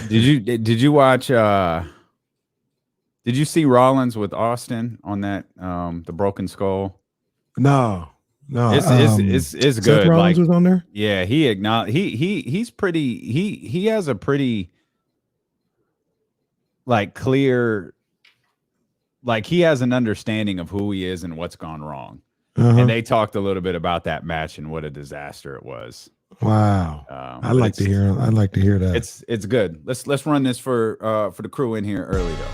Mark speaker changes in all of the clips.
Speaker 1: Did you watch did you see Rollins with Austin on that the broken skull?
Speaker 2: No.
Speaker 1: It's
Speaker 2: Seth
Speaker 1: good.
Speaker 2: Rollins was on there.
Speaker 1: Yeah, he acknowledged he's pretty he has a pretty like clear, like he has an understanding of who he is and what's gone wrong. And they talked a little bit about that match and what a disaster it was.
Speaker 2: Wow. I'd like to hear that.
Speaker 1: It's good. Let's run this for the crew in here early though.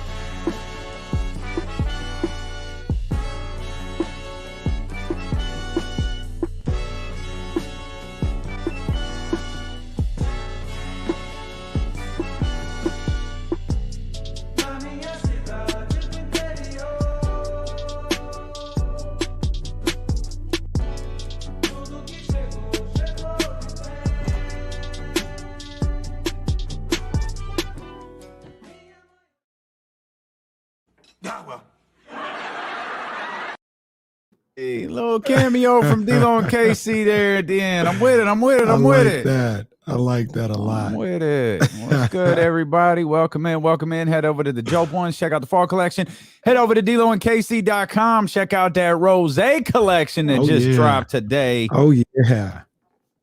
Speaker 1: Hey, little cameo from D-Lo and KC there at the end. I'm with it. I'm with it.
Speaker 2: I like that a lot.
Speaker 1: I'm with it. What's good, everybody? Welcome in. Head over to the Joke Ones. Check out the fall collection. Head over to DLoandKC.com. Check out that Rose collection that just dropped today.
Speaker 2: Oh, yeah.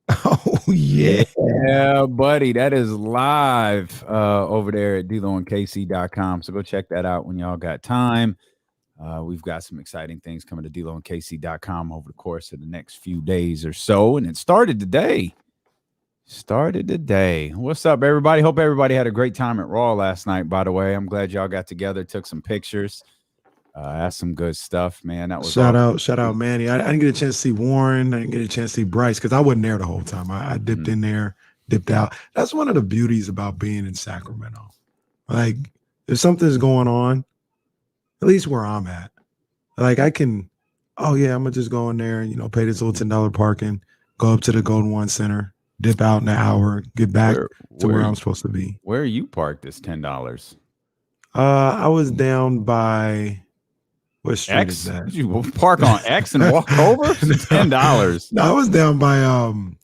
Speaker 2: Oh, yeah.
Speaker 1: Yeah, buddy. That is live over there at DLoandKC.com. So go check that out when y'all got time. We've got some exciting things coming to DLoandKC.com over the course of the next few days or so. And it started today. What's up, everybody? Hope everybody had a great time at Raw last night, by the way. I'm glad y'all got together, took some pictures. That's some good stuff, man. That was
Speaker 2: shout out, Manny. I didn't get a chance to see Warren. I didn't get a chance to see Bryce because I wasn't there the whole time. I dipped in there, dipped out. That's one of the beauties about being in Sacramento. Like, if something's going on, at least where I'm at, like I can, I'm gonna just go in there and pay this little $10 parking, go up to the Golden One Center, dip out in an hour, get back to where I'm supposed to be.
Speaker 1: Where are you parked this $10?
Speaker 2: I was down by what street
Speaker 1: X?
Speaker 2: is that?
Speaker 1: Did you park on X and walk over? $10.
Speaker 2: No, I was down by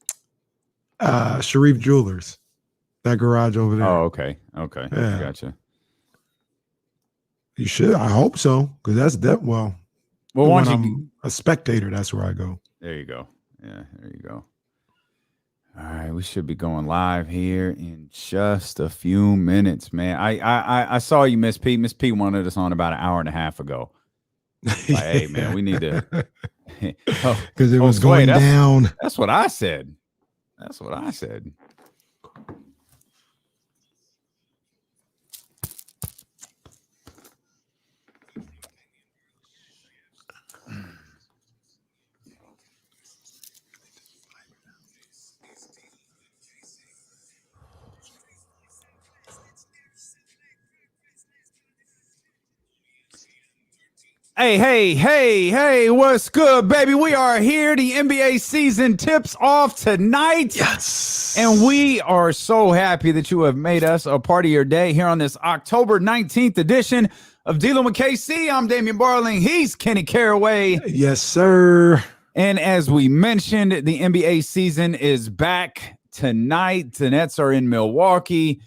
Speaker 2: Sharif Jewelers, that garage over there.
Speaker 1: Oh, okay. Yeah. Gotcha.
Speaker 2: You should. I hope so, because that's that. Well,
Speaker 1: once
Speaker 2: I'm a spectator, that's where I go.
Speaker 1: There you go. Yeah, there you go. All right, we should be going live here in just a few minutes, man. I saw you, Miss P. Miss P wanted us on about an hour and a half ago. Like, hey, man, we need to
Speaker 2: because it was going down.
Speaker 1: That's what I said. Hey, what's good, baby? We are here. The NBA season tips off tonight.
Speaker 2: Yes.
Speaker 1: And we are so happy that you have made us a part of your day here on this October 19th edition of D-Lo and KC. I'm Davion Barling. He's Kenny Caraway.
Speaker 2: Yes, sir.
Speaker 1: And as we mentioned, the NBA season is back tonight. The Nets are in Milwaukee.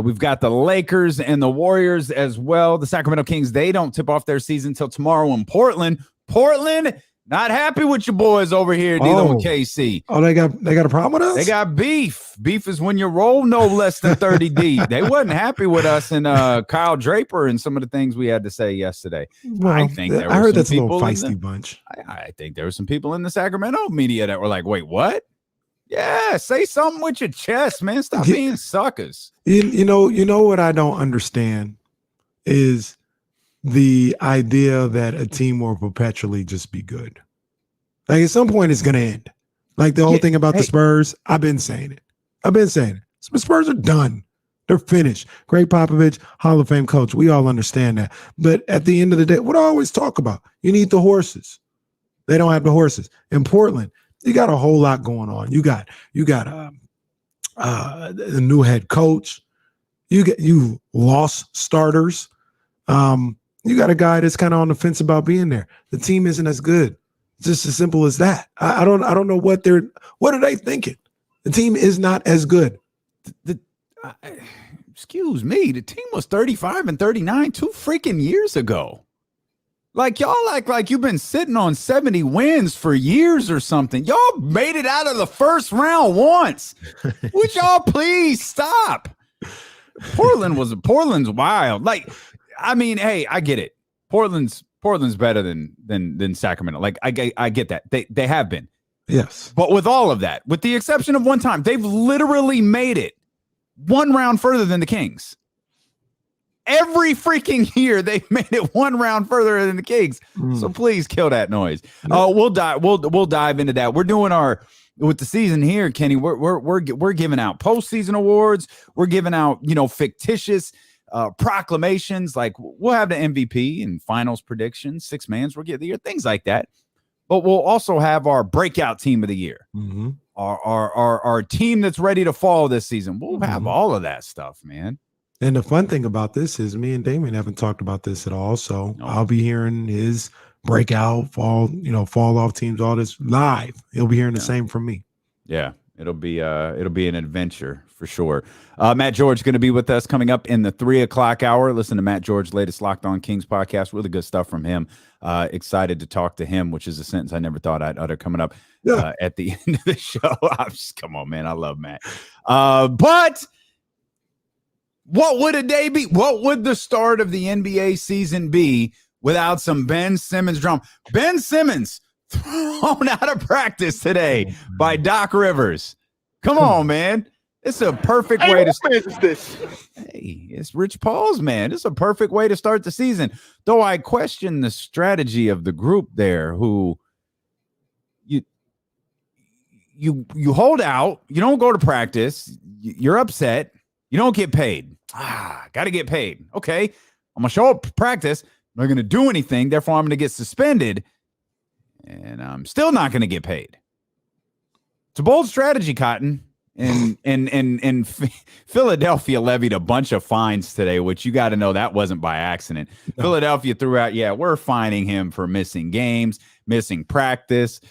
Speaker 1: We've got the Lakers and the Warriors as well. The Sacramento Kings, they don't tip off their season until tomorrow in Portland. Portland, not happy with your boys over here, D-Lo and KC.
Speaker 2: Oh, they got a problem with us?
Speaker 1: They got beef. Beef is when you roll no less than 30 deep. They wasn't happy with us and Kyle Draper and some of the things we had to say yesterday.
Speaker 2: Well, I heard that's a little feisty bunch.
Speaker 1: I think there were some people in the Sacramento media that were like, wait, what? Yeah, say something with your chest, man. Stop being suckers.
Speaker 2: You know what I don't understand is the idea that a team will perpetually just be good. Like at some point it's going to end. Like the whole thing about the Spurs, I've been saying it. The Spurs are done. They're finished. Greg Popovich, Hall of Fame coach. We all understand that. But at the end of the day, what I always talk about, you need the horses. They don't have the horses. In Portland, you got a whole lot going on. You got the new head coach. You lost starters. You got a guy that's kind of on the fence about being there. The team isn't as good. It's just as simple as that. I don't know what are they thinking. The team is not as good.
Speaker 1: Excuse me, the team was 35 and 39 2 freaking years ago. Like, y'all act like you've been sitting on 70 wins for years or something. Y'all made it out of the first round once. Would y'all please stop? Portland's wild. Like, I mean, hey, I get it. Portland's better than Sacramento. Like, I get that. They have been.
Speaker 2: Yes.
Speaker 1: But with all of that, with the exception of one time, they've literally made it one round further than the Kings. Every freaking year they've made it one round further than the Kings. So please kill that noise. We'll dive into that. We're doing with the season here, Kenny. We're giving out postseason awards. We're giving out, fictitious proclamations. Like, we'll have the MVP and finals predictions, six mans we'll get the year, things like that. But we'll also have our breakout team of the year. Our team that's ready to fall this season. We'll have all of that stuff, man.
Speaker 2: And the fun thing about this is me and Davion haven't talked about this at all. So I'll be hearing his breakout, fall off teams, all this live. He'll be hearing the same from me.
Speaker 1: Yeah, it'll be an adventure for sure. Matt George going to be with us coming up in the 3:00 hour. Listen to Matt George's latest Locked On Kings podcast. Really good stuff from him. Excited to talk to him, which is a sentence I never thought I'd utter coming up at the end of the show. Come on, man. I love Matt. But what would a day be? What would the start of the NBA season be without some Ben Simmons drama? Ben Simmons thrown out of practice today by Doc Rivers. Come on, man. It's a perfect way to start. Hey, it's Rich Paul's man. It's a perfect way to start the season. Though I question the strategy of the group there, who you hold out, you don't go to practice, you're upset, you don't get paid. Got to get paid. Okay, I'm gonna show up to practice. I'm not gonna do anything. Therefore, I'm gonna get suspended, and I'm still not gonna get paid. It's a bold strategy, Cotton. And Philadelphia levied a bunch of fines today, which you got to know that wasn't by accident. No. Philadelphia threw out, we're fining him for missing games, missing practice.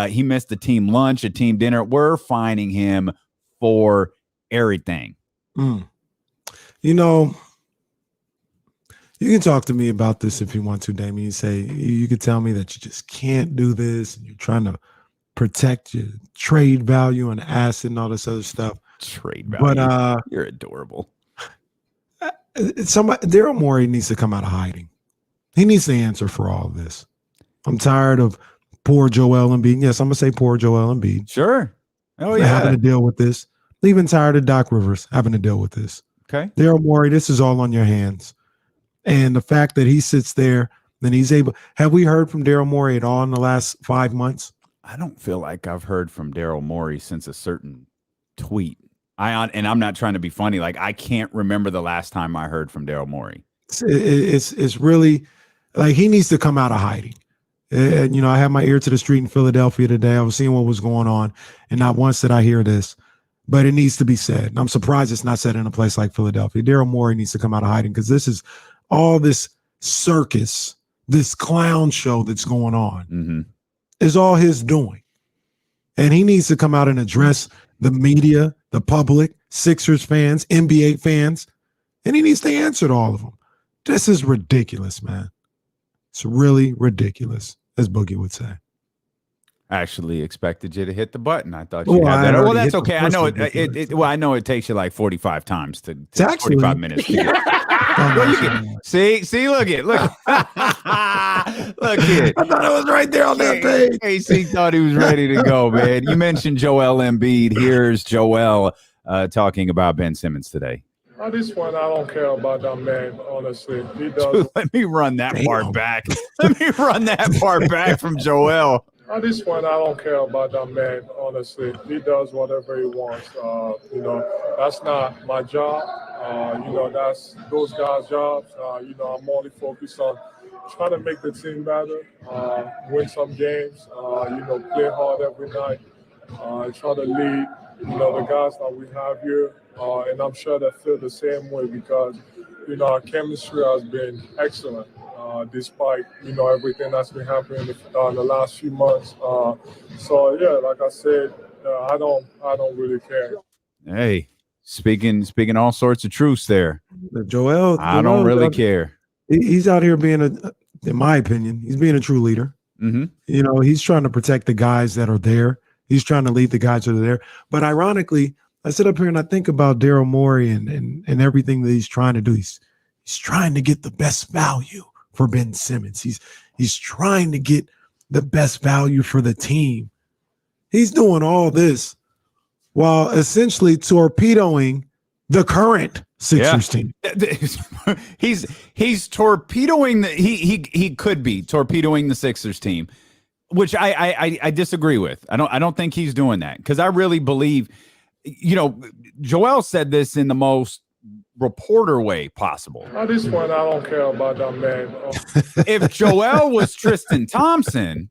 Speaker 1: He missed a team lunch, a team dinner. We're fining him for everything.
Speaker 2: You can talk to me about this if you want to, Damien. You say you could tell me that you just can't do this, and you're trying to protect your trade value and asset and all this other stuff.
Speaker 1: Trade value, but you're adorable.
Speaker 2: Daryl Morey needs to come out of hiding. He needs to answer for all of this. I'm tired of poor Joel Embiid. Yes, I'm gonna say poor Joel Embiid.
Speaker 1: Sure. Oh yeah,
Speaker 2: having to deal with this. Even tired of Doc Rivers having to deal with this.
Speaker 1: Okay,
Speaker 2: Daryl Morey, this is all on your hands. And the fact that he sits there and he's able. Have we heard from Daryl Morey at all in the last 5 months?
Speaker 1: I don't feel like I've heard from Daryl Morey since a certain tweet. And I'm not trying to be funny. Like, I can't remember the last time I heard from Daryl Morey.
Speaker 2: It's really like he needs to come out of hiding. And, I had my ear to the street in Philadelphia today. I was seeing what was going on. And not once did I hear this. But it needs to be said. And I'm surprised it's not said in a place like Philadelphia. Daryl Morey needs to come out of hiding because this is all this circus, this clown show that's going on is all his doing. And he needs to come out and address the media, the public, Sixers fans, NBA fans, and he needs to answer to all of them. This is ridiculous, man. It's really ridiculous, as Boogie would say.
Speaker 1: I actually expected you to hit the button. I thought you had that. Well, that's okay. I know I know it takes you like 45 times to 45 minutes. To see, look it. Look it. I
Speaker 2: thought it was right there on that page.
Speaker 1: AC thought he was ready to go, man. You mentioned Joel Embiid. Here's Joel talking about Ben Simmons today.
Speaker 3: At this point, I don't care about that man, honestly. He does.
Speaker 1: Dude, let me run that part back. Let me run that part back from Joel.
Speaker 3: At this point, I don't care about that man, honestly. He does whatever he wants. That's not my job. That's those guys' jobs. I'm only focused on trying to make the team better, win some games, play hard every night, try to lead, the guys that we have here. And I'm sure they feel the same way because, our chemistry has been excellent. Despite everything that's been happening in the last few months, like I said, I don't really care.
Speaker 1: Hey, Speaking all sorts of truths there.
Speaker 2: Joel,
Speaker 1: I don't really care.
Speaker 2: He's out here being in my opinion, he's being a true leader.
Speaker 1: Mm-hmm.
Speaker 2: You know, he's trying to protect the guys that are there. He's trying to lead the guys that are there. But ironically, I sit up here and I think about Daryl Morey and everything that he's trying to do. He's trying to get the best value for Ben Simmons. He's trying to get the best value for the team. He's doing all this while essentially torpedoing the current Sixers team.
Speaker 1: He's torpedoing he could be torpedoing the Sixers team, which I disagree with. I don't think he's doing that, because I really believe, you know, Joel said this in the most reporter way possible.
Speaker 3: At this point, I don't care about that man.
Speaker 1: If Joel was Tristan Thompson,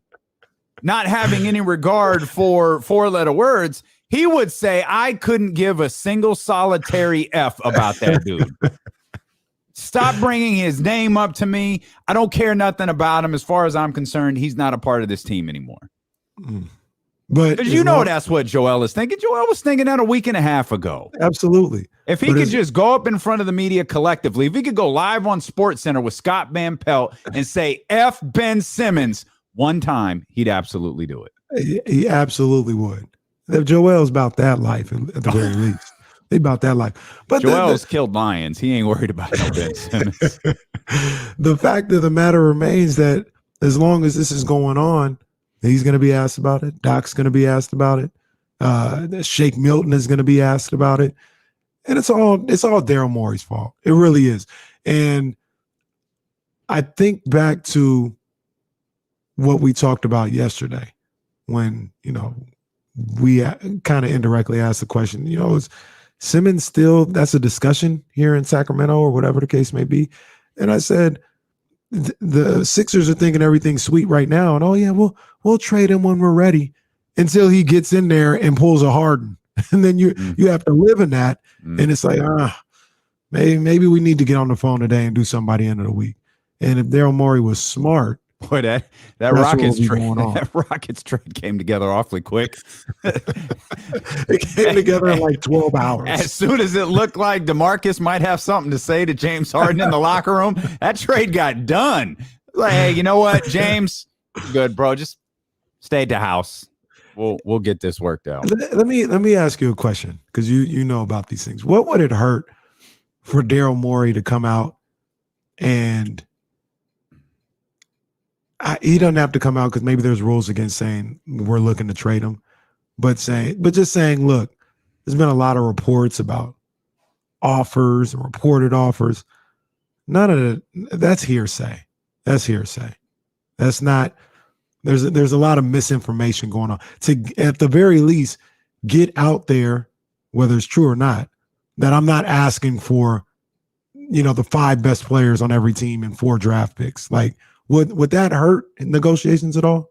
Speaker 1: not having any regard for four-letter words, he would say, I couldn't give a single solitary F about that dude. Stop bringing his name up to me. I don't care nothing about him. As far as I'm concerned, he's not a part of this team anymore.
Speaker 2: But
Speaker 1: because you know that's what Joel is thinking. Joel was thinking that a week and a half ago.
Speaker 2: Absolutely.
Speaker 1: If he could just go up in front of the media collectively, if he could go live on SportsCenter with Scott Van Pelt and say F Ben Simmons one time, he'd absolutely do it.
Speaker 2: He absolutely would. Joel's about that life at the very least. They about that life. But
Speaker 1: Joel's killed lions. He ain't worried about Ben Simmons.
Speaker 2: The fact of the matter remains that as long as this is going on, he's going to be asked about it. Doc's going to be asked about it. Shake Milton is going to be asked about it. And it's all Daryl Morey's fault. It really is. And I think back to what we talked about yesterday when, you know, we kind of indirectly asked the question, you know, is Simmons still, that's a discussion here in Sacramento or whatever the case may be. And I said, the Sixers are thinking everything's sweet right now. And, oh, yeah, we'll trade him when we're ready, until he gets in there and pulls a Harden. And then you have to live in that. And it's like, maybe we need to get on the phone today and do something by the end of the week. And if Daryl Morey was smart,
Speaker 1: boy, that Rockets trade came together awfully quick.
Speaker 2: It came together in like 12 hours.
Speaker 1: As soon as it looked like DeMarcus might have something to say to James Harden in the locker room, that trade got done. Like, hey, you know what, James? Good, bro. Just stay at the house. We'll get this worked out.
Speaker 2: Let me ask you a question, because you know about these things. What would it hurt for Daryl Morey to come out and he doesn't have to come out, because maybe there's rules against saying we're looking to trade him, but just saying, look, there's been a lot of reports about offers and reported offers. None of that's hearsay. That's hearsay. That's not. There's a lot of misinformation going on. To at the very least get out there, whether it's true or not, that I'm not asking for, you know, the 5 best players on every team and 4 draft picks. Like, would that hurt in negotiations at all?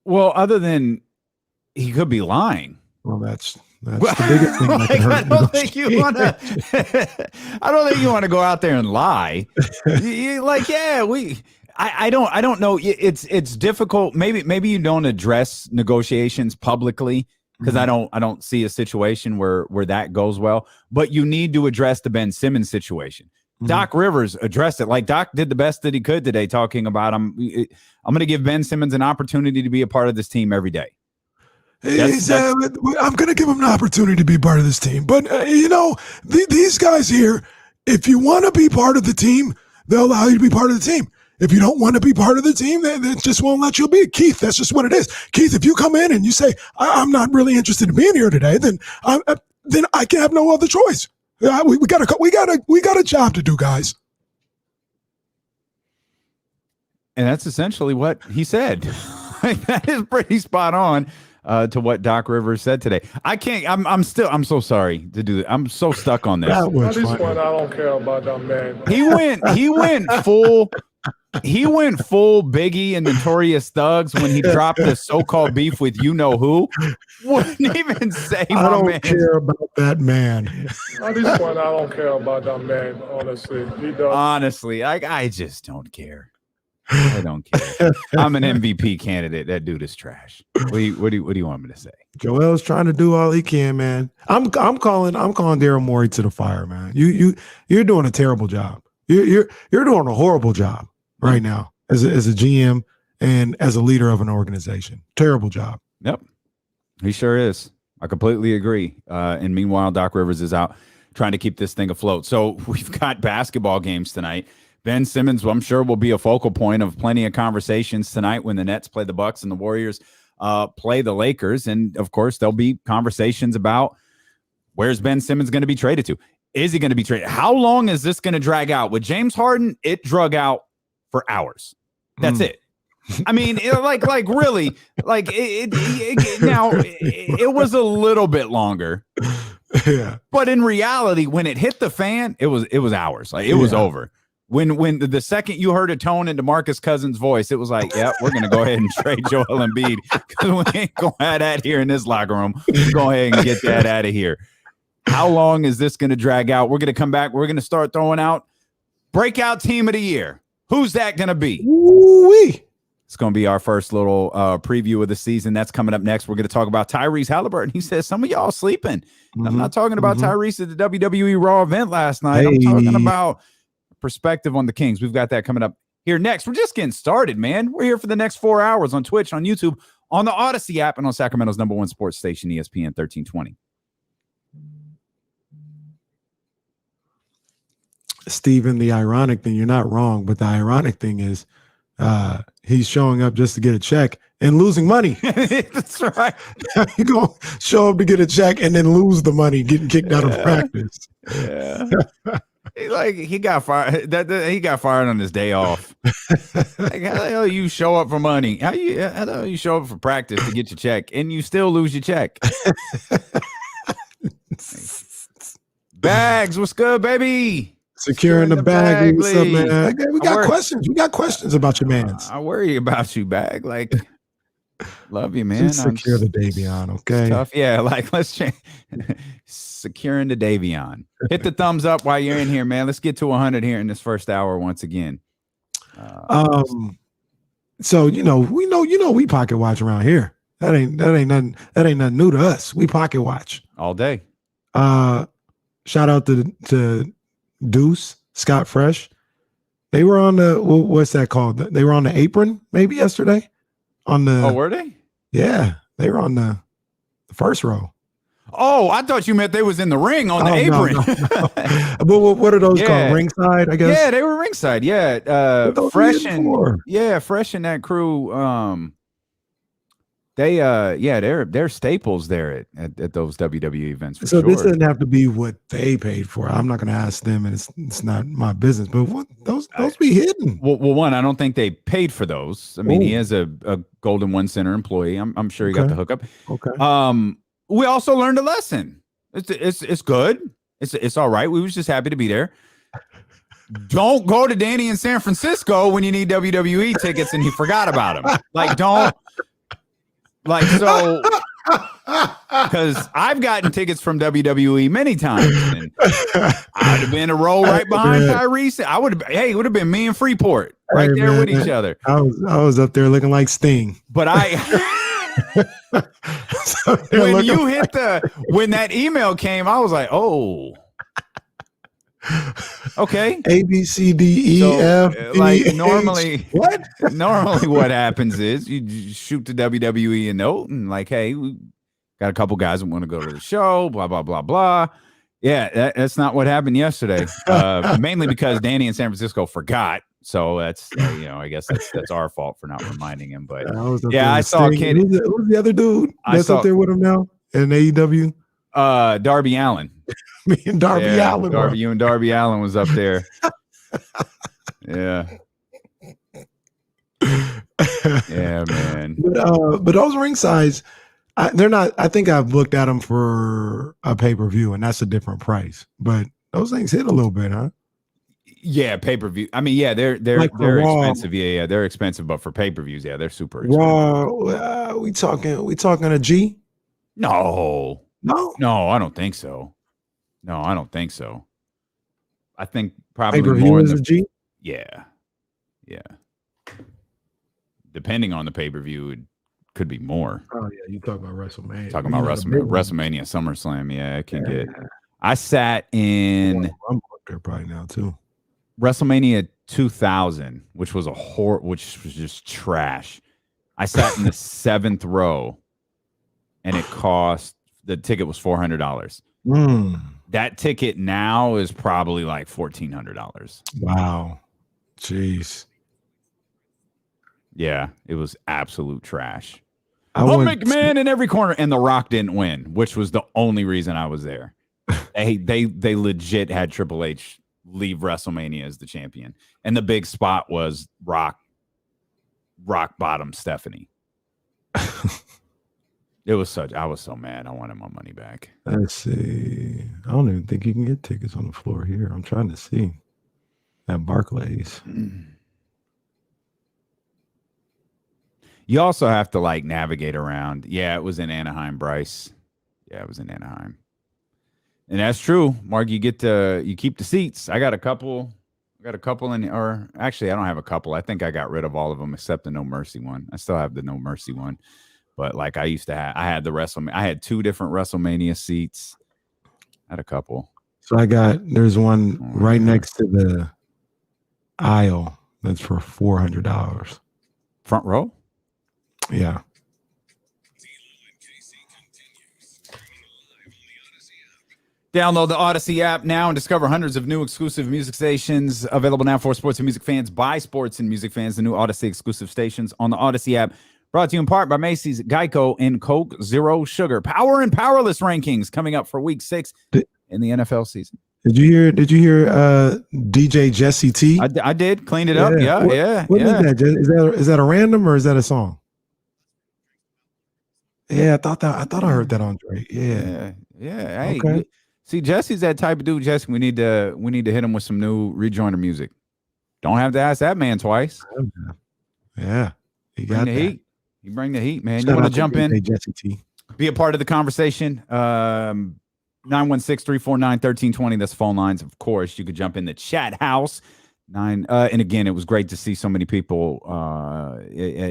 Speaker 1: Well, other than he could be lying.
Speaker 2: Well, that's the biggest thing that can hurt.
Speaker 1: I don't think you want to go out there and lie. I don't know. It's difficult. Maybe you don't address negotiations publicly, because I don't see a situation where that goes well. But you need to address the Ben Simmons situation. Doc Rivers addressed it. Like, Doc did the best that he could today, talking about I'm going to give Ben Simmons an opportunity to be a part of this team every day.
Speaker 2: He said, I'm going to give him an opportunity to be part of this team. But, you know, these guys here, if you want to be part of the team, they'll allow you to be part of the team. If you don't want to be part of the team, they just won't let you be. Keith, that's just what it is. Keith, if you come in and you say, I'm not really interested in being here today, then I can have no other choice. We got a job to do, guys.
Speaker 1: And that's essentially what he said. That is pretty spot on to what Doc Rivers said today. I'm so sorry to do that. I'm so stuck on this.
Speaker 3: At this point, I don't care about that man.
Speaker 1: He went full Biggie and Notorious Thugs when he dropped the so-called beef with you know who. Wouldn't even say
Speaker 2: I don't care about that man.
Speaker 3: At this point, I don't care about that man. Honestly, he does.
Speaker 1: Honestly, I just don't care. I don't care. I'm an MVP candidate. That dude is trash. What do you want me to say?
Speaker 2: Joel's trying to do all he can, man. I'm calling Daryl Morey to the fire, man. You're doing a terrible job. You're doing a horrible job right now as a GM and as a leader of an organization. Terrible job.
Speaker 1: Yep, he sure is. I completely agree. And meanwhile, Doc Rivers is out trying to keep this thing afloat. So we've got basketball games tonight. Ben Simmons, I'm sure, will be a focal point of plenty of conversations tonight when the Nets play the Bucks and the Warriors play the Lakers. And, of course, there'll be conversations about where's Ben Simmons going to be traded to? Is he going to be traded? How long is this going to drag out? With James Harden, it drug out for hours. That's it. I mean, really, it was a little bit longer.
Speaker 2: Yeah.
Speaker 1: But in reality, when it hit the fan, it was hours. Like, it was over. When the second you heard a tone in DeMarcus Cousins' voice, it was like, yeah, we're going to go ahead and trade Joel Embiid because we ain't going to have that here in this locker room. Let's go ahead and get that out of here. How long is this going to drag out? We're going to come back. We're going to start throwing out breakout team of the year. Who's that going to be?
Speaker 2: Ooh-wee.
Speaker 1: It's going to be our first little preview of the season. That's coming up next. We're going to talk about Tyrese Halliburton. He says some of y'all sleeping. I'm not talking about Tyrese at the WWE Raw event last night. I'm talking about perspective on the Kings. We've got that coming up here next. We're just getting started, man. We're here for the next 4 hours on Twitch, on YouTube, on the Odyssey app, and on Sacramento's #1 sports station, ESPN 1320.
Speaker 2: Steven, the ironic thing, you're not wrong, but the ironic thing is he's showing up just to get a check and losing money.
Speaker 1: That's right.
Speaker 2: You're going to show up to get a check and then lose the money, getting kicked out of practice.
Speaker 1: Yeah. He got fired. He got fired on his day off. Like, how the hell you show up for money? How the hell you show up for practice to get your check and you still lose your check? Bags, what's good, baby?
Speaker 2: Securing the bag. What's up, man? We got questions. We got questions about your mans.
Speaker 1: I worry about you, Bag. Like, love you, man.
Speaker 2: Secure the Davion, okay?
Speaker 1: Tough. Yeah, let's change. Securing the Davion. Hit the thumbs up while you're in here, man. Let's get to 100 here in this first hour once again.
Speaker 2: So we pocket watch around here. That ain't nothing new to us. We pocket watch
Speaker 1: all day.
Speaker 2: Shout out to Deuce, Scott Fresh. They were on the what's that called? They were on the apron maybe yesterday.
Speaker 1: Were they?
Speaker 2: Yeah, they were on the first row.
Speaker 1: Oh, I thought you meant they was in the ring on the apron.
Speaker 2: No. But what are those called? Ringside, I guess.
Speaker 1: Yeah, they were ringside. Yeah, Fresh and that crew. They're staples there at those WWE events.
Speaker 2: So this doesn't have to be what they paid for. I'm not going to ask them, and it's not my business. But what those be hidden?
Speaker 1: Well, one, I don't think they paid for those. I mean, he is a Golden One Center employee. I'm sure he got the hookup.
Speaker 2: Okay.
Speaker 1: We also learned a lesson. It's good. It's all right. We was just happy to be there. Don't go to Danny in San Francisco when you need WWE tickets and he forgot about them. Don't. Because I've gotten tickets from WWE many times, and I'd have been a row right behind Tyrese. It would have been me and Freeport right there with each other. I
Speaker 2: was up there looking like Sting.
Speaker 1: But when that email came, I was like, oh. Okay.
Speaker 2: A B C D E F.
Speaker 1: Normally, what happens is you shoot the WWE a note and hey, we got a couple guys that want to go to the show. Blah blah blah blah. Yeah, that's not what happened yesterday. Mainly because Danny in San Francisco forgot. So that's I guess that's our fault for not reminding him. But I saw a kid.
Speaker 2: Who's the other dude that's up there with him now in AEW?
Speaker 1: Darby Allin.
Speaker 2: Me and Darby Allin.
Speaker 1: You and Darby Allin was up there. Yeah. Yeah, man.
Speaker 2: But those ring sides, they're not. I think I've looked at them for a pay-per-view, and that's a different price. But those things hit a little bit, huh?
Speaker 1: Yeah, pay-per-view. I mean, yeah, they're expensive. Yeah, they're expensive, but for pay-per-views, yeah, they're super expensive.
Speaker 2: Raw, we talking a G?
Speaker 1: No, I don't think so. No, I don't think so. I think probably
Speaker 2: pay-per-view
Speaker 1: more
Speaker 2: is a G.
Speaker 1: Yeah. depending on the pay-per-view, it could be more.
Speaker 2: Oh yeah, you talk about WrestleMania.
Speaker 1: Talking about WrestleMania, SummerSlam. Yeah, it can get. I sat in
Speaker 2: I'm up there probably now too.
Speaker 1: WrestleMania 2000, which was which was just trash. I sat in the 7th row, and the ticket was $400. That ticket now is probably like $1,400.
Speaker 2: Wow, jeez.
Speaker 1: Yeah, it was absolute trash.
Speaker 2: McMahon
Speaker 1: in every corner, and The Rock didn't win, which was the only reason I was there. They legit had Triple H leave WrestleMania as the champion, and the big spot was Rock Bottom Stephanie. I was so mad. I wanted my money back.
Speaker 2: Let's see. I don't even think you can get tickets on the floor here. I'm trying to see at Barclays.
Speaker 1: You also have to like navigate around. Yeah, it was in Anaheim, Bryce. Yeah, it was in Anaheim. And that's true, Mark. You keep the seats. I got a couple or actually I don't have a couple. I think I got rid of all of them except the No Mercy one. I still have the No Mercy one. But like I used to have, I had 2 different WrestleMania seats. I had a couple.
Speaker 2: So there's one right next to the aisle that's for $400.
Speaker 1: Front row?
Speaker 2: Yeah.
Speaker 1: Download the Odyssey app now and discover hundreds of new exclusive music stations available now for sports and music fans by sports and music fans. The new Odyssey exclusive stations on the Odyssey app, brought to you in part by Macy's, Geico, and Coke Zero Sugar. Power and Powerless rankings coming up for Week 6 in the NFL season.
Speaker 2: Did you hear DJ Jesse T?
Speaker 1: I did. Cleaned it up. Yeah.
Speaker 2: What is that? Is that a random or is that a song? Yeah, I thought I heard that on Drake. Yeah.
Speaker 1: Hey,
Speaker 2: okay.
Speaker 1: See, Jesse's that type of dude. Jesse, we need to hit him with some new rejoiner music. Don't have to ask that man twice.
Speaker 2: Yeah, he got the
Speaker 1: heat. You bring the heat, man. You want to jump in?
Speaker 2: Jesse T.
Speaker 1: Be a part of the conversation. 916-349-1320. That's phone lines, of course. You could jump in the chat house. And again, it was great to see so many people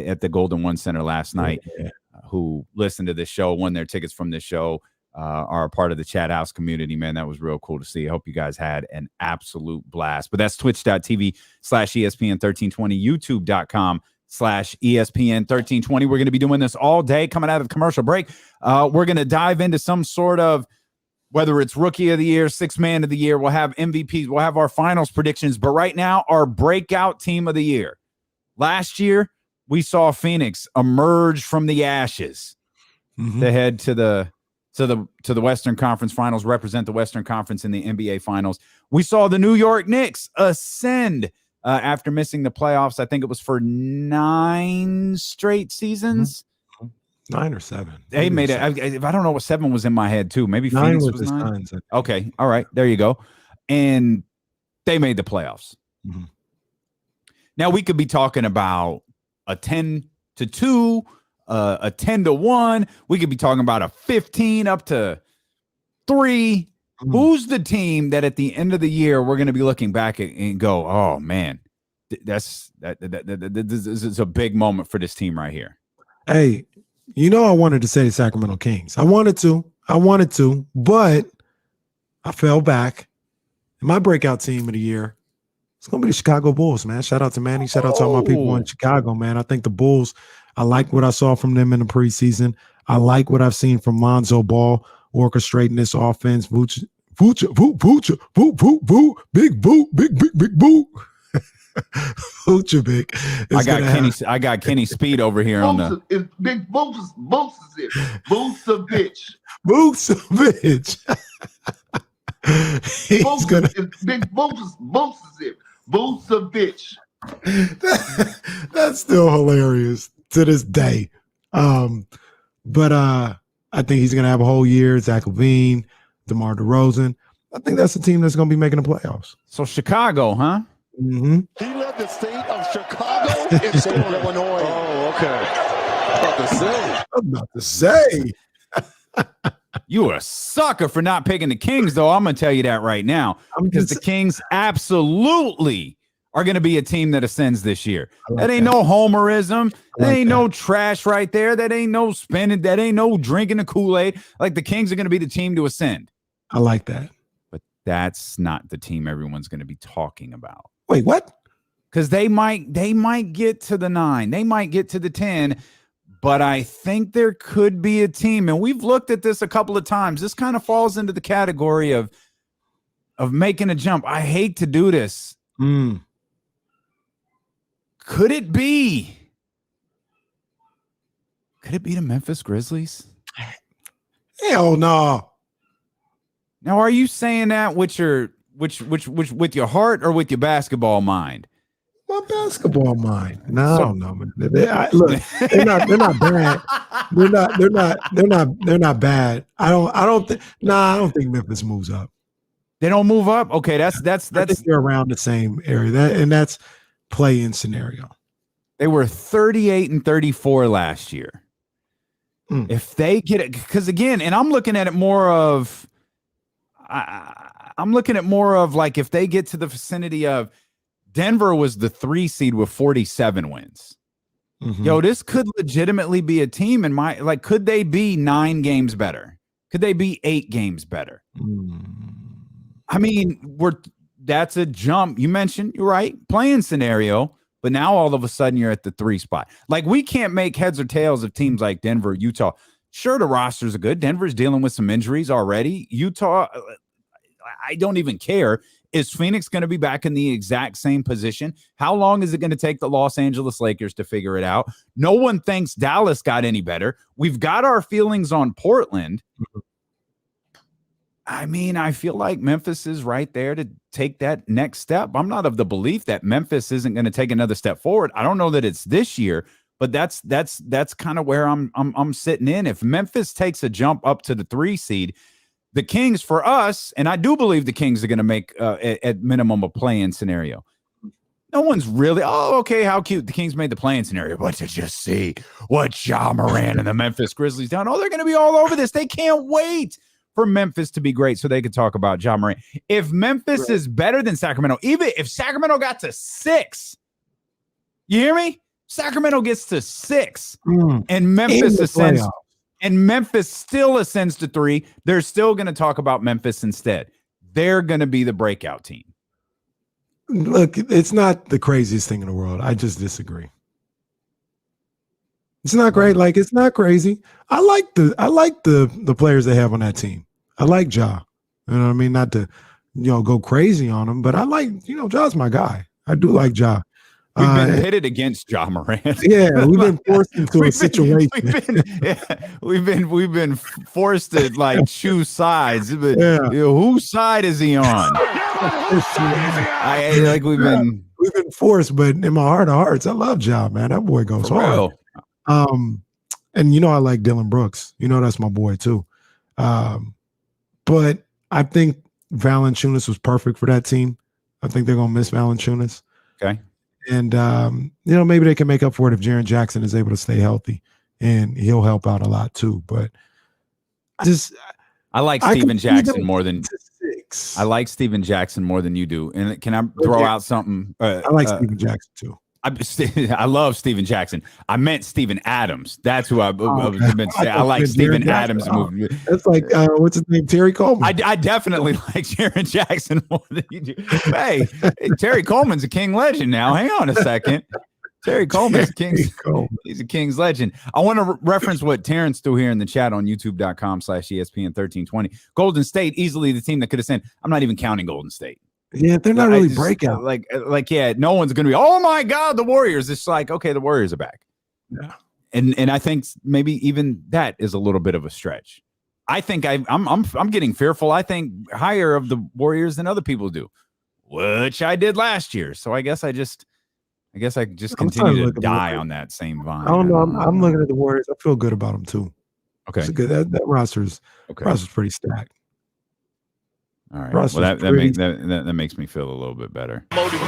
Speaker 1: at the Golden One Center last night who listened to this show, won their tickets from this show, are a part of the chat house community. Man, that was real cool to see. I hope you guys had an absolute blast. But that's twitch.tv/ESPN1320, youtube.com/ESPN1320. We're going to be doing this all day coming out of the commercial break. We're going to dive into some sort of, whether it's rookie of the year, sixth man of the year, we'll have MVPs, we'll have our finals predictions. But right now, our breakout team of the year. Last year, we saw Phoenix emerge from the ashes to head to the Western Conference Finals, represent the Western Conference in the NBA Finals. We saw the New York Knicks ascend after missing the playoffs. I think it was for 9 straight seasons.
Speaker 2: 9 or 7.
Speaker 1: They made it. I don't know what 7 was in my head too. Maybe
Speaker 2: 9
Speaker 1: Phoenix was 9. Okay. All right. There you go. And they made the playoffs. Now we could be talking about a 10-2, a 10-1. We could be talking about a 15-3. Who's the team that at the end of the year we're going to be looking back at and go, oh man, this is a big moment for this team right here.
Speaker 2: Hey, I wanted to say the Sacramento Kings. I wanted to, but I fell back. My breakout team of the year, it's going to be the Chicago Bulls, man. Shout out to Manny. Shout out to all my people in Chicago, man. I think the Bulls, I like what I saw from them in the preseason. I like what I've seen from Lonzo Ball orchestrating this offense. Vuce, big boot. Vucevic.
Speaker 1: I got Kenny Speed over here on the
Speaker 4: big Vucevic.
Speaker 2: He's gonna
Speaker 4: big Vucevic.
Speaker 2: That's still hilarious to this day. But I think he's gonna have a whole year. Zach LaVine, DeMar DeRozan. I think that's the team that's gonna be making the playoffs.
Speaker 1: So Chicago, huh?
Speaker 4: He led the state of Chicago in Central Illinois. Oh, okay.
Speaker 2: I'm about to say.
Speaker 1: You are a sucker for not picking the Kings, though. I'm going to tell you that right now. Because the Kings absolutely are going to be a team that ascends this year.
Speaker 2: Like
Speaker 1: that ain't no homerism. That ain't
Speaker 2: that.
Speaker 1: no trash right there. That ain't no spinning. That ain't no drinking the Kool-Aid. Like, the Kings are going to be the team to ascend.
Speaker 2: I like that.
Speaker 1: But that's not the team everyone's going to be talking about.
Speaker 2: Wait, what?
Speaker 1: Because they might get to the 9. They might get to the 10. But I think there could be a team, and we've looked at this a couple of times. This kind of falls into the category of making a jump. I hate to do this. Could it be the Memphis Grizzlies?
Speaker 2: Hell no.
Speaker 1: Now, are you saying that with your with your heart or with your basketball mind?
Speaker 2: My basketball mind. No, man. Look, they're not bad. They're not bad. I don't think Memphis moves up.
Speaker 1: They don't move up. Okay, that's
Speaker 2: I think they're around the same area. And that's play-in scenario.
Speaker 1: They were 38-34 last year. If they get it, because again, and I'm looking at it more of, like, if they get to the vicinity of Denver was the 3 seed with 47 wins. Yo, this could legitimately be a team in my, like, could they be 9 games better? Could they be 8 games better? I mean, that's a jump. You mentioned, you're right, playing scenario, but now all of a sudden you're at the 3 spot. Like, we can't make heads or tails of teams like Denver, Utah. Sure, the rosters are good. Denver's dealing with some injuries already. Utah, I don't even care. Is Phoenix going to be back in the exact same position? How long is it going to take the Los Angeles Lakers to figure it out? No one thinks Dallas got any better. We've got our feelings on Portland. I mean, I feel like Memphis is right there to take that next step. I'm not of the belief that Memphis isn't going to take another step forward. I don't know that it's this year, but that's kind of where I'm sitting in. If Memphis takes a jump up to the 3 seed, the Kings, for us, and I do believe the Kings are going to make at minimum a play-in scenario. No one's really, okay, how cute. The Kings made the play-in scenario. But did you see what Ja Morant and the Memphis Grizzlies done? Oh, they're going to be all over this. They can't wait for Memphis to be great so they can talk about Ja Morant. If Memphis is better than Sacramento, even if Sacramento got to 6, you hear me? Sacramento gets to 6 and Memphis ascends. And Memphis still ascends to 3. They're still going to talk about Memphis instead. They're going to be the breakout team.
Speaker 2: Look, it's not the craziest thing in the world. I just disagree. It's not great. Like, it's not crazy. I like the players they have on that team. I like Ja. You know what I mean? Not to, go crazy on him, but I like, Ja's my guy. I do like Ja.
Speaker 1: We've been pitted against Ja Morant.
Speaker 2: Yeah, we've been forced into a situation.
Speaker 1: We've been forced to, like, choose sides. But whose side is he on? We've been
Speaker 2: forced, but in my heart of hearts, I love Ja, man. That boy goes hard. And I like Dylan Brooks. That's my boy too. But I think Valanciunas was perfect for that team. I think they're gonna miss Valanciunas.
Speaker 1: Okay.
Speaker 2: And, maybe they can make up for it if Jaren Jackson is able to stay healthy, and he'll help out a lot too. But
Speaker 1: I like Steven Jackson more than 6. I like Steven Jackson more than you do. And can I throw out something?
Speaker 2: I like Steven Jackson too.
Speaker 1: I love Steven Jackson. I meant Steven Adams. That's who I've been saying. I like Steven Adams.
Speaker 2: That's like, what's his name? Terry Coleman.
Speaker 1: I definitely like Jaren Jackson more than you do. Hey, Terry Coleman's a King legend now. Hang on a second. Terry Coleman's he's a King's legend. I want to reference what Terrence threw here in the chat on youtube.com/ESPN1320. Golden State, easily the team that could have sent. I'm not even counting Golden State.
Speaker 2: Yeah, they're not really breakout.
Speaker 1: No one's going to be, oh my God, the Warriors. It's like, okay, the Warriors are back.
Speaker 2: Yeah.
Speaker 1: And I think maybe even that is a little bit of a stretch. I think I'm getting fearful. I think higher of the Warriors than other people do, which I did last year. So I guess I just continue to die on that same vine.
Speaker 2: I don't know. I'm looking at the Warriors. I feel good about them too.
Speaker 1: Okay.
Speaker 2: It's good. That roster's pretty stacked.
Speaker 1: All right. Well, that makes me feel a little bit better.
Speaker 4: Moses.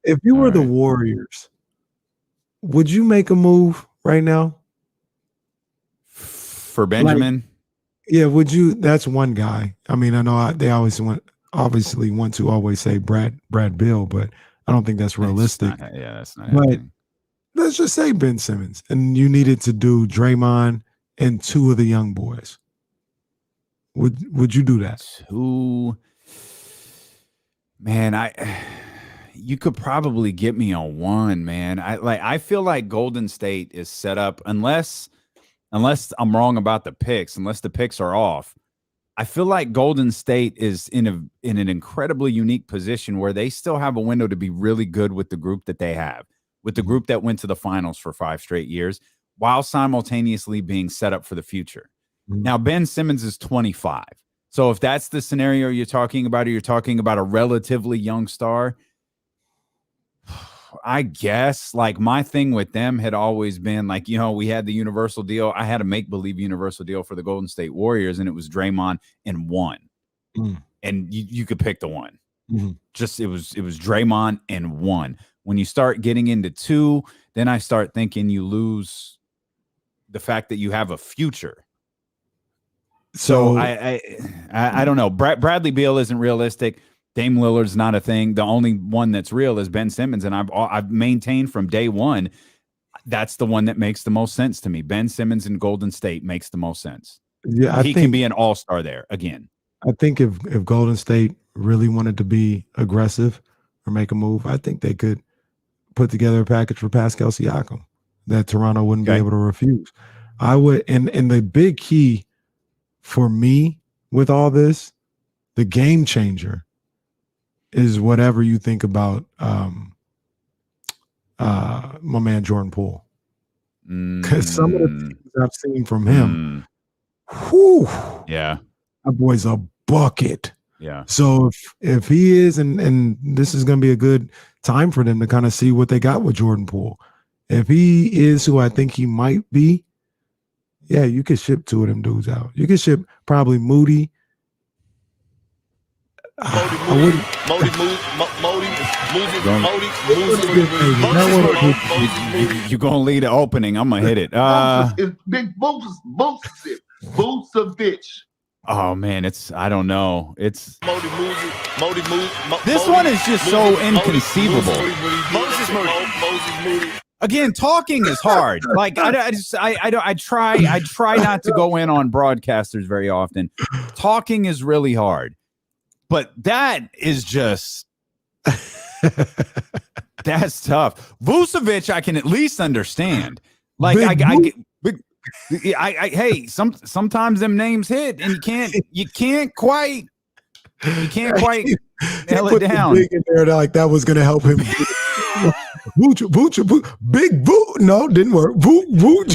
Speaker 2: If you were the Warriors, would you make a move right now
Speaker 1: for Benjamin?
Speaker 2: Yeah, would you? That's one guy. I mean, I know they obviously want to always say Brad Bill, but I don't think that's realistic.
Speaker 1: That's not
Speaker 2: But
Speaker 1: happening.
Speaker 2: let's just say Ben Simmons, and you needed to do Draymond and two of the young boys. Would you do that?
Speaker 1: Man, you could probably get me on one, man. I feel like Golden State is set up unless I'm wrong about the picks, unless the picks are off. I feel like Golden State is in an incredibly unique position where they still have a window to be really good with the group that they have, with the group that went to the finals for 5 straight years, while simultaneously being set up for the future.
Speaker 2: Mm-hmm.
Speaker 1: Now, Ben Simmons is 25. So if that's the scenario you're talking about, or you're talking about a relatively young star, I guess like my thing with them had always been like, we had the universal deal. I had a make-believe universal deal for the Golden State Warriors, and it was Draymond and one. And you could pick the one. Just it was Draymond and one. When you start getting into two, then I start thinking you lose the fact that you have a future. So I don't know. Bradley Beal isn't realistic. Dame Lillard's not a thing. The only one that's real is Ben Simmons, and I've maintained from day one that's the one that makes the most sense to me. Ben Simmons in Golden State makes the most sense.
Speaker 2: Yeah,
Speaker 1: he can be an all-star there again.
Speaker 2: I think if Golden State really wanted to be aggressive or make a move, I think they could put together a package for Pascal Siakam that Toronto wouldn't be able to refuse. I would, and the big key for me with all this, the game changer is whatever you think about my man Jordan Poole. Because some of the things I've seen from him, whew,
Speaker 1: yeah,
Speaker 2: that boy's a bucket.
Speaker 1: Yeah.
Speaker 2: So if he is, and this is going to be a good time for them to kind of see what they got with Jordan Poole. If he is who I think he might be, yeah, you could ship 2 of them dudes out. You could ship probably Moody.
Speaker 1: You're gonna lead the opening. I'm gonna hit it.
Speaker 5: Big Vucevic.
Speaker 1: Oh man, I don't know. This one is just so inconceivable. Again, talking is hard. Like I try not to go in on broadcasters very often. Talking is really hard. But that is just that's tough. Vucevic, I can at least understand. Like hey, sometimes them names hit, and you can't quite nail it down.
Speaker 2: Big in there, like that was gonna help him. Big boot. No, didn't work. Boot.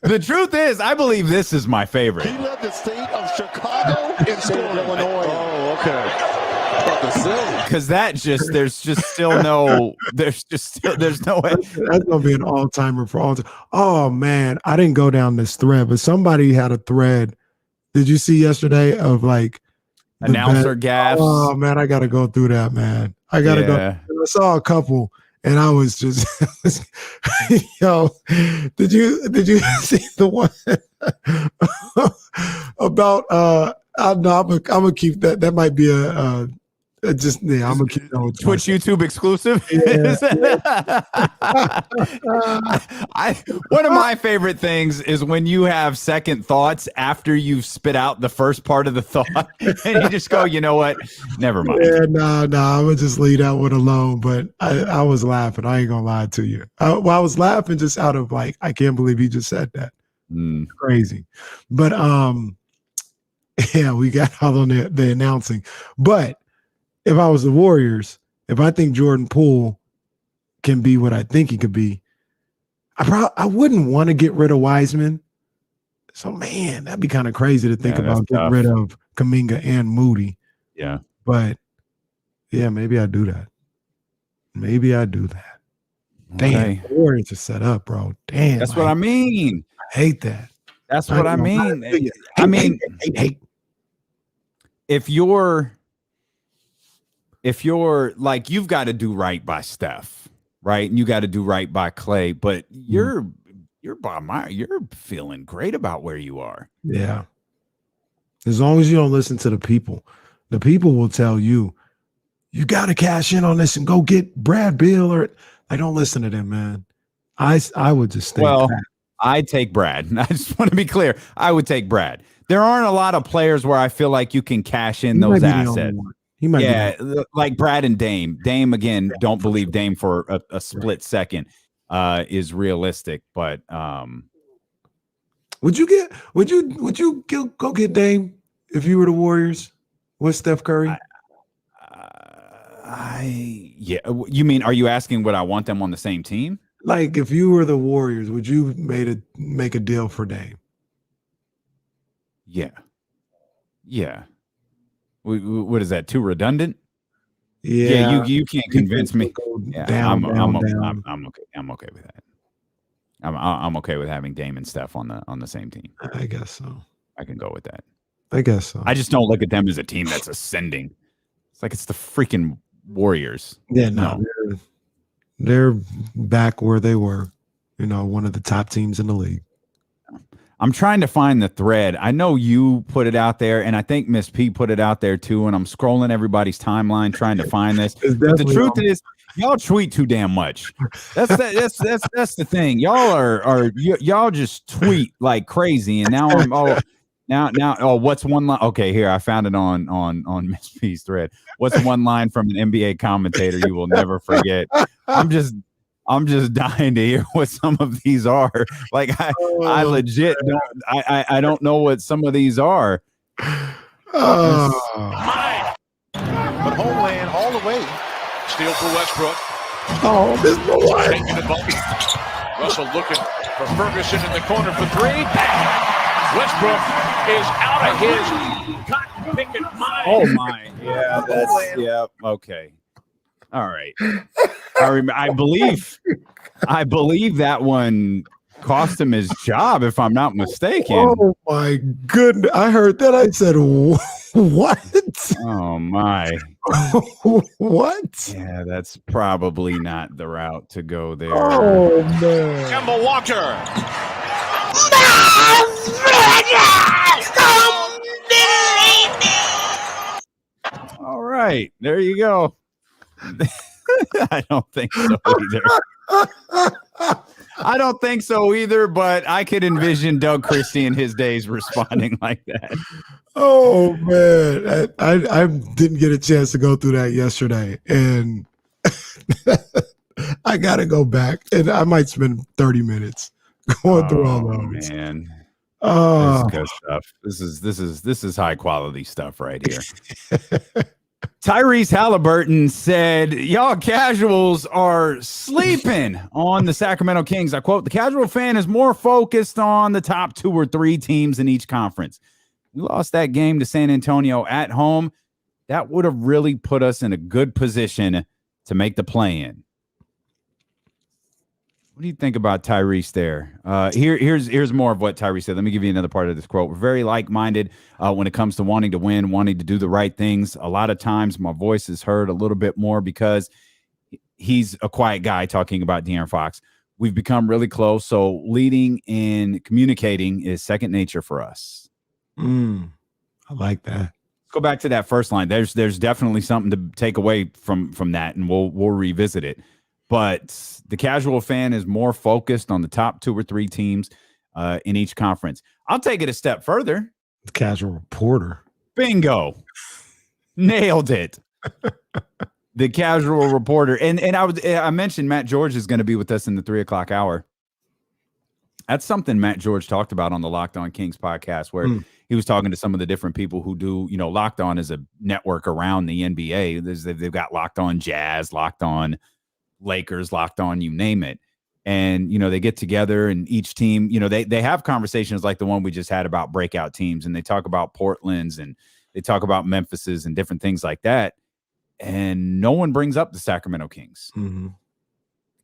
Speaker 1: The truth is, I believe this is my favorite.
Speaker 4: He led the state of Chicago in state of Illinois.
Speaker 5: Oh, okay.
Speaker 1: Because there's no way.
Speaker 2: That's gonna be an all-timer for all time. Oh man, I didn't go down this thread, but somebody had a thread. Did you see yesterday of like
Speaker 1: announcer gaffes?
Speaker 2: Oh man, I gotta go through that, man. I gotta go. I saw a couple, and I was just, yo. Did you see the one about? I'm gonna keep that. That might be I'm gonna keep that
Speaker 1: Twitch YouTube exclusive.
Speaker 2: Yeah.
Speaker 1: One of my favorite things is when you have second thoughts after you've spit out the first part of the thought, and you just go, you know what? Never mind.
Speaker 2: Yeah, no, I'm gonna just leave that one alone. But I was laughing. I ain't gonna lie to you. I was laughing just out of like, I can't believe he just said that. Crazy. But yeah, we got all on the announcing. But if I was the Warriors, if I think Jordan Poole can be what I think he could be, I wouldn't want to get rid of Wiseman. So, man, that'd be kind of crazy to think about getting rid of Kuminga and Moody.
Speaker 1: Yeah.
Speaker 2: But, yeah, maybe I do that. Damn, the Warriors are set up, bro. Damn.
Speaker 1: That's what I mean.
Speaker 2: I hate that.
Speaker 1: That's what I mean. I mean, if you're like, you've got to do right by Steph, right? And you got to do right by Clay, but you're feeling great about where you are.
Speaker 2: Yeah. As long as you don't listen to the people will tell you, you got to cash in on this and go get Brad Beal or I don't listen to them, man. I would just think that.
Speaker 1: I take Brad. I just want to be clear. I would take Brad. There aren't a lot of players where I feel like you can cash in those assets.
Speaker 2: He might
Speaker 1: like Brad and Dame. Dame, again, don't believe Dame for a split second is realistic, but
Speaker 2: would you go get Dame if you were the Warriors with Steph Curry?
Speaker 1: You mean, are you asking would I want them on the same team?
Speaker 2: Like if you were the Warriors, would you make a deal for Dame?
Speaker 1: Yeah. What is that? Too redundant?
Speaker 2: Yeah.
Speaker 1: You can't convince me. Yeah, I'm okay. I'm okay with that. I'm okay with having Dame and Steph on the same team.
Speaker 2: I guess so.
Speaker 1: I can go with that.
Speaker 2: I guess so.
Speaker 1: I just don't look at them as a team that's ascending. It's like it's the freaking Warriors.
Speaker 2: Yeah, no. They're back where they were, one of the top teams in the league.
Speaker 1: I'm trying to find the thread. I know you put it out there, and I think Miss P put it out there too. And I'm scrolling everybody's timeline trying to find this. But the truth is, y'all tweet too damn much. That's the thing. Y'all just tweet like crazy, and now what's one line? Okay, here I found it on Miss P's thread. What's one line from an NBA commentator you will never forget? I'm just dying to hear what some of these are. Like I legit don't know what some of these are.
Speaker 4: But homeland all the way. Steal for Westbrook.
Speaker 2: Oh, this boy.
Speaker 4: Taking the ball. Russell looking for Ferguson in the corner for three. Westbrook is out of his cotton picket mind.
Speaker 1: Oh my. Yeah, okay. All right. I believe that one cost him his job, if I'm not mistaken.
Speaker 2: Oh my goodness. I heard that. I said, what?
Speaker 1: Oh my.
Speaker 2: What?
Speaker 1: Yeah, that's probably not the route to go there.
Speaker 2: Oh man.
Speaker 4: Kemba Walker.
Speaker 1: All right. There you go. I don't think so either. I don't think so either, but I could envision Doug Christie in his days responding like that.
Speaker 2: Oh man, I didn't get a chance to go through that yesterday, and I got to go back, and I might spend 30 minutes going through all those.
Speaker 1: Man,
Speaker 2: oh,
Speaker 1: this is good stuff. This is high quality stuff right here. Tyrese Halliburton said, y'all casuals are sleeping on the Sacramento Kings. I quote, the casual fan is more focused on the top 2 or 3 teams in each conference. We lost that game to San Antonio at home. That would have really put us in a good position to make the play-in. What do you think about Tyrese there? Here's more of what Tyrese said. Let me give you another part of this quote. We're very like-minded when it comes to wanting to win, wanting to do the right things. A lot of times my voice is heard a little bit more because he's a quiet guy talking about De'Aaron Fox. We've become really close, so leading and communicating is second nature for us.
Speaker 2: I like that.
Speaker 1: Let's go back to that first line. There's definitely something to take away from that, and we'll revisit it. But the casual fan is more focused on the top 2 or 3 teams in each conference. I'll take it a step further.
Speaker 2: The casual reporter.
Speaker 1: Bingo. Nailed it. The casual reporter. And I mentioned Matt George is going to be with us in the 3 o'clock hour. That's something Matt George talked about on the Locked On Kings podcast, where he was talking to some of the different people who do, Locked On is a network around the NBA. They've got Locked On Jazz, Locked On Lakers, Locked On, you name it. And, they get together and each team, they have conversations like the one we just had about breakout teams. And they talk about Portland's and they talk about Memphis's and different things like that. And no one brings up the Sacramento Kings.
Speaker 2: Mm-hmm.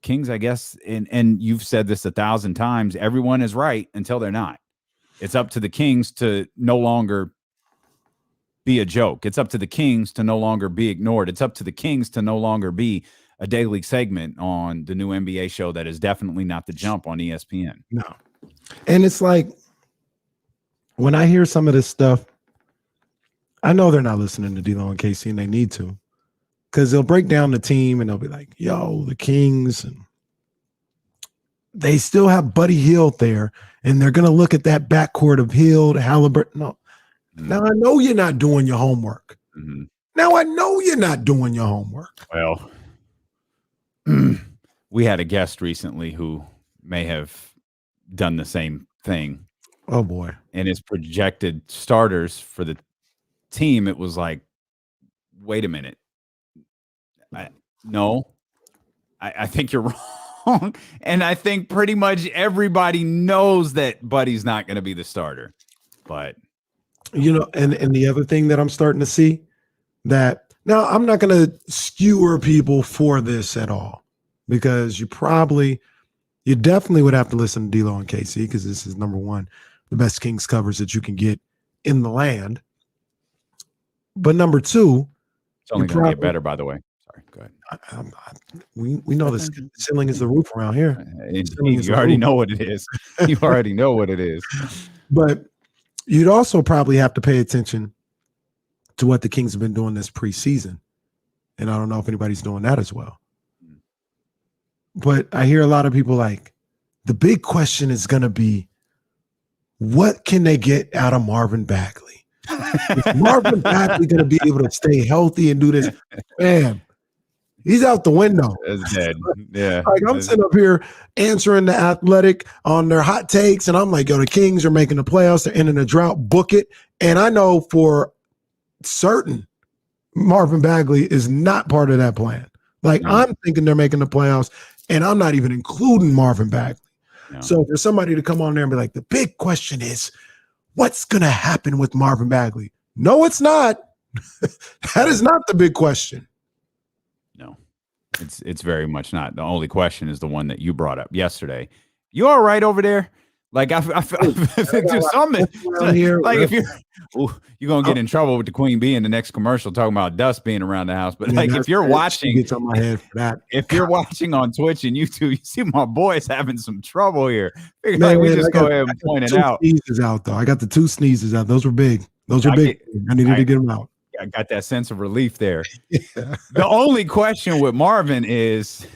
Speaker 1: Kings, I guess, and you've said this 1,000 times, everyone is right until they're not. It's up to the Kings to no longer be a joke. It's up to the Kings to no longer be ignored. It's up to the Kings to no longer be a daily segment on the new NBA show that is definitely not The Jump on ESPN.
Speaker 2: No. And it's like, when I hear some of this stuff, I know they're not listening to D-Lo and Casey, and they need to, because they'll break down the team and they'll be like, yo, the Kings, and they still have Buddy Hield there, and they're going to look at that backcourt of Hield, Halliburton. No. Now I know you're not doing your homework.
Speaker 1: Mm-hmm.
Speaker 2: Now I know you're not doing your homework.
Speaker 1: Well, we had a guest recently who may have done the same thing.
Speaker 2: Oh, boy.
Speaker 1: And his projected starters for the team, it was like, wait a minute. I think you're wrong. And I think pretty much everybody knows that Buddy's not going to be the starter. But
Speaker 2: you know, and the other thing that I'm starting to see, that now I'm not going to skewer people for this at all, because you definitely would have to listen to D-Lo and KC, because this is number one, the best Kings covers that you can get in the land. But number two,
Speaker 1: it's only going to get better, by the way. Sorry, go ahead.
Speaker 2: We know this ceiling is the roof around here.
Speaker 1: You already know what it is. You already know what it is.
Speaker 2: But you'd also probably have to pay attention to what the Kings have been doing this preseason. And I don't know if anybody's doing that as well. But I hear a lot of people like, the big question is going to be, what can they get out of Marvin Bagley? Is Marvin Bagley going to be able to stay healthy and do this? Man, he's out the window.
Speaker 1: It's dead. Yeah.
Speaker 2: Like, I'm sitting up here answering the Athletic on their hot takes, and I'm like, yo, the Kings are making the playoffs. They're ending the drought. Book it. And I know for certain Marvin Bagley is not part of that plan. Like, I'm thinking they're making the playoffs, and I'm not even including Marvin Bagley. No. So for somebody to come on there and be like, the big question is, what's going to happen with Marvin Bagley? No, it's not. That is not the big question.
Speaker 1: No, it's very much not. The only question is the one that you brought up yesterday. You all right over there? Like I do something here. Like if you're gonna get in trouble with the Queen Bee in the next commercial talking about dust being around the house. But like if you're watching,
Speaker 2: gets on my head for that.
Speaker 1: If you're watching on Twitch and YouTube, you see my boy's having some trouble here. Like we just go ahead and point it out.
Speaker 2: Sneezes out though. I got the 2 sneezes out. Those were big. Those are big. I needed to get them out.
Speaker 1: I got that sense of relief there. Yeah. The only question with Marvin is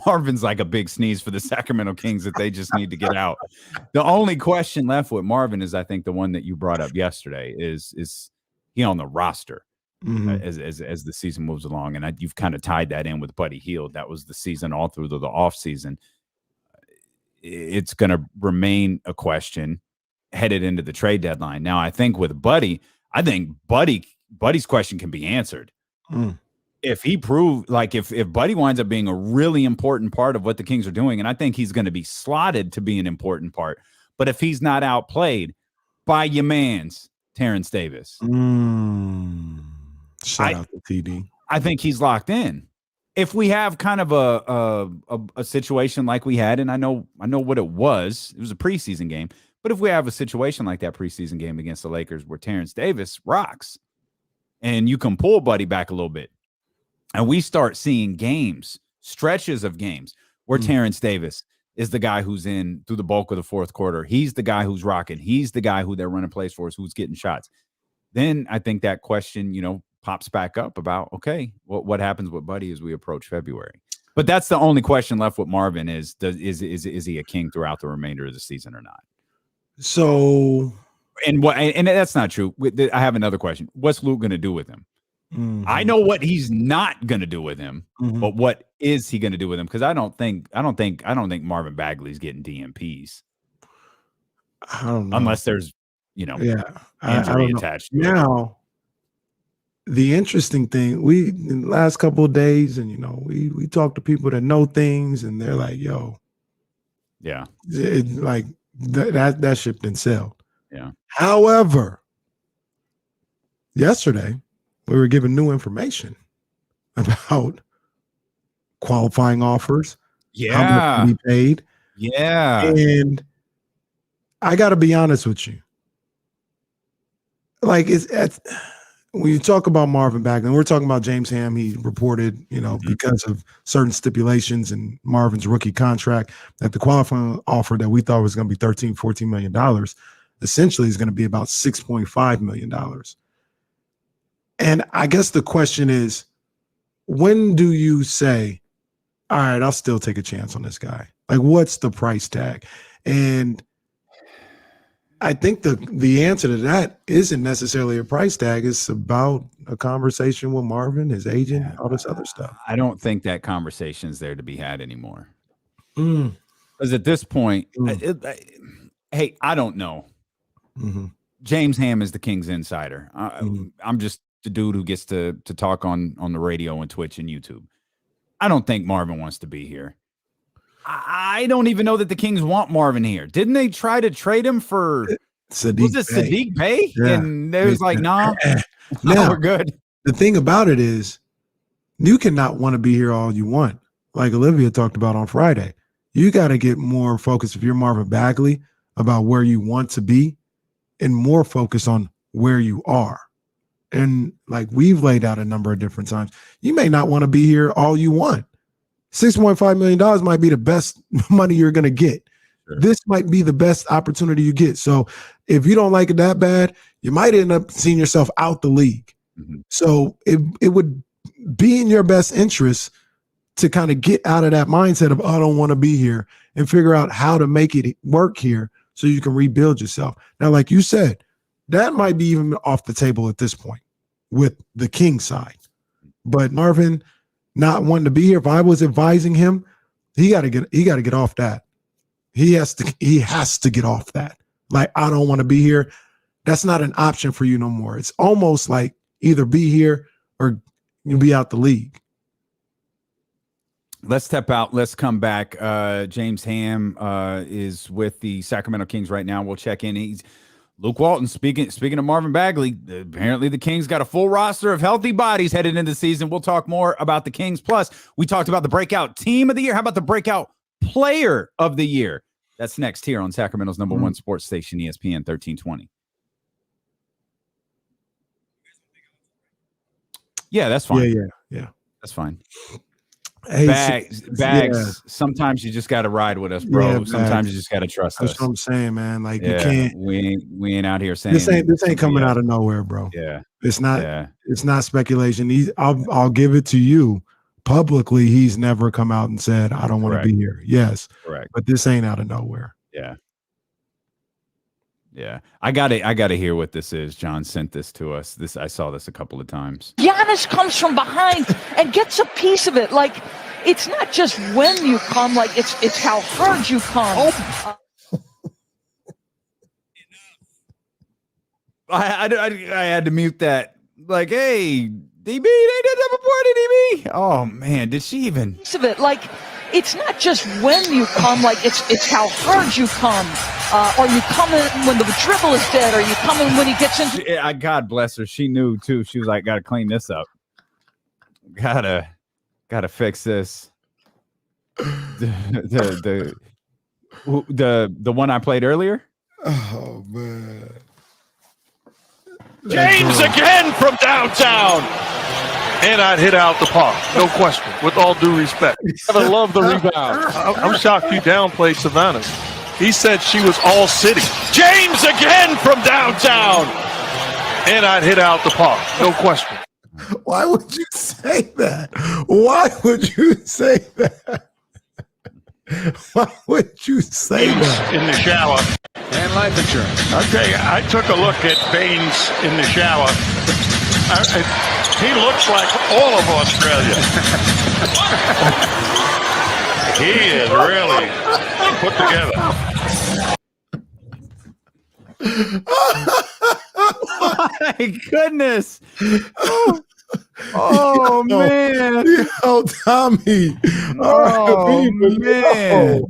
Speaker 1: Marvin's like a big sneeze for the Sacramento Kings that they just need to get out. The only question left with Marvin is, I think, the one that you brought up yesterday is he on the roster as the season moves along, and you've kind of tied that in with Buddy Hield. That was the season all through the off season. It's going to remain a question headed into the trade deadline. Now, I think with Buddy, Buddy's question can be answered. If he proved, like if Buddy winds up being a really important part of what the Kings are doing, and I think he's going to be slotted to be an important part, but if he's not outplayed by your man's Terrence Davis,
Speaker 2: shout out to TD.
Speaker 1: I think he's locked in. If we have kind of a situation like we had, and I know what it was a preseason game, but if we have a situation like that preseason game against the Lakers where Terrence Davis rocks, and you can pull Buddy back a little bit, and we start seeing stretches of games where Terrence Davis is the guy who's in through the bulk of the fourth quarter. He's the guy who's rocking. He's the guy who they're running plays for us, who's getting shots. Then I think that question, pops back up about, okay, what happens with Buddy as we approach February? But that's the only question left with Marvin is he a King throughout the remainder of the season or not?
Speaker 2: So...
Speaker 1: And that's not true. I have another question. What's Luke going to do with him? I know what he's not going to do with him, but what is he going to do with him? Because I don't think Marvin Bagley's getting DMPs.
Speaker 2: I don't know.
Speaker 1: Unless there's injury attached to
Speaker 2: now. The interesting thing, in the last couple of days, and we talk to people that know things, and they're like, "Yo,
Speaker 1: yeah,
Speaker 2: like that ship didn't sail."
Speaker 1: Yeah.
Speaker 2: However, yesterday we were given new information about qualifying offers.
Speaker 1: Yeah.
Speaker 2: How much to be paid.
Speaker 1: Yeah.
Speaker 2: And I got to be honest with you. Like when you talk about Marvin Bagley, and we're talking about James Ham, he reported, because of certain stipulations in Marvin's rookie contract, that the qualifying offer that we thought was going to be $13-14 million essentially is going to be about $6.5 million. And I guess the question is, when do you say, all right, I'll still take a chance on this guy? Like, what's the price tag? And I think the answer to that isn't necessarily a price tag. It's about a conversation with Marvin, his agent, all this other stuff.
Speaker 1: I don't think that conversation is there to be had anymore.
Speaker 2: Mm.
Speaker 1: Because at this point, hey, I don't know.
Speaker 2: Mm-hmm.
Speaker 1: James Ham is the Kings insider. I'm just the dude who gets to talk on the radio and Twitch and YouTube. I don't think Marvin wants to be here. I don't even know that the Kings want Marvin here. Didn't they try to trade him for Sadiq Bey?
Speaker 2: Yeah.
Speaker 1: And they was like, nah,
Speaker 2: now,
Speaker 1: we're good.
Speaker 2: The thing about it is, you cannot want to be here all you want. Like Olivia talked about on Friday. You got to get more focused, if you're Marvin Bagley, about where you want to be and more focused on where you are. And like we've laid out a number of different times, you may not want to be here all you want. $6.5 million might be the best money you're going to get. Sure. This might be the best opportunity you get. So if you don't like it that bad, you might end up seeing yourself out the league. Mm-hmm. So it would be in your best interest to kind of get out of that mindset of, I don't want to be here, and figure out how to make it work here so you can rebuild yourself. Now, like you said, that might be even off the table at this point with the King side. But Marvin not wanting to be here, if I was advising him, he got to get off that. He has to get off that. Like, I don't want to be here. That's not an option for you no more. It's almost like either be here or you'll be out the league.
Speaker 1: Let's step out. Let's come back. James Ham is with the Sacramento Kings right now. We'll check in. He's Luke Walton. Speaking of Marvin Bagley, apparently the Kings got a full roster of healthy bodies headed into the season. We'll talk more about the Kings. Plus, we talked about the breakout team of the year. How about the breakout player of the year? That's next here on Sacramento's number one sports station, ESPN 1320. Yeah, that's fine.
Speaker 2: Yeah.
Speaker 1: That's fine.
Speaker 2: Hey,
Speaker 1: Bags. Yeah. Sometimes you just got to ride with us, bro.
Speaker 2: Yeah,
Speaker 1: sometimes you just got to trust us.
Speaker 2: That's what I'm saying, man. Like, you can't.
Speaker 1: We ain't out here saying
Speaker 2: this ain't coming out of nowhere, bro.
Speaker 1: Yeah,
Speaker 2: it's not. Yeah. It's not speculation. I'll give it to you. Publicly, he's never come out and said, I don't want to be here. Yes,
Speaker 1: correct.
Speaker 2: But this ain't out of nowhere.
Speaker 1: Yeah. I gotta hear what this is. John sent this to us. I saw this a couple of times.
Speaker 6: Giannis comes from behind and gets a piece of it. Like, it's not just when you come, like it's how hard you come.
Speaker 1: I had to mute that. Like, hey, DB, they did that before, DB. Oh man, did she even?
Speaker 6: Piece of it, like, it's not just when you come, like it's how hard you come. Are you coming when the dribble is dead? Are you coming when he gets into?
Speaker 1: God bless her. She knew too. She was like, "Gotta clean this up. Gotta fix this." The one I played earlier.
Speaker 2: Oh man.
Speaker 4: James again from downtown. And I'd hit out the park, no question, with all due respect. I love the rebound. I'm shocked you downplayed Savannah. He said she was all city. James again from downtown. And I'd hit out the park, no question.
Speaker 2: Why would you say that? Why would you say that? Why would you say that?
Speaker 4: In the shower. And life insurance. Okay, I took a look at Baines in the shower. He looks like all of Australia. He is really put together.
Speaker 1: My goodness. Oh man.
Speaker 2: Yo, Tommy.
Speaker 1: Oh man.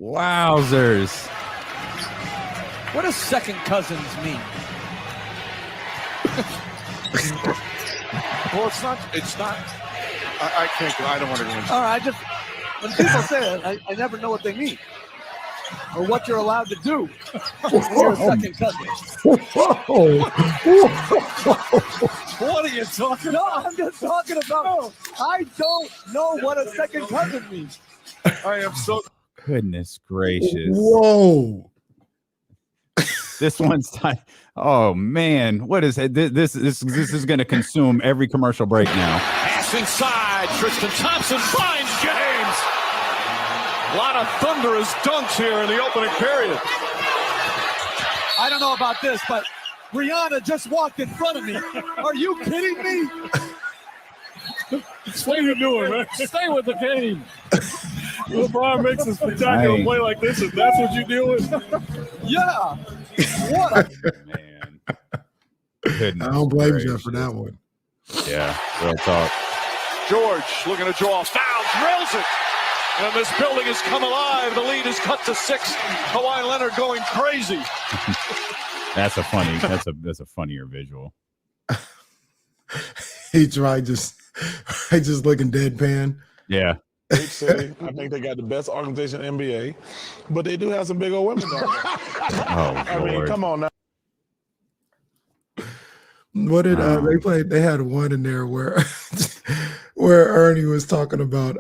Speaker 1: Wowzers.
Speaker 7: What does second cousins mean?
Speaker 4: Well, it's not. I can't go. I don't want to go into.
Speaker 7: All right, when people say it, I never know what they mean or what you're allowed to do when you're a second cousin.
Speaker 2: Whoa.
Speaker 7: What are you talking about? I'm just talking about. I don't know what a second cousin means.
Speaker 4: I am so.
Speaker 1: Goodness gracious.
Speaker 2: Whoa.
Speaker 1: This one's time. Oh man, what is it? This is going to consume every commercial break now.
Speaker 8: Pass inside. Tristan Thompson finds James. A lot of thunderous dunks here in the opening period.
Speaker 7: I don't know about this, but Rihanna just walked in front of me. Are you kidding me?
Speaker 3: That's what you're doing, man.
Speaker 8: Stay with the game.
Speaker 3: LeBron makes a spectacular play like this, and that's what you deal with.
Speaker 7: Yeah. What?
Speaker 1: Man, goodness
Speaker 2: I don't blame
Speaker 1: gracious.
Speaker 2: Jeff for that one.
Speaker 1: Yeah, real talk.
Speaker 8: George looking to draw foul, drills it. And this building has come alive. The lead is cut to 6. Kawhi Leonard going crazy.
Speaker 1: That's a funnier visual.
Speaker 2: He tried just looking deadpan.
Speaker 1: Yeah.
Speaker 9: Big city. I think they got the best organization in the NBA, but they do have some big old women down there.
Speaker 1: Oh,
Speaker 9: I mean,
Speaker 1: Lord.
Speaker 9: come on now.
Speaker 2: What did they played? They had one in there where Ernie was talking about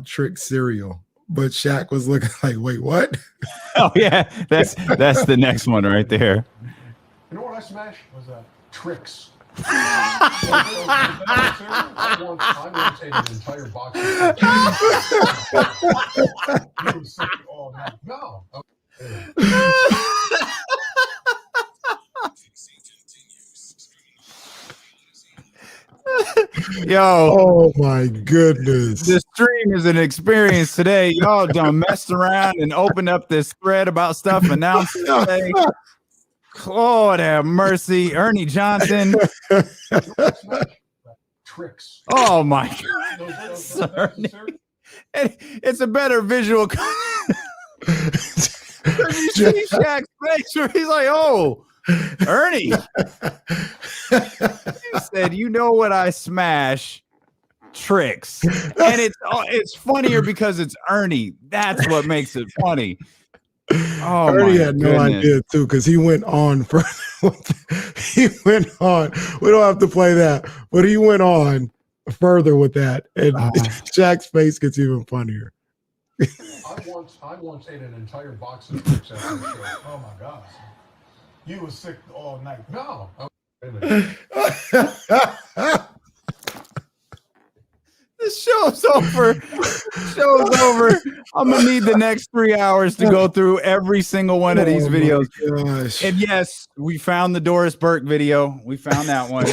Speaker 2: trick cereal, but Shaq was looking like, wait, what?
Speaker 1: Oh yeah, that's the next one right there.
Speaker 5: You know what I smashed? Was that tricks. I once ate an entire box of no.
Speaker 1: Yo,
Speaker 2: Oh my goodness.
Speaker 1: the stream is an experience today. Y'all done messed around and opened up this thread about stuff announced today. Lord have mercy, Ernie Johnson.
Speaker 5: Tricks.
Speaker 1: Oh my God, sir. It's a better visual. You see Shaq's face where he's like, "Oh, Ernie." He said, "You know what I smash? Tricks." And it's funnier because it's Ernie. That's what makes it funny. Oh,
Speaker 2: Ernie
Speaker 1: my
Speaker 2: had no
Speaker 1: goodness.
Speaker 2: idea too, because he went on for he went on. We don't have to play that, but he went on further with that, and Shaq's face gets even funnier.
Speaker 5: I once ate an entire box of tricks after the show. Oh my God. You was sick all night. No.
Speaker 1: This show's over. Show's over. I'm gonna need the next 3 hours to go through every single one of these
Speaker 2: Oh my
Speaker 1: videos.
Speaker 2: gosh.
Speaker 1: And yes, we found the Doris Burke video. We found that one.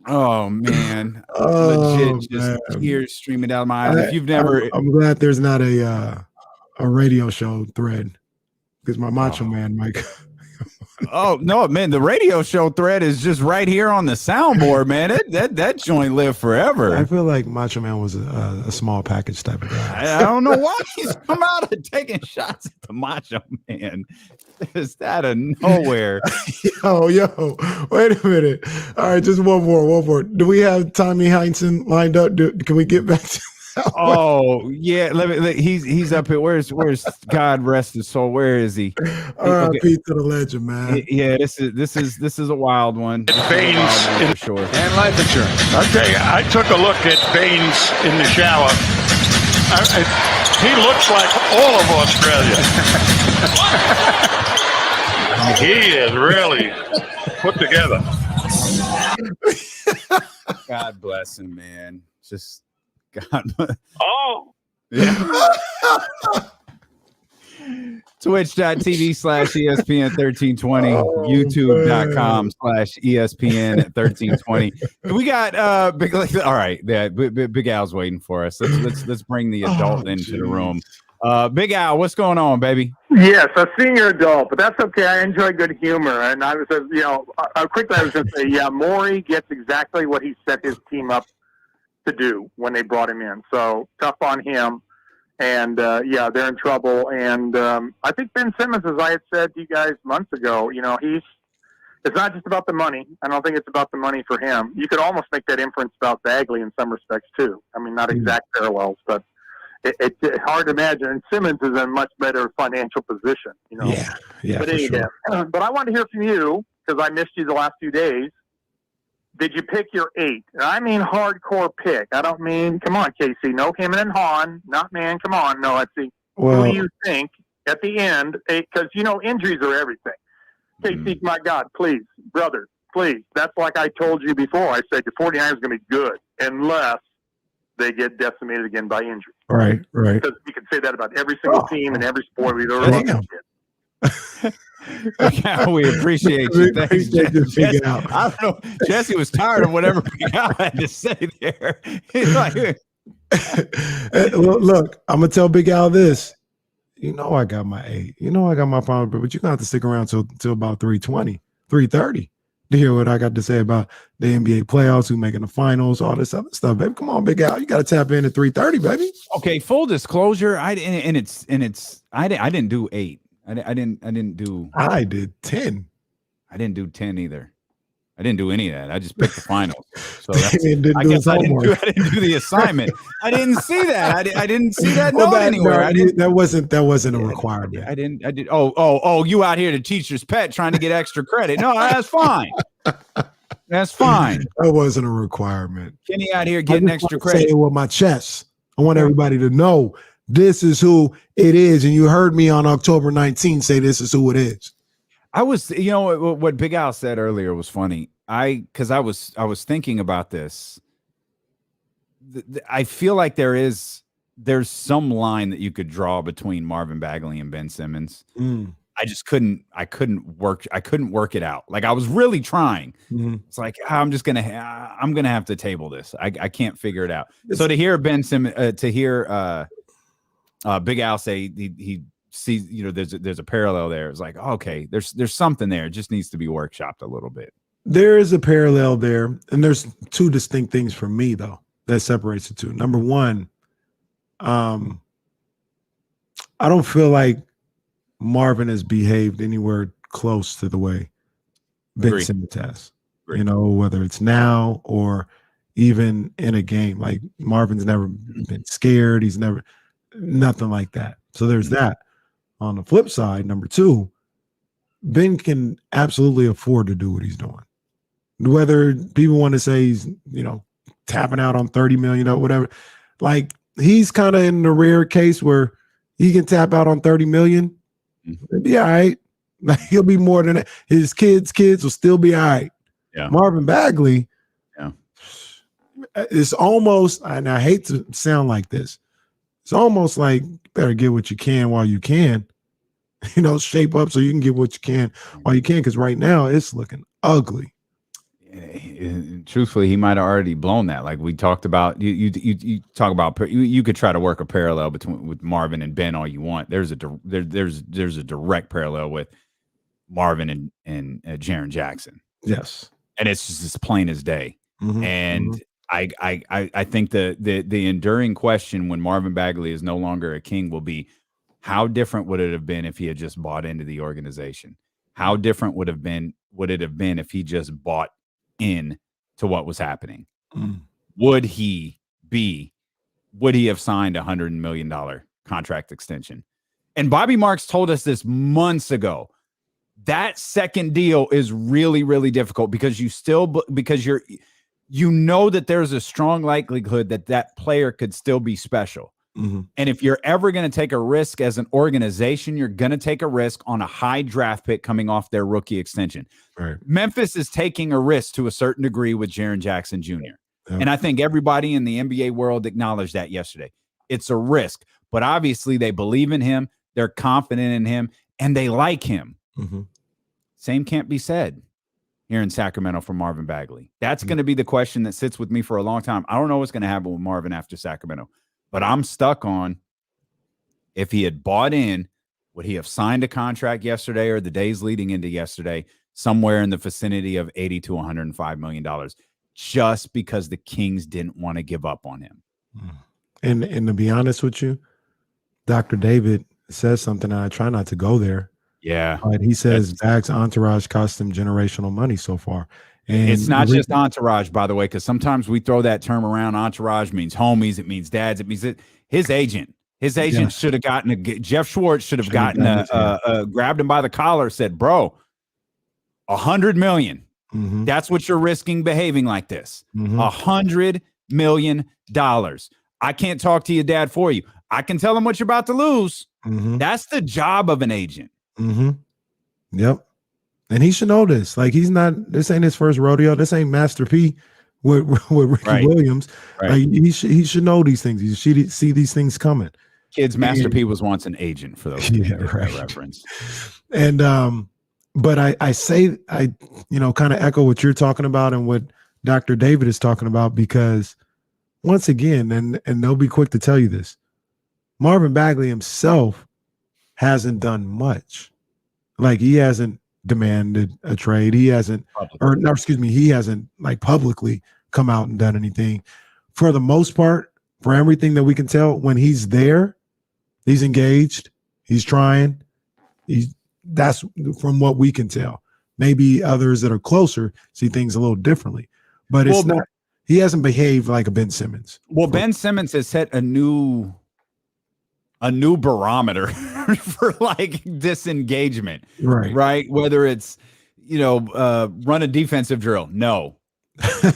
Speaker 1: Oh man, legit, just tears streaming down my eyes. If you've never,
Speaker 2: I'm glad there's not a radio show thread, because my Macho Man Mike.
Speaker 1: oh no, man, the radio show thread is just right here on the soundboard, man. That joint lived forever.
Speaker 2: I feel like Macho Man was a small package type of guy.
Speaker 1: I don't know why he's come out and taking shots at the Macho Man. Just out of nowhere.
Speaker 2: Yo, wait a minute. All right, just one more. Do we have Tommy Heinsohn lined up? Can we get back to that one?
Speaker 1: Oh yeah, he's up here. Where's God rest his soul? Where is he?
Speaker 2: R.I.P. to the legend, man.
Speaker 1: Yeah, this is a wild one.
Speaker 4: Baines
Speaker 1: for sure.
Speaker 8: And life insurance.
Speaker 4: I'll tell you, I took a look at Baines in the shower. He looks like all of Australia. He is really put together.
Speaker 1: God bless him, man. Just God.
Speaker 4: Oh,
Speaker 1: Yeah. Twitch.tv/ESPN1320, YouTube.com/ESPN1320. We got big. All right, yeah, Big Al's waiting for us. Let's bring the adult into the room. Big Al, what's going on, baby?
Speaker 10: Yes, a senior adult, but that's okay. I enjoy good humor, and I was, quickly I was going to say, yeah, Morey gets exactly what he set his team up to do when they brought him in. So tough on him, and yeah, they're in trouble. And I think Ben Simmons, as I had said to you guys months ago, it's not just about the money. I don't think it's about the money for him. You could almost make that inference about Bagley in some respects too. I mean, not exact parallels, but. It's hard to imagine. And Simmons is in a much better financial position,
Speaker 2: Yeah,
Speaker 10: But
Speaker 2: for sure.
Speaker 10: But I wanted to hear from you, because I missed you the last few days. Did you pick your 8? And I mean hardcore pick. I don't mean, come on, Casey. No Hammond and Hahn. Not man, come on. No, let's see.
Speaker 2: Well,
Speaker 10: Who do you think at the end, because, injuries are everything. KC, my God, please, brother, please. That's like I told you before. I said the 49ers are going to be good unless they get decimated again by injury.
Speaker 2: Right.
Speaker 10: Because you can say that about every single team and every sport we've ever
Speaker 2: Damn.
Speaker 1: Yeah, we appreciate you. Thanks, Jesse. I don't know. Jesse was tired of whatever Big Al had to say there. He's like,
Speaker 2: look, I'm gonna tell Big Al this. I got my 8. I got my final, but you're gonna have to stick around till about 3:20, 3:30 to hear what I got to say about the NBA playoffs, who making the finals, all this other stuff, baby. Come on, Big Al, you got to tap in at 3:30, baby.
Speaker 1: Okay, full disclosure, I didn't do 8. I didn't do.
Speaker 2: I did 10.
Speaker 1: I didn't do 10 either. I didn't do any of that. I just picked the finals. So
Speaker 2: I guess I didn't
Speaker 1: do the assignment. I didn't see that. I didn't see that
Speaker 2: Well,
Speaker 1: note anywhere.
Speaker 2: that wasn't a requirement.
Speaker 1: I did. Oh, you out here the teacher's pet trying to get extra credit. No, that's fine. That's fine.
Speaker 2: That wasn't a requirement.
Speaker 1: Kenny out here getting extra credit.
Speaker 2: Say it with my chest. I want everybody to know this is who it is. And you heard me on October 19th say this is who it is.
Speaker 1: I was, what Big Al said earlier was funny. Because I was thinking about this. I feel like there's some line that you could draw between Marvin Bagley and Ben Simmons. I just couldn't work it out. Like I was really trying. It's like I'm gonna have to table this. I can't figure it out. So to hear Ben Simmons, to hear Big Al say he sees, there's a parallel there. It's like, okay, there's something there. It just needs to be workshopped a little bit.
Speaker 2: There is a parallel there, and there's two distinct things for me though that separates the two. Number one, I don't feel like Marvin has behaved anywhere close to the way Ben Simmons has. Whether it's now or even in a game. Like Marvin's never been scared. He's never nothing like that. So there's that. On the flip side, number two, Ben can absolutely afford to do what he's doing. Whether people want to say he's, tapping out on 30 million or whatever, like he's kind of in the rare case where he can tap out on 30 million. It'll be all right. Like, he'll be more than that. His kids will still be all right.
Speaker 1: Yeah.
Speaker 2: Marvin Bagley, it's almost, and I hate to sound like this, it's almost like you better get what you can while you can, shape up so you can get what you can while you can. Because right now it's looking ugly.
Speaker 1: Truthfully, he might have already blown that. Like we talked about, you talk about, you could try to work a parallel with Marvin and Ben all you want. There's a direct parallel with Marvin and Jaren Jackson.
Speaker 2: Yes,
Speaker 1: and it's just as plain as day. And I think the enduring question when Marvin Bagley is no longer a King will be, how different would it have been if he had just bought into the organization? How different would it have been if he just bought in to what was happening? Would he have signed $100 million contract extension? And Bobby Marks told us this months ago. That second deal is really, really difficult because you know that there's a strong likelihood that player could still be special. And if you're ever going to take a risk as an organization, you're going to take a risk on a high draft pick coming off their rookie extension.
Speaker 2: Right.
Speaker 1: Memphis is taking a risk to a certain degree with Jaren Jackson Jr. And I think everybody in the NBA world acknowledged that yesterday. It's a risk, but obviously they believe in him. They're confident in him and they like him. Same can't be said here in Sacramento for Marvin Bagley. That's going to be the question that sits with me for a long time. I don't know what's going to happen with Marvin after Sacramento. But I'm stuck on, if he had bought in, would he have signed a contract yesterday or the days leading into yesterday, somewhere in the vicinity of $80 to $105 million, just because the Kings didn't want to give up on him?
Speaker 2: And to be honest with you, Dr. David says something, and I try not to go there.
Speaker 1: Yeah.
Speaker 2: But he says Bag's entourage cost him generational money so far. And
Speaker 1: it's not just entourage, by the way, because sometimes we throw that term around. Entourage means homies. It means dads. It means his agent. His agent should have gotten Jeff Schwartz should have gotten grabbed him by the collar, said, "Bro, $100 million. That's what you're risking behaving like this. $100 million. I can't talk to your dad for you. I can tell him what you're about to lose.
Speaker 2: Mm-hmm.
Speaker 1: That's the job of an agent.
Speaker 2: Mm-hmm. Yep. And he should know this. Like, this ain't his first rodeo. This ain't Master P with Ricky Williams.
Speaker 1: Right.
Speaker 2: Like, he should know these things. He should see these things coming.
Speaker 1: Kids, Master P was once an agent, for those who get that reference.
Speaker 2: And but I kind of echo what you're talking about and what Dr. David is talking about, because once again, and they'll be quick to tell you this, Marvin Bagley himself hasn't done much. Like, he hasn't demanded a trade. He hasn't, he hasn't like publicly come out and done anything. For the most part, for everything that we can tell, when he's there, he's engaged, he's trying. That's from what we can tell. Maybe others that are closer see things a little differently, but he hasn't behaved like a Ben Simmons.
Speaker 1: Well, Ben Simmons has set a new barometer for like disengagement, right? Whether it's, run a defensive drill. No.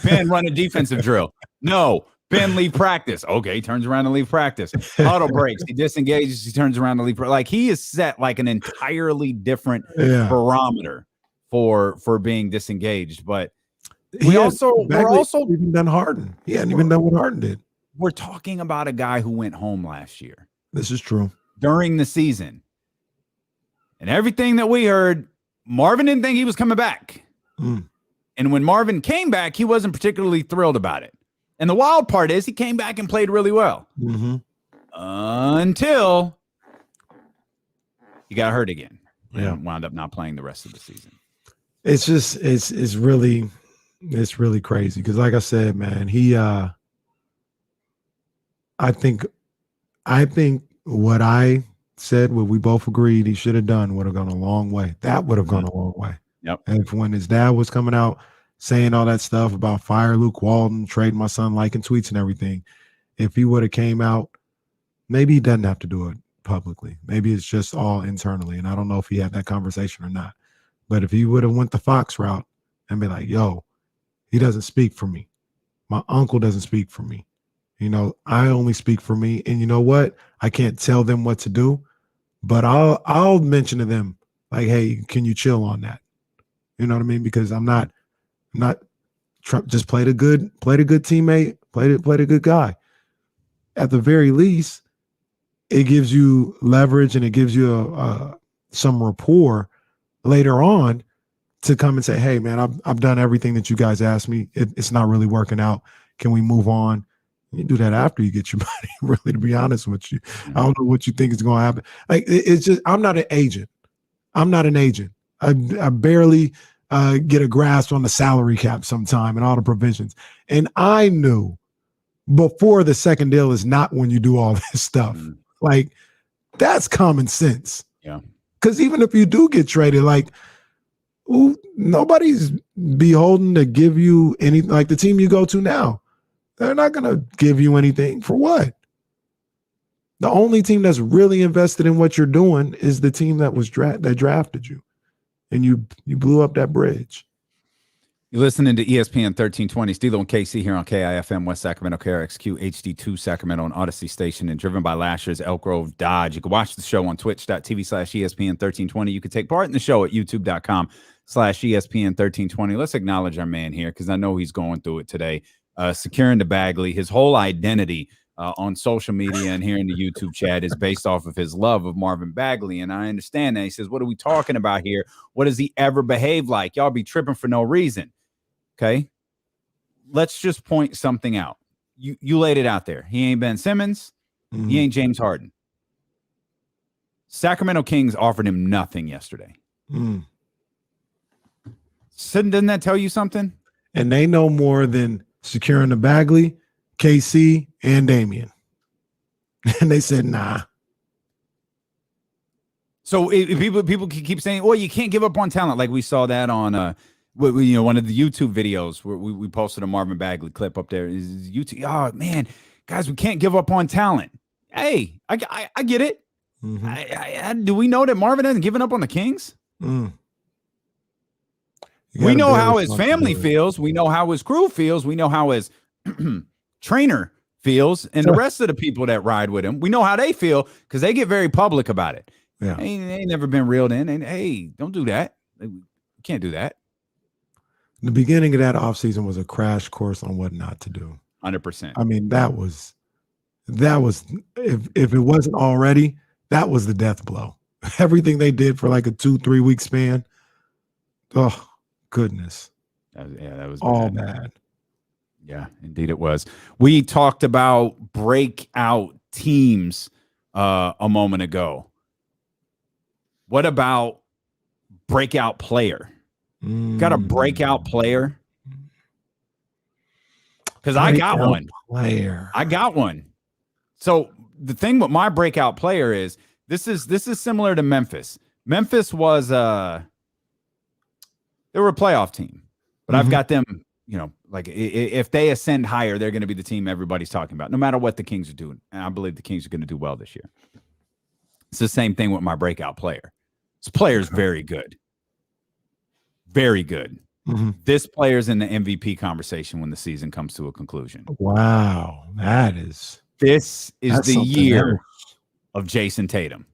Speaker 1: Ben, run a defensive drill. No. Ben, leave practice. Okay, turns around and leave practice. Huddle breaks. He disengages. He turns around and leave. Like, he is set like an entirely barometer for being disengaged. But we're also
Speaker 2: even done Harden. He hadn't even done what Harden did.
Speaker 1: We're talking about a guy who went home last year.
Speaker 2: This is true.
Speaker 1: During the season. And everything that we heard, Marvin didn't think he was coming back. And when Marvin came back, he wasn't particularly thrilled about it. And the wild part is he came back and played really well. Until he got hurt again. And wound up not playing the rest of the season.
Speaker 2: It's just it's really crazy. Because like I said, man, I think what I said, what we both agreed he should have done, would have gone a long way. That would have gone a long way.
Speaker 1: Yep.
Speaker 2: And when his dad was coming out saying all that stuff about fire Luke Walton, trading my son, liking tweets and everything, if he would have came out, maybe he doesn't have to do it publicly. Maybe it's just all internally. And I don't know if he had that conversation or not. But if he would have went the Fox route and be like, yo, he doesn't speak for me. My uncle doesn't speak for me. I only speak for me. And you know what? I can't tell them what to do, but I'll mention to them, like, hey, can you chill on that? You know what I mean? Because I'm not just played a good teammate, played a good guy. At the very least, it gives you leverage and it gives you some rapport later on to come and say, hey, man, I've done everything that you guys asked me. It's not really working out. Can we move on? You do that after you get your money, really, to be honest with you. I don't know what you think is going to happen. Like, it's just, I'm not an agent. I barely get a grasp on the salary cap sometime and all the provisions. And I knew before the second deal is not when you do all this stuff. Like, that's common sense.
Speaker 1: Yeah.
Speaker 2: Because even if you do get traded, like, nobody's beholden to give you any, like the team you go to now. They're not going to give you anything. For what? The only team that's really invested in what you're doing is the team that was that drafted you. And you blew up that bridge.
Speaker 1: You're listening to ESPN 1320. Steelo and KC here on KIFM, West Sacramento, KRXQ, HD2 Sacramento, and Odyssey Station, and driven by Lashers, Elk Grove, Dodge. You can watch the show on twitch.tv/ESPN 1320. You can take part in the show at youtube.com/ESPN 1320. Let's acknowledge our man here, because I know he's going through it today. Securing the Bagley, his whole identity on social media and here in the YouTube chat is based off of his love of Marvin Bagley. And I understand that. He says, what are we talking about here? What does he ever behave like? Y'all be tripping for no reason. Okay. Let's just point something out. You laid it out there. He ain't Ben Simmons. He ain't James Harden. Sacramento Kings offered him nothing yesterday. So doesn't that tell you something?
Speaker 2: And they know more than securing the Bagley, KC, and Davion. And they said, nah.
Speaker 1: So people keep saying, well, you can't give up on talent. Like we saw that on one of the YouTube videos where we posted a Marvin Bagley clip up there. Is YouTube? Oh man, guys, we can't give up on talent. Hey, I get it. Do we know that Marvin hasn't given up on the Kings? We know how his family feels. We know how his crew feels. We know how his trainer feels, and the rest of the people that ride with him, we know how they feel because they get very public about it.
Speaker 2: Yeah.
Speaker 1: They ain't never been reeled in. And hey, don't do that. You can't do that.
Speaker 2: The beginning of that offseason was a crash course on what not to do.
Speaker 1: 100%.
Speaker 2: I mean, that was if it wasn't already, that was the death blow. Everything they did for like a 2-3 week span. Oh, goodness.
Speaker 1: That was
Speaker 2: all bad.
Speaker 1: Yeah, indeed it was. We talked about breakout teams a moment ago. What about breakout player? Got a breakout player? Because I got one. I got one. So the thing with my breakout player is this is similar to Memphis. Memphis was they were a playoff team, but I've got them, like if they ascend higher, they're going to be the team everybody's talking about, no matter what the Kings are doing. And I believe the Kings are going to do well this year. It's the same thing with my breakout player. This player is very good. Very good. This player's in the MVP conversation when the season comes to a conclusion.
Speaker 2: Wow.
Speaker 1: This is the year of Jason Tatum.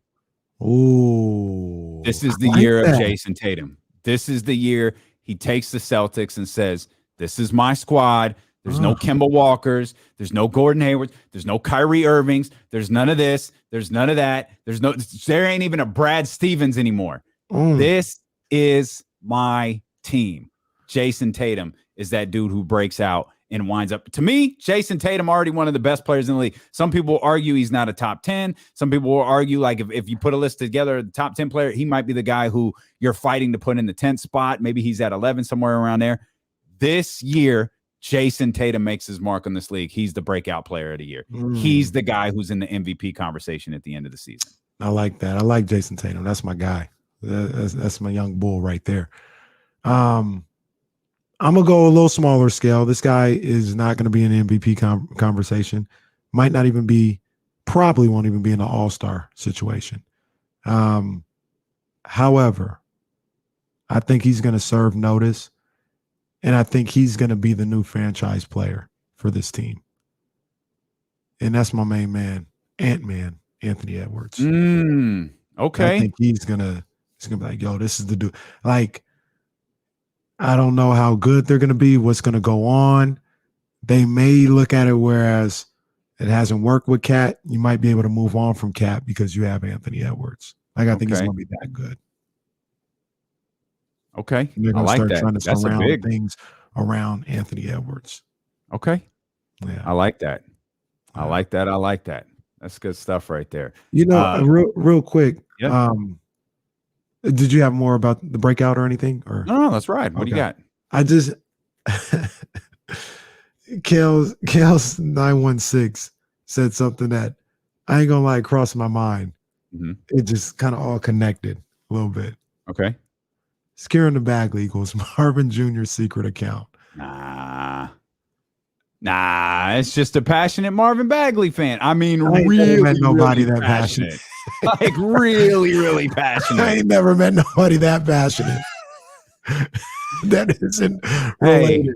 Speaker 2: Ooh.
Speaker 1: This is the year of Jason Tatum. This is the year he takes the Celtics and says, this is my squad. There's no Kemba Walkers. There's no Gordon Haywards. There's no Kyrie Irvings. There's none of this. There's none of that. There ain't even a Brad Stevens anymore. This is my team. Jason Tatum is that dude who breaks out and winds up. To me, Jason Tatum already one of the best players in the league. Some people will argue he's not a top 10. Some people will argue like if you put a list together, the top 10 player, he might be the guy who you're fighting to put in the 10th spot. Maybe he's at 11, somewhere around there. This year, Jason Tatum makes his mark on this league. He's the breakout player of the year. He's the guy who's in the MVP conversation at the end of the season.
Speaker 2: I like that. I like Jason Tatum. That's my guy. That's my young bull right there. I'm going to go a little smaller scale. This guy is not going to be in the MVP conversation. Might not even be, probably won't even be in the all-star situation. However, I think he's going to serve notice, and I think he's going to be the new franchise player for this team. And that's my main man, Ant-Man, Anthony Edwards.
Speaker 1: Okay.
Speaker 2: I think he's going to be like, yo, this is the dude. Like, I don't know how good they're going to be, what's going to go on. They may look at it whereas it hasn't worked with Cat. You might be able to move on from Cat because you have Anthony Edwards. Like, I think he's going to be that good.
Speaker 1: Okay.
Speaker 2: They're going to start trying to
Speaker 1: That's
Speaker 2: surround things around Anthony Edwards.
Speaker 1: Okay.
Speaker 2: Yeah.
Speaker 1: I like that. I like that. That's good stuff right there.
Speaker 2: Real quick.
Speaker 1: Yeah.
Speaker 2: Did you have more about the breakout or anything? Or
Speaker 1: no, that's right. What do you got?
Speaker 2: I just Kels 916 said something that I ain't gonna lie crossed my mind. It just kind of all connected a little bit.
Speaker 1: Okay.
Speaker 2: Securing the Bagley equals Marvin Jr.'s secret account.
Speaker 1: Nah, it's just a passionate Marvin Bagley fan. I mean,
Speaker 2: I ain't
Speaker 1: really,
Speaker 2: never met nobody
Speaker 1: really
Speaker 2: that passionate.
Speaker 1: Like really, really passionate.
Speaker 2: I ain't never met nobody that passionate. That isn't related.
Speaker 1: Hey,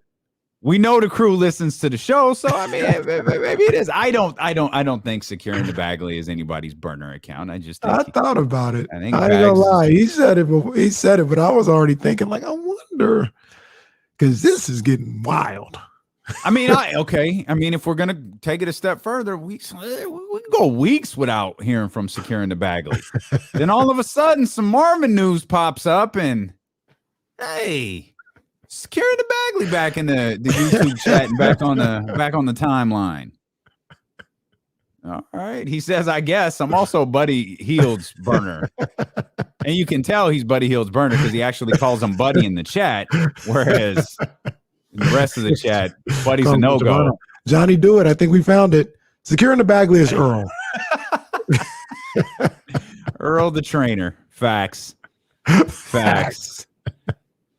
Speaker 1: we know the crew listens to the show, so I mean, maybe it is. I don't think securing the Bagley is anybody's burner account. I just think
Speaker 2: I thought about it. I
Speaker 1: think
Speaker 2: ain't gonna lie. He said it, but I was already thinking, like, I wonder, because this is getting wild.
Speaker 1: I mean, if we're gonna take it a step further, we can go weeks without hearing from securing the Bagley. Then all of a sudden, some Marvin news pops up, and hey, securing the Bagley back in the YouTube chat and back on the timeline. All right, he says, I guess I'm also Buddy Hield's burner, and you can tell he's Buddy Hield's burner because he actually calls him Buddy in the chat, whereas in the rest of the chat, Buddy's a no-go.
Speaker 2: Johnny, do it. I think we found it. Securing the Bagley is Earl.
Speaker 1: Earl the trainer. Facts.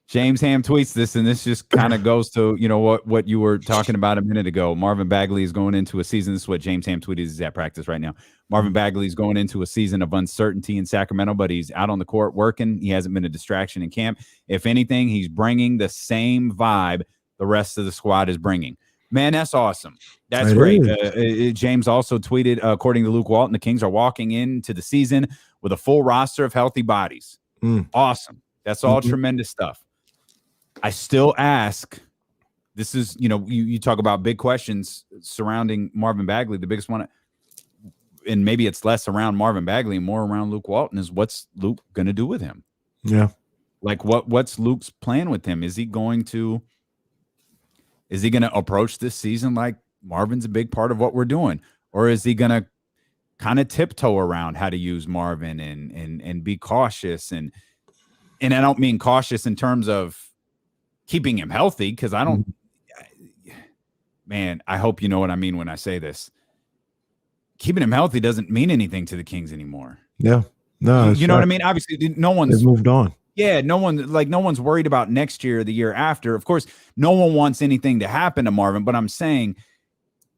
Speaker 1: James Ham tweets this, and this just kind of goes to what you were talking about a minute ago. Marvin Bagley is going into a season. This is what James Ham tweeted. He's at practice right now. Marvin Bagley is going into a season of uncertainty in Sacramento, but he's out on the court working. He hasn't been a distraction in camp. If anything, he's bringing the same vibe the rest of the squad is bringing. Man, that's awesome. That's
Speaker 2: It
Speaker 1: great.
Speaker 2: is.
Speaker 1: James also tweeted, according to Luke Walton, the Kings are walking into the season with a full roster of healthy bodies. Awesome. That's all tremendous stuff. I still ask, this is, you talk about big questions surrounding Marvin Bagley. The biggest one, and maybe it's less around Marvin Bagley and more around Luke Walton, is what's Luke going to do with him?
Speaker 2: Yeah.
Speaker 1: Like what's Luke's plan with him? Is he going to approach this season like Marvin's a big part of what we're doing? Or is he going to kind of tiptoe around how to use Marvin and be cautious? And I don't mean cautious in terms of keeping him healthy, because I don't, man, I hope you know what I mean when I say this. Keeping him healthy doesn't mean anything to the Kings anymore.
Speaker 2: Yeah. No,
Speaker 1: you know what I mean? Obviously, no one's
Speaker 2: moved on.
Speaker 1: Yeah, no one's worried about next year or the year after. Of course, no one wants anything to happen to Marvin, but I'm saying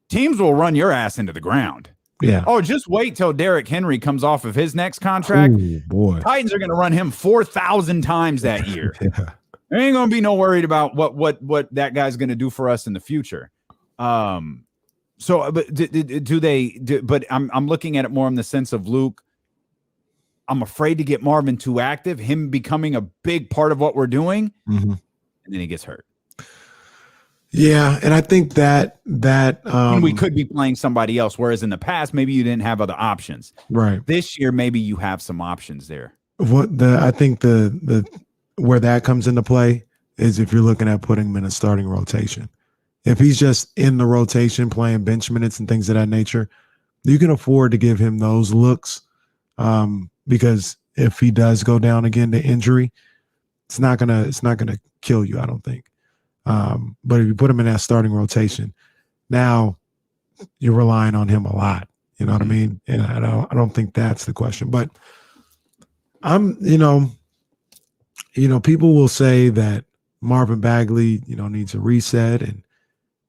Speaker 1: teams will run your ass into the ground.
Speaker 2: Yeah.
Speaker 1: Oh, just wait till Derrick Henry comes off of his next contract.
Speaker 2: Ooh, boy.
Speaker 1: Titans are going to run him 4,000 times that year.
Speaker 2: Yeah.
Speaker 1: There ain't going to be no worried about what that guy's going to do for us in the future. So, but but I'm looking at it more in the sense of Luke. I'm afraid to get Marvin too active, him becoming a big part of what we're doing, and then he gets hurt.
Speaker 2: Yeah, and I think that
Speaker 1: and we could be playing somebody else, whereas in the past maybe you didn't have other options.
Speaker 2: Right.
Speaker 1: This year maybe you have some options there.
Speaker 2: I think the where that comes into play is if you're looking at putting him in a starting rotation. If he's just in the rotation playing bench minutes and things of that nature, you can afford to give him those looks. Because if he does go down again to injury, it's not gonna kill you, I don't think. But if you put him in that starting rotation, now you're relying on him a lot. You know what I mean? And I don't think that's the question. But people will say that Marvin Bagley, needs a reset, and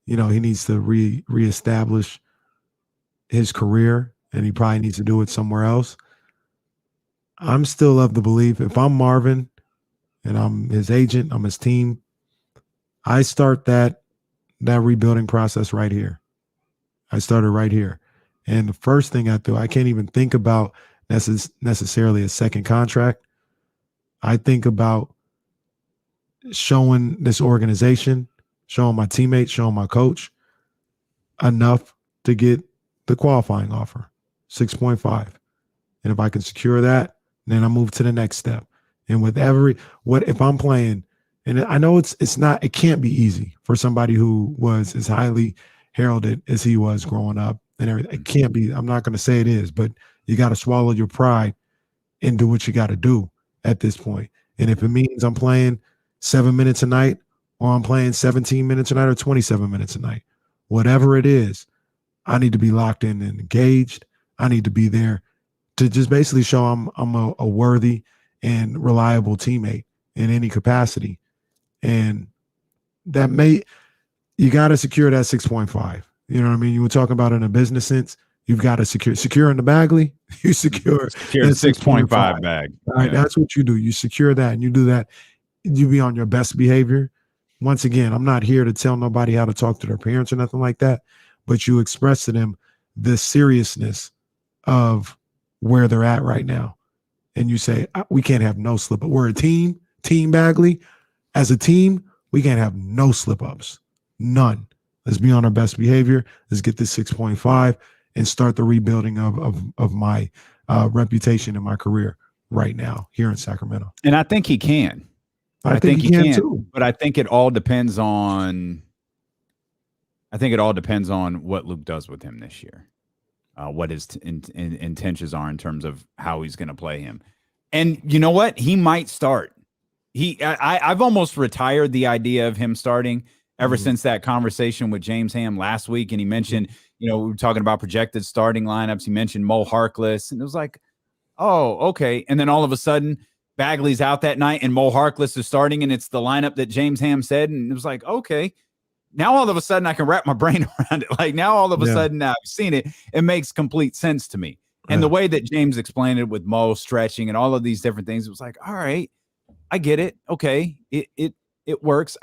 Speaker 2: he needs to reestablish his career, and he probably needs to do it somewhere else. I'm still of the belief, if I'm Marvin and I'm his agent, I'm his team, I start that rebuilding process right here. I started right here. And the first thing I do, I can't even think about necessarily a second contract. I think about showing this organization, showing my teammates, showing my coach enough to get the qualifying offer, 6.5. And if I can secure that, then I move to the next step. And with if I'm playing, and I know it can't be easy for somebody who was as highly heralded as he was growing up and everything. It can't be. I'm not going to say it is, but you got to swallow your pride and do what you got to do at this point. And if it means I'm playing 7 minutes a night, or I'm playing 17 minutes a night, or 27 minutes a night, whatever it is, I need to be locked in and engaged. I need to be there to just basically show I'm a worthy and reliable teammate in any capacity. And you got to secure that 6.5. You know what I mean? You were talking about in a business sense, you've got to secure in the Bagley, you secure
Speaker 1: the 6.5 bag.
Speaker 2: All right, that's what you do. You secure that, and you do that. You be on your best behavior. Once again, I'm not here to tell nobody how to talk to their parents or nothing like that, but you express to them the seriousness of where they're at right now. And you say, we can't have no slip up. We're a team Bagley. As a team, we can't have no slip ups. None. Let's be on our best behavior. Let's get this 6.5 and start the rebuilding of my reputation in my career right now here in Sacramento.
Speaker 1: And I think he can.
Speaker 2: I think he can too.
Speaker 1: But I think it all depends on what Luke does with him this year. What his intentions are in terms of how he's going to play him. And you know what? He might start. I've almost retired the idea of him starting ever since that conversation with James Ham last week. And he mentioned, we were talking about projected starting lineups. He mentioned Mo Harkless, and it was like, oh, okay. And then all of a sudden, Bagley's out that night and Mo Harkless is starting, and it's the lineup that James Ham said. And it was like, okay. Now all of a sudden I can wrap my brain around it. Like now all of a sudden I've seen it. It makes complete sense to me. And the way that James explained it with Mo stretching and all of these different things, it was like, all right, I get it. Okay. It works.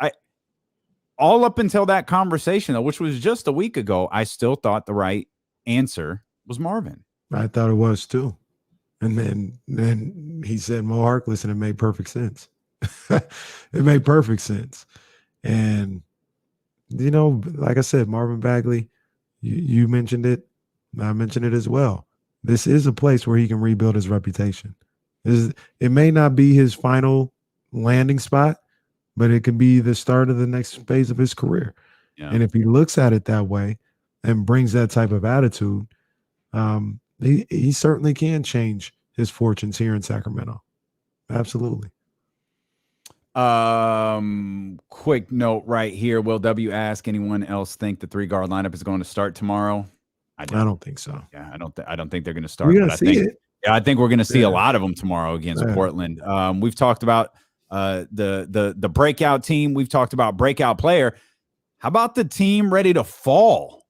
Speaker 1: all up until that conversation, though, which was just a week ago, I still thought the right answer was Marvin.
Speaker 2: I thought it was too. And then he said Mo Harkless, and it made perfect sense. It made perfect sense. And, you know, like I said, Marvin Bagley, you mentioned it. I mentioned it as well. This is a place where he can rebuild his reputation. It may not be his final landing spot, but it could be the start of the next phase of his career.
Speaker 1: Yeah.
Speaker 2: And if he looks at it that way and brings that type of attitude, he certainly can change his fortunes here in Sacramento. Absolutely.
Speaker 1: Quick note right here. Will W ask, anyone else think the 3-guard lineup is going to start tomorrow?
Speaker 2: I don't think so.
Speaker 1: Yeah, I don't think they're going to start.
Speaker 2: We're going to see it.
Speaker 1: Yeah, I think we're going to see a lot of them tomorrow against Portland. We've talked about the breakout team. We've talked about breakout player. How about the team ready to fall?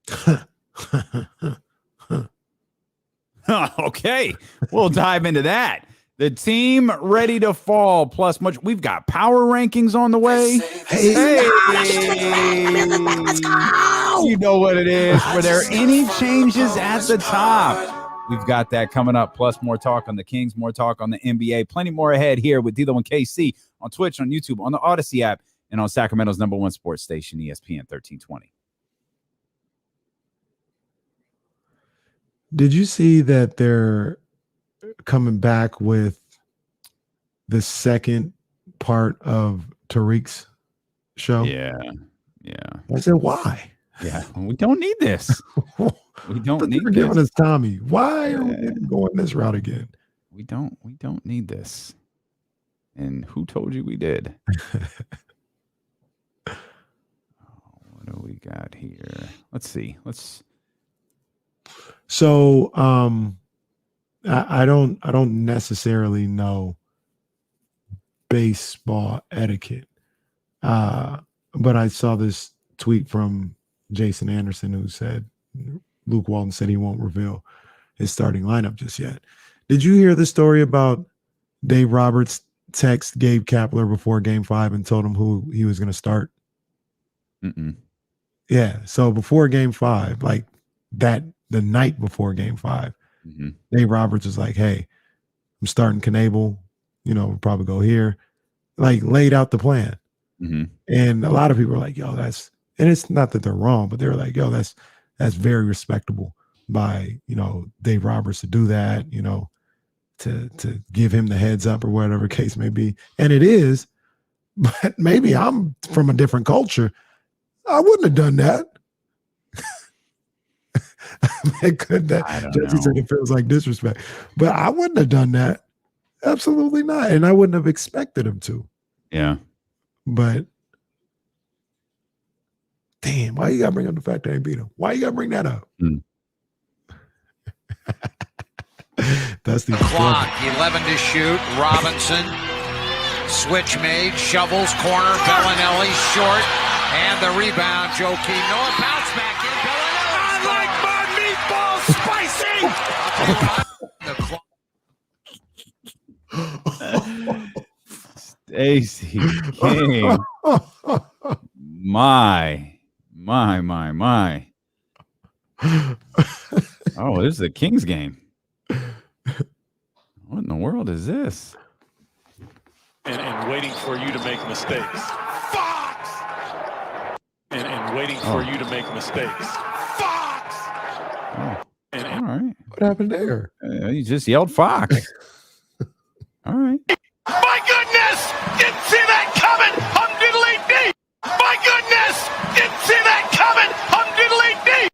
Speaker 1: Okay, we'll dive into that. The team ready to fall, plus much. We've got power rankings on the way. Hey, let's go. You know what it is. Were there any changes at the top? We've got that coming up, plus more talk on the Kings, more talk on the NBA. Plenty more ahead here with D'Lo and KC on Twitch, on YouTube, on the Odyssey app, and on Sacramento's #1 sports station, ESPN 1320.
Speaker 2: Did you see that they're coming back with the second part of Tariq's show?
Speaker 1: Yeah.
Speaker 2: I said, why?
Speaker 1: Yeah, we don't need this. We don't need
Speaker 2: this. Giving us Tommy. Why are we going this route again?
Speaker 1: We don't need this. And who told you we did? What do we got here? Let's see.
Speaker 2: So I don't necessarily know baseball etiquette. But I saw this tweet from Jason Anderson who said Luke Walton said he won't reveal his starting lineup just yet. Did you hear the story about Dave Roberts text Gabe Kapler before Game 5 and told him who he was going to start?
Speaker 1: Mm-mm.
Speaker 2: Yeah. So before Game 5, like the night before Game 5, Dave Roberts was like, "Hey, I'm starting Attainable. We'll probably go here." Like laid out the plan. And a lot of people are like, "Yo, that's," and it's not that they're wrong, but they're like, "Yo, that's very respectable by Dave Roberts to do that. To give him the heads up or whatever case may be." And it is, but maybe I'm from a different culture. I wouldn't have done that. Jesse said it feels like disrespect, but I wouldn't have done that. Absolutely not. And I wouldn't have expected him to.
Speaker 1: Yeah. But
Speaker 2: damn, why you gotta bring up the fact that I beat him? Why you gotta bring that up? That's the
Speaker 11: clock. 11 to shoot. Robinson. Switch made. Shovels. Corner. Bellinelli short. And the rebound. Joe Key. Noah bounce back in. Bellinelli. I like my meatballs spicy.
Speaker 1: Stacey King. My. Oh, this is a Kings game. What in the world is this?
Speaker 8: And waiting for you to make mistakes. Fox! And waiting for you to make mistakes. Fox!
Speaker 1: Oh. All right.
Speaker 2: What happened there?
Speaker 1: You just yelled Fox. All right.
Speaker 8: My goodness! Didn't see that coming! Hum-diddly-dee! My goodness! Didn't see that coming! Hum-diddly-dee!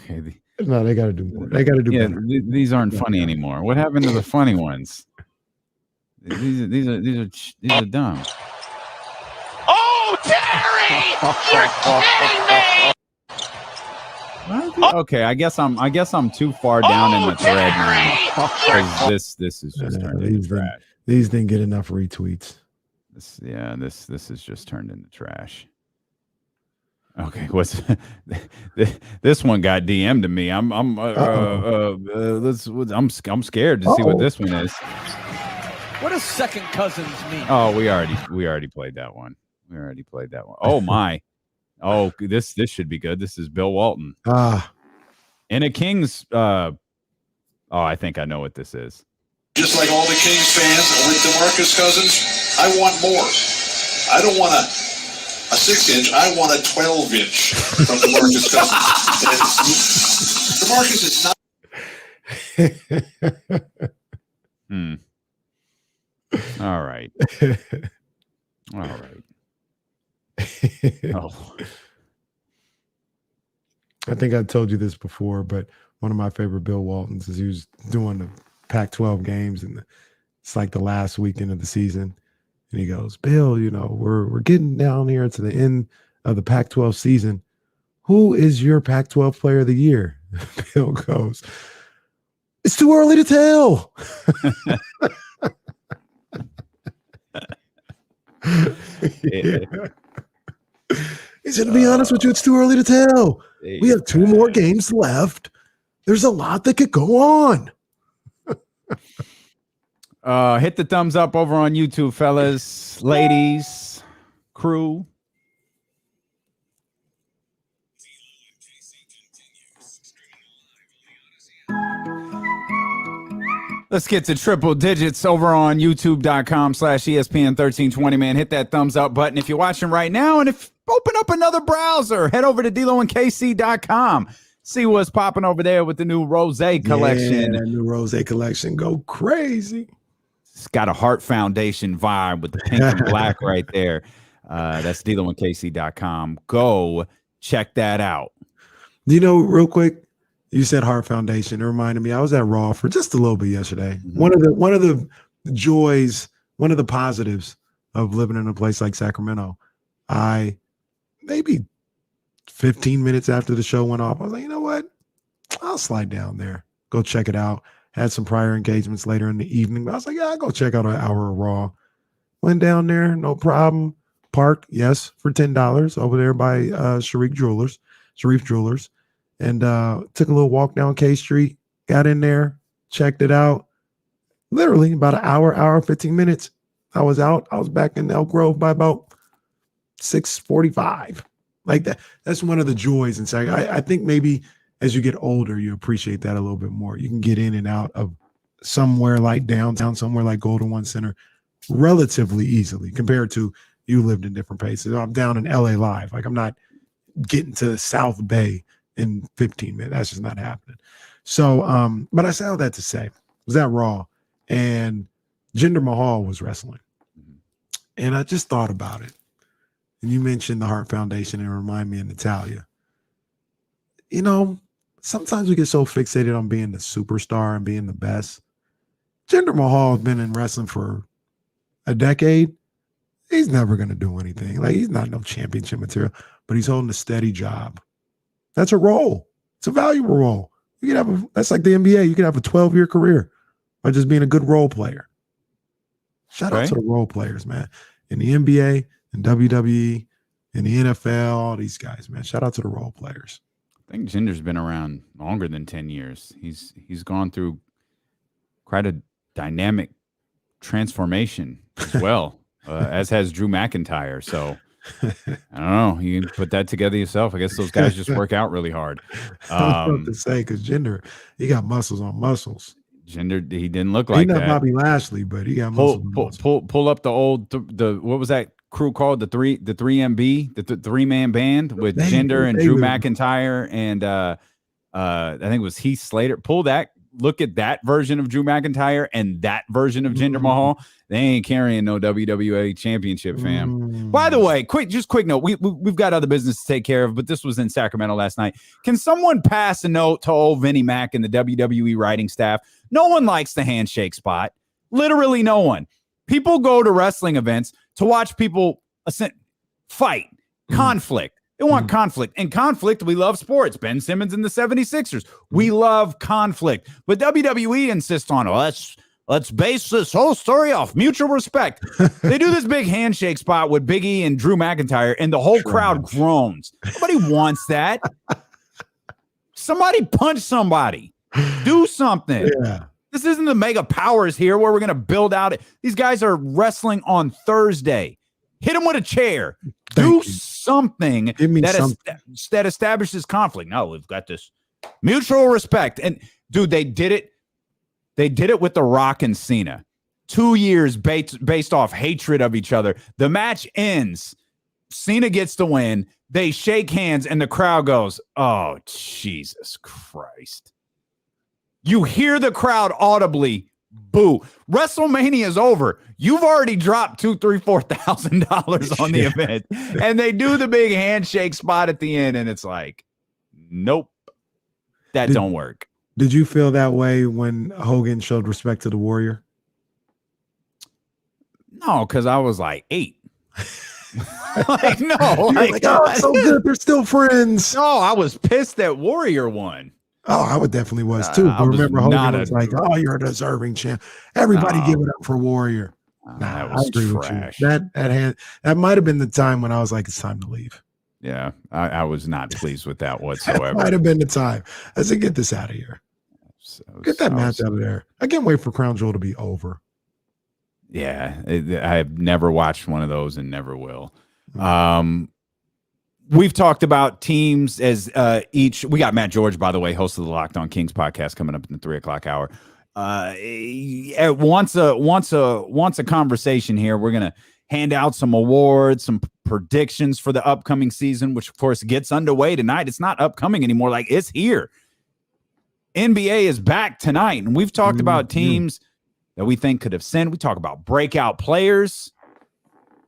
Speaker 1: Okay.
Speaker 2: No, they got to do more. They got to do better.
Speaker 1: These aren't funny anymore. What happened to the funny ones? These are dumb.
Speaker 8: Oh, Terry! You're kidding me!
Speaker 1: Okay, I guess I'm too far down in the thread now. Because this is just turned into trash.
Speaker 2: These didn't get enough retweets.
Speaker 1: This is just turned into trash. Okay, what's this one got DM'd to me? I'm scared to see what this one is.
Speaker 7: What does second cousins mean?
Speaker 1: Oh, we already played that one. We already played that one. Oh, my. Oh, this should be good. This is Bill Walton. In a Kings. I think I know what this is.
Speaker 12: Just like all the Kings fans with DeMarcus Cousins, I want more. I don't want a 6-inch. I want a 12-inch from DeMarcus Cousins. DeMarcus is not.
Speaker 1: All right. All right. Oh.
Speaker 2: I think I told you this before, but one of my favorite Bill Waltons is he was doing the Pac-12 games, and it's like the last weekend of the season. And he goes, Bill, we're getting down here to the end of the Pac-12 season. Who is your Pac-12 player of the year? Bill goes, it's too early to tell. Yeah. He said, to be honest with you, it's too early to tell. We have 2 more games left. There's a lot that could go on.
Speaker 1: Hit the thumbs up over on YouTube, fellas, ladies, crew. Let's get to triple digits over on youtube.com/ESPN1320, man. Hit that thumbs up button if you're watching right now. And if open up another browser, head over to DeloandKC.com. See what's popping over there with the new Rose collection.
Speaker 2: Yeah, new Rose collection. Go crazy.
Speaker 1: It's got a Heart Foundation vibe with the pink and black right there. That's DeloandKC.com. Go check that out.
Speaker 2: Real quick, you said Heart Foundation. It reminded me, I was at Raw for just a little bit yesterday. Mm-hmm. One of the joys, one of the positives of living in a place like Sacramento, I maybe 15 minutes after the show went off, I was like, you know what? I'll slide down there, go check it out. Had some prior engagements later in the evening, but I was like, yeah, I'll go check out an hour of Raw. Went down there, no problem. Parked, yes, for $10 over there by Sharif Jewelers. And took a little walk down K Street, got in there, checked it out. Literally about an hour, 15 minutes. I was out. I was back in Elk Grove by about 6:45. Like that. That's one of the joys in Sac. I think maybe as you get older, you appreciate that a little bit more. You can get in and out of somewhere like downtown, somewhere like Golden One Center relatively easily compared to you lived in different places. I'm down in LA Live. Like I'm not getting to South Bay in 15 minutes. That's just not happening. So, but I say all that to say, was that Raw? And Jinder Mahal was wrestling. And I just thought about it. And you mentioned the Heart Foundation and it reminded me of Natalia. Sometimes we get so fixated on being the superstar and being the best. Jinder Mahal has been in wrestling for a decade. He's never going to do anything. Like, he's not no championship material, but he's holding a steady job. That's a role. It's a valuable role. You can have that's like the NBA. You can have a 12-year career by just being a good role player. Shout out to the role players, man. In the NBA, in WWE, in the NFL, all these guys, man. Shout out to the role players.
Speaker 1: I think Jinder's been around longer than 10 years. He's gone through quite a dynamic transformation as well, as has Drew McIntyre. So I don't know. You can put that together yourself. I guess those guys just work out really hard.
Speaker 2: I was about to say, because Jinder, he got muscles on muscles.
Speaker 1: Jinder, he didn't look like
Speaker 2: He's not
Speaker 1: that.
Speaker 2: Bobby Lashley, but he got muscles.
Speaker 1: Pull up the old what was that crew called? The 3MB, the 3-man band with Jinder and Drew McIntyre and I think it was Heath Slater. Pull that. Look at that version of Drew McIntyre and that version of Jinder Mahal. They ain't carrying no WWE championship, fam. By the way, quick note. We've got other business to take care of, but this was in Sacramento last night. Can someone pass a note to old Vinnie Mac and the WWE writing staff? No one likes the handshake spot. Literally no one. People go to wrestling events to watch people fight, conflict. They want conflict. And conflict, we love sports. Ben Simmons and the 76ers. We love conflict. But WWE insists on, let's base this whole story off mutual respect. They do this big handshake spot with Big E and Drew McIntyre, and the whole crowd groans. Nobody wants that. Somebody punch somebody. Do something.
Speaker 2: Yeah.
Speaker 1: This isn't the Mega Powers here where we're going to build out. These guys are wrestling on Thursday. Hit him with a chair.
Speaker 2: Thank
Speaker 1: Do
Speaker 2: you.
Speaker 1: something
Speaker 2: Give me
Speaker 1: that
Speaker 2: something.
Speaker 1: that establishes conflict. No, we've got this mutual respect. And dude, they did it. They did it with The Rock and Cena. 2 years based off hatred of each other. The match ends. Cena gets the win. They shake hands, and the crowd goes, "Oh, Jesus Christ." You hear the crowd audibly boo. WrestleMania is over. You've already dropped $2,000-$4,000 on the event. And they do the big handshake spot at the end, and it's like, nope, that don't work.
Speaker 2: Did you feel that way when Hogan showed respect to the Warrior?
Speaker 1: No, because I was like 8. Like, no.
Speaker 2: Like, oh, it's so good. They're still friends.
Speaker 1: No, I was pissed that Warrior won.
Speaker 2: Oh, I would definitely was too. But remember, Hogan was like, "Oh, you're a deserving champ. Everybody give it up for Warrior."
Speaker 1: That
Speaker 2: I
Speaker 1: was
Speaker 2: agree
Speaker 1: trash.
Speaker 2: with you. That might have been the time when I was like, "It's time to leave."
Speaker 1: Yeah, I was not pleased with that whatsoever.
Speaker 2: That might have been the time. I said, "Get this out of here. Get that match out of there." I can't wait for Crown Jewel to be over.
Speaker 1: Yeah, I've never watched one of those and never will. We've talked about teams as we got Matt George, by the way, host of the Locked On Kings podcast, coming up in the 3:00 hour. Once a conversation here, we're gonna hand out some awards, some predictions for the upcoming season, which of course gets underway tonight. It's not upcoming anymore; like it's here. NBA is back tonight, and we've talked about teams that we think could have sinned. We talk about breakout players.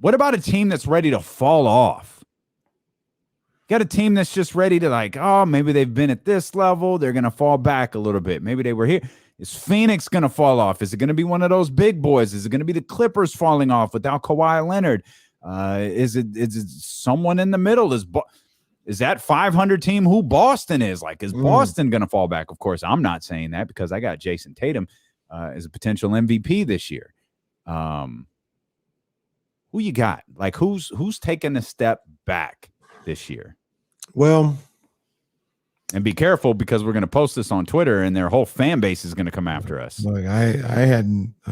Speaker 1: What about a team that's ready to fall off? Got a team that's just ready to like, oh, maybe they've been at this level. They're going to fall back a little bit. Maybe they were here. Is Phoenix going to fall off? Is it going to be one of those big boys? Is it going to be the Clippers falling off without Kawhi Leonard? Is it someone in the middle? Is that 500 team who Boston is? Like, is Boston going to fall back? Of course, I'm not saying that because I got Jason Tatum as a potential MVP this year. Who you got? Like, who's taking a step back this year?
Speaker 2: Well,
Speaker 1: and be careful because we're going to post this on Twitter and their whole fan base is going to come after us.
Speaker 2: Look, I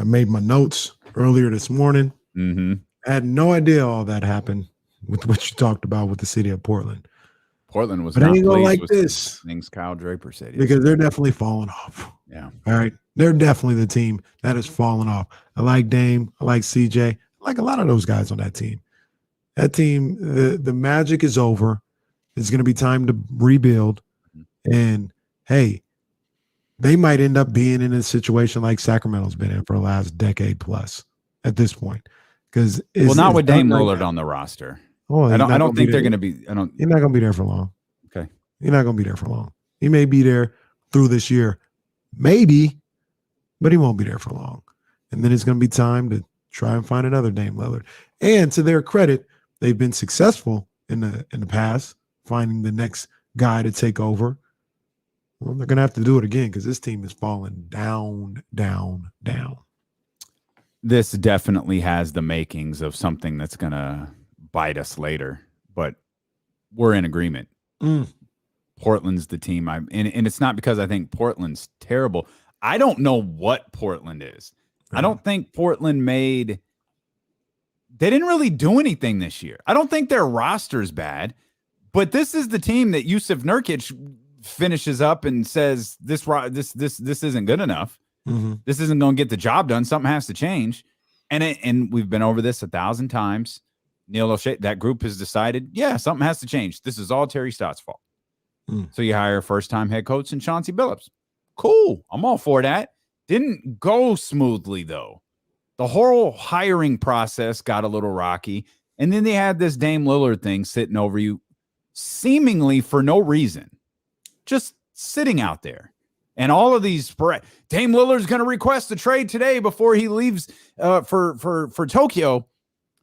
Speaker 2: made my notes earlier this morning.
Speaker 1: Mm-hmm.
Speaker 2: I had no idea all that happened with what you talked about with the city of Portland.
Speaker 1: Portland was
Speaker 2: but
Speaker 1: not
Speaker 2: I ain't gonna
Speaker 1: pleased
Speaker 2: like
Speaker 1: with
Speaker 2: this
Speaker 1: things Kyle Draper said.
Speaker 2: because they're definitely falling off.
Speaker 1: Yeah.
Speaker 2: All right. They're definitely the team that is falling off. I like Dame. I like CJ. I like a lot of those guys on that team. That team, the magic is over. It's going to be time to rebuild. And, hey, they might end up being in a situation like Sacramento's been in for the last decade plus at this point. Because
Speaker 1: not with Dame Lillard on the roster.
Speaker 2: Oh,
Speaker 1: I don't think they're going to be.
Speaker 2: You're not going to be there for long.
Speaker 1: Okay.
Speaker 2: You're not going to be there for long. He may be there through this year. Maybe. But he won't be there for long. And then it's going to be time to try and find another Dame Lillard. And to their credit, they've been successful in the past, finding the next guy to take over. Well, they're going to have to do it again because this team is falling down, down, down.
Speaker 1: This definitely has the makings of something that's going to bite us later, but we're in agreement. Portland's the team. And it's not because I think Portland's terrible. I don't know what Portland is. Right. I don't think Portland they didn't really do anything this year. I don't think their roster's bad, but this is the team that Yusuf Nurkic finishes up and says, this isn't good enough.
Speaker 2: Mm-hmm.
Speaker 1: This isn't going to get the job done. Something has to change. And we've been over this 1,000 times. Neil O'Shea, that group has decided, yeah, something has to change. This is all Terry Stott's fault. So you hire a first-time head coach in Chauncey Billups. Cool. I'm all for that. Didn't go smoothly, though. The whole hiring process got a little rocky. And then they had this Dame Lillard thing sitting over you seemingly for no reason. Just sitting out there. And all of these Dame Lillard's going to request a trade today before he leaves for Tokyo.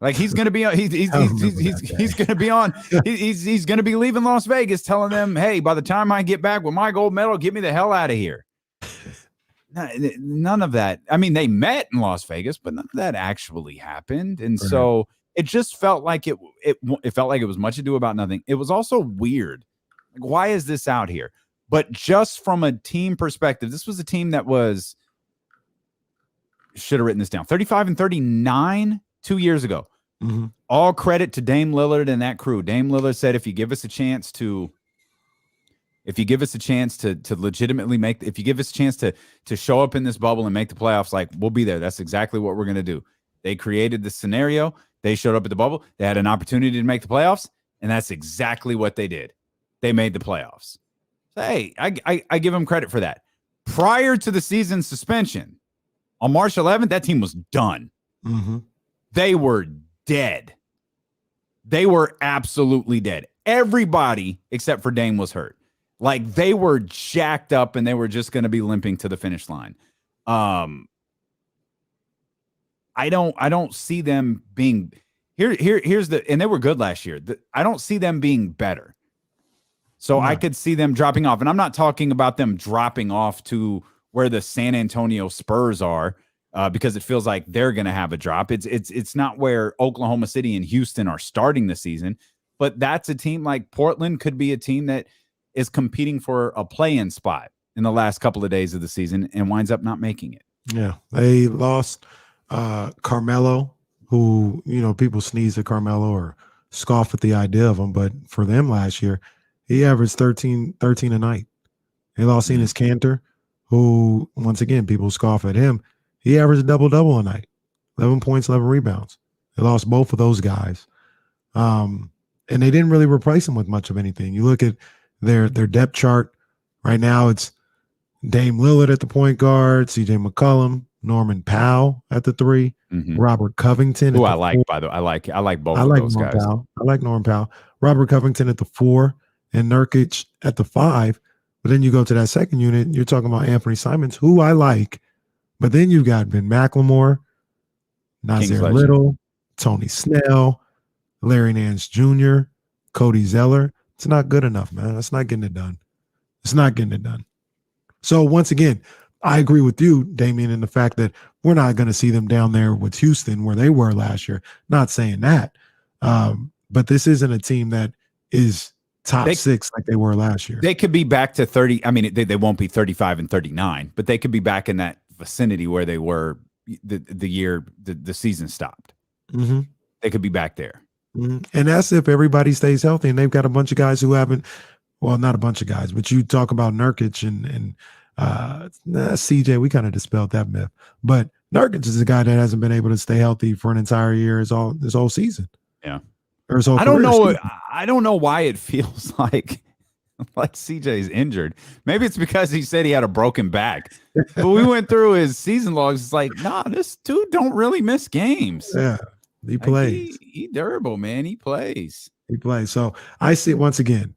Speaker 1: Like he's going to be he's going to be on he's going to be leaving Las Vegas telling them, "Hey, by the time I get back with my gold medal, get me the hell out of here." None of that. I mean, they met in Las Vegas, but none of that actually happened. And so it just felt like it felt like it was much ado about nothing. It was also weird. Like, why is this out here? But just from a team perspective, this was a team that should have written this down. 35-39 2 years ago.
Speaker 2: Mm-hmm.
Speaker 1: All credit to Dame Lillard and that crew. Dame Lillard said, if you give us a chance to legitimately if you give us a chance to show up in this bubble and make the playoffs, like, we'll be there. That's exactly what we're going to do. They created the scenario. They showed up at the bubble. They had an opportunity to make the playoffs, and that's exactly what they did. They made the playoffs. So, hey, I give them credit for that. Prior to the season suspension, on March 11th, that team was done.
Speaker 2: Mm-hmm.
Speaker 1: They were dead. They were absolutely dead. Everybody except for Dame was hurt. Like, they were jacked up and they were just going to be limping to the finish line. I don't see them being here's the, and they were good last year. I don't see them being better. So I could see them dropping off. And I'm not talking about them dropping off to where the San Antonio Spurs are, because it feels like they're going to have a drop. It's not where Oklahoma City and Houston are starting the season, but that's a team like Portland could be a team that is competing for a play-in spot in the last couple of days of the season and winds up not making it.
Speaker 2: Yeah. They lost Carmelo, who, people sneeze at Carmelo or scoff at the idea of him, but for them last year, he averaged 13 a night. They lost Enes Kanter, who, once again, people scoff at him. He averaged a double-double a night, 11 points, 11 rebounds. They lost both of those guys. And they didn't really replace him with much of anything. You look at their depth chart right now, it's Dame Lillard at the point guard, CJ McCollum, Norman Powell at the 3, Robert Covington.
Speaker 1: Who I like, by the way. I like both of those guys.
Speaker 2: I like Norman Powell. Robert Covington at the 4 and Nurkic at the 5. But then you go to that second unit, you're talking about Anthony Simons, who I like. But then you got Ben McLemore, Nasir Little, Tony Snell, Larry Nance Jr., Cody Zeller. It's not good enough, man. That's not getting it done. It's not getting it done. So once again, I agree with you, Davion, in the fact that we're not going to see them down there with Houston where they were last year. Not saying that. But this isn't a team that is top 6 like they were last year.
Speaker 1: They could be back to 30. I mean, they won't be 35 and 39, but they could be back in that vicinity where they were the year the season stopped.
Speaker 2: Mm-hmm.
Speaker 1: They could be back there.
Speaker 2: Mm-hmm. And that's if everybody stays healthy, and they've got a bunch of guys who haven't, well, not a bunch of guys, but you talk about Nurkic and CJ, we kind of dispelled that myth. But Nurkic is a guy that hasn't been able to stay healthy for an entire year this whole season.
Speaker 1: Yeah.
Speaker 2: Or his whole
Speaker 1: I don't
Speaker 2: career,
Speaker 1: know.
Speaker 2: excuse me.
Speaker 1: I don't know why it feels like CJ's injured. Maybe it's because he said he had a broken back. But we went through his season logs. It's like, nah, this dude don't really miss games.
Speaker 2: Yeah, he plays.
Speaker 1: He durable, man. He plays.
Speaker 2: He plays. So I see, once again,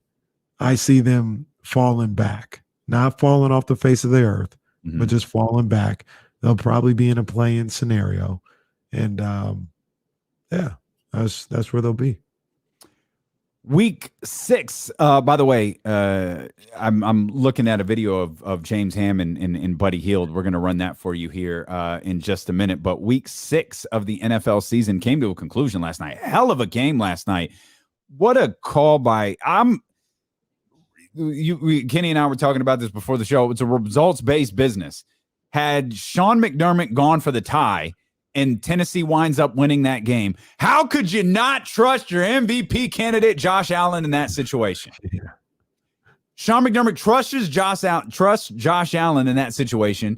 Speaker 2: I see them falling back, not falling off the face of the earth, but just falling back. They'll probably be in a play-in scenario. And yeah, that's where they'll be.
Speaker 1: Week 6, by the way, I'm looking at a video of James Ham and Buddy Hield. We're going to run that for you here in just a minute. But week 6 of the NFL season came to a conclusion last night. Hell of a game last night. What a call by Kenny and I were talking about this before the show. It's a results-based business. Had Sean McDermott gone for the tie and Tennessee winds up winning that game, how could you not trust your MVP candidate, Josh Allen, in that situation?
Speaker 2: Yeah.
Speaker 1: Sean McDermott trusts Josh Allen in that situation.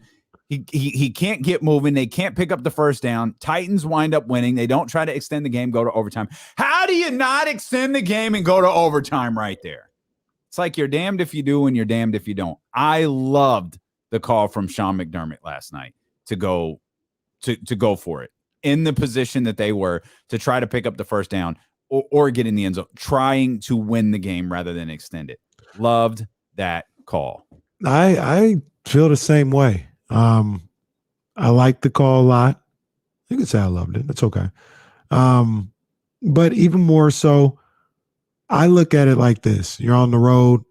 Speaker 1: He can't get moving. They can't pick up the first down. Titans wind up winning. They don't try to extend the game, go to overtime. How do you not extend the game and go to overtime right there? It's like you're damned if you do and you're damned if you don't. I loved the call from Sean McDermott last night to go for it in the position that they were, to try to pick up the first down or get in the end zone, trying to win the game rather than extend it. Loved that call.
Speaker 2: I feel the same way. I like the call a lot. You can say I loved it. That's okay. But even more so, I look at it like this. You're on the road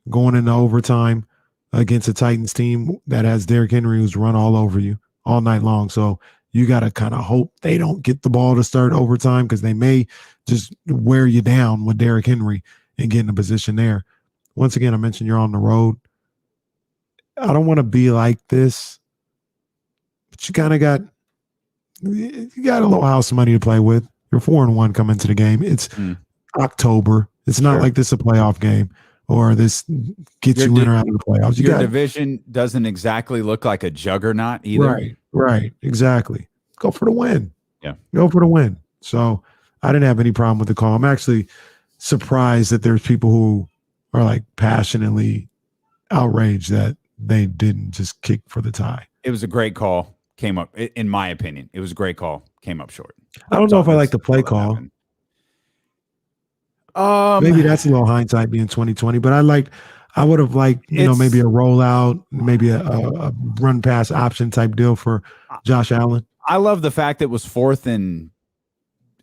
Speaker 2: going into overtime against a Titans team that has Derrick Henry, who's run all over you all night long. So you got to kind of hope they don't get the ball to start overtime, because they may just wear you down with Derrick Henry and get in a position there. Once again, I mentioned you're on the road. I don't want to be like this, but you kind of got a little house money to play with. You're 4-1 coming into the game. It's October. It's not like this is a playoff game or this gets you in or out of the playoffs.
Speaker 1: Your division doesn't exactly look like a juggernaut either.
Speaker 2: Right. Exactly. Go for the win.
Speaker 1: Yeah.
Speaker 2: Go for the win. So I didn't have any problem with the call. I'm actually surprised that there's people who are like passionately outraged that they didn't just kick for the tie.
Speaker 1: It was a great call. Came up, in my opinion, it was a great call. Came up short.
Speaker 2: I don't know if I like the play call. Maybe that's a little hindsight being 2020, but I would have liked, maybe a rollout, maybe a run pass option type deal for Josh Allen.
Speaker 1: I love the fact that it was 4th and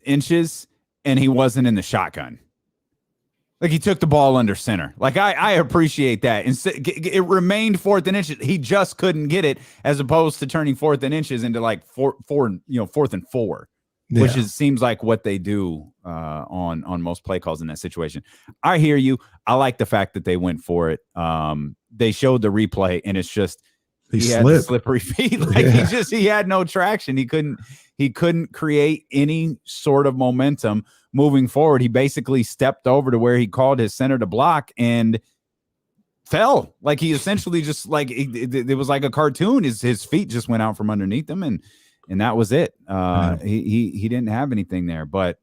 Speaker 1: inches and he wasn't in the shotgun. Like he took the ball under center. Like I appreciate that. And it remained 4th and inches. He just couldn't get it, as opposed to turning 4th and inches into like 4th and 4, which seems like what they do on most play calls in that situation. I hear you. I like the fact that they went for it. They showed the replay, and it's just he had the slippery feet. Like he had no traction. He couldn't create any sort of momentum moving forward. He basically stepped over to where he called his center to block and fell. Like he essentially just like it was like a cartoon. His feet just went out from underneath him, and that was it. He didn't have anything there, but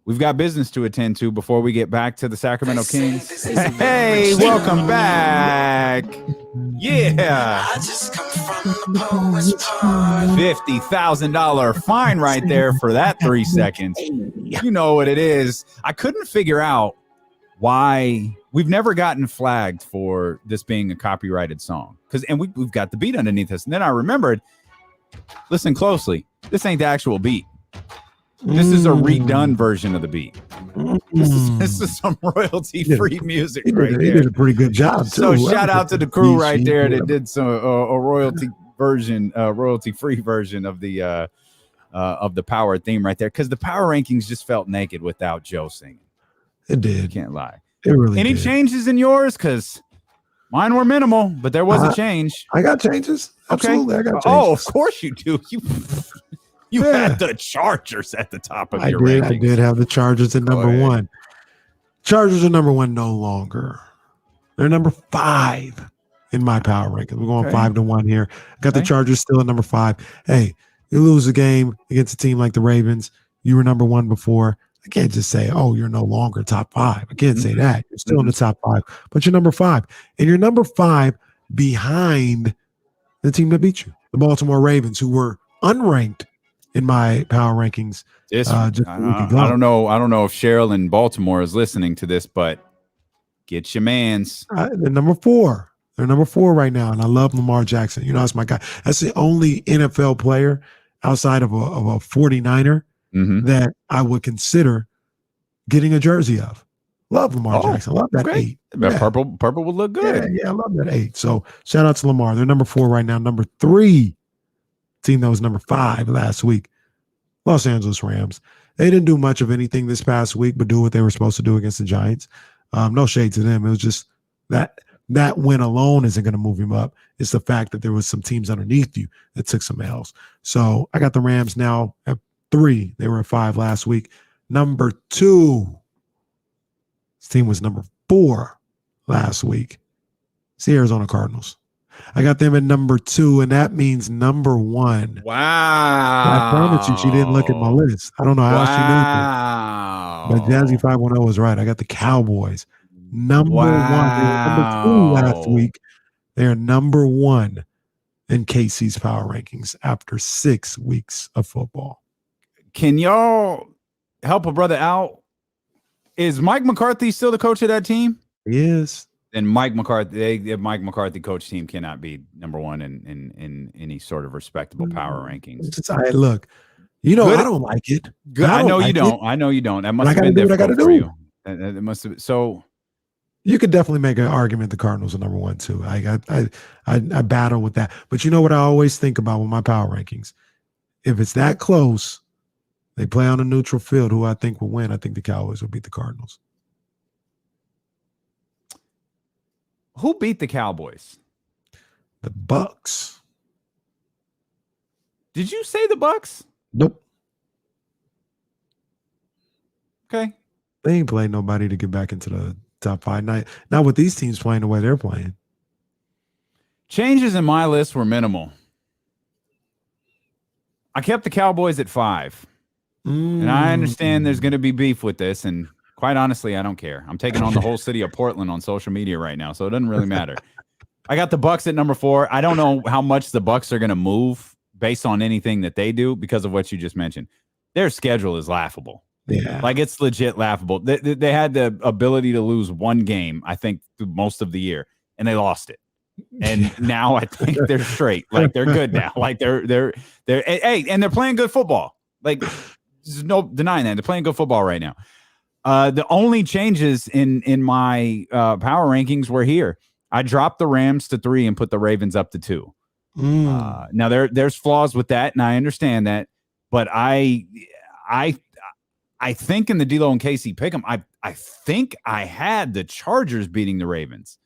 Speaker 1: we've got business to attend to before we get back to the Sacramento Kings. Hey, welcome back. Yeah. $50,000 fine right there for that 3 seconds. You know what it is. I couldn't figure out why we've never gotten flagged for this being a copyrighted song. And we've got the beat underneath us. And then I remembered, listen closely, this ain't the actual beat. This is a redone version of the beat. This is some royalty-free music right there.
Speaker 2: He did a pretty good job, too.
Speaker 1: So shout out to the crew right there that did some a royalty-free version of the Power theme right there, because the Power rankings just felt naked without Joe singing.
Speaker 2: It did.
Speaker 1: You can't lie.
Speaker 2: It really
Speaker 1: Any
Speaker 2: did.
Speaker 1: changes in yours? Because mine were minimal, but there was a change.
Speaker 2: I got changes. Absolutely, I got changes.
Speaker 1: Oh, of course you do. You had the Chargers at the top of your rankings.
Speaker 2: I did have the Chargers at number 1. Chargers are number 1 no longer. They're number 5 in my power rankings. We're going 5-1 here. I got the Chargers still at number 5. Hey, you lose a game against a team like the Ravens. You were number 1 before. I can't just say, oh, you're no longer top 5. I can't say that. You're still in the top 5, but you're number 5. And you're number 5 behind the team that beat you, the Baltimore Ravens, who were unranked in my power rankings.
Speaker 1: I don't know if Cheryl in Baltimore is listening to this, but get your mans.
Speaker 2: They're number 4. They're number 4 right now, and I love Lamar Jackson. You know, that's my guy. That's the only NFL player outside of a 49er that I would consider getting a jersey of. Love Lamar Jackson. Love that 8.
Speaker 1: That purple would look good.
Speaker 2: Yeah, I love that 8. So shout out to Lamar. They're number 4 right now. Number 3. Team that was number 5 last week, Los Angeles Rams. They didn't do much of anything this past week, but do what they were supposed to do against the Giants. No shade to them. It was just that win alone isn't going to move him up. It's the fact that there was some teams underneath you that took some L's. So I got the Rams now at 3. They were at 5 last week. Number 2. This team was number 4 last week. It's the Arizona Cardinals. I got them at number 2, and that means number 1.
Speaker 1: Wow.
Speaker 2: I promise you, she didn't look at my list. I don't know how she knew that. But Jazzy 510 was right. I got the Cowboys. Number 1. They were number 2 last week. They're number 1 in KC's power rankings after 6 weeks of football.
Speaker 1: Can y'all help a brother out? Is Mike McCarthy still the coach of that team?
Speaker 2: He is.
Speaker 1: And Mike McCarthy coach team cannot be number 1 in any sort of respectable power rankings.
Speaker 2: Look, I don't like it.
Speaker 1: Good. I know you don't. I know you don't. That must have been difficult for you. It must have. So
Speaker 2: you could definitely make an argument the Cardinals are number 1 too. I battle with that. But you know what I always think about with my power rankings? If it's that close, they play on a neutral field. Who I think will win? I think the Cowboys will beat the Cardinals.
Speaker 1: Who beat the Cowboys?
Speaker 2: The Bucks.
Speaker 1: Did you say the Bucks?
Speaker 2: Nope.
Speaker 1: Okay.
Speaker 2: They ain't playing nobody to get back into the top 5. Not with these teams playing the way they're playing.
Speaker 1: Changes in my list were minimal. I kept the Cowboys at 5. And I understand there's going to be beef with this. And quite honestly, I don't care. I'm taking on the whole city of Portland on social media right now, so it doesn't really matter. I got the Bucs at number 4. I don't know how much the Bucs are going to move based on anything that they do because of what you just mentioned. Their schedule is laughable.
Speaker 2: Yeah.
Speaker 1: Like, it's legit laughable. They had the ability to lose one game, I think, through most of the year, and they lost it. And now I think they're straight. Like, they're good now. Like, they're hey, and they're playing good football. Like, there's no denying that. They're playing good football right now. The only changes in my power rankings were here. I dropped the Rams to 3 and put the Ravens up to 2. Now there's flaws with that, and I understand that, but I think in the D'Lo and Casey pick'em, I think I had the Chargers beating the Ravens.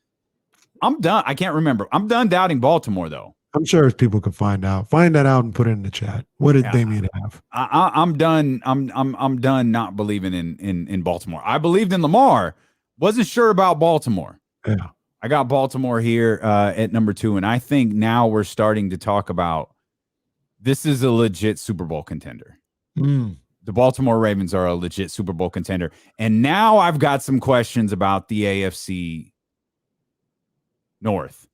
Speaker 1: I'm done. I can't remember. I'm done doubting Baltimore, though.
Speaker 2: I'm sure people can find that out and put it in the chat. What did Davion have?
Speaker 1: I'm done. I'm done not believing in Baltimore. I believed in Lamar. Wasn't sure about Baltimore.
Speaker 2: Yeah.
Speaker 1: I got Baltimore here at number 2, and I think now we're starting to talk about this is a legit Super Bowl contender. The Baltimore Ravens are a legit Super Bowl contender. And now I've got some questions about the AFC North.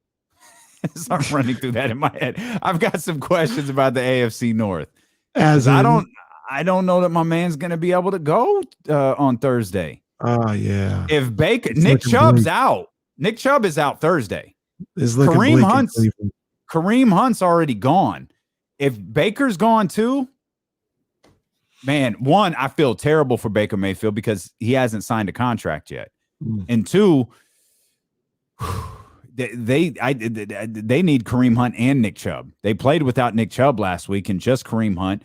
Speaker 1: So I'm running through that in my head. I've got some questions about the AFC North. I don't know that my man's going to be able to go on Thursday.
Speaker 2: Oh, yeah.
Speaker 1: If Nick Chubb's out. Nick Chubb is out Thursday. Kareem Hunt's already gone. If Baker's gone too, man, one, I feel terrible for Baker Mayfield because he hasn't signed a contract yet. And 2, they need Kareem Hunt and Nick Chubb. They played without Nick Chubb last week and just Kareem Hunt.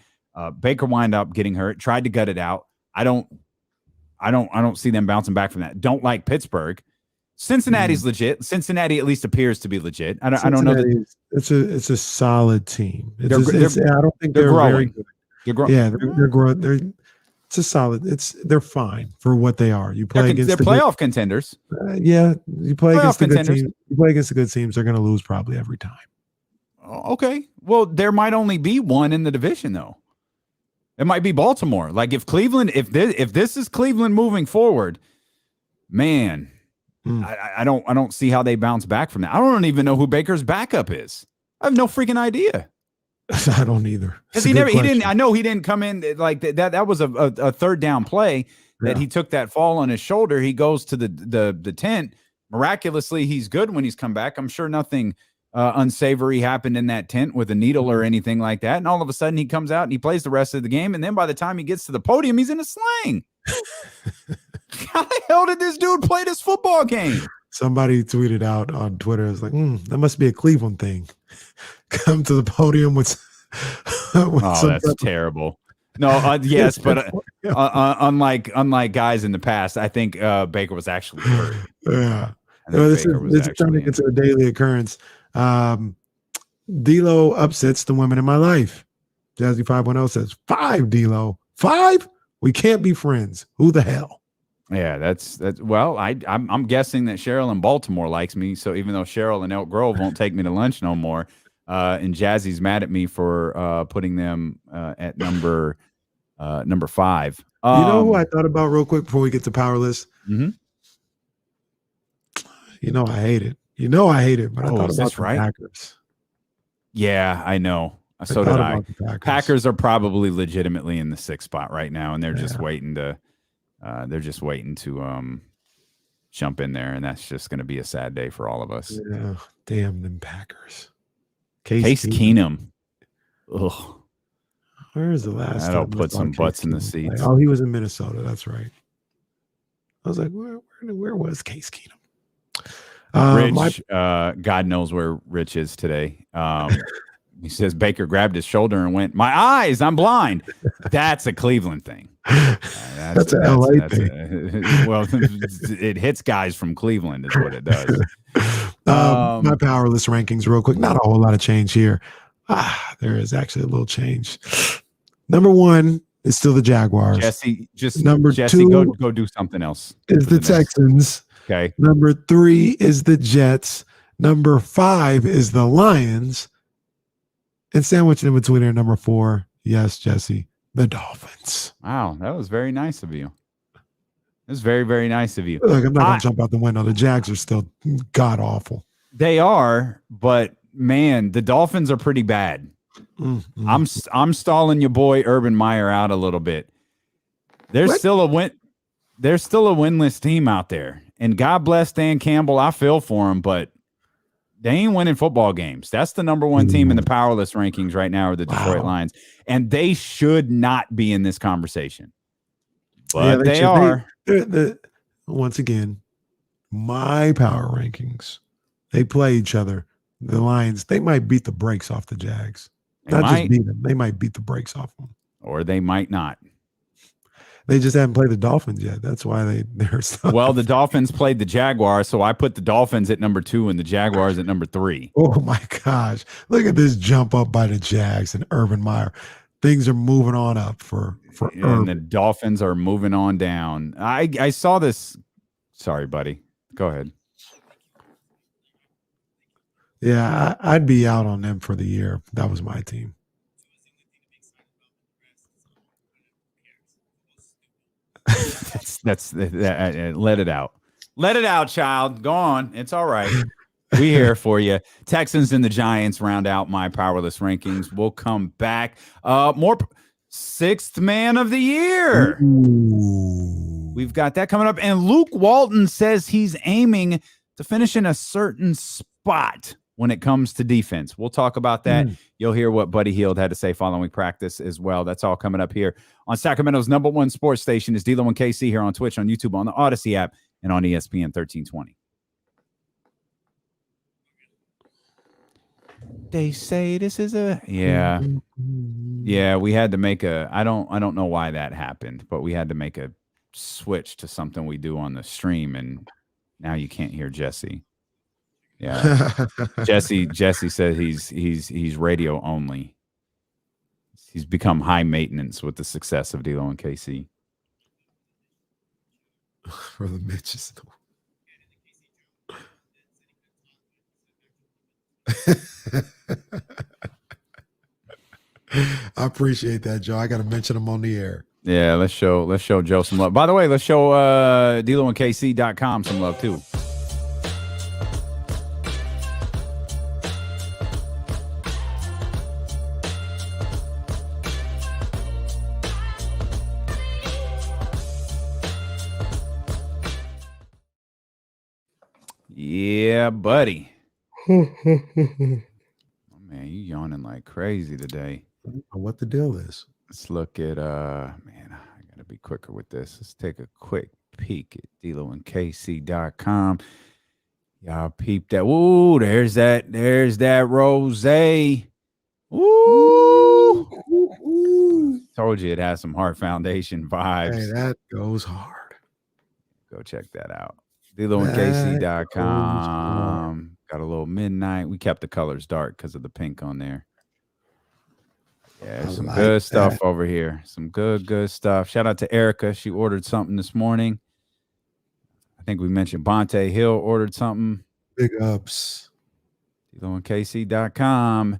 Speaker 1: Baker wound up getting hurt, tried to gut it out. I don't see them bouncing back from that. Don't like Pittsburgh. Cincinnati's legit. Cincinnati at least appears to be legit. I don't know.
Speaker 2: It's a solid team. I don't think
Speaker 1: they're growing.
Speaker 2: Very good. They're growing. It's a solid. They're fine for what they are. You play against
Speaker 1: they're playoff contenders.
Speaker 2: You play against the good teams. You play against the good teams. They're going to lose probably every time.
Speaker 1: Okay. Well, there might only be one in the division though. It might be Baltimore. Like if Cleveland, if this is Cleveland moving forward, man. I don't see how they bounce back from that. I don't even know who Baker's backup is. I have no freaking idea.
Speaker 2: I don't either.
Speaker 1: Because he didn't. I know he didn't come in like that. That was a third down play that he took that fall on his shoulder. He goes to the tent. Miraculously, he's good when he's come back. I'm sure nothing unsavory happened in that tent with a needle or anything like that. And all of a sudden, he comes out and he plays the rest of the game. And then by the time he gets to the podium, he's in a sling. How the hell did this dude play this football game?
Speaker 2: Somebody tweeted out on Twitter. It's like, that must be a Cleveland thing. Come to the podium with
Speaker 1: that's terrible. No, yes, but unlike guys in the past, I think Baker was actually hurt.
Speaker 2: Yeah, this is turning into a daily occurrence. D'Lo upsets the women in my life. Jazzy 510 says 5. D'Lo 5. We can't be friends. Who the hell?
Speaker 1: Yeah, that's well. I'm guessing that Cheryl in Baltimore likes me. So even though Cheryl in Elk Grove won't take me to lunch no more, and Jazzy's mad at me for putting them at number 5.
Speaker 2: You know who I thought about real quick before we get to power list?
Speaker 1: Mm-hmm.
Speaker 2: I hate it. I hate it. But I thought about the Packers.
Speaker 1: Yeah, I know. So did I. Packers are probably legitimately in the 6th spot right now, and they're just waiting to. They're just waiting to jump in there, and that's just going to be a sad day for all of us.
Speaker 2: Yeah, damn them Packers.
Speaker 1: Case Keenum. Ugh.
Speaker 2: Where's the last?
Speaker 1: That'll put some butts in the seats.
Speaker 2: Oh, he was in Minnesota. That's right. I was like, where was Case Keenum?
Speaker 1: Rich, God knows where Rich is today. He says Baker grabbed his shoulder and went, "My eyes, I'm blind." That's a Cleveland thing.
Speaker 2: That's an LA thing.
Speaker 1: Well, it hits guys from Cleveland is what it does.
Speaker 2: My powerless rankings real quick. Not a whole lot of change here. There is actually a little change. Number 1 is still the Jaguars.
Speaker 1: Jesse,
Speaker 2: Jesse,
Speaker 1: 2 go do something else.
Speaker 2: Is the Texans.
Speaker 1: Okay.
Speaker 2: Number 3 is the Jets. Number 5 is the Lions. And sandwiched in between there, number 4, yes, Jesse, the Dolphins.
Speaker 1: Wow, that was very nice of you. It was very, very nice of you.
Speaker 2: Look, I'm not going to jump out the window. The Jags are still god awful.
Speaker 1: They are, but man, the Dolphins are pretty bad. I'm stalling your boy Urban Meyer out a little bit. There's still a winless team out there. And God bless Dan Campbell. I feel for him, but they ain't winning football games. That's the number 1 team in the powerless rankings right now are the Detroit Lions. And they should not be in this conversation. But they are.
Speaker 2: Once again, my power rankings. They play each other. The Lions, they might beat the brakes off the Jags. Just beat them. They might beat the brakes off them.
Speaker 1: Or they might not.
Speaker 2: They just haven't played the Dolphins yet. That's why they're stuck.
Speaker 1: Well, the Dolphins played the Jaguars, so I put the Dolphins at number 2 and the Jaguars at number 3.
Speaker 2: Oh, my gosh. Look at this jump up by the Jags and Urban Meyer. Things are moving on up for
Speaker 1: and
Speaker 2: Urban.
Speaker 1: the Dolphins are moving on down. I saw this. Sorry, buddy. Go ahead.
Speaker 2: Yeah, I'd be out on them for the year. That was my team.
Speaker 1: That's let it out. Let it out, child. Go on. It's all right. We here for you. Texans and the Giants round out my powerless rankings. We'll come back. More 6th man of the year.
Speaker 2: Ooh.
Speaker 1: We've got that coming up. And Luke Walton says he's aiming to finish in a certain spot when it comes to defense. We'll talk about that. You'll hear what Buddy Hield had to say following practice as well. That's all coming up here on Sacramento's number 1 sports station. Is D'Lo and KC here on Twitch, on YouTube, on the Odyssey app, and on ESPN 1320. They say this is a we had to make a I don't know why that happened, but we had to make a switch to something we do on the stream, and now you can't hear Jesse. Yeah. Jesse said he's radio only. He's become high maintenance with the success of D'Lo and KC.
Speaker 2: For the Mitches. I appreciate that, Joe. I got to mention him on the air.
Speaker 1: Yeah, let's show Joe some love. By the way, let's show DeloandKC.com some love too. Yeah, buddy. Oh, man, you yawning like crazy today.
Speaker 2: I don't know what the deal is.
Speaker 1: Let's look at man, I gotta be quicker with this. Let's take a quick peek at DeloandKC.com. Y'all peep that. Ooh, there's that rose. Ooh. Told you it has some Heart Foundation vibes.
Speaker 2: Hey, that goes hard.
Speaker 1: Go check that out. DeloandKC.com. Got a little midnight. We kept the colors dark because of the pink on there. Yeah, some good stuff over here. Some good stuff. Shout out to Erica. She ordered something this morning. I think we mentioned Bonte Hill ordered something.
Speaker 2: Big ups.
Speaker 1: DeloandKC.com.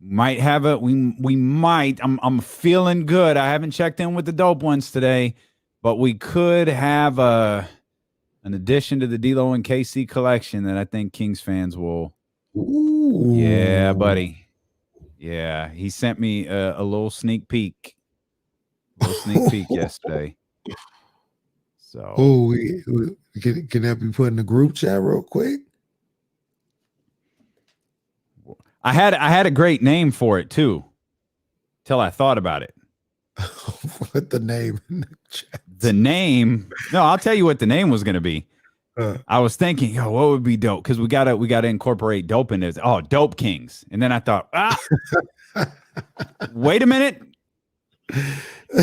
Speaker 1: Might have it. We might. I'm feeling good. I haven't checked in with the dope ones today, but we could have an addition to the D'Lo and KC collection that I think Kings fans will.
Speaker 2: Ooh.
Speaker 1: Yeah, buddy. Yeah, he sent me a little sneak peek. Yesterday. So,
Speaker 2: can that be put in the group chat real quick?
Speaker 1: I had a great name for it too, till I thought about it.
Speaker 2: Put the name in the chat.
Speaker 1: The name? No, I'll tell you what the name was going to be. I was thinking, what would be dope? Because we gotta incorporate dope in this. Oh, Dope Kings. And then I thought, wait a minute,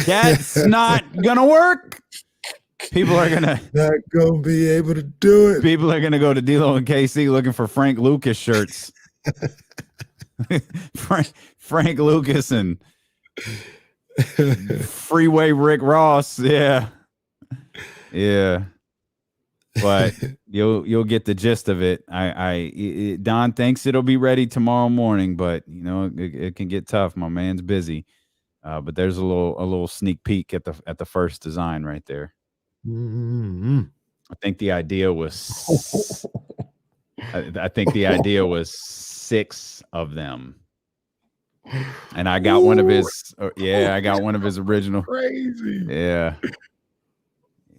Speaker 1: that's not gonna work. People are not
Speaker 2: gonna be able to do it.
Speaker 1: People are gonna go to D'Lo and KC looking for Frank Lucas shirts. Frank Lucas and Freeway Rick Ross. Yeah. But you'll get the gist of it. Don thinks it'll be ready tomorrow morning, but it can get tough. My man's busy. But there's a little sneak peek at the first design right there.
Speaker 2: Mm-hmm.
Speaker 1: I think the idea was I think the idea was 6 of them. And I got one of his I got one of his original.
Speaker 2: Crazy.
Speaker 1: Yeah.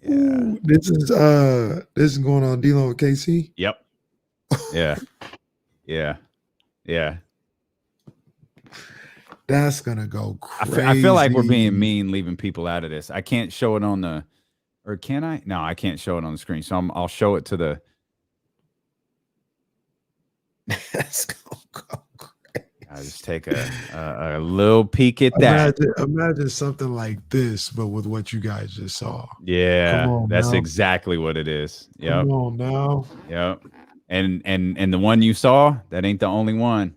Speaker 2: Ooh, this is going on D-Lo with KC.
Speaker 1: Yep. Yeah.
Speaker 2: That's gonna go crazy.
Speaker 1: I feel like we're being mean leaving people out of this. I can't show it on the, or can I? No, I can't show it on the screen. So I'll show it to the.
Speaker 2: That's gonna go crazy.
Speaker 1: I just take a little peek at that.
Speaker 2: Imagine something like this, but with what you guys just saw.
Speaker 1: Yeah, that's exactly what it is. Yep.
Speaker 2: Come on now.
Speaker 1: Yep. And the one you saw, that ain't the only one.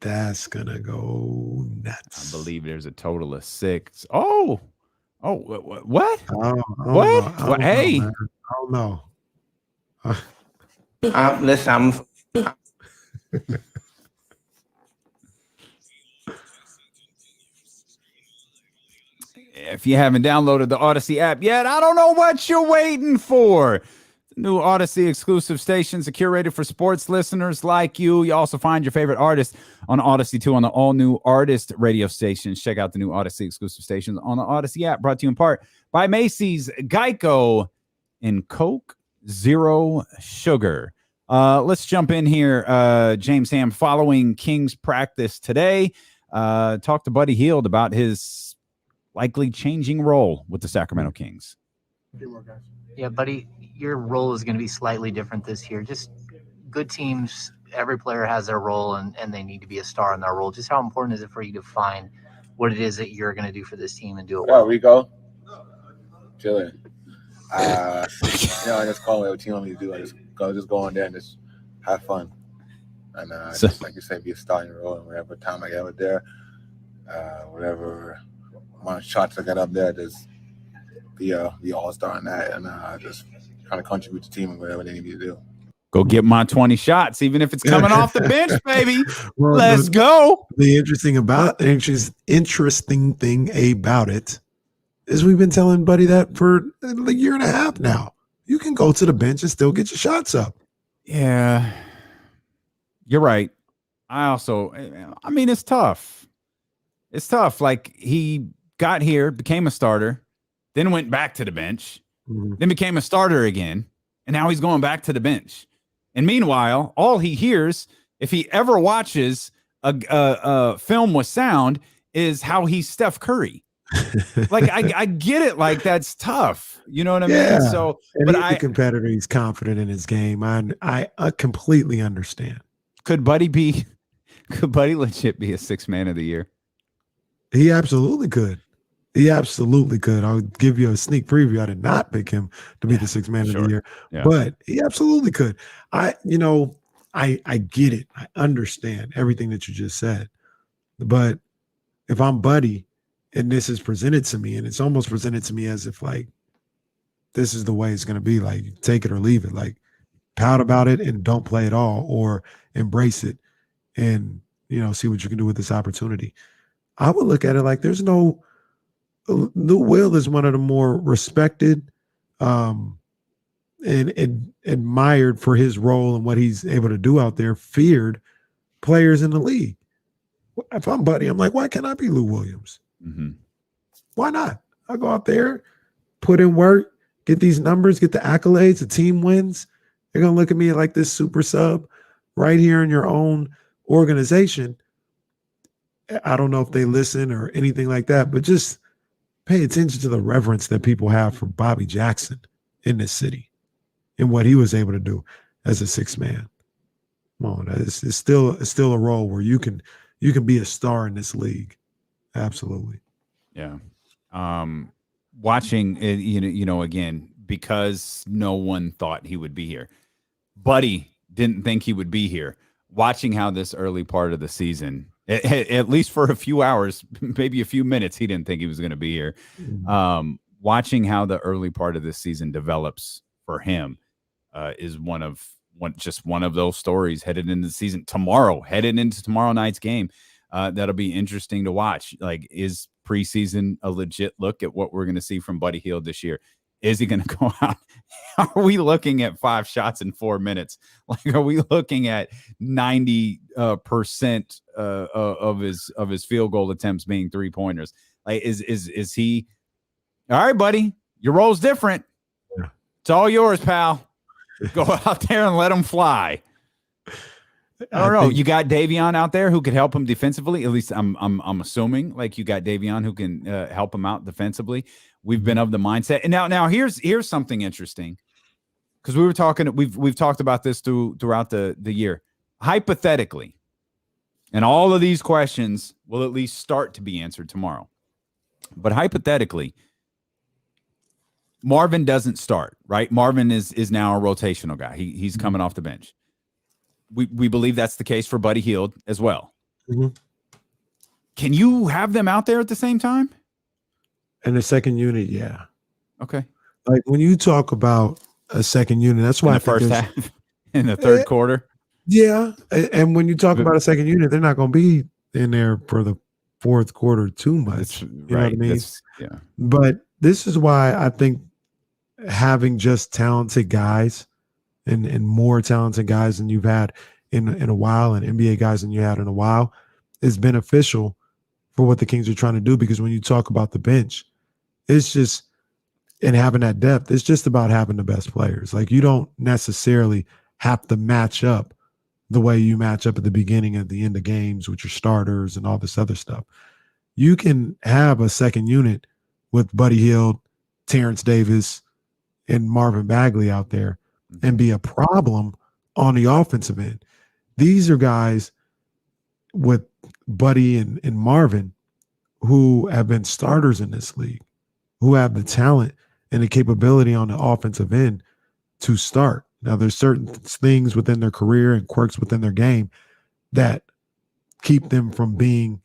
Speaker 2: That's gonna go nuts.
Speaker 1: I believe there's a total of 6. Oh, what?
Speaker 2: What?
Speaker 1: Hey,
Speaker 2: I don't know.
Speaker 13: Listen,
Speaker 1: if you haven't downloaded the Odyssey app yet, I don't know what you're waiting for. New Odyssey exclusive stations are curated for sports listeners like you. You also find your favorite artists on Odyssey 2 on the all-new artist radio stations. Check out the new Odyssey exclusive stations on the Odyssey app, brought to you in part by Macy's, Geico, and Coke Zero Sugar. Let's jump in here. James Ham, following Kings practice today, talked to Buddy Hield about his likely changing role with the Sacramento Kings.
Speaker 14: Yeah, Buddy, your role is going to be slightly different this year. Just good teams, every player has their role, and they need to be a star in their role. Just how important is it for you to find what it is that you're going to do for this team and do it well?
Speaker 13: Rico. Chilling. I just call it what team want me to do. I just go on there and just have fun. And just like you said, be a star in your role. And whatever time I get out there, whatever amount of shots I got up there, just be all-star in that, and just kind of contribute to the team and whatever they need me to do.
Speaker 1: Go get my 20 shots, even if it's coming off the bench, baby.
Speaker 2: Well,
Speaker 1: Let's go.
Speaker 2: The interesting thing about it is we've been telling Buddy that for a year and a half now. You can go to the bench and still get your shots up.
Speaker 1: Yeah, you're right. It's tough. It's tough. Like, he got here, became a starter, then went back to the bench, then became a starter again, and now he's going back to the bench. And meanwhile, all he hears, if he ever watches a film with sound, is how he's Steph Curry. Like, I get it. Like, that's tough. You know what I mean? So,
Speaker 2: and
Speaker 1: but
Speaker 2: he's a competitor. He's confident in his game. I completely understand.
Speaker 1: Could Buddy legit be a 6th man of the year?
Speaker 2: He absolutely could. I'll give you a sneak preview. I did not pick him to be the 6th man of the year, but he absolutely could. I get it. I understand everything that you just said. But if I'm Buddy and this is presented to me, and it's almost presented to me as if like this is the way it's going to be, like take it or leave it, like pout about it and don't play at all, or embrace it and see what you can do with this opportunity. I would look at it like there's no. Lou Will is one of the more respected and admired for his role and what he's able to do out there, feared players in the league. If I'm Buddy, I'm like, why can't I be Lou Williams?
Speaker 1: Mm-hmm.
Speaker 2: Why not? I'll go out there, put in work, get these numbers, get the accolades, the team wins. They're going to look at me like this super sub right here in your own organization. I don't know if they listen or anything like that, but just pay attention to the reverence that people have for Bobby Jackson in this city and what he was able to do as a 6th man. Come on, it's still a role where you can be a star in this league. Absolutely.
Speaker 1: Yeah. Watching it, again, because no one thought he would be here. Buddy didn't think he would be here. Watching how this early part of the season At least for a few hours, maybe a few minutes, he didn't think he was going to be here. Watching how the early part of this season develops for him is one of those stories headed into the season headed into tomorrow night's game. That'll be interesting to watch. Like, is preseason a legit look at what we're going to see from Buddy Hield this year? Is he going to go out? Are we looking at 5 shots in 4 minutes? Like, are we looking at 90% of his field goal attempts being 3-pointers? Like, is he all right, buddy? Your role's different.
Speaker 2: Yeah.
Speaker 1: It's all yours, pal. Go out there and let him fly. I don't know. You got Davion out there who could help him defensively. At least I'm assuming. Like, you got Davion who can help him out defensively. We've been of the mindset, and now here's something interesting, because we've talked about this throughout the year. Hypothetically, and all of these questions will at least start to be answered tomorrow. But hypothetically, Marvin doesn't start, right? Marvin is now a rotational guy. He's coming off the bench. We believe that's the case for Buddy Hield as well.
Speaker 2: Mm-hmm.
Speaker 1: Can you have them out there at the same time?
Speaker 2: In the second unit, yeah.
Speaker 1: Okay.
Speaker 2: Like, when you talk about a second unit, that's why
Speaker 1: in the first half, in the third quarter.
Speaker 2: Yeah, and when you talk about a second unit, they're not going to be in there for the fourth quarter too much. You know what I mean?
Speaker 1: Yeah.
Speaker 2: But this is why I think having just talented guys and more talented guys than you've had in a while, and NBA guys than you had in a while, is beneficial for what the Kings are trying to do. Because when you talk about the bench, it's just, and having that depth, it's just about having the best players. Like, you don't necessarily have to match up the way you match up at the beginning and the end of games with your starters and all this other stuff. You can have a second unit with Buddy Hield, Terrence Davis, and Marvin Bagley out there and be a problem on the offensive end. These are guys with Buddy and Marvin who have been starters in this league, who have the talent and the capability on the offensive end to start. Now, there's certain things within their career and quirks within their game that keep them from being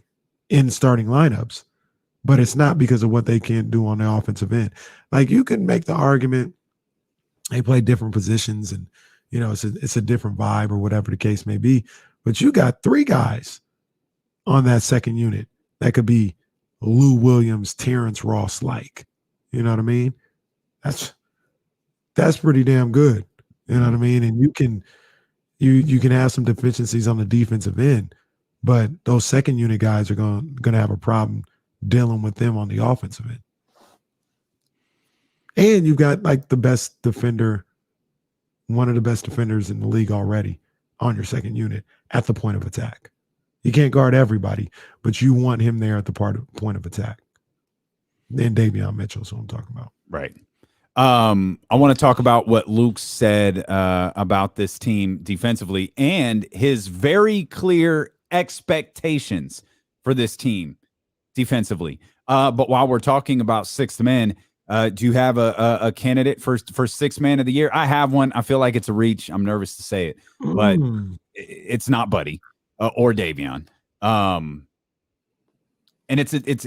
Speaker 2: in starting lineups, but it's not because of what they can do on the offensive end. Like, you can make the argument they play different positions and, you know, it's a different vibe or whatever the case may be, but you got 3 guys on that second unit that could be Lou Williams, Terrence Ross like. You know what I mean? That's pretty damn good. You know what I mean? And you can have some deficiencies on the defensive end, but those second unit guys are going to have a problem dealing with them on the offensive end. And you've got like the best defender, one of the best defenders in the league already on your second unit at the point of attack. You can't guard everybody, but you want him there at the point of attack. And Davion Mitchell is what I'm talking about.
Speaker 1: Right. I want to talk about what Luke said about this team defensively and his very clear expectations for this team defensively. But while we're talking about sixth men, do you have a candidate for sixth man of the year? I have one. I feel like it's a reach. I'm nervous to say it, but it's not Buddy or Davion. And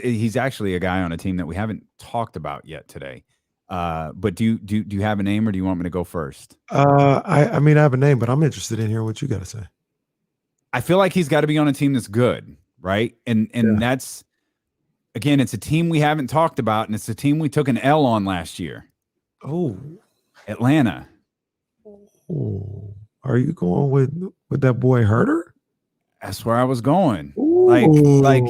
Speaker 1: he's actually a guy on a team that we haven't talked about yet today. But do you have a name, or do you want me to go first?
Speaker 2: I mean, I have a name, but I'm interested in hearing what you got to say.
Speaker 1: I feel like he's got to be on a team that's good, right? And that's, again, it's a team we haven't talked about, and it's a team we took an L on last year.
Speaker 2: Oh,
Speaker 1: Atlanta.
Speaker 2: Oh, are you going with that boy Herter?
Speaker 1: That's where I was going.
Speaker 2: Ooh,
Speaker 1: like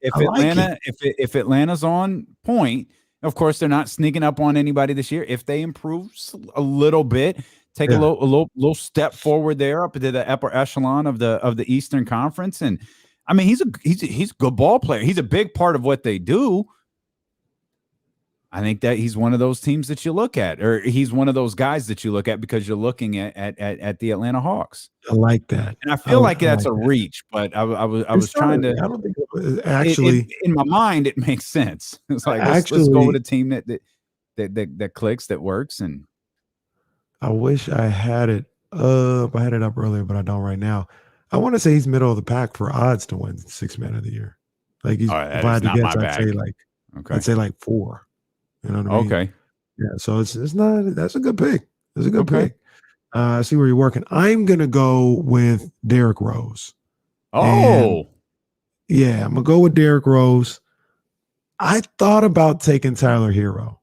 Speaker 1: if Atlanta's on point, of course they're not sneaking up on anybody this year. If they improve a little bit, take a little step forward there up to the upper echelon of the Eastern Conference, and I mean he's a good ball player. He's a big part of what they do. I think that he's one of those teams that you look at, or he's one of those guys that you look at because you're looking at the Atlanta Hawks.
Speaker 2: I like that,
Speaker 1: and I feel like that's a reach, but I was trying to.
Speaker 2: I don't think actually
Speaker 1: in my mind it makes sense. It's like let's go with a team that clicks, that works, and
Speaker 2: I wish I had it up. I had it up earlier, but I don't right now. I want to say he's middle of the pack for odds to win Sixth Man of the Year. Like if I had to guess, I'd say like 4. You know what I mean?
Speaker 1: Okay.
Speaker 2: Yeah. So it's not. That's a good pick. That's a good pick. I see where you're working. I'm gonna go with Derrick Rose.
Speaker 1: Oh.
Speaker 2: Yeah, I'm gonna go with Derrick Rose. I thought about taking Tyler Hero.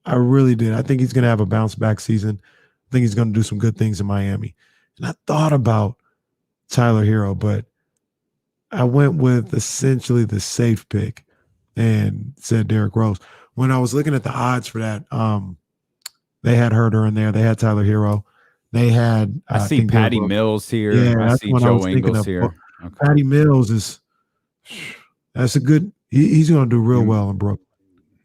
Speaker 2: I really did. I think he's gonna have a bounce back season. I think he's gonna do some good things in Miami. And I thought about Tyler Hero, but I went with essentially the safe pick and said Derrick Rose. When I was looking at the odds for that, they had Herder in there. They had Tyler Hero. They had
Speaker 1: I see Patty Mills here.
Speaker 2: Yeah,
Speaker 1: I see Joe Ingles here.
Speaker 2: Okay. Patty Mills that's a good. He's going to do real well in Brooklyn.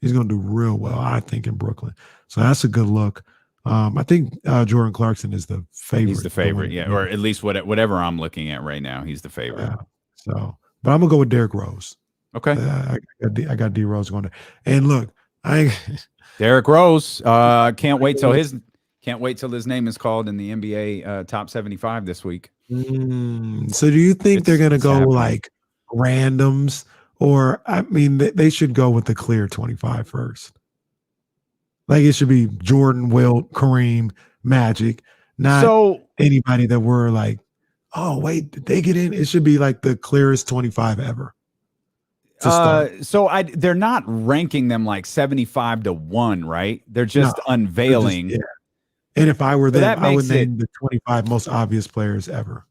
Speaker 2: He's going to do real well, I think, in Brooklyn. So that's a good look. I think Jordan Clarkson is the favorite.
Speaker 1: He's the favorite, yeah, or at least whatever I'm looking at right now, he's the favorite.
Speaker 2: Yeah. So, but I'm gonna go with Derrick Rose.
Speaker 1: Okay,
Speaker 2: I got D Rose going there. And look,
Speaker 1: Derrick Rose. Can't wait till his name is called in the NBA top 75 this week.
Speaker 2: So, do you think they're gonna go like randoms, or I mean, they should go with the clear 25 first? Like it should be Jordan, Wilt, Kareem, Magic, not anybody that we're like, oh wait, did they get in? It should be like the clearest 25 ever.
Speaker 1: They're not ranking them like 75 to 1, right? They're just unveiling.
Speaker 2: Yeah. And if I were them, I would name the 25 most obvious players ever.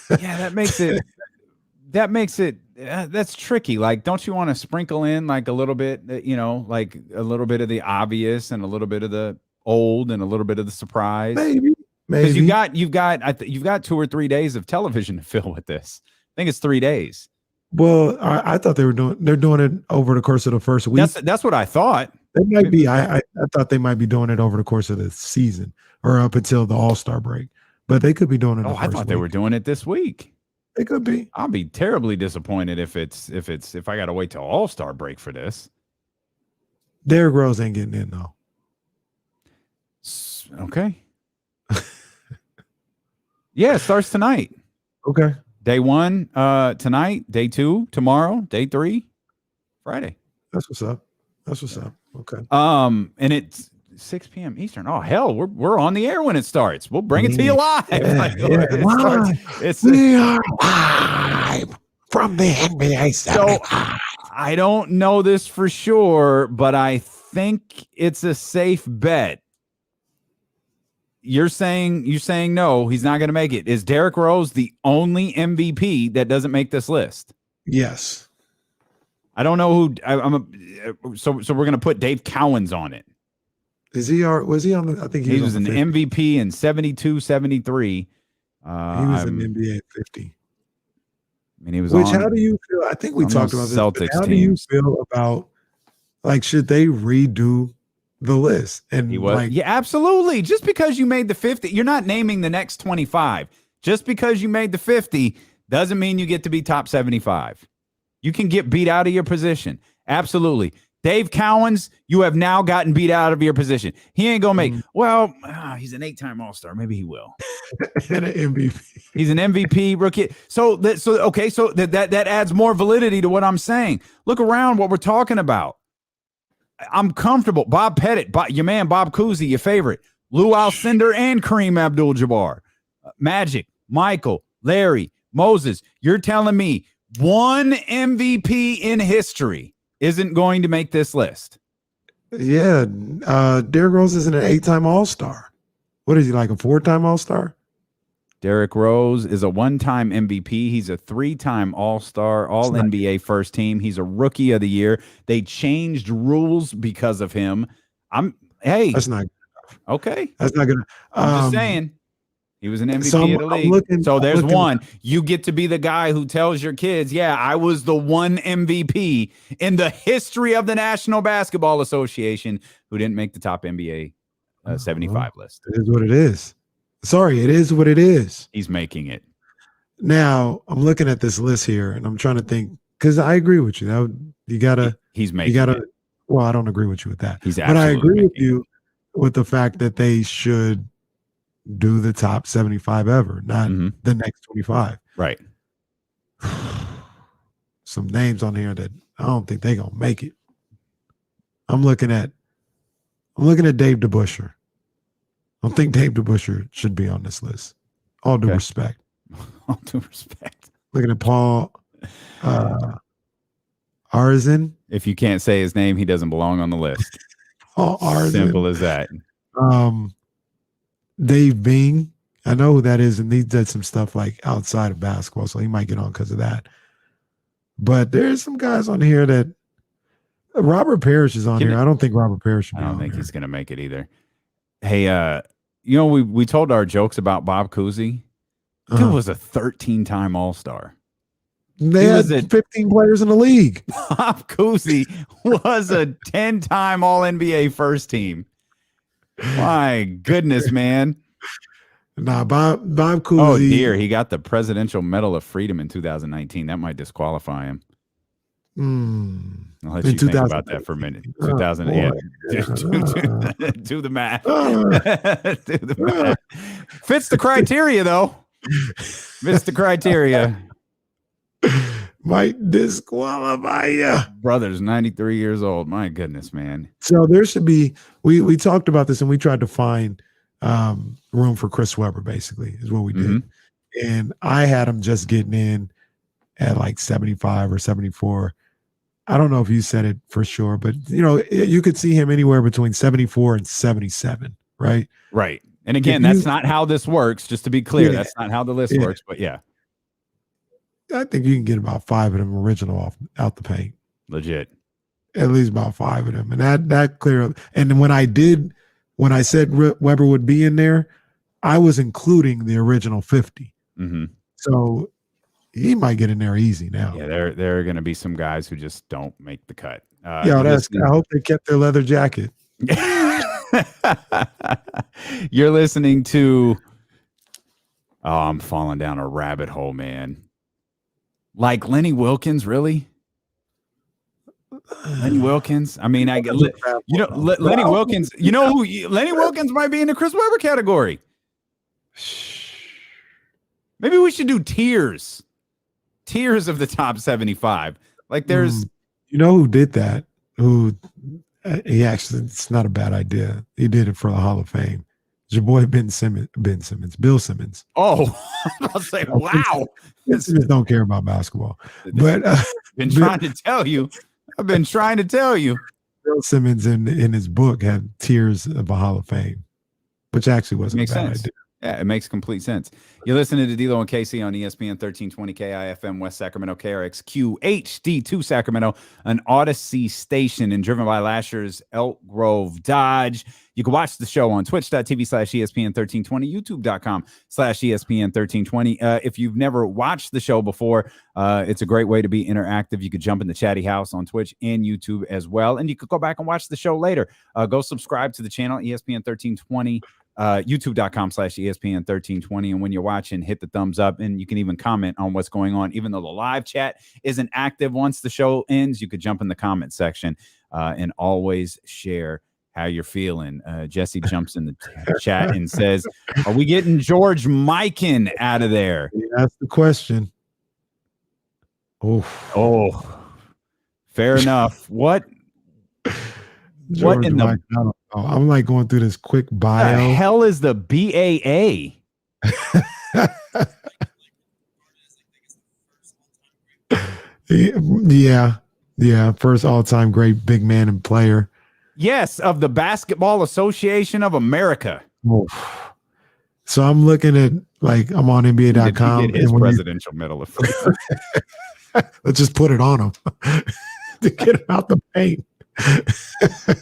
Speaker 1: Yeah, that makes it. That's tricky. Like, don't you want to sprinkle in like a little bit, like a little bit of the obvious and a little bit of the old and a little bit of the surprise?
Speaker 2: Maybe.
Speaker 1: Because you've got 2 or 3 days of television to fill with this. I think it's 3 days.
Speaker 2: Well, I thought they're doing it over the course of the first week.
Speaker 1: That's what I thought.
Speaker 2: They might be. I thought they might be doing it over the course of the season or up until the All-Star break. But they could be doing it.
Speaker 1: I thought they were doing it this week.
Speaker 2: It could be.
Speaker 1: I'll be terribly disappointed if I got to wait till All-Star break for this.
Speaker 2: Derrick Rose ain't getting in though.
Speaker 1: Okay. Yeah, it starts tonight.
Speaker 2: Okay.
Speaker 1: Day 1 tonight. Day 2 tomorrow. Day 3 Friday.
Speaker 2: That's what's up. Okay.
Speaker 1: And it's 6 p.m. Eastern. Oh hell, we're on the air when it starts. We'll bring it to you live.
Speaker 2: We are live from the NBA.
Speaker 1: So I don't know this for sure, but I think it's a safe bet. You're saying no, he's not going to make it. Is Derrick Rose the only MVP that doesn't make this list?
Speaker 2: Yes.
Speaker 1: I don't know who. So we're going to put Dave Cowens on it.
Speaker 2: Was he on the? I think
Speaker 1: he was an MVP in 72, 73.
Speaker 2: He was an NBA 50.
Speaker 1: I mean, he was.
Speaker 2: How do you feel? I think we talked about this.
Speaker 1: Celtics
Speaker 2: how do you feel about should they redo the list? And
Speaker 1: he was, yeah, absolutely. Just because you made the 50, you're not naming the next 25. Just because you made the 50 doesn't mean you get to be top 75. You can get beat out of your position. Absolutely. Dave Cowens, you have now gotten beat out of your position. He ain't going to make, he's an 8-time All-Star. Maybe he will.
Speaker 2: And an MVP.
Speaker 1: He's an MVP rookie. So that adds more validity to what I'm saying. Look around what we're talking about. I'm comfortable. Bob Pettit, your man Bob Cousy, your favorite. Lou Alcindor and Kareem Abdul-Jabbar. Magic, Michael, Larry, Moses. You're telling me one MVP in history isn't going to make this list?
Speaker 2: Yeah. Derrick Rose isn't an 8-time All-Star. What is he, like a 4-time All-Star?
Speaker 1: Derrick Rose is a 1-time MVP. He's a 3-time All-Star, All-NBA first team. He's a Rookie of the Year. They changed rules because of him.
Speaker 2: That's not good enough.
Speaker 1: Okay.
Speaker 2: That's not good enough.
Speaker 1: I'm just saying. He was an MVP of the league. So there's one. You get to be the guy who tells your kids, yeah, I was the one MVP in the history of the National Basketball Association who didn't make the top NBA 75 list.
Speaker 2: It is what it is. Sorry, it is what it is.
Speaker 1: He's making it.
Speaker 2: Now, I'm looking at this list here, and I'm trying to think, because I agree with you.
Speaker 1: He's making it.
Speaker 2: Well, I don't agree with you with that.
Speaker 1: But
Speaker 2: I agree with you with the fact that they should do the top 75 ever, not the next 25.
Speaker 1: Right.
Speaker 2: Some names on here that I don't think they're gonna make it. I'm looking at Dave DeBusschere. I don't think Dave DeBusschere should be on this list. All due respect.
Speaker 1: All due respect.
Speaker 2: Looking at Paul Arzin.
Speaker 1: If you can't say his name, he doesn't belong on the list.
Speaker 2: Paul Arzin.
Speaker 1: Simple as that.
Speaker 2: Dave Bing. I know who that is, and he did some stuff like outside of basketball, so he might get on because of that. But there's some guys on here that Robert Parrish is on here. I don't think Robert Parrish should be on.
Speaker 1: I don't think he's going to make it either. Hey, we told our jokes about Bob Cousy. Dude was a 13-time All-Star.
Speaker 2: They had 15 players in the league.
Speaker 1: Bob Cousy was a 10-time All-NBA first team. My goodness, man.
Speaker 2: Nah, Bob Cousy.
Speaker 1: Oh, dear. He got the Presidential Medal of Freedom in 2019. That might disqualify him. I'll let you think about that for a minute. 2000. Yeah. Do the math. Do the math. Fits the criteria, though. Fits the criteria.
Speaker 2: Might disqualify you.
Speaker 1: Brother's 93 years old. My goodness, man.
Speaker 2: So there should be, we talked about this and we tried to find room for Chris Webber, basically, is what we did. And I had him just getting in at like 75 or 74. I don't know if you said it for sure, but you could see him anywhere between 74 and 77, right?
Speaker 1: Right. And again, that's not how this works. Just to be clear, that's not how the list works. But yeah,
Speaker 2: I think you can get about 5 of them original out the paint.
Speaker 1: Legit.
Speaker 2: At least about 5 of them, and that clear. And when I said Weber would be in there, I was including the original 50. So he might get in there easy now.
Speaker 1: Yeah, there are going to be some guys who just don't make the cut.
Speaker 2: I hope they kept their leather jacket.
Speaker 1: You're listening to. Oh, I'm falling down a rabbit hole, man. Like Lenny Wilkins, really? Lenny Wilkins. I mean, Lenny Wilkins. You know who? Lenny Wilkins might be in the Chris Webber category. Maybe we should do tiers of the top 75. Like there's,
Speaker 2: who did that? It's not a bad idea. He did it for the Hall of Fame. It's your boy Bill Simmons.
Speaker 1: Oh, I'll say, wow.
Speaker 2: Simmons don't care about basketball, but
Speaker 1: I've been trying to tell you. Bill
Speaker 2: Simmons in his book had tiers of a Hall of Fame, which actually wasn't a bad idea.
Speaker 1: Yeah, it makes complete sense. You're listening to D-Lo and KC on ESPN 1320 KIFM West Sacramento, KRXQ HD2 Sacramento, an Odyssey station and driven by Lashers, Elk Grove Dodge. You can watch the show on twitch.tv/ESPN1320, youtube.com/ESPN1320. If you've never watched the show before, it's a great way to be interactive. You could jump in the chatty house on Twitch and YouTube as well. And you could go back and watch the show later. Go subscribe to the channel, ESPN1320. youtube.com/ESPN1320. And when you're watching, hit the thumbs up, and you can even comment on what's going on. Even though the live chat isn't active once the show ends, you could jump in the comment section and always share how you're feeling. Jesse jumps in the chat and says, are we getting George Mikan out of there?
Speaker 2: Yeah, that's the question.
Speaker 1: Oh, fair enough. What in the
Speaker 2: I'm like going through this quick bio.
Speaker 1: The hell is the BAA?
Speaker 2: Yeah. First all-time great big man and player.
Speaker 1: Yes, of the Basketball Association of America.
Speaker 2: So I'm looking at, I'm on NBA.com.
Speaker 1: He did his Presidential Medal of Freedom.
Speaker 2: Let's just put it on him to get him out the paint.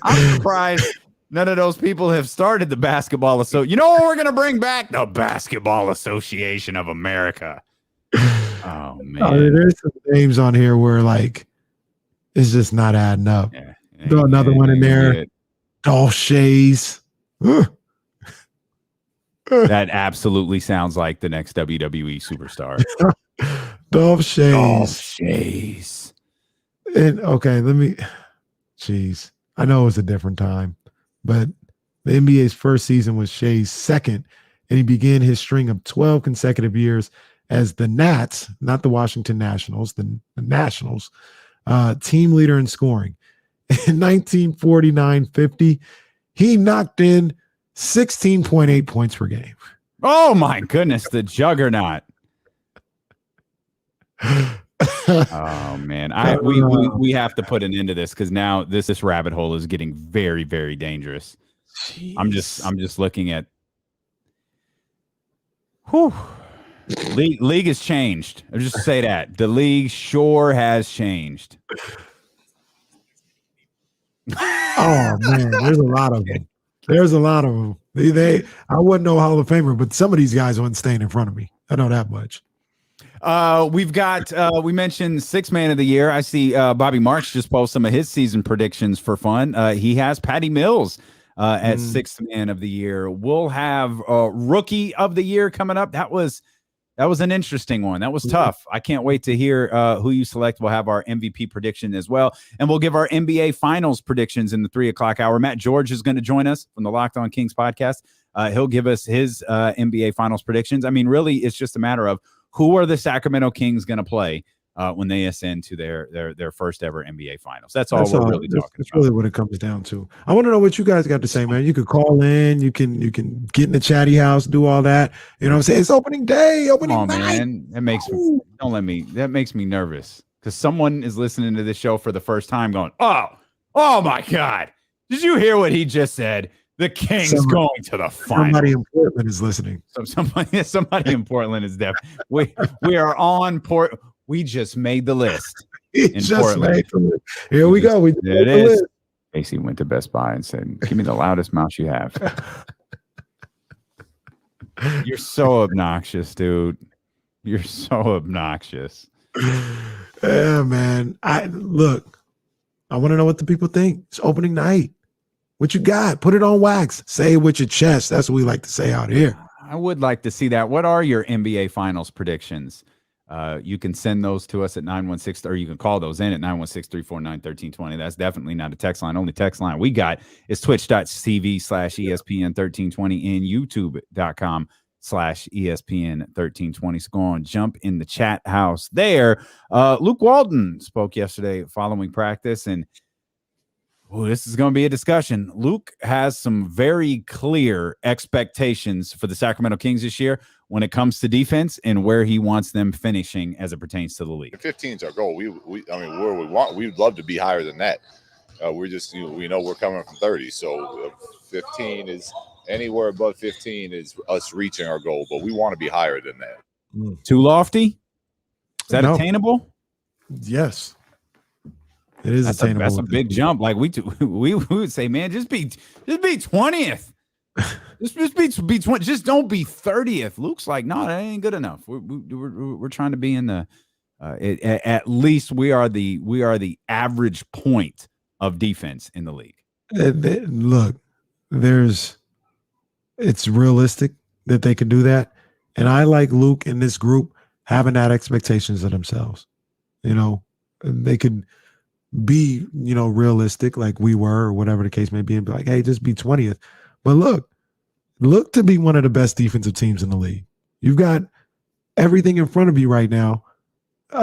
Speaker 1: I'm surprised none of those people have started the Basketball Association. You know what we're going to bring back? The Basketball Association of America. Oh, man.
Speaker 2: There's some names on here where, it's just not adding up. Throw another one in there. Dolph Shays.
Speaker 1: That absolutely sounds like the next WWE superstar.
Speaker 2: Dolph Shays.
Speaker 1: Dolph Shays.
Speaker 2: And, jeez. I know it was a different time, but the NBA's first season was Shay's second, and he began his string of 12 consecutive years as the Nats, not the Washington Nationals, the Nationals, team leader in scoring. In 1949-50, he knocked in 16.8 points per game.
Speaker 1: Oh my goodness, the juggernaut. Oh man, we have to put an end to this because now this rabbit hole is getting very, very dangerous. Jeez. I'm just looking at. Whew. League has changed. I'll just say that the league sure has changed.
Speaker 2: Oh man, there's a lot of them. There's a lot of them. I wouldn't know Hall of Famer, but some of these guys wouldn't stand in front of me. I know that much.
Speaker 1: We've got we mentioned 6th man of the year. I see Bobby Marks just post some of his season predictions for fun. He has Patty Mills as 6th man of the year. We'll have rookie of the year coming up. That was an interesting one. That was tough. I can't wait to hear who you select. We'll have our MVP prediction as well. And we'll give our NBA Finals predictions in the 3 o'clock hour. Matt George is going to join us from the Locked On Kings podcast. He'll give us his NBA Finals predictions. I mean, really, it's just a matter of who are the Sacramento Kings going to play when they ascend to their first ever NBA Finals. That's all we're really talking about.
Speaker 2: That's really what it comes down to. I want to know what you guys got to say, man. You could call in. You can get in the chatty house, do all that. You know what I'm saying? It's opening day, opening night.
Speaker 1: Man. That makes me nervous because someone is listening to this show for the first time going, oh my God. Did you hear what he just said? The Kings going to the final.
Speaker 2: Somebody in Portland is listening.
Speaker 1: Somebody in Portland is deaf. We are on port. We just made the list. In Portland.
Speaker 2: Here we go.
Speaker 1: There it is. Casey went to Best Buy and said, "Give me the loudest mouse you have." You're so obnoxious, dude. You're so obnoxious.
Speaker 2: Yeah, man. I want to know what the people think. It's opening night. What you got? Put it on wax. Say it with your chest. That's what we like to say out here.
Speaker 1: I would like to see that. What are your NBA Finals predictions? You can send those to us at 916, or you can call those in at 916-349-1320. That's definitely not a text line. Only text line we got is twitch.tv/ESPN1320 and youtube.com/ESPN1320. So go on, jump in the chat house there. Luke Walton spoke yesterday following practice, and this is going to be a discussion. Luke has some very clear expectations for the Sacramento Kings this year when it comes to defense and where he wants them finishing as it pertains to the league.
Speaker 15: 15 is our goal. Where we want, we'd love to be higher than that. We're just, we know we're coming from 30, so 15 is anywhere above 15 is us reaching our goal, but we want to be higher than that.
Speaker 1: Too lofty? Is that attainable?
Speaker 2: Yes. It is attainable.
Speaker 1: That's a big jump. Like we would say, man, just be 20th. just be 20. Just don't be 30th. Luke's like, no, that ain't good enough. We're trying to be in the. At least we are the average point of defense in the league.
Speaker 2: Look, it's realistic that they can do that, and I like Luke and this group having that expectations of themselves. They could be, realistic like we were or whatever the case may be and be like, hey, just be 20th. But look to be one of the best defensive teams in the league. You've got everything in front of you right now.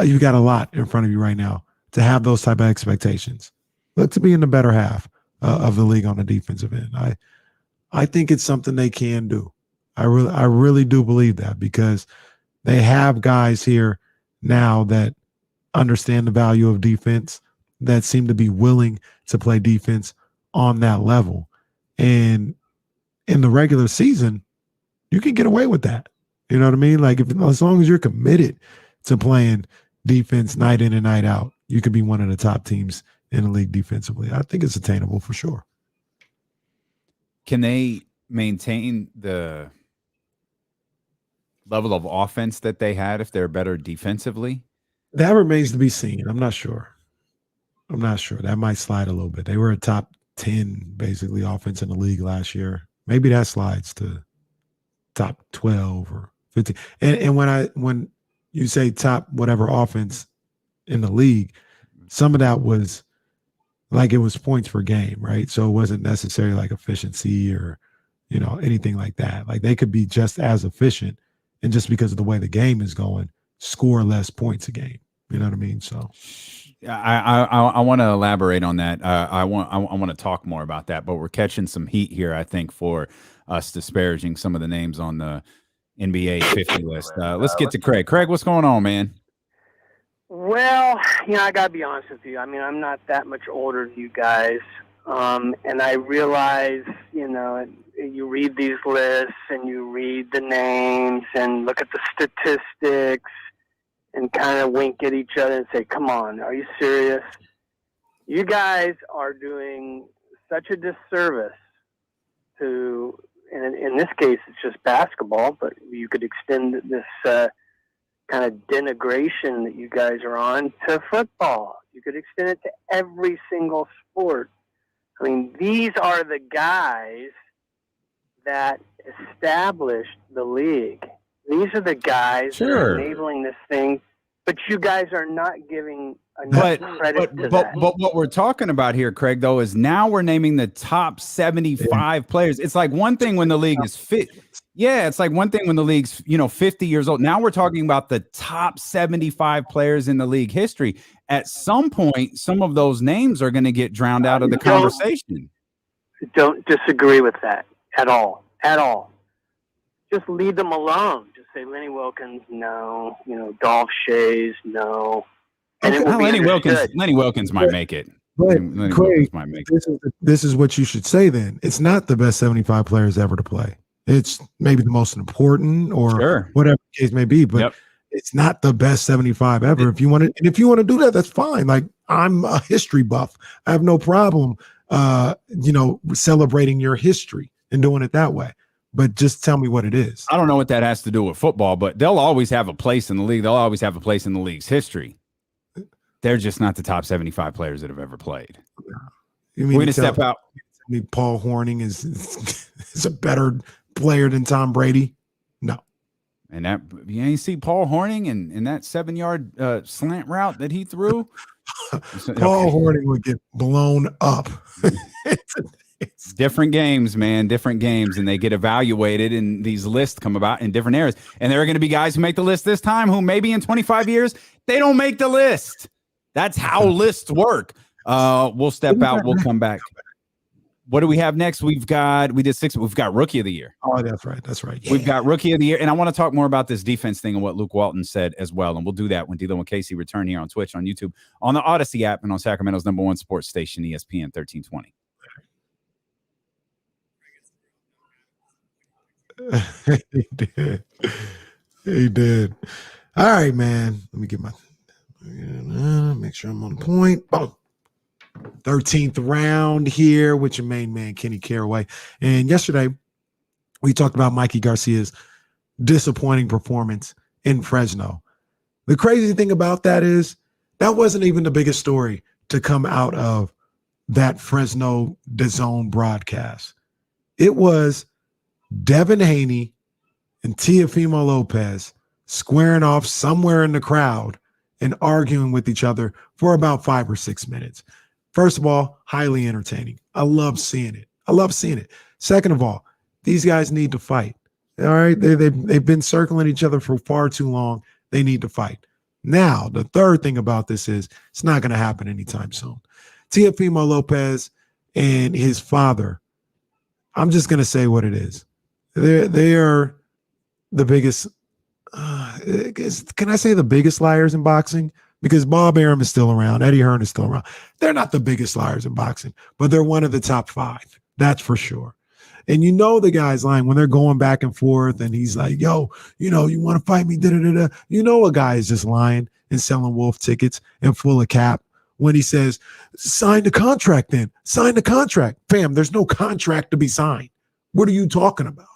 Speaker 2: You've got a lot in front of you right now to have those type of expectations. Look to be in the better half of the league on the defensive end. I think it's something they can do. I really do believe that because they have guys here now that understand the value of defense, that seem to be willing to play defense on that level. And in the regular season, you can get away with that. You know what I mean? Like as long as you're committed to playing defense night in and night out, you could be one of the top teams in the league defensively. I think it's attainable for sure.
Speaker 1: Can they maintain the level of offense that they had if they're better defensively?
Speaker 2: That remains to be seen. I'm not sure. That might slide a little bit. They were a top 10 basically offense in the league last year. Maybe that slides to top 12 or 15. And when you say top whatever offense in the league, some of that was like it was points per game, right? So it wasn't necessarily like efficiency or anything like that. Like they could be just as efficient and just because of the way the game is going, score less points a game. You know what I mean? So
Speaker 1: I want to elaborate on that. I want to talk more about that, but we're catching some heat here, I think, for us disparaging some of the names on the NBA 50 list. Let's get to Craig. Craig, what's going on, man?
Speaker 16: Well, I got to be honest with you. I mean, I'm not that much older than you guys. And I realize, you read these lists and you read the names and look at the statistics and kind of wink at each other and say, come on, are you serious? You guys are doing such a disservice to, in this case, it's just basketball, but you could extend this kind of denigration that you guys are on to football. You could extend it to every single sport. I mean, these are the guys that established the league. These are the guys that are enabling this thing, but you guys are not giving enough credit to that.
Speaker 1: But what we're talking about here, Craig, though, is now we're naming the top 75 players. It's like one thing when the league is fit. Yeah, it's like one thing when the league's 50 years old. Now we're talking about the top 75 players in the league history. At some point, some of those names are going to get drowned out of the conversation.
Speaker 16: Don't disagree with that at all. At all. Just leave them alone. Just say Lenny Wilkins, no. Dolph Shays, no. And it will be
Speaker 1: Lenny Wilkins might make it.
Speaker 2: But
Speaker 1: Lenny
Speaker 2: Craig,
Speaker 1: Wilkins might make it.
Speaker 2: this is what you should say then. It's not the best 75 players ever to play. It's maybe the most important or whatever the case may be, but it's not the best 75 ever. If you want to do that, that's fine. Like, I'm a history buff. I have no problem, celebrating your history and doing it that way. But just tell me what it is.
Speaker 1: I don't know what that has to do with football, but they'll always have a place in the league. They'll always have a place in the league's history. They're just not the top 75 players that have ever played.
Speaker 2: We're
Speaker 1: going to step out.
Speaker 2: Paul Hornung is a better player than Tom Brady? No.
Speaker 1: And that you ain't see Paul Hornung and that 7-yard slant route that he threw.
Speaker 2: Paul Hornung would get blown up.
Speaker 1: It's different games, man. Different games, and they get evaluated, and these lists come about in different eras. And there are going to be guys who make the list this time who maybe in 25 years they don't make the list. That's how lists work. We'll step out. We'll come back. What do we have next? We did 6. We've got Rookie of the Year.
Speaker 2: Oh, that's right. That's right.
Speaker 1: Yeah. We've got Rookie of the Year. And I want to talk more about this defense thing and what Luke Walton said as well. And we'll do that when Dylan and Casey return here on Twitch, on YouTube, on the Odyssey app, and on Sacramento's #1 sports station, ESPN 1320.
Speaker 2: He did. All right, man. Let me get make sure I'm on point. Boom. 13th round here with your main man, Kenny Caraway. And yesterday, we talked about Mikey Garcia's disappointing performance in Fresno. The crazy thing about that is that wasn't even the biggest story to come out of that Fresno DAZN broadcast. It was Devin Haney and Teofimo Lopez squaring off somewhere in the crowd and arguing with each other for about 5 or 6 minutes. First of all, highly entertaining. I love seeing it. Second of all, these guys need to fight. All right, they've been circling each other for far too long. They need to fight. Now, the third thing about this is it's not going to happen anytime soon. Teofimo Lopez and his father, I'm just going to say what it is. They are the biggest, can I say the biggest liars in boxing? Because Bob Arum is still around. Eddie Hearn is still around. They're not the biggest liars in boxing, but they're one of the top 5. That's for sure. And the guy's lying when they're going back and forth and he's like, yo, you want to fight me? Da-da-da-da. A guy is just lying and selling wolf tickets and full of cap when he says, sign the contract then. Sign the contract. Fam, there's no contract to be signed. What are you talking about?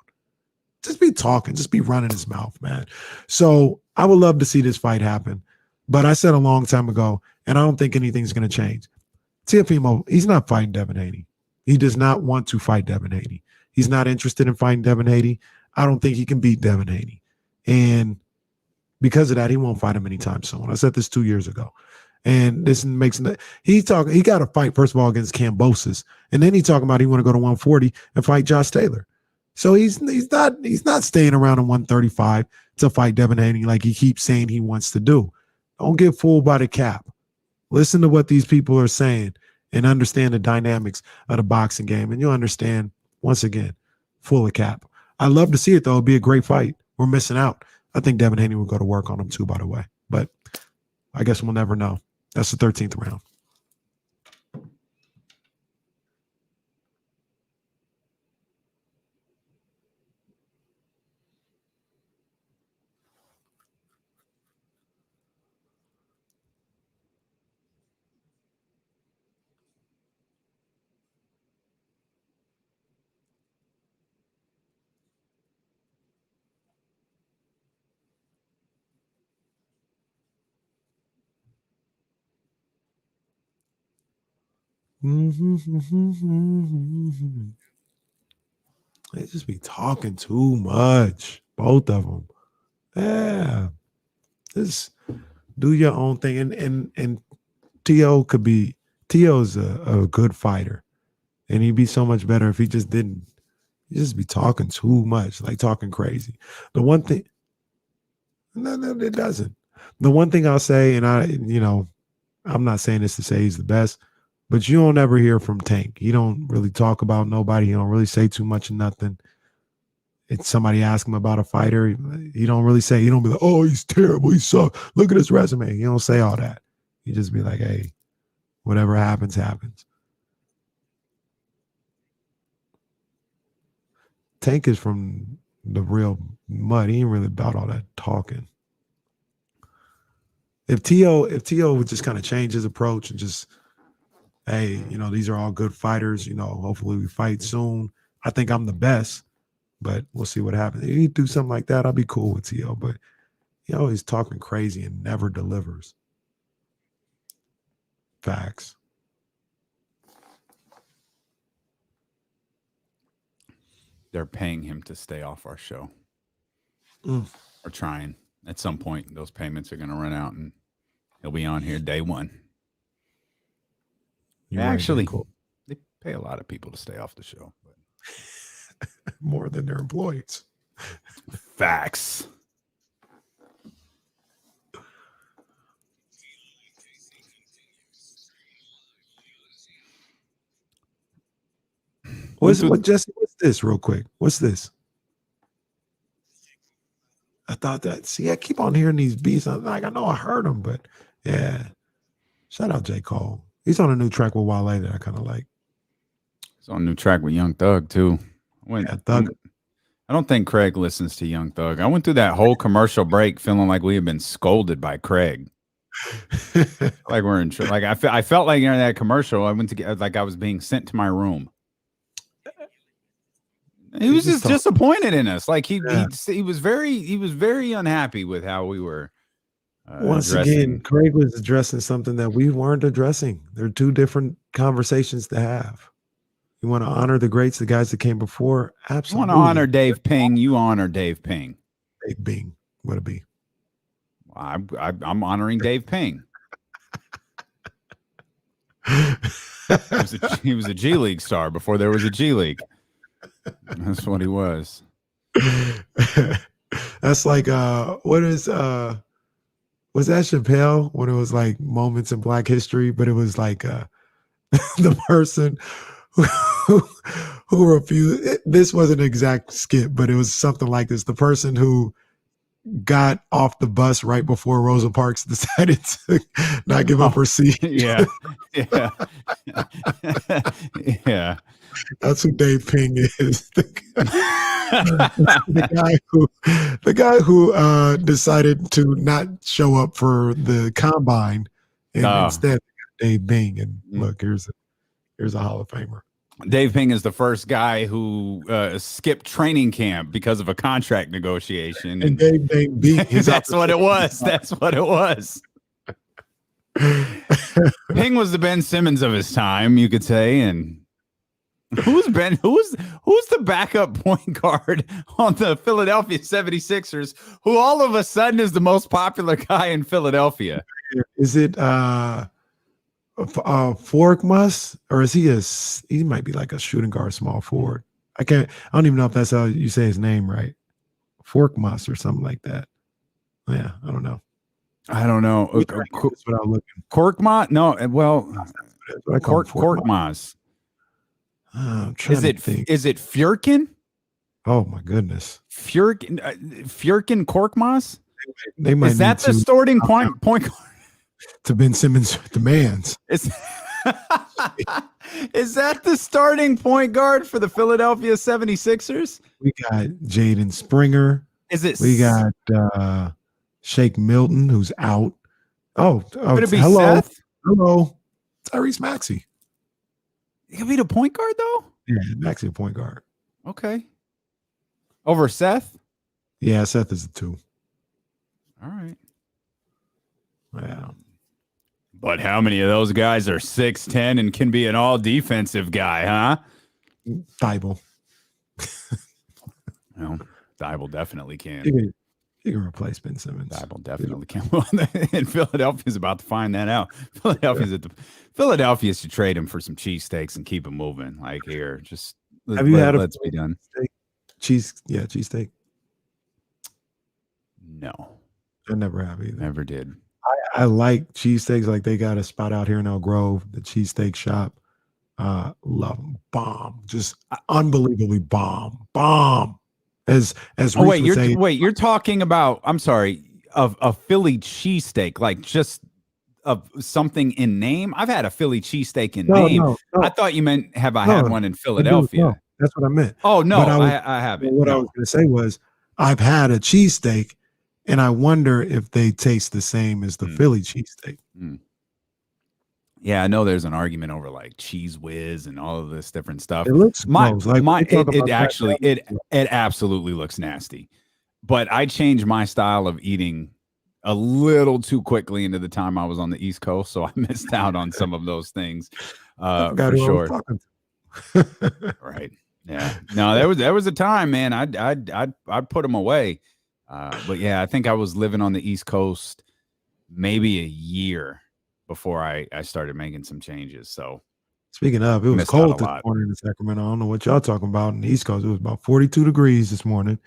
Speaker 2: Just be talking. Just be running his mouth, man. So I would love to see this fight happen. But I said a long time ago, and I don't think anything's going to change. Teofimo, he's not fighting Devin Haney. He does not want to fight Devin Haney. He's not interested in fighting Devin Haney. I don't think he can beat Devin Haney. And because of that, he won't fight him anytime soon. I said this 2 years ago. And this makes he got to fight, first of all, against Kambosos. And then he talking about he want to go to 140 and fight Josh Taylor. So he's not staying around at 135 to fight Devin Haney like he keeps saying he wants to do. Don't get fooled by the cap. Listen to what these people are saying and understand the dynamics of the boxing game. And you'll understand, once again, full of cap. I'd love to see it, though. It'd be a great fight. We're missing out. I think Devin Haney will go to work on him, too, by the way. But I guess we'll never know. That's the 13th round. They just be talking too much, both of them. Yeah, just do your own thing. And T.O. could be, T.O.'s a good fighter, and he'd be so much better if he just didn't. He just be talking too much, like talking crazy. The one thing, no, it doesn't. The one thing I'll say, and I'm not saying this to say he's the best, but you don't ever hear from Tank. He don't really talk about nobody. He don't really say too much of nothing. It's somebody ask him about a fighter. He don't really say, he don't be like, oh, he's terrible. He sucks. Look at his resume. He don't say all that. He just be like, hey, whatever happens, happens. Tank is from the real mud. He ain't really about all that talking. If T.O. would just kind of change his approach and just, hey, these are all good fighters. Hopefully we fight soon. I think I'm the best, but we'll see what happens. If he do something like that, I'll be cool with T.O. But he always talking crazy and never delivers. Facts.
Speaker 1: They're paying him to stay off our show. Or trying. At some point, those payments are going to run out, and he'll be on here day one. Actually, they pay a lot of people to stay off the show. But
Speaker 2: more than their employees.
Speaker 1: Facts.
Speaker 2: Jesse, what's this real quick? What's this? I thought that. See, I keep on hearing these beats. I'm like, I know I heard them, but yeah. Shout out J. Cole. He's on a new track with Wale that I kind of like.
Speaker 1: He's on a new track with Young Thug too.
Speaker 2: Thug.
Speaker 1: I don't think Craig listens to Young Thug. I went through that whole commercial break feeling like we had been scolded by Craig. Like we're in. Like I felt like in that commercial, I went to get like I was being sent to my room. He was just disappointed in us. Like he was very unhappy with how we were.
Speaker 2: Once again, Craig was addressing something that we weren't addressing. They're two different conversations to have. You want to honor the greats, the guys that came before. Absolutely.
Speaker 1: You want to honor Dave Ping. You honor Dave Ping.
Speaker 2: Dave Bing. What a B.
Speaker 1: I'm honoring Dave Ping. He was a G League star before there was a G League. That's what he was.
Speaker 2: That's like was that Chappelle when it was like moments in Black history, but it was like the person who refused. This wasn't an exact skit, but it was something like this. The person who got off the bus right before Rosa Parks decided to not give up her seat.
Speaker 1: Yeah.
Speaker 2: That's who Dave Ping is. The guy who decided to not show up for the combine and instead Dave Bing. And look, here's a Hall of Famer.
Speaker 1: Dave Ping is the first guy who skipped training camp because of a contract negotiation.
Speaker 2: And Dave Bing beat his
Speaker 1: That's what it was. That's what it was. Ping was the Ben Simmons of his time, you could say. And who's the backup point guard on the Philadelphia 76ers, who all of a sudden is the most popular guy in Philadelphia?
Speaker 2: Is it Forkmus, or is he might be like a shooting guard, small forward. I don't even know if that's how you say his name right. Forkmas or something like that. Yeah, I don't know.
Speaker 1: I don't know.
Speaker 2: That's what I'm looking.
Speaker 1: Korkmaz? No, well, Korkmaz.
Speaker 2: I'm trying
Speaker 1: Is
Speaker 2: to
Speaker 1: it
Speaker 2: think.
Speaker 1: is it Fjurkin?
Speaker 2: Oh my goodness.
Speaker 1: Fjurkin Korkmaz?
Speaker 2: They might
Speaker 1: Is that
Speaker 2: need
Speaker 1: the
Speaker 2: to
Speaker 1: starting point guard?
Speaker 2: to Ben Simmons demands.
Speaker 1: Is that the starting point guard for the Philadelphia 76ers?
Speaker 2: We got Jaden Springer. We got Shake Milton, who's out.
Speaker 1: Could it be
Speaker 2: hello.
Speaker 1: Seth?
Speaker 2: Hello. Tyrese Maxey.
Speaker 1: He could be the point guard though?
Speaker 2: Yeah, Maxey a point guard.
Speaker 1: Okay. Over Seth?
Speaker 2: Yeah, Seth is a 2.
Speaker 1: All right.
Speaker 2: Yeah.
Speaker 1: But how many of those guys are 6'10" and can be an all defensive guy, huh?
Speaker 2: Thibault.
Speaker 1: Well, Thibault definitely can.
Speaker 2: He can replace Ben Simmons.
Speaker 1: Thibault definitely can. And Philadelphia's about to find that out. Philadelphia should trade him for some cheesesteaks and keep him moving. Like here, just let's be done.
Speaker 2: Cheesesteak.
Speaker 1: No,
Speaker 2: I never have either.
Speaker 1: Never did.
Speaker 2: I like cheesesteaks. Like they got a spot out here in Elk Grove, the cheesesteak shop. Love them. Bomb. Just unbelievably bomb. As
Speaker 1: you're talking about, I'm sorry, of a Philly cheesesteak, like just of something in name. I've had a Philly cheesesteak in name. No. I thought you meant had one in Philadelphia?
Speaker 2: No, that's what I meant.
Speaker 1: Oh no, I haven't.
Speaker 2: What I was going to say was I've had a cheesesteak, and I wonder if they taste the same as the Philly cheesesteak.
Speaker 1: Yeah, I know there's an argument over like Cheese Whiz and all of this different stuff.
Speaker 2: It looks gross.
Speaker 1: It absolutely looks nasty. But I changed my style of eating a little too quickly into the time I was on the East Coast, so I missed out on some of those things for sure. Right? Yeah. No, there was a time, man. I'd put them away. But yeah, I think I was living on the East Coast maybe a year before I started making some changes. So
Speaker 2: speaking of, it was cold this morning in Sacramento. I don't know what y'all talking about in the East Coast. It was about 42 degrees this morning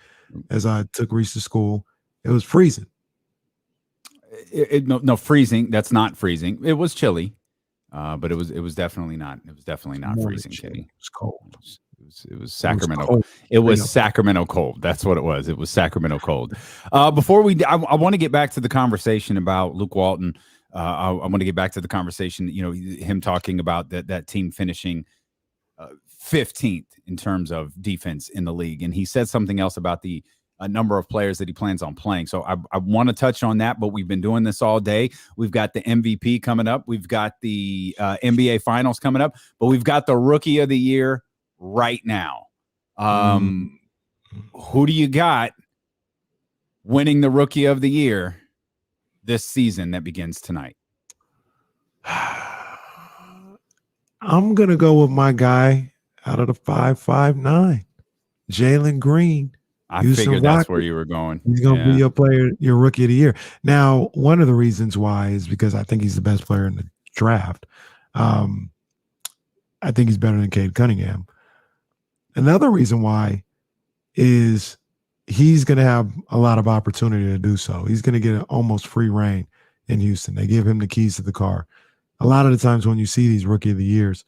Speaker 2: as I took Reese to school. It was freezing.
Speaker 1: No, freezing. That's not freezing. It was chilly, but it was definitely not. It was definitely not freezing, Kenny.
Speaker 2: It was cold.
Speaker 1: It was Sacramento. It was Sacramento cold. That's what it was. It was Sacramento cold. Before I want to get back to the conversation about Luke Walton. I want to get back to the conversation, him talking about that team finishing 15th in terms of defense in the league. And he said something else about the number of players that he plans on playing. So I want to touch on that, but we've been doing this all day. We've got the MVP coming up. We've got the NBA Finals coming up, but we've got the Rookie of the Year right now. Who do you got winning the Rookie of the Year this season that begins tonight?
Speaker 2: I'm going to go with my guy out of the 5'9", Jalen Green.
Speaker 1: I figured that's where you were going.
Speaker 2: He's going to be your player, your Rookie of the Year. Now, one of the reasons why is because I think he's the best player in the draft. I think he's better than Cade Cunningham. Another reason why is he's going to have a lot of opportunity to do so. He's going to get almost free reign in Houston. They give him the keys to the car. A lot of the times when you see these Rookie of the Years,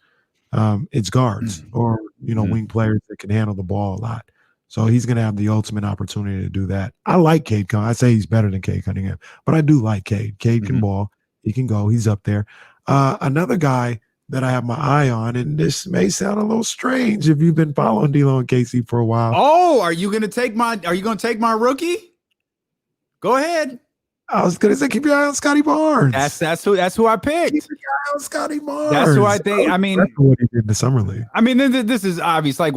Speaker 2: it's guards or, wing players that can handle the ball a lot. So he's going to have the ultimate opportunity to do that. I like Cade Cunningham. I say he's better than Cade Cunningham, but I do like Cade. Cade can ball. He can go. He's up there. Another guy that I have my eye on, and this may sound a little strange if you've been following D'Lo and Casey for a while.
Speaker 1: Oh, are you going to take my rookie? Go ahead.
Speaker 2: I was going to say, keep your eye on Scotty Barnes.
Speaker 1: That's who I picked.
Speaker 2: Keep your eye on Scotty Barnes.
Speaker 1: That's who I think. I mean,
Speaker 2: that's what he did in the summer league.
Speaker 1: I mean, this is obvious. Like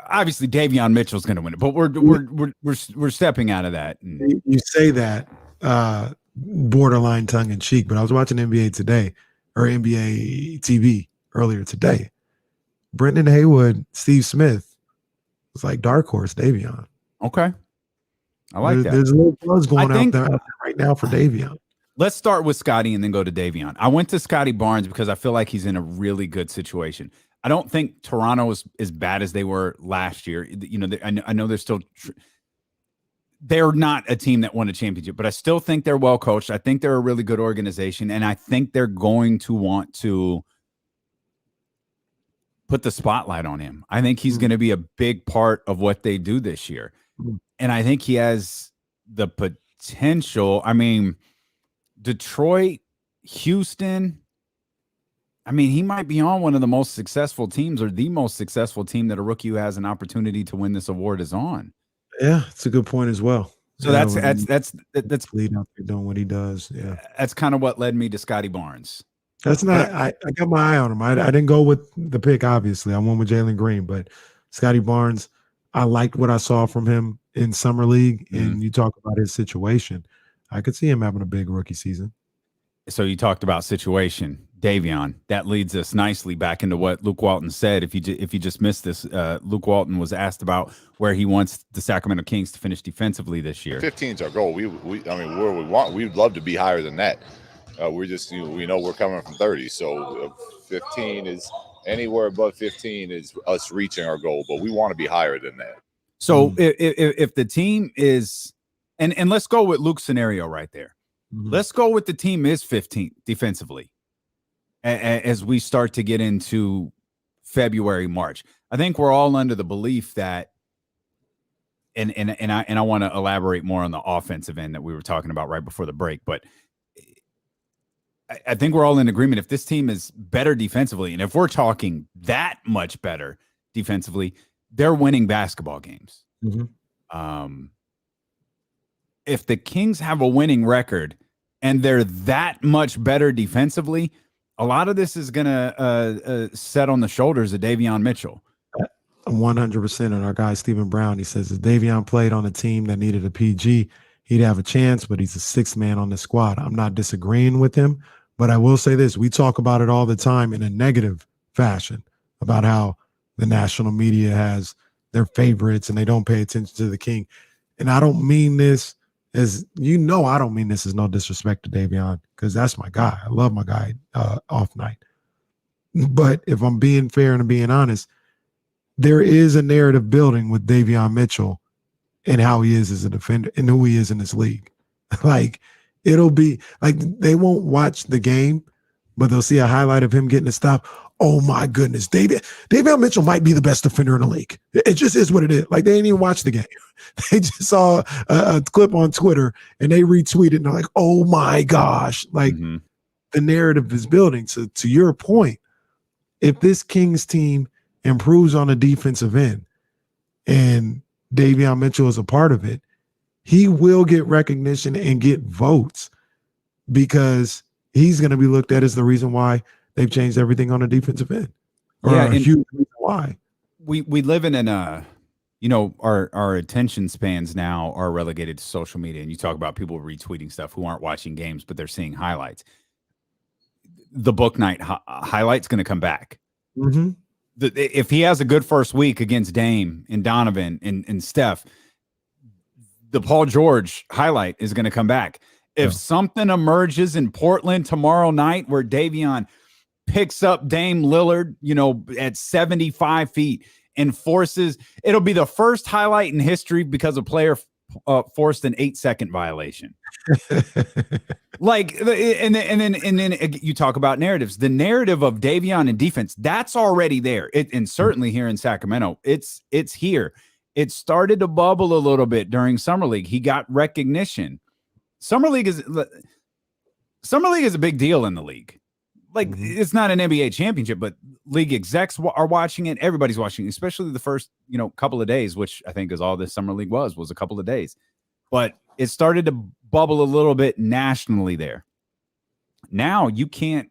Speaker 1: obviously Davion Mitchell's going to win it, but we're stepping out of that.
Speaker 2: You say that borderline tongue in cheek, but I was watching NBA today or NBA TV earlier today. Brendan Haywood, Steve Smith was like dark horse Davion.
Speaker 1: Okay. I like that.
Speaker 2: There's a little buzz going out there right now for Davion.
Speaker 1: Let's start with Scotty and then go to Davion. I went to Scotty Barnes because I feel like he's in a really good situation. I don't think Toronto is as bad as they were last year. I know they're still they're not a team that won a championship, but I still think they're well coached. I think they're a really good organization, and I think they're going to want to put the spotlight on him. I think he's going to be a big part of what they do this year. And I think he has the potential. I mean, Detroit, Houston, I mean, he might be on one of the most successful teams or the most successful team that a rookie who has an opportunity to win this award is on.
Speaker 2: Yeah, it's a good point as well.
Speaker 1: So that's
Speaker 2: lead out there doing what he does. Yeah,
Speaker 1: that's kind of what led me to Scotty Barnes.
Speaker 2: That's not. I got my eye on him. I didn't go with the pick. Obviously, I went with Jalen Green, but Scotty Barnes, I liked what I saw from him in summer league. And you talk about his situation, I could see him having a big rookie season.
Speaker 1: So you talked about situation, Davion. That leads us nicely back into what Luke Walton said. If you just missed this, Luke Walton was asked about where he wants the Sacramento Kings to finish defensively this year.
Speaker 15: 15 is our goal. I mean, where we want, we'd love to be higher than that. We're just, we know we're coming from 30, so 15 is anywhere above 15 is us reaching our goal, but we want to be higher than that.
Speaker 1: So if the team is, and let's go with Luke's scenario right there. Let's go with the team is 15th defensively as we start to get into February, March. I think we're all under the belief that, and I want to elaborate more on the offensive end that we were talking about right before the break, but I think we're all in agreement. If this team is better defensively, and if we're talking that much better defensively, they're winning basketball games. If the Kings have a winning record and they're that much better defensively, a lot of this is going to set on the shoulders of Davion Mitchell.
Speaker 2: 100%. And our guy, Stephen Brown, he says if Davion played on a team that needed a PG, he'd have a chance, but he's a sixth man on the squad. I'm not disagreeing with him, but I will say this. We talk about it all the time in a negative fashion about how the national media has their favorites and they don't pay attention to the King. And I don't mean this as, I don't mean this as no disrespect to Davion, because that's my guy. I love my guy off night. But if I'm being fair and being honest, there is a narrative building with Davion Mitchell and how he is as a defender and who he is in this league. Like, it'll be like they won't watch the game, but they'll see a highlight of him getting a stop. Oh my goodness, Davion Mitchell might be the best defender in the league. It just is what it is. Like, they didn't even watch the game. They just saw a clip on Twitter and they retweeted and they're like, oh my gosh. Like, the narrative is building. So to your point, if this Kings team improves on the defensive end and Davion Mitchell is a part of it, he will get recognition and get votes because he's going to be looked at as the reason why they've changed everything on the defensive end.
Speaker 1: Yeah,
Speaker 2: a huge reason why.
Speaker 1: We live in our attention spans now are relegated to social media, and you talk about people retweeting stuff who aren't watching games, but they're seeing highlights. The book night highlight's going to come back. If he has a good first week against Dame and Donovan and Steph, the Paul George highlight is going to come back. If something emerges in Portland tomorrow night where Davion picks up Dame Lillard, at 75 feet and forces, it'll be the first highlight in history because a player forced an 8-second violation. Like, and then you talk about narratives. The narrative of Davion and defense, that's already there. And certainly here in Sacramento, it's here. It started to bubble a little bit during Summer League. He got recognition. Summer League is a big deal in the league. Like, it's not an NBA championship, but league execs are watching it. Everybody's watching, especially the first, couple of days, which I think is all this Summer League was a couple of days. But it started to bubble a little bit nationally there. Now you can't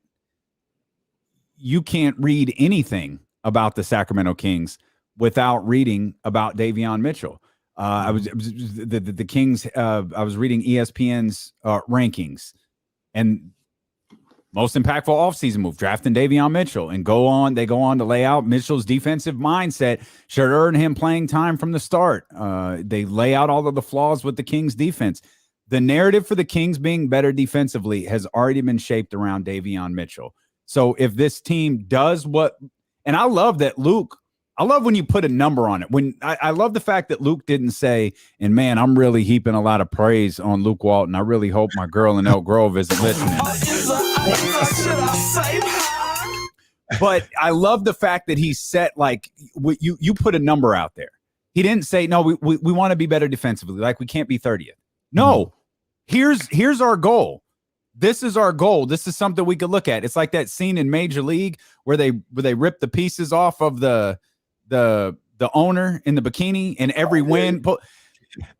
Speaker 1: read anything about the Sacramento Kings without reading about Davion Mitchell. I was the Kings. I was reading ESPN's rankings, and most impactful offseason move, drafting Davion Mitchell, and they go on to lay out Mitchell's defensive mindset should earn him playing time from the start. They lay out all of the flaws with the Kings defense. The narrative for the Kings being better defensively has already been shaped around Davion Mitchell. So if this team does and I love that Luke I love when you put a number on it. I love the fact that Luke didn't say, and man, I'm really heaping a lot of praise on Luke Walton. I really hope my girl in Elk Grove isn't listening. But I love the fact that he set, like, you put a number out there. He didn't say, no, we want to be better defensively. Like, we can't be 30th. No, here's our goal. This is our goal. This is something we could look at. It's like that scene in Major League where they rip the pieces off of the owner in the bikini, and every win.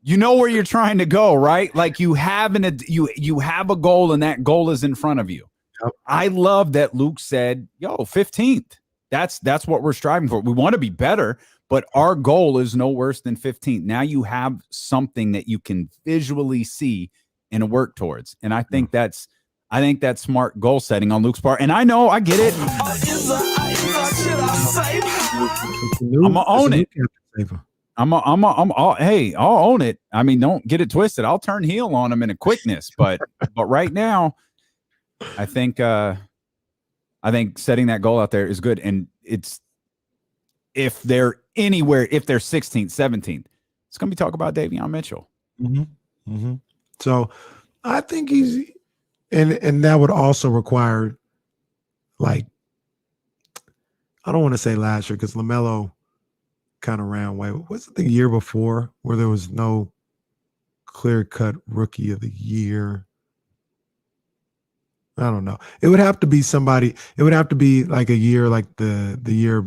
Speaker 1: You know where you're trying to go, right? Like, you have you have a goal, and that goal is in front of you. Yep. I love that Luke said, yo, 15th. That's what we're striving for. We want to be better, but our goal is no worse than 15th. Now you have something that you can visually see and work towards. And I think that's smart goal setting on Luke's part. And I know, I get it. I'm gonna own it. Hey, I'll own it. I mean, don't get it twisted. I'll turn heel on him in a quickness, but right now, I think setting that goal out there is good. And it's, if they're 16th, 17th, it's gonna be talk about Davion Mitchell.
Speaker 2: So I think he's, and that would also require, like, I don't want to say last year because LaMelo kind of ran away. Was it the year before where there was no clear-cut rookie of the year? I don't know. It would have to be somebody. It would have to be like a year, like the year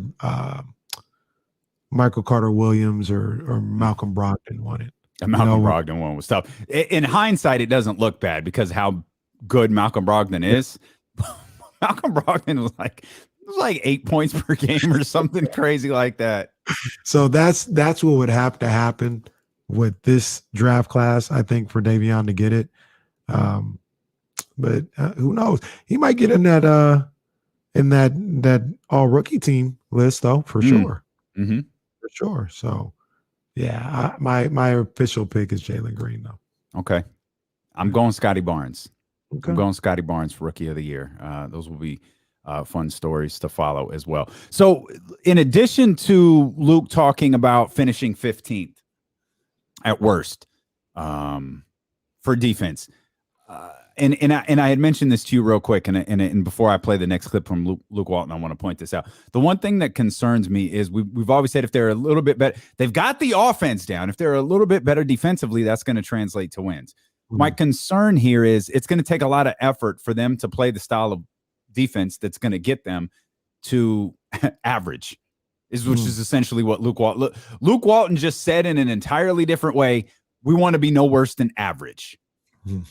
Speaker 2: Michael Carter Williams or Malcolm Brogdon won it.
Speaker 1: And Malcolm Brogdon one was tough. In hindsight, it doesn't look bad because how good Malcolm Brogdon is. Malcolm Brogdon was like 8 points per game or something crazy like that.
Speaker 2: So that's what would have to happen with this draft class, I think, for Davion to get it. But who knows? He might get in that all rookie team list though, for sure.
Speaker 1: Mm-hmm.
Speaker 2: For sure. So. Yeah, my official pick is Jalen Green, though.
Speaker 1: Okay. I'm going Scotty Barnes. Okay. I'm going Scotty Barnes for Rookie of the Year. Those will be fun stories to follow as well. So in addition to Luke talking about finishing 15th at worst for defense, and I had mentioned this to you real quick, and before I play the next clip from Luke Walton, I want to point this out. The one thing that concerns me is we've always said if they're a little bit better, they've got the offense down. If they're a little bit better defensively, that's going to translate to wins. My concern here is it's going to take a lot of effort for them to play the style of defense that's going to get them to average, which is essentially what Luke Walton just said in an entirely different way. We want to be no worse than average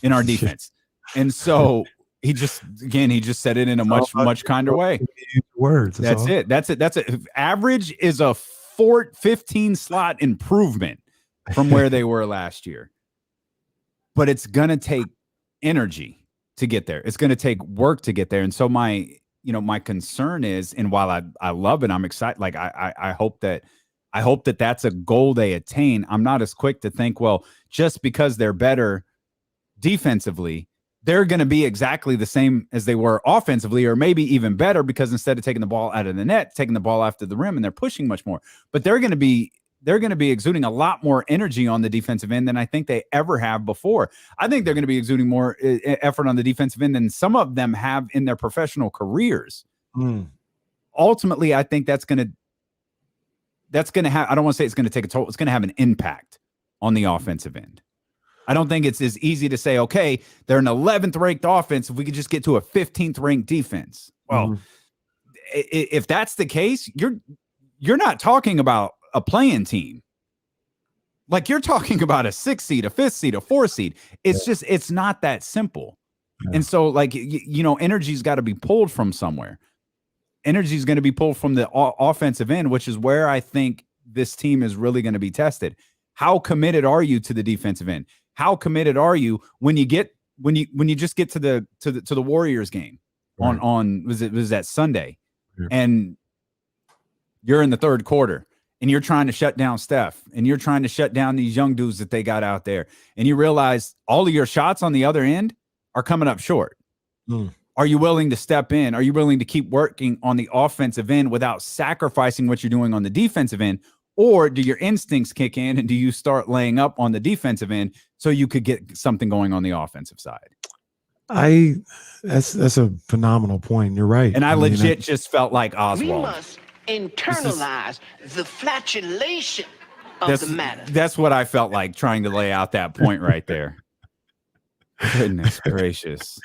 Speaker 1: in our defense. And so he just said it in a much kinder way.
Speaker 2: Words.
Speaker 1: That's it. That's it. Average is a 15 slot improvement from where they were last year. But it's going to take energy to get there. It's going to take work to get there. And so my concern is, and while I love it, I'm excited. Like I hope that that's a goal they attain. I'm not as quick to think, well, just because they're better defensively, they're going to be exactly the same as they were offensively, or maybe even better, because instead of taking the ball out of the net, taking the ball after the rim, and they're pushing much more. But they're going to be exuding a lot more energy on the defensive end than I think they ever have before. I think they're going to be exuding more effort on the defensive end than some of them have in their professional careers. Ultimately, I think that's going to have, I don't want to say it's going to take a toll. It's going to have an impact on the offensive end. I don't think it's as easy to say, okay, they're an 11th ranked offense if we could just get to a 15th ranked defense. Well, if that's the case, you're not talking about a playing team. Like, you're talking about a 6th seed, a 5th seed, a 4th seed. It's just, it's not that simple. And so, like, energy's got to be pulled from somewhere. Energy is going to be pulled from the offensive end, which is where I think this team is really going to be tested. How committed are you to the defensive end? How committed are you when you just get to the Warriors game on was that Sunday, and you're in the third quarter and you're trying to shut down Steph and you're trying to shut down these young dudes that they got out there, and you realize all of your shots on the other end are coming up short. Are you willing to step in? Are you willing to keep working on the offensive end without sacrificing what you're doing on the defensive end? Or do your instincts kick in and do you start laying up on the defensive end so you could get something going on the offensive side?
Speaker 2: That's a phenomenal point. You're right.
Speaker 1: And I legit just felt like Oswald.
Speaker 17: We must internalize the flatulation of the matter.
Speaker 1: That's what I felt like trying to lay out that point right there. Goodness gracious.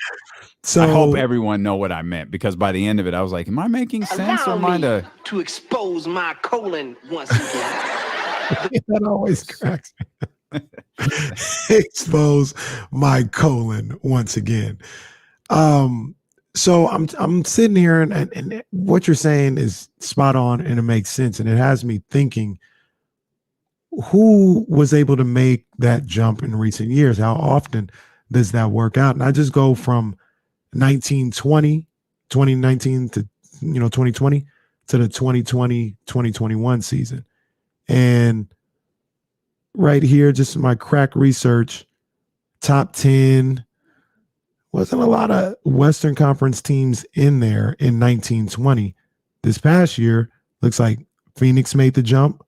Speaker 1: So I hope everyone know what I meant, because by the end of it, I was like, am I making sense or am I
Speaker 17: to expose my colon once again?
Speaker 2: That always cracks me. Expose my colon once again. So I'm sitting here and what you're saying is spot on and it makes sense. And it has me thinking, who was able to make that jump in recent years? How often does that work out? And I just go from 2019 to 2020 to the 2020-2021 season. And right here, just my crack research, top 10, wasn't a lot of Western Conference teams in there in 1920. This past year, looks like Phoenix made the jump,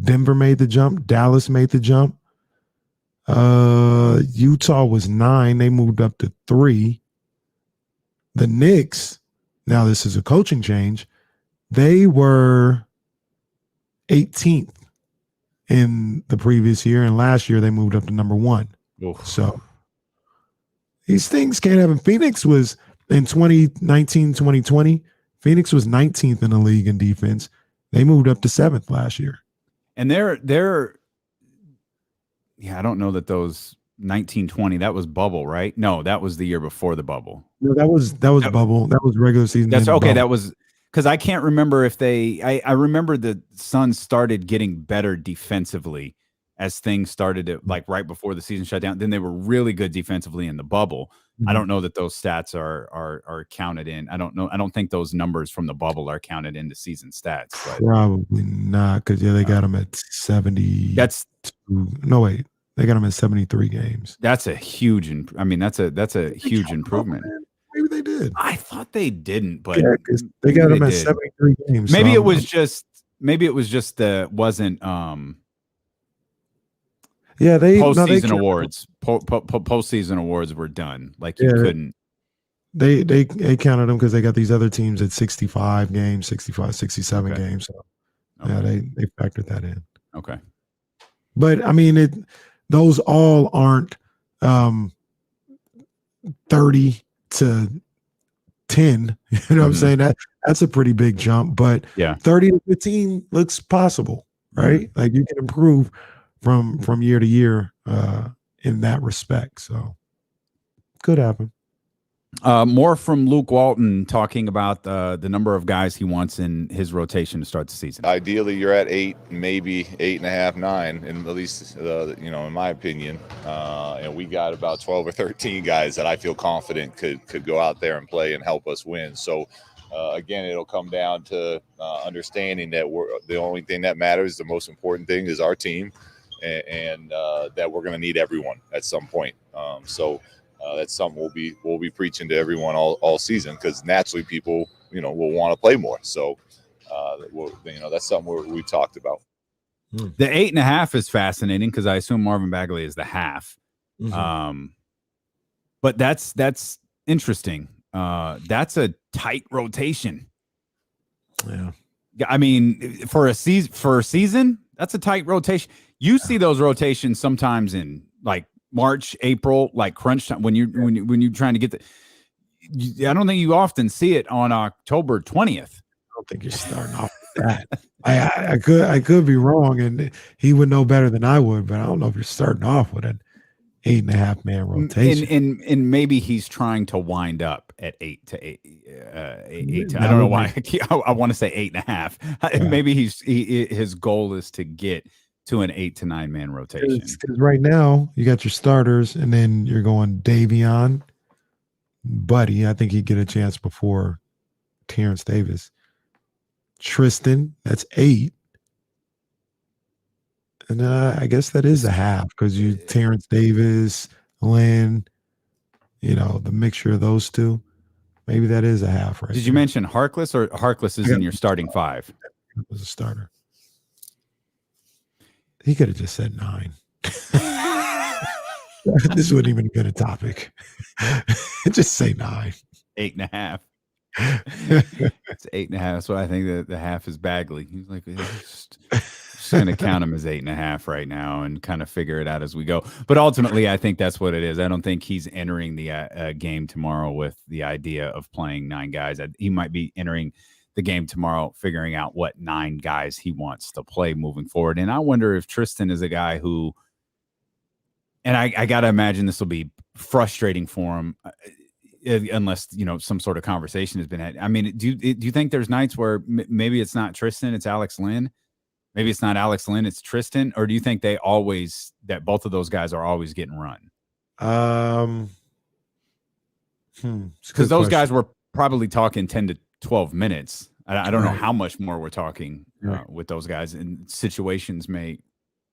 Speaker 2: Denver made the jump, Dallas made the jump. Utah was 9. They moved up to 3. The Knicks, now this is a coaching change, they were 18th in the previous year, and last year they moved up to number 1.
Speaker 1: Oof.
Speaker 2: So these things can't happen. Phoenix was in 2019, 2020, Phoenix was 19th in the league in defense. They moved up to 7th last year.
Speaker 1: And they're I don't know that those 1920, that was bubble, right? No, that was the year before the bubble.
Speaker 2: No, that was bubble. That was regular season.
Speaker 1: That's okay.
Speaker 2: Bubble.
Speaker 1: That was because I can't remember if I remember the Suns started getting better defensively as things started to, like, right before the season shut down. Then they were really good defensively in the bubble. I don't know that those stats are counted in. I don't know. I don't think those numbers from the bubble are counted into season stats. But
Speaker 2: probably not, because they got them at 70. No, wait. They got them at 73 games.
Speaker 1: That's a huge. That's a huge improvement.
Speaker 2: Maybe they did.
Speaker 1: I thought they didn't, but
Speaker 2: yeah, they got them at 73 games.
Speaker 1: Maybe it was just. Maybe it was just wasn't.
Speaker 2: Yeah,
Speaker 1: postseason awards. Postseason awards were done. Like you couldn't.
Speaker 2: They counted them because they got these other teams at 65 games, 65, 67 games. So yeah, they factored that in.
Speaker 1: Okay.
Speaker 2: But I mean, those all aren't 30 to 10. You know what I'm saying? That's a pretty big jump. But 30 to 15 looks possible, right? Like you can improve from year to year in that respect. So could happen.
Speaker 1: More from Luke Walton talking about the number of guys he wants in his rotation to start the season.
Speaker 15: Ideally, you're at 8, maybe 8.5, 9, and at least in my opinion. And we got about 12 or 13 guys that I feel confident could go out there and play and help us win. So again, it'll come down to understanding that the only thing that matters, the most important thing, is our team, and that we're going to need everyone at some point. That's something we'll be preaching to everyone all season, because naturally people will want to play more. So that's something we talked about.
Speaker 1: The 8.5 is fascinating because I assume Marvin Bagley is the half.
Speaker 2: Mm-hmm.
Speaker 1: But that's interesting. That's a tight rotation.
Speaker 2: Yeah.
Speaker 1: I mean, for a season, that's a tight rotation. You see those rotations sometimes in like March, April, like crunch time when you're trying to get I don't think you often see it on October 20th.
Speaker 2: I don't think you're starting off with that. I could be wrong, and he would know better than I would, but I don't know if you're starting off with an 8.5 man rotation.
Speaker 1: And maybe he's trying to wind up at 8 to 8. I don't know why I want to say 8.5. Yeah. Maybe his goal is to get to an 8 to 9 man rotation.
Speaker 2: Because right now you got your starters, and then you're going Davion, Buddy. I think he'd get a chance before Terrence Davis. Tristan, that's 8. And I guess that is a half, because you Terrence Davis, Lynn, the mixture of those two. Maybe that is a half, right?
Speaker 1: Did you mention Harkless, or Harkless is in your starting 5?
Speaker 2: It was a starter. He could have just said 9. This wouldn't even have been a topic. Just say 9.
Speaker 1: 8.5. It's 8.5. That's what I think that the half is Bagley. He's like, just going to count him as 8.5 right now and kind of figure it out as we go. But ultimately, I think that's what it is. I don't think he's entering the game tomorrow with the idea of playing 9 guys. He might be entering the game tomorrow figuring out what 9 guys he wants to play moving forward. And I wonder if Tristan is a guy who, and I got to imagine this will be frustrating for him, unless, some sort of conversation has been had. I mean, do you think there's nights where maybe it's not Tristan, it's Alex Lynn? Maybe it's not Alex Lynn, it's Tristan? Or do you think that both of those guys are always getting run? Because those guys were probably talking 10 to 12 minutes. I don't know how much more we're talking with those guys, and situations may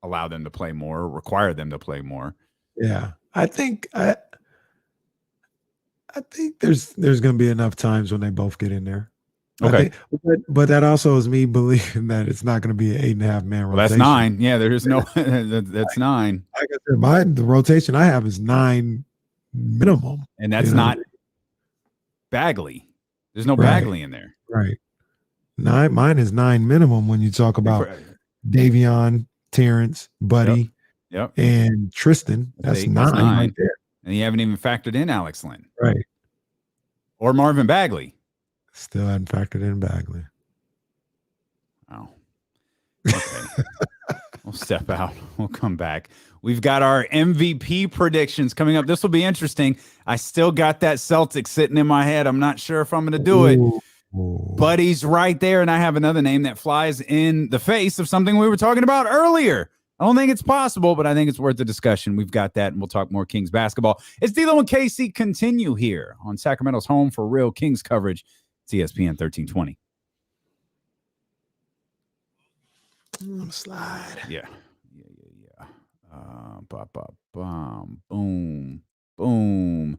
Speaker 1: allow them to play more, or require them to play more.
Speaker 2: Yeah, I think there's going to be enough times when they both get in there.
Speaker 1: Okay,
Speaker 2: but that also is me believing that it's not going to be an 8.5 man rotation.
Speaker 1: Well, that's 9. Yeah, there's no. That's 9.
Speaker 2: Like I said, the rotation I have is 9 minimum,
Speaker 1: and that's not Bagley. There's no Bagley in there.
Speaker 2: Right. Mine is 9 minimum when you talk about Davion, Terrence, Buddy, and Tristan. That's 9 right there.
Speaker 1: And you haven't even factored in Alex Lynn.
Speaker 2: Right.
Speaker 1: Or Marvin Bagley.
Speaker 2: Still hadn't factored in Bagley.
Speaker 1: Oh. Okay. We'll step out. We'll come back. We've got our MVP predictions coming up. This will be interesting. I still got that Celtics sitting in my head. I'm not sure if I'm going to do it. Buddy's right there, and I have another name that flies in the face of something we were talking about earlier. I don't think it's possible, but I think it's worth the discussion. We've got that, and we'll talk more Kings basketball. It's D'Lo and KC continue here on Sacramento's home for real Kings coverage. It's ESPN 1320.
Speaker 2: Slide.
Speaker 1: Yeah. Boom. Boom.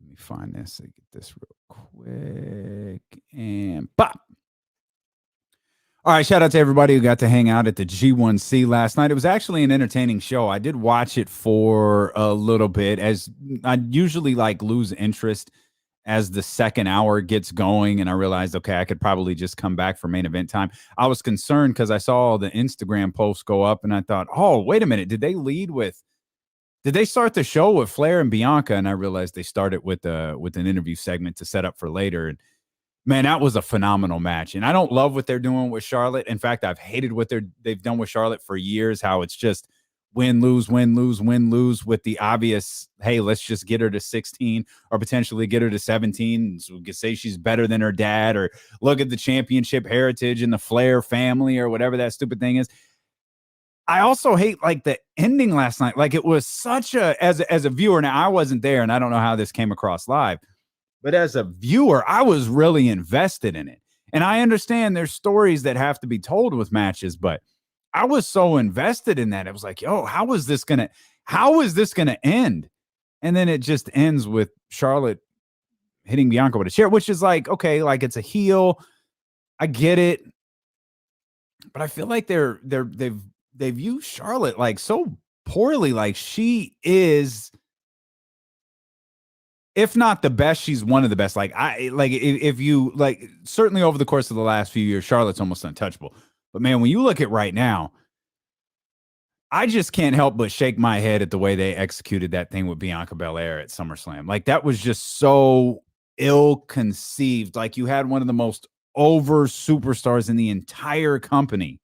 Speaker 1: Let me find this and get this real quick. And pop. All right, shout out to everybody who got to hang out at the G1C last night. It was actually an entertaining show. I did watch it for a little bit, as I usually lose interest as the second hour gets going, and I realized, okay, I could probably just come back for main event time. I was concerned because I saw the Instagram posts go up, and I thought, oh, wait a minute, did they start the show with Flair and Bianca? And I realized they started with an interview segment to set up for later. And man, that was a phenomenal match. And I don't love what they're doing with Charlotte. In fact, I've hated what they've done with Charlotte for years, how it's just win, lose, win, lose, win, lose, with the obvious, hey, let's just get her to 16 or potentially get her to 17. So we can say she's better than her dad, or look at the championship heritage in the Flair family, or whatever that stupid thing is. I also hate the ending last night. It was such as a viewer. Now, I wasn't there, and I don't know how this came across live, but as a viewer, I was really invested in it. And I understand there's stories that have to be told with matches, but I was so invested in that. It was like, yo, how is this gonna end? And then it just ends with Charlotte hitting Bianca with a chair, which is okay, it's a heel. I get it. But I feel like they've used Charlotte so poorly. She is, if not the best, she's one of the best. If you certainly over the course of the last few years, Charlotte's almost untouchable. But man, when you look at right now, I just can't help but shake my head at the way they executed that thing with Bianca Belair at SummerSlam. That was just so ill-conceived. You had one of the most over superstars in the entire company,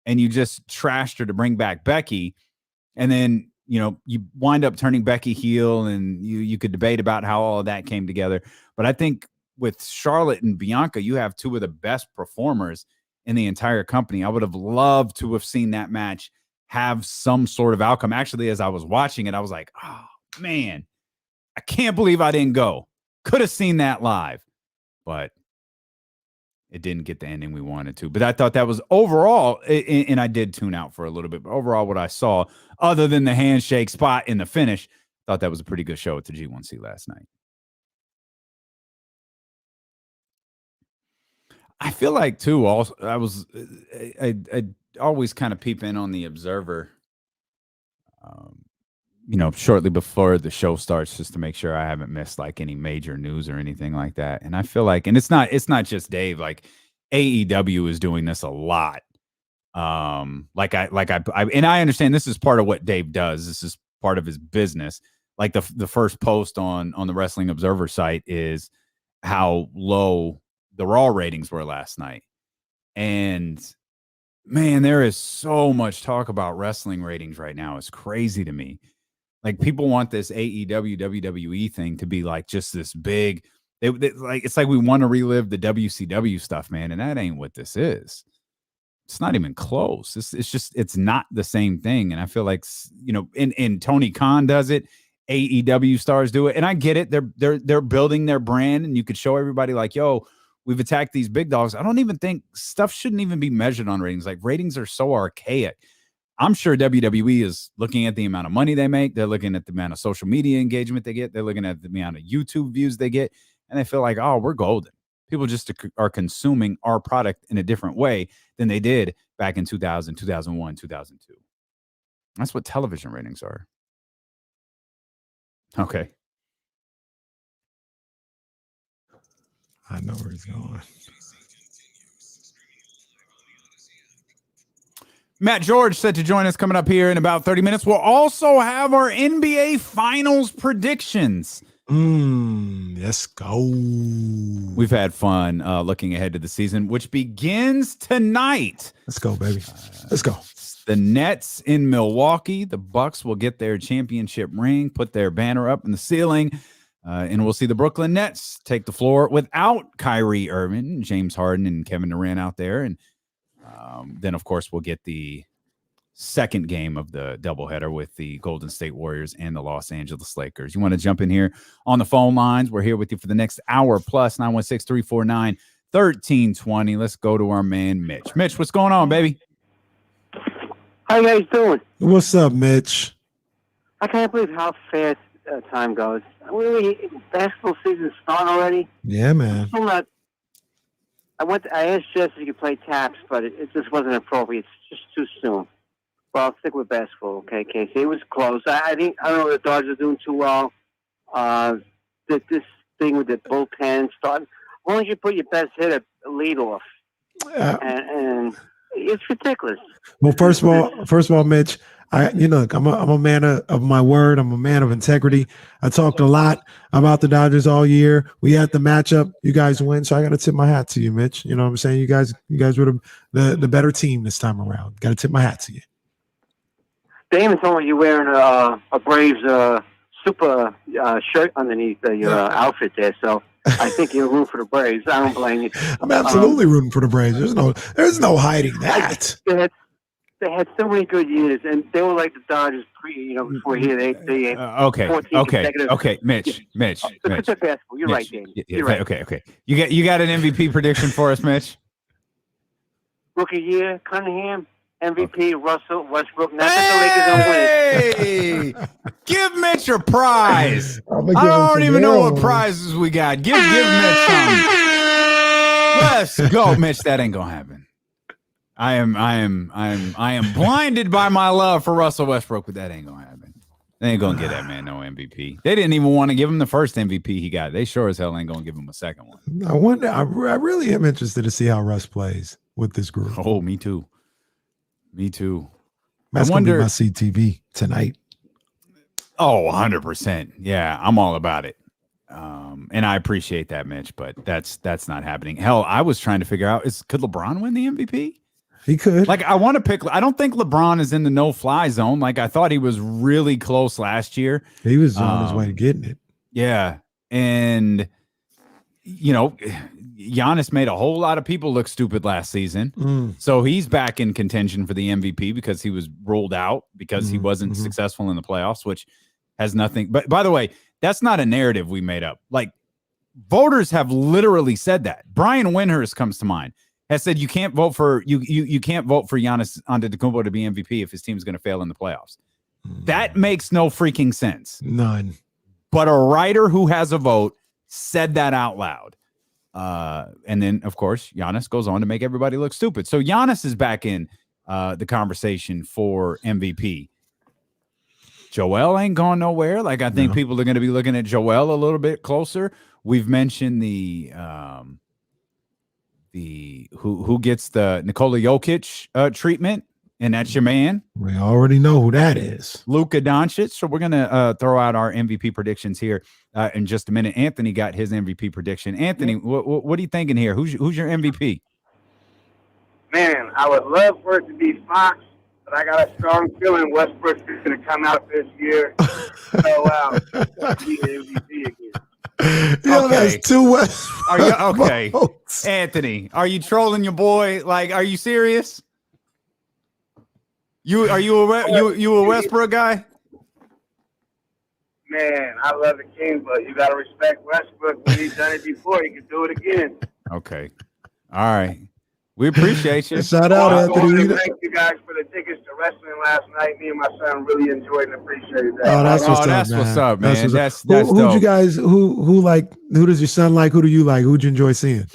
Speaker 1: and you just trashed her to bring back Becky. And then, you wind up turning Becky heel, and you could debate about how all of that came together. But I think with Charlotte and Bianca, you have two of the best performers in the entire company. I would have loved to have seen that match have some sort of outcome. Actually, as I was watching it, I was like, oh, man, I can't believe I didn't go. Could have seen that live, but it didn't get the ending we wanted to. But I thought that was overall, and I did tune out for a little bit, but overall what I saw, other than the handshake spot in the finish, thought that was a pretty good show at the G1C last night. I feel like too. Also, I always kind of peep in on the Observer. Shortly before the show starts, just to make sure I haven't missed like any major news or anything like that. And I feel like, and it's not just Dave. Like AEW is doing this a lot. And I understand this is part of what Dave does. This is part of his business. Like the first post on the Wrestling Observer site is how low the Raw ratings were last night. And man, there is so much talk about wrestling ratings right now. It's crazy to me. Like people want this AEW WWE thing to be like just this big. It's like we want to relive the WCW stuff, man, and that ain't what this is. It's not even close. It's not the same thing. And I feel like and Tony Khan does it. AEW stars do it, and I get it. They're building their brand, and you could show everybody like, yo, we've attacked these big dogs. I don't even think stuff shouldn't even be measured on ratings. Like ratings are so archaic. I'm sure WWE is looking at the amount of money they make. They're looking at the amount of social media engagement they get. They're looking at the amount of YouTube views they get. And they feel like, oh, we're golden. People just are consuming our product in a different way than they did back in 2000, 2001, 2002. That's what television ratings are. Okay.
Speaker 2: I know where he's going.
Speaker 1: Matt George set to join us coming up here in about 30 minutes. We'll also have our NBA Finals predictions.
Speaker 2: Let's go.
Speaker 1: We've had fun looking ahead to the season, which begins tonight.
Speaker 2: Let's go, baby. Let's go.
Speaker 1: The Nets in Milwaukee. The Bucks will get their championship ring, put their banner up in the ceiling, and we'll see the Brooklyn Nets take the floor without Kyrie Irving, James Harden, and Kevin Durant out there. And then, of course, we'll get the second game of the doubleheader with the Golden State Warriors and the Los Angeles Lakers. You want to jump in here on the phone lines? We're here with you for the next hour plus 916-349-1320. Let's go to our man, Mitch. Mitch, what's going on, baby?
Speaker 18: How you guys doing?
Speaker 2: What's up, Mitch?
Speaker 18: I can't believe how fast time goes. Really, basketball season starting already?
Speaker 2: Yeah, man.
Speaker 18: I'm not. I asked Jess if you could play taps, but it just wasn't appropriate. It's just too soon. Well, I'll stick with basketball, okay, Casey? It was close. I don't know if the Dodgers are doing too well. This thing with the bullpen starting. Why don't you put your best hitter lead off? And it's ridiculous.
Speaker 2: Well, first of all, Mitch, I'm a man of my word. I'm a man of integrity. I talked a lot about the Dodgers all year. We had the matchup. You guys win, so I got to tip my hat to you, Mitch. You know what I'm saying? You guys were the better team this time around. Got to tip my hat to you.
Speaker 18: Damon told me you're wearing a Braves super shirt underneath your outfit there, so I think you're rooting for the Braves. I don't blame you.
Speaker 2: I'm absolutely rooting for the Braves. There's no hiding that.
Speaker 18: They had so many good years, and they were like the Dodgers before here. They had 14 consecutive.
Speaker 1: Okay, Mitch.
Speaker 18: It's a basketball. You're right, Damon. You're right.
Speaker 1: Okay. You got an MVP prediction for us, Mitch?
Speaker 18: Rookie year, Cunningham. MVP, Russell Westbrook. Not that the Lakers don't win it.
Speaker 1: Give Mitch a prize. I don't even know what prizes we got. Give Mitch some. Let's go, Mitch. That ain't gonna happen. I am blinded by my love for Russell Westbrook, but that ain't gonna happen. They ain't gonna get that man no MVP. They didn't even want to give him the first MVP he got. They sure as hell ain't gonna give him a second one.
Speaker 2: I wonder. I really am interested to see how Russ plays with this group.
Speaker 1: Oh, me too.
Speaker 2: That's going to be my CTV tonight.
Speaker 1: Oh, 100%. Yeah, I'm all about it. And I appreciate that, Mitch, but that's not happening. Hell, I was trying to figure out, could LeBron win the MVP?
Speaker 2: He could.
Speaker 1: Like, I want to pick. I don't think LeBron is in the no-fly zone. Like, I thought he was really close last year.
Speaker 2: He was on his way to getting it.
Speaker 1: Yeah. And, Giannis made a whole lot of people look stupid last season. So he's back in contention for the MVP because he was ruled out because he wasn't successful in the playoffs, which has nothing. But by the way, that's not a narrative we made up. Like, voters have literally said that. Brian Windhorst comes to mind, has said you can't vote for you can't vote for Giannis Antetokounmpo to be MVP if his team's going to fail in the playoffs. That makes no freaking sense.
Speaker 2: None.
Speaker 1: But a writer who has a vote said that out loud. And then, of course, Giannis goes on to make everybody look stupid. So Giannis is back in the conversation for MVP. Joel ain't gone nowhere. Like, I think people are going to be looking at Joel a little bit closer. We've mentioned the who gets the Nikola Jokic treatment, and that's your man.
Speaker 2: We already know who that is.
Speaker 1: Luka Doncic. So we're going to throw out our MVP predictions here in just a minute. Anthony got his MVP prediction. Anthony, what are you thinking here? Who's your MVP?
Speaker 19: Man, I would love for it to be Fox, but I got a strong feeling Westbrook's going to come out this year. So, be the MVP again.
Speaker 2: Yo, that's two West.
Speaker 1: Are you okay, Anthony? Are you trolling your boy? Like, are you serious? You a Westbrook guy?
Speaker 19: Man, I love the King, but you got to respect Westbrook. When he's done it before, he can do it again.
Speaker 1: Okay, all right. We appreciate you.
Speaker 2: Shout out, Anthony.
Speaker 19: Thank you guys for the tickets to wrestling last night. Me and my son really enjoyed and appreciated that.
Speaker 2: Oh, that's
Speaker 1: what's up, man. That's
Speaker 2: who'd
Speaker 1: dope.
Speaker 2: you guys who does your son like? Who do you like? Who'd you enjoy seeing?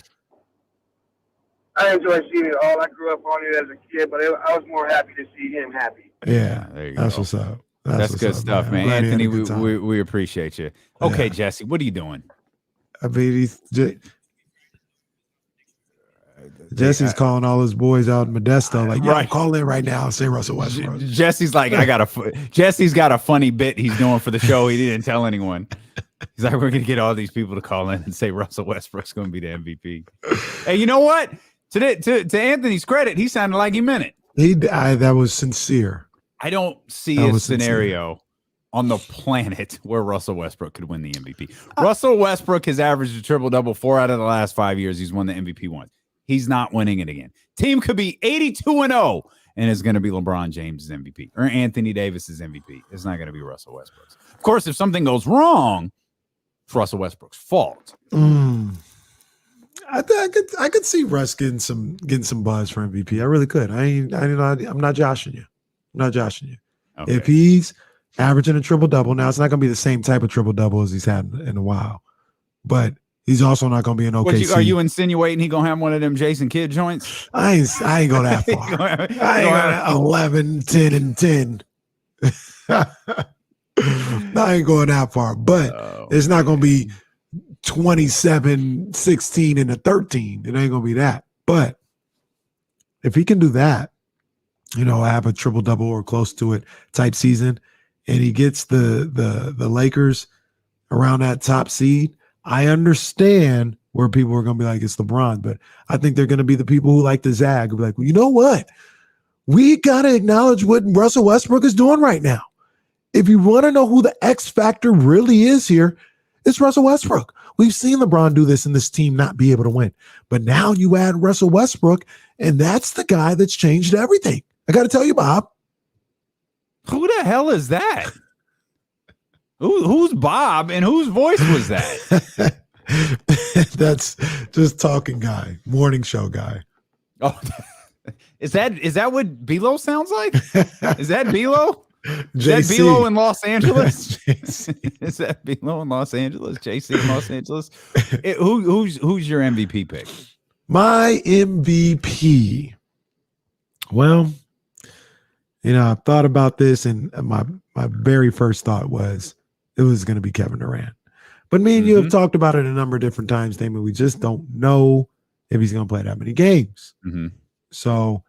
Speaker 19: I enjoy seeing it all. I grew up on it as a kid, but I was more happy to see him happy.
Speaker 2: Yeah,
Speaker 1: there you
Speaker 2: that's
Speaker 1: go.
Speaker 2: what's up.
Speaker 1: That's
Speaker 2: what's
Speaker 1: good
Speaker 2: up,
Speaker 1: stuff, man.
Speaker 2: Glad he had a
Speaker 1: Anthony,
Speaker 2: good time.
Speaker 1: we appreciate you. Okay, Jesse, what are you doing?
Speaker 2: I mean, Jesse's calling all his boys out in Modesto, like, yo, call in right now and say Russell Westbrook.
Speaker 1: Jesse's like, Jesse's got a funny bit he's doing for the show. He didn't tell anyone. He's like, we're gonna get all these people to call in and say Russell Westbrook's gonna be the MVP. Hey, you know what? To Anthony's credit, he sounded like he meant it.
Speaker 2: That was sincere.
Speaker 1: I don't see a scenario on the planet where Russell Westbrook could win the MVP. Russell Westbrook has averaged a triple-double 4 out of the last 5 years. He's won the MVP once. He's not winning it again. Team could be 82-0 and it's going to be LeBron James' MVP or Anthony Davis's MVP. It's not going to be Russell Westbrook's. Of course, if something goes wrong, it's Russell Westbrook's fault.
Speaker 2: I could see Russ getting some buzz for MVP. I really could. I'm not joshing you. Okay. If he's averaging a triple-double, now it's not going to be the same type of triple-double as he's had in a while, but he's also not going to be an OKC.
Speaker 1: Are you insinuating he going to have one of them Jason Kidd joints?
Speaker 2: I ain't go that far. I ain't going 11, 10, and 10. I ain't going that far, but it's not going to be 27, 16, and a 13. It ain't going to be that. But if he can do that, have a triple-double or close to it type season, and he gets the Lakers around that top seed, I understand where people are going to be like, it's LeBron, but I think they're going to be the people who like to zag, who be like, well, you know what? We got to acknowledge what Russell Westbrook is doing right now. If you want to know who the X factor really is here, it's Russell Westbrook. We've seen LeBron do this and this team not be able to win. But now you add Russell Westbrook, and that's the guy that's changed everything. I got to tell you, Bob.
Speaker 1: Who the hell is that? Who's Bob and whose voice was that?
Speaker 2: That's just talking guy, morning show guy.
Speaker 1: Oh, is that what Belo sounds like? Is that Belo? Is that Belo in Los Angeles? Is that Belo in Los Angeles? JC in Los Angeles? Who's your MVP pick?
Speaker 2: My MVP. Well, I've thought about this, and my very first thought was it was going to be Kevin Durant. But me and you have talked about it a number of different times, Damon. We just don't know if he's going to play that many games. So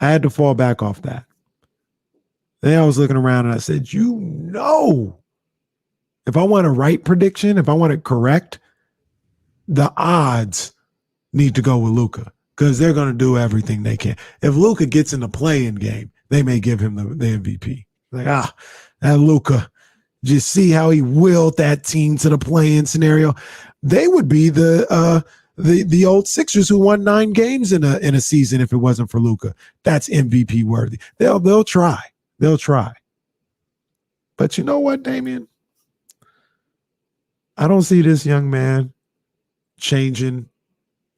Speaker 2: I had to fall back off that. Then I was looking around and I said, if I want a right prediction, if I want it correct, the odds need to go with Luka because they're going to do everything they can. If Luka gets in the play-in game, they may give him the MVP. Like, that Luka, just see how he willed that team to the play-in scenario. They would be the old Sixers who won 9 games in a season if it wasn't for Luka. That's MVP worthy. They'll try. They'll try. But you know what, Davion? I don't see this young man changing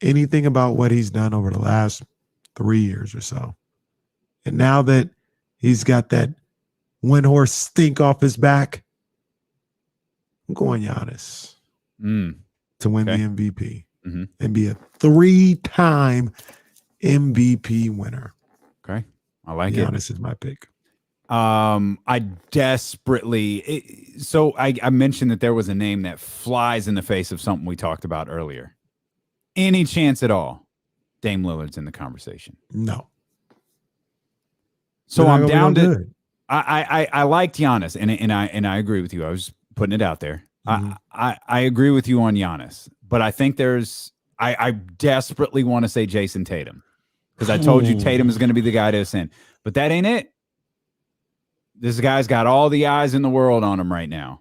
Speaker 2: anything about what he's done over the last 3 years or so. And now that he's got that Windhorse stink off his back, I'm going Giannis to win the MVP. and be a 3-time MVP winner.
Speaker 1: Okay. I like
Speaker 2: Giannis is my pick.
Speaker 1: I desperately so I mentioned that there was a name that flies in the face of something we talked about earlier. Any chance at all Dame Lillard's in the conversation?
Speaker 2: No.
Speaker 1: So I'm down to
Speaker 2: good.
Speaker 1: I liked Giannis and I agree with you. I was putting it out there. I agree with you on Giannis, but I think I desperately want to say Jason Tatum because I told you Tatum is going to be the guy to ascend, but that ain't it. This guy's got all the eyes in the world on him right now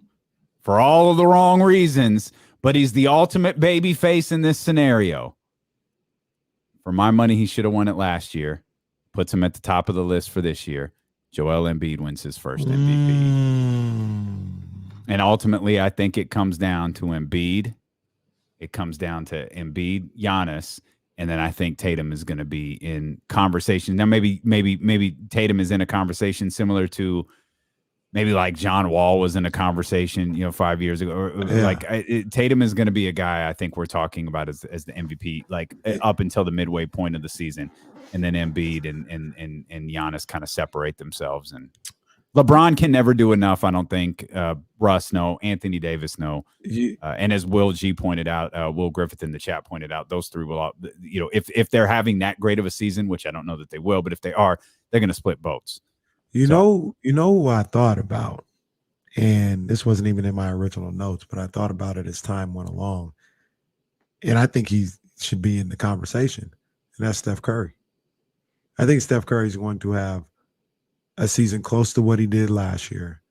Speaker 1: for all of the wrong reasons, but he's the ultimate baby face in this scenario. For my money, he should have won it last year. Puts him at the top of the list for this year. Joel Embiid wins his first MVP. And ultimately, I think it comes down to Embiid. It comes down to Embiid, Giannis, and then I think Tatum is going to be in conversation. Now, maybe Tatum is in a conversation similar to maybe like John Wall was in a conversation, 5 years ago. Tatum is going to be a guy I think we're talking about as the MVP, like up until the midway point of the season, and then Embiid and Giannis kind of separate themselves. And LeBron can never do enough, I don't think. Russ, no. Anthony Davis, no. And as Will G pointed out, Will Griffith in the chat pointed out, those three will, if they're having that great of a season, which I don't know that they will, but if they are, they're going to split votes.
Speaker 2: You know who I thought about, and this wasn't even in my original notes, but I thought about it as time went along, and I think he should be in the conversation, and that's Steph Curry. I think Steph Curry is going to have a season close to what he did last year,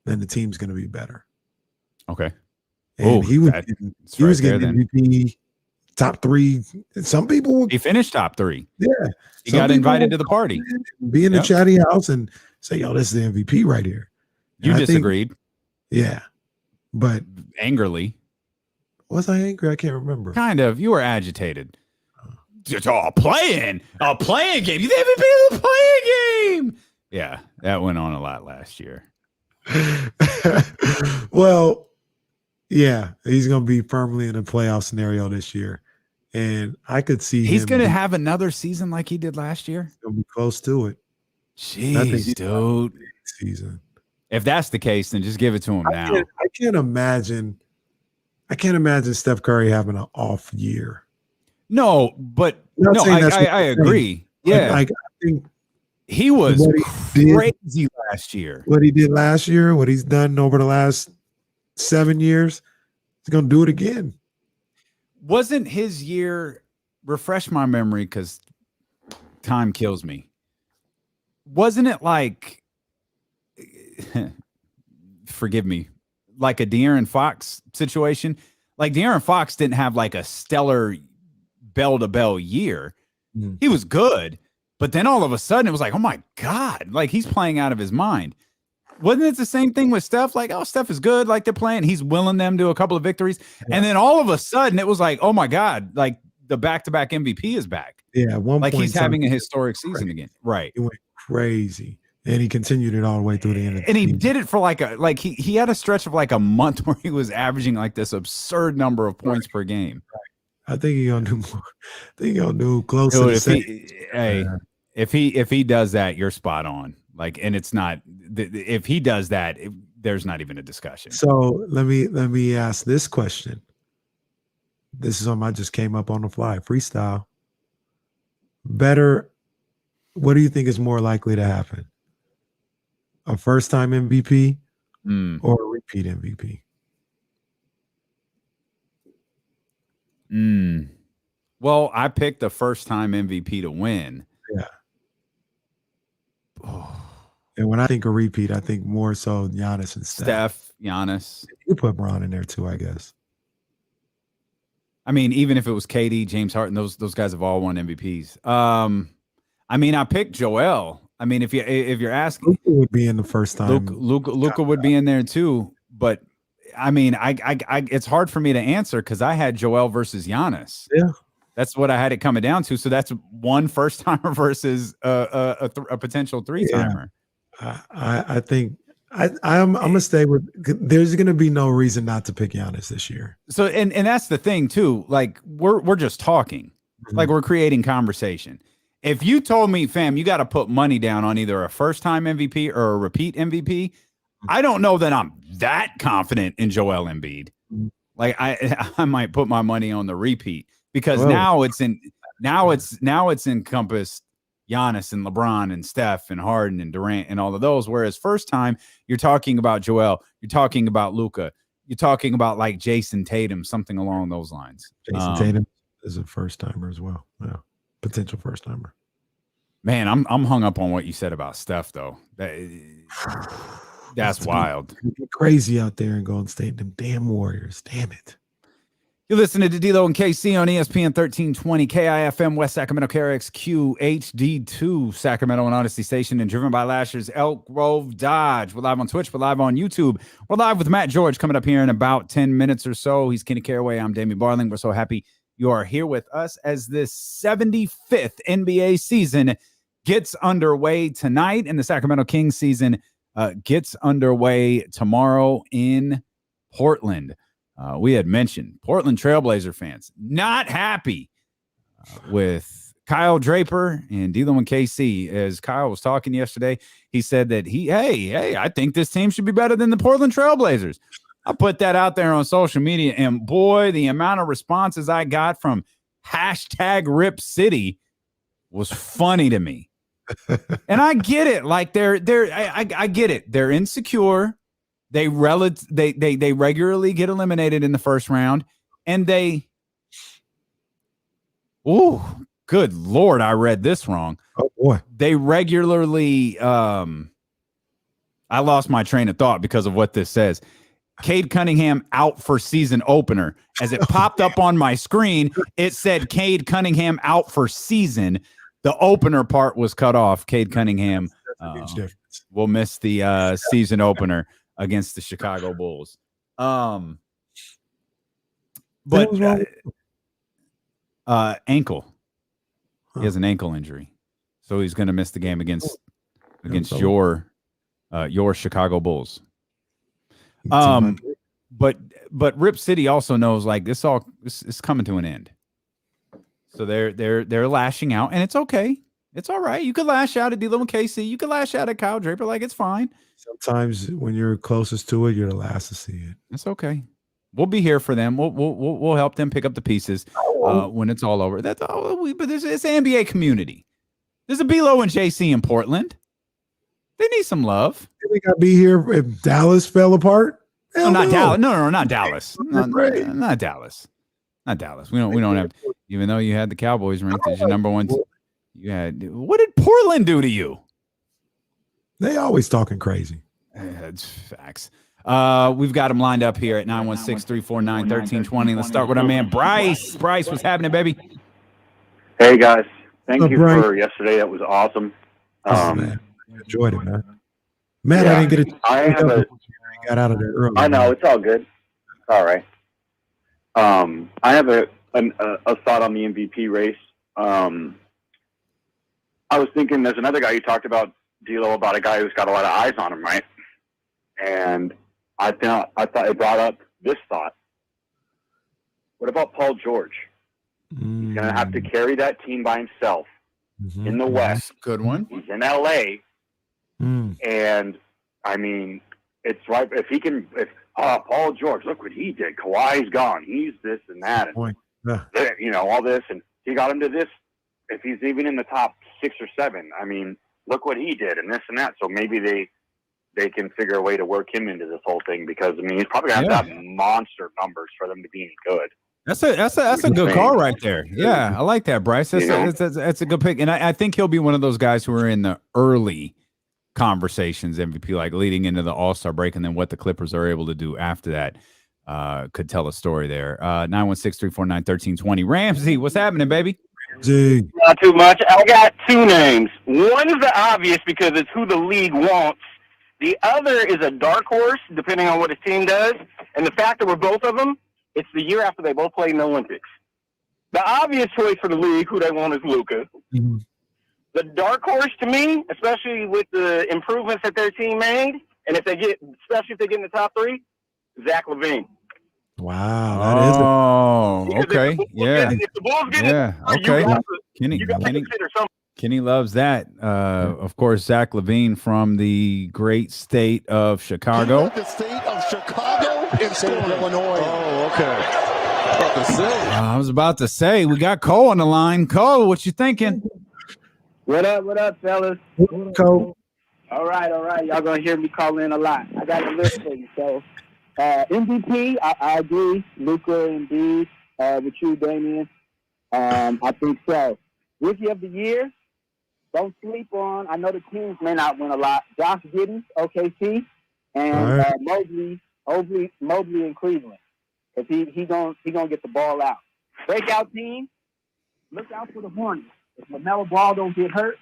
Speaker 2: then the team's going to be better.
Speaker 1: Okay.
Speaker 2: And he was getting MVP, top 3. Some people
Speaker 1: he finished top 3.
Speaker 2: Yeah.
Speaker 1: He got invited to the party.
Speaker 2: Be in the chatty house and say, yo, this is the MVP right here.
Speaker 1: You disagreed.
Speaker 2: Yeah. But
Speaker 1: angrily.
Speaker 2: Was I angry? I can't remember.
Speaker 1: Kind of. You were agitated. A playing game. You the MVP of the playing game. Yeah, that went on a lot last year.
Speaker 2: Well, yeah, he's going to be firmly in a playoff scenario this year. And I could see
Speaker 1: he's going to have another season like he did last year.
Speaker 2: He'll be close to it.
Speaker 1: Jeez, dude.
Speaker 2: Season.
Speaker 1: If that's the case, then just give it to him now.
Speaker 2: I can't imagine Steph Curry having an off year.
Speaker 1: No, but I agree. Yeah.
Speaker 2: I think
Speaker 1: he was crazy last year.
Speaker 2: What he did last year, what he's done over the last 7 years, he's going to do it again.
Speaker 1: Wasn't his year, refresh my memory because time kills me. Wasn't it like, forgive me, like a De'Aaron Fox situation? Like De'Aaron Fox didn't have like a stellar bell-to-bell year. He was good. But then all of a sudden it was like, oh my God, like he's playing out of his mind. Wasn't it the same thing with Steph? Like, oh, Steph is good. Like they're playing. He's willing them to a couple of victories. Yeah. And then all of a sudden it was like, oh my God, like the back-to-back MVP is back.
Speaker 2: Yeah. At one
Speaker 1: like
Speaker 2: point,
Speaker 1: he's having a historic season again. Right.
Speaker 2: He went crazy. And he continued it all the way through the end of the
Speaker 1: season.
Speaker 2: He
Speaker 1: did it for he had a stretch of like a month where he was averaging like this absurd number of points per game.
Speaker 2: Right. I think he's gonna do more. I think he's gonna do close to the same.
Speaker 1: If he does that, you're spot on. Like, and it's not. If he does that, there's not even a discussion.
Speaker 2: So let me ask this question. This is something I just came up on the fly, freestyle. Better. What do you think is more likely to happen? A first-time MVP or a repeat MVP?
Speaker 1: Well, I picked the first-time MVP to win.
Speaker 2: Yeah. And when I think of repeat, I think more so Giannis and Steph.
Speaker 1: Giannis.
Speaker 2: You put Bron in there too, I guess.
Speaker 1: I mean, even if it was KD, James Harden, those guys have all won MVPs. I mean, I picked Joel. I mean, if you're asking,
Speaker 2: Luka would be in the first time.
Speaker 1: Luka would be in there too. But I mean, I it's hard for me to answer because I had Joel versus Giannis.
Speaker 2: Yeah.
Speaker 1: That's what I had it coming down to. So that's one first timer versus a potential 3-timer.
Speaker 2: Yeah. I I'm gonna stay with. There's gonna be no reason not to pick Giannis this year.
Speaker 1: So and that's the thing too. Like we're just talking, like we're creating conversation. If you told me, fam, you got to put money down on either a first-time MVP or a repeat MVP, I don't know that I'm that confident in Joel Embiid. Like I might put my money on the repeat because now it's encompassed Giannis and LeBron and Steph and Harden and Durant and all of those. Whereas first time you're talking about Joel, you're talking about Luka, you're talking about like Jason Tatum, something along those lines.
Speaker 2: Jason Tatum is a first timer as well. Yeah, potential first timer.
Speaker 1: Man, I'm hung up on what you said about Steph though. That's wild.
Speaker 2: Crazy out there in Golden State. Them damn Warriors. Damn it.
Speaker 1: You're listening to D-Lo and KC on ESPN 1320 KIFM West Sacramento KRXQ HD2 Sacramento and Odyssey Station and driven by Lashers Elk Grove Dodge. We're live on Twitch. We're live on YouTube. We're live with Matt George coming up here in about 10 minutes or so. He's Kenny Caraway. I'm Damian Barling. We're so happy you are here with us as this 75th NBA season gets underway tonight, and the Sacramento Kings season gets underway tomorrow in Portland. We had mentioned Portland Trailblazer fans not happy with Kyle Draper and D-Lo and KC. As Kyle was talking yesterday, he said that I think this team should be better than the Portland Trailblazers. I put that out there on social media, and boy, the amount of responses I got from #RipCity was funny to me. And I get it. Like I get it. They're insecure. They regularly get eliminated in the first round, and good Lord, I read this wrong.
Speaker 2: Oh boy.
Speaker 1: They regularly I lost my train of thought because of what this says. Cade Cunningham out for season opener. As it popped up on my screen, it said Cade Cunningham out for season. The opener part was cut off. Cade Cunningham will miss the season opener against the Chicago Bulls. But ankle. He has an ankle injury. So he's going to miss the game against your Chicago Bulls. But Rip City also knows like this is coming to an end. So they're lashing out, and it's okay. It's all right. You could lash out at D-Lo and KC. You could lash out at Kyle Draper. Like, it's fine.
Speaker 2: Sometimes when you're closest to it, you're the last to see it.
Speaker 1: It's okay. We'll be here for them. We'll help them pick up the pieces when it's all over. That's all. But it's an NBA community. There's a D-Lo and JC in Portland. They need some love.
Speaker 2: You think I'd be here if Dallas fell apart?
Speaker 1: No, not Dallas. No, not Dallas. Not Dallas. Not Dallas. We don't have. Even though you had the Cowboys ranked as your number one. You had. What did Portland do to you?
Speaker 2: They always talking crazy.
Speaker 1: It's facts. We've got them lined up here at 916-349-1320. Let's start with our man Bryce. Bryce, what's happening, baby?
Speaker 20: Hey guys, thank you
Speaker 2: Bryce.
Speaker 20: for yesterday. That was awesome.
Speaker 2: Man, I enjoyed it, man. Matt, I didn't get
Speaker 20: I
Speaker 2: got out of there early.
Speaker 20: I know, it's all good. All right. I have a thought on the MVP race. I was thinking there's another guy you talked about, D-Lo, about a guy who's got a lot of eyes on him, right? And I thought it brought up this thought. What about Paul George? He's going to have to carry that team by himself in the West.
Speaker 1: Good one.
Speaker 20: He's in L.A. And, I mean, it's right. If he can, Paul George, look what he did. Kawhi's gone. He's this and that. And, all this. And he got him to this. If he's even in the top 6 or 7, I mean, look what he did and this and that. So maybe they can figure a way to work him into this whole thing because, I mean, he's probably going to have to have monster numbers for them to be any good.
Speaker 1: That's a good call right there. Yeah, I like that, Bryce. That's a good pick. And I think he'll be one of those guys who are in the early conversations, MVP, like leading into the All-Star break, and then what the Clippers are able to do after that could tell a story there. 916-349-1320. Ramsey, what's happening, baby?
Speaker 19: Not too much. I got 2 names. One is the obvious because it's who the league wants. The other is a dark horse, depending on what his team does. And the fact that we're both of them, it's the year after they both played in the Olympics. The obvious choice for the league, who they want, is Luka. The dark horse to me, especially with the improvements that their team made, And especially if they get in the top 3, Zach LaVine.
Speaker 2: Wow,
Speaker 1: that is it. Okay. Yeah.
Speaker 19: If the Bulls get
Speaker 1: Okay.
Speaker 19: you got to consider something.
Speaker 1: Kenny loves that. Of course, Zach LaVine from the great state of Chicago.
Speaker 5: The state of Chicago and state of Illinois. Oh, okay.
Speaker 1: I was about to say, we got Cole on the line. Cole, what you thinking?
Speaker 21: What up, fellas?
Speaker 2: Cole.
Speaker 21: All right. Y'all gonna hear me call in a lot. I got a list for you. So, MVP, I agree. Luka indeed. With you, Davion. I think so. Rookie of the year, don't sleep on. I know the teams may not win a lot. Josh Giddey, OKC, and Mobley in Cleveland, because he gonna get the ball out. Breakout team, look out for the Hornets. If LaMelo Ball don't get hurt,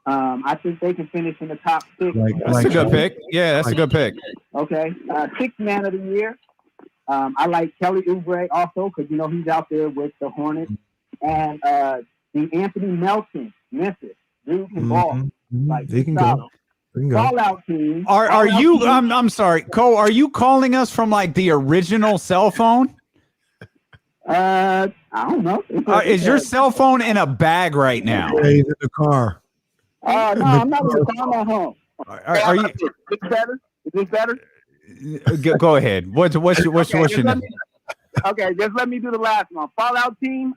Speaker 21: I think they can finish in the top 6.
Speaker 1: That's a good pick. Yeah, that's a good pick.
Speaker 21: Okay. Sixth man of the year. I like Kelly Oubre also, because he's out there with the Hornets. And the Anthony Melton, Memphis. Dude can ball.
Speaker 2: He can go.
Speaker 21: Fallout team.
Speaker 1: Are you? I'm sorry, Cole. Are you calling us from like the original cell phone?
Speaker 21: I don't know.
Speaker 1: Is your cell phone in a bag right now?
Speaker 2: Yeah, he's in the car.
Speaker 21: No, I'm not in the car. I'm at home.
Speaker 1: Are you?
Speaker 21: Is this better? Is this better?
Speaker 1: Go ahead. What's your name?
Speaker 21: Okay, just let me do the last one. Fallout team.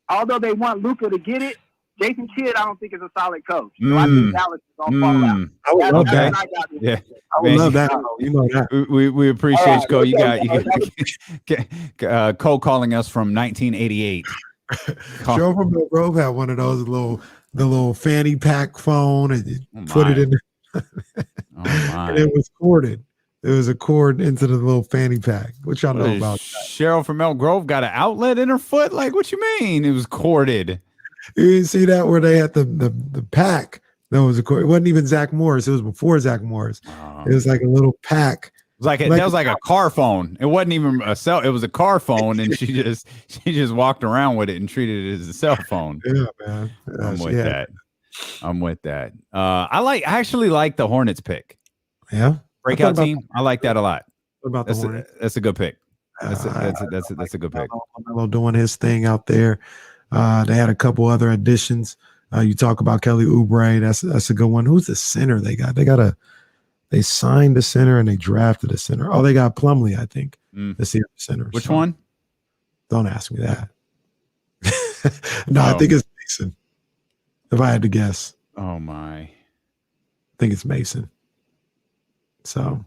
Speaker 21: Although they want Luka to get it, Jason Kidd, I don't think is a solid coach. So I think Dallas is on Fallout.
Speaker 2: I would love that.
Speaker 1: Yeah,
Speaker 2: I would love that. You know that.
Speaker 1: We appreciate you, Cole. You got Cole calling us from 1988.
Speaker 2: Joe from Mill Grove had one of those little fanny pack phone, and you put it in. And it was corded. There was a cord into the little fanny pack. What y'all know about that?
Speaker 1: Cheryl from Elk Grove got an outlet in her foot? Like, what you mean? It was corded.
Speaker 2: You didn't see that where they had the pack that was a cord. It wasn't even Zach Morris. It was before Zach Morris. It was like a little pack.
Speaker 1: It was that was like a car phone. It wasn't even a cell. It was a car phone, and she just walked around with it and treated it as a cell phone.
Speaker 2: Yeah, man.
Speaker 1: I'm with that. I actually like the Hornets pick.
Speaker 2: Yeah.
Speaker 1: Breakout team. I like that a lot.
Speaker 2: What about the Hornets?
Speaker 1: That's a good pick. That's a good pick.
Speaker 2: LaMelo doing his thing out there. They had a couple other additions. You talk about Kelly Oubre. That's a good one. Who's the center they got? They signed the center and they drafted a center. Oh, they got Plumlee, I think. The center.
Speaker 1: Which one?
Speaker 2: Don't ask me that. I think it's Mason. If I had to guess.
Speaker 1: Oh my.
Speaker 2: I think it's Mason. So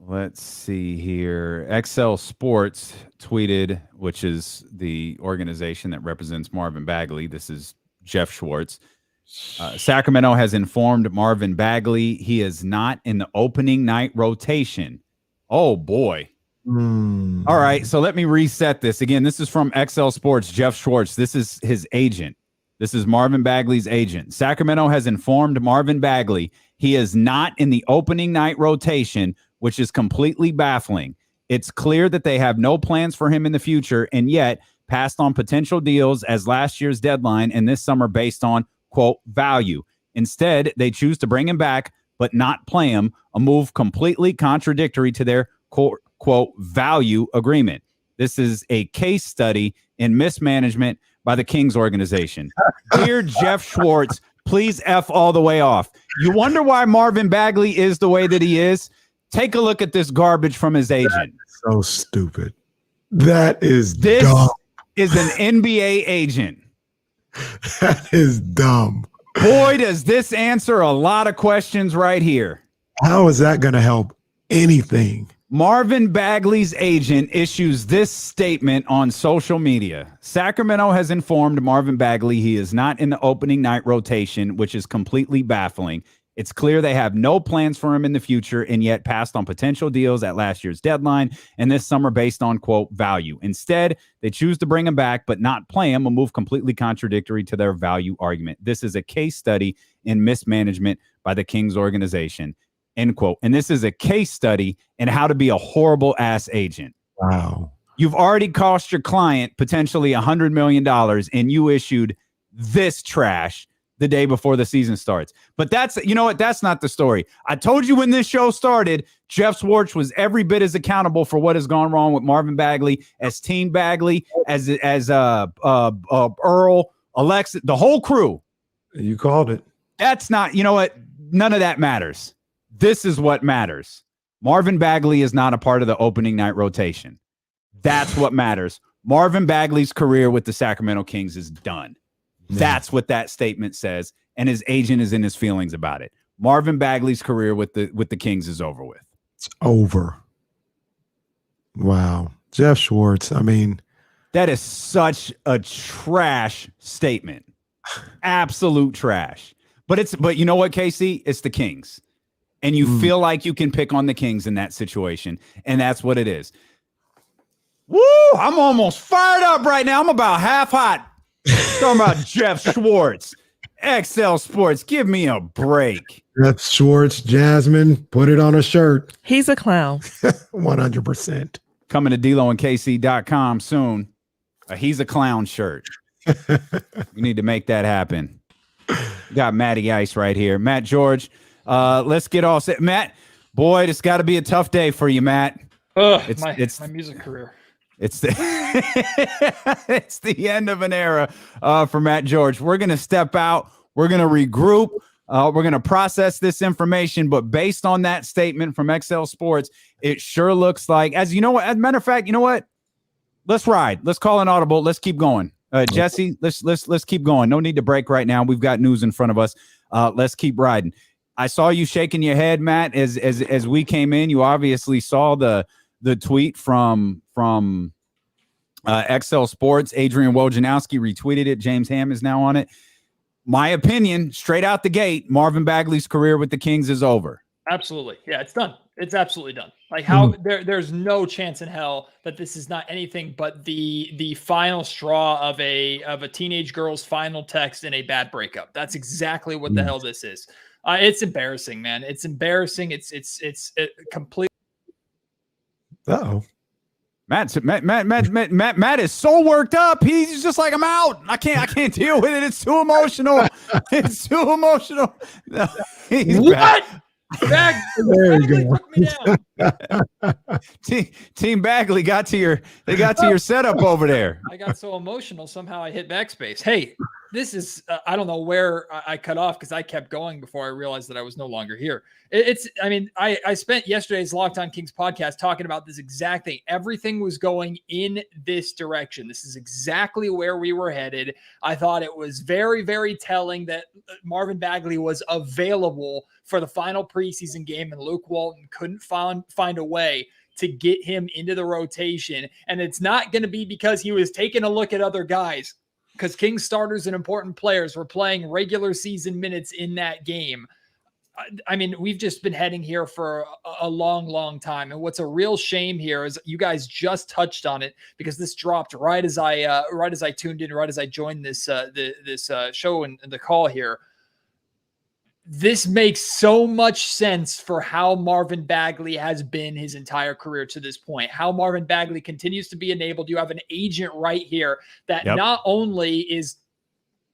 Speaker 1: let's see here. XL Sports tweeted, which is the organization that represents Marvin Bagley. This is Jeff Schwartz. Sacramento has informed Marvin Bagley he is not in the opening night rotation. Oh, boy. All right, so let me reset this. Again, this is from XL Sports, Jeff Schwartz. This is his agent. This is Marvin Bagley's agent. Sacramento has informed Marvin Bagley he is not in the opening night rotation, which is completely baffling. It's clear that they have no plans for him in the future and yet passed on potential deals as last year's deadline and this summer based on, quote, value. Instead, they choose to bring him back but not play him, a move completely contradictory to their, quote, value agreement. This is a case study in mismanagement by the Kings organization. Dear Jeff Schwartz, please F all the way off. You wonder why Marvin Bagley is the way that he is? Take a look at this garbage from his agent.
Speaker 2: So stupid. This
Speaker 1: dumb. Is an NBA agent.
Speaker 2: That is dumb.
Speaker 1: Boy, does this answer a lot of questions right here.
Speaker 2: How is that going to help anything?
Speaker 1: Marvin Bagley's agent issues this statement on social media. Sacramento has informed Marvin Bagley he is not in the opening night rotation, which is completely baffling. It's clear they have no plans for him in the future and yet passed on potential deals at last year's deadline and this summer based on, quote, value. Instead, they choose to bring him back but not play him, a move completely contradictory to their value argument. This is a case study in mismanagement by the Kings organization. End quote. And this is a case study in how to be a horrible ass agent.
Speaker 2: Wow.
Speaker 1: You've already cost your client potentially $100 million and you issued this trash. the day before the season starts. But that's, you know what? That's not the story. I told you when this show started, Jeff Schwartz was every bit as accountable for what has gone wrong with Marvin Bagley as Team Bagley, as Earl, Alexa, the whole crew.
Speaker 2: You called it.
Speaker 1: That's not, you know what? None of that matters. This is what matters. Marvin Bagley is not a part of the opening night rotation. That's what matters. Marvin Bagley's career with the Sacramento Kings is done. That's what that statement says, and his agent is in his feelings about it. Marvin Bagley's career with the Kings is over with.
Speaker 2: It's over. Wow. Jeff Schwartz, I mean.
Speaker 1: That is such a trash statement. Absolute trash. But you know what, Casey? It's the Kings. And you feel like you can pick on the Kings in that situation, and that's what it is. Woo! I'm almost fired up right now. I'm about half hot. Talking about Jeff Schwartz, XL Sports. Give me a break.
Speaker 2: Jeff Schwartz, Jasmine, put it on a shirt.
Speaker 6: He's a clown.
Speaker 2: 100%.
Speaker 1: Coming to DeLoandKC.com soon. He's a clown shirt. We need to make that happen. Got Matty Ice right here. Matt George. Let's get all set. Matt, boy, it's got to be a tough day for you, Matt.
Speaker 22: It's my music career.
Speaker 1: It's the it's the end of an era for Matt George. We're going to step out. We're going to regroup. We're going to process this information. But based on that statement from XL Sports, it sure looks like, as you know what, as a matter of fact, you know what? Let's ride. Let's call an audible. Let's keep going. Jesse, let's keep going. No need to break right now. We've got news in front of us. Let's keep riding. I saw you shaking your head, Matt, as we came in. You obviously saw the tweet from XL Sports. Adrian Wojnarowski retweeted it. James Ham is now on it. My opinion, straight out the gate, Marvin Bagley's career with the Kings is over.
Speaker 22: Absolutely. Yeah, it's done. It's absolutely done. Like how there's no chance in hell that this is not anything but the final straw of a teenage girl's final text in a bad breakup. That's exactly what the hell this is. It's embarrassing, man. It's embarrassing. It's complete.
Speaker 2: Uh-oh.
Speaker 1: Matt is so worked up. He's just like, I'm out. I can't deal with it. It's too emotional. It's too emotional. No,
Speaker 22: what?
Speaker 2: There you go.
Speaker 1: Team Bagley got to your setup over there.
Speaker 22: I got so emotional. Somehow I hit backspace. Hey, this is, I don't know where I cut off because I kept going before I realized that I was no longer here. I spent yesterday's Locked On Kings podcast talking about this exact thing. Everything was going in this direction. This is exactly where we were headed. I thought it was very, very telling that Marvin Bagley was available for the final preseason game and Luke Walton couldn't find a way to get him into the rotation. And it's not going to be because he was taking a look at other guys, because Kings starters and important players were playing regular season minutes in that game. I mean, we've just been heading here for a long, long time. And what's a real shame here is you guys just touched on it, because this dropped right as I tuned in, right as I joined this show and the call here. This makes so much sense for how Marvin Bagley has been his entire career to this point, how Marvin Bagley continues to be enabled. You have an agent right here that not only is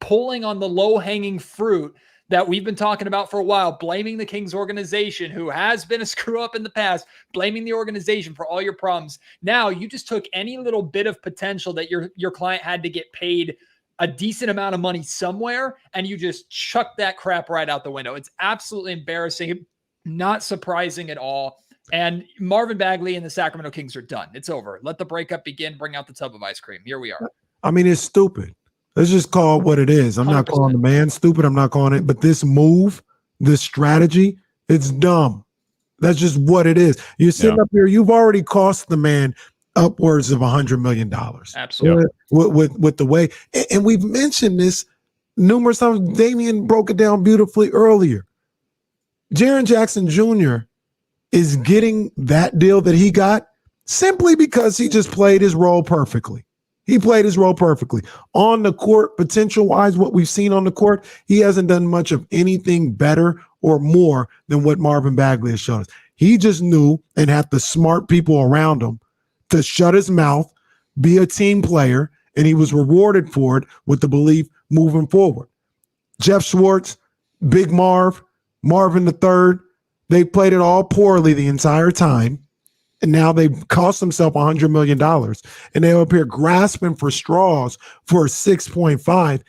Speaker 22: pulling on the low-hanging fruit that we've been talking about for a while, blaming the Kings organization, who has been a screw up in the past, blaming the organization for all your problems. Now you just took any little bit of potential that your client had to get paid a decent amount of money somewhere, and you just chuck that crap right out the window. It's absolutely embarrassing, not surprising at all. And Marvin Bagley and the Sacramento Kings are done. It's over. Let the breakup begin. Bring out the tub of ice cream. Here we are.
Speaker 2: I mean, it's stupid. Let's just call it what it is. I'm 100%. Not calling the man stupid. I'm not calling it. But this move, this strategy, it's dumb. That's just what it is. You're sitting up here. You've already cost the man upwards of $100 million.
Speaker 22: Absolutely.
Speaker 2: With the way, and we've mentioned this numerous times. Davion broke it down beautifully earlier. Jaren Jackson Jr. is getting that deal that he got simply because he just played his role perfectly. He played his role perfectly. On the court, potential-wise, what we've seen on the court, he hasn't done much of anything better or more than what Marvin Bagley has shown us. He just knew and had the smart people around him to shut his mouth, be a team player, and he was rewarded for it with the belief moving forward. Jeff Schwartz, Big Marv, Marvin III, they played it all poorly the entire time. And now they've cost themselves $100 million. And they're up here grasping for straws for 6.5.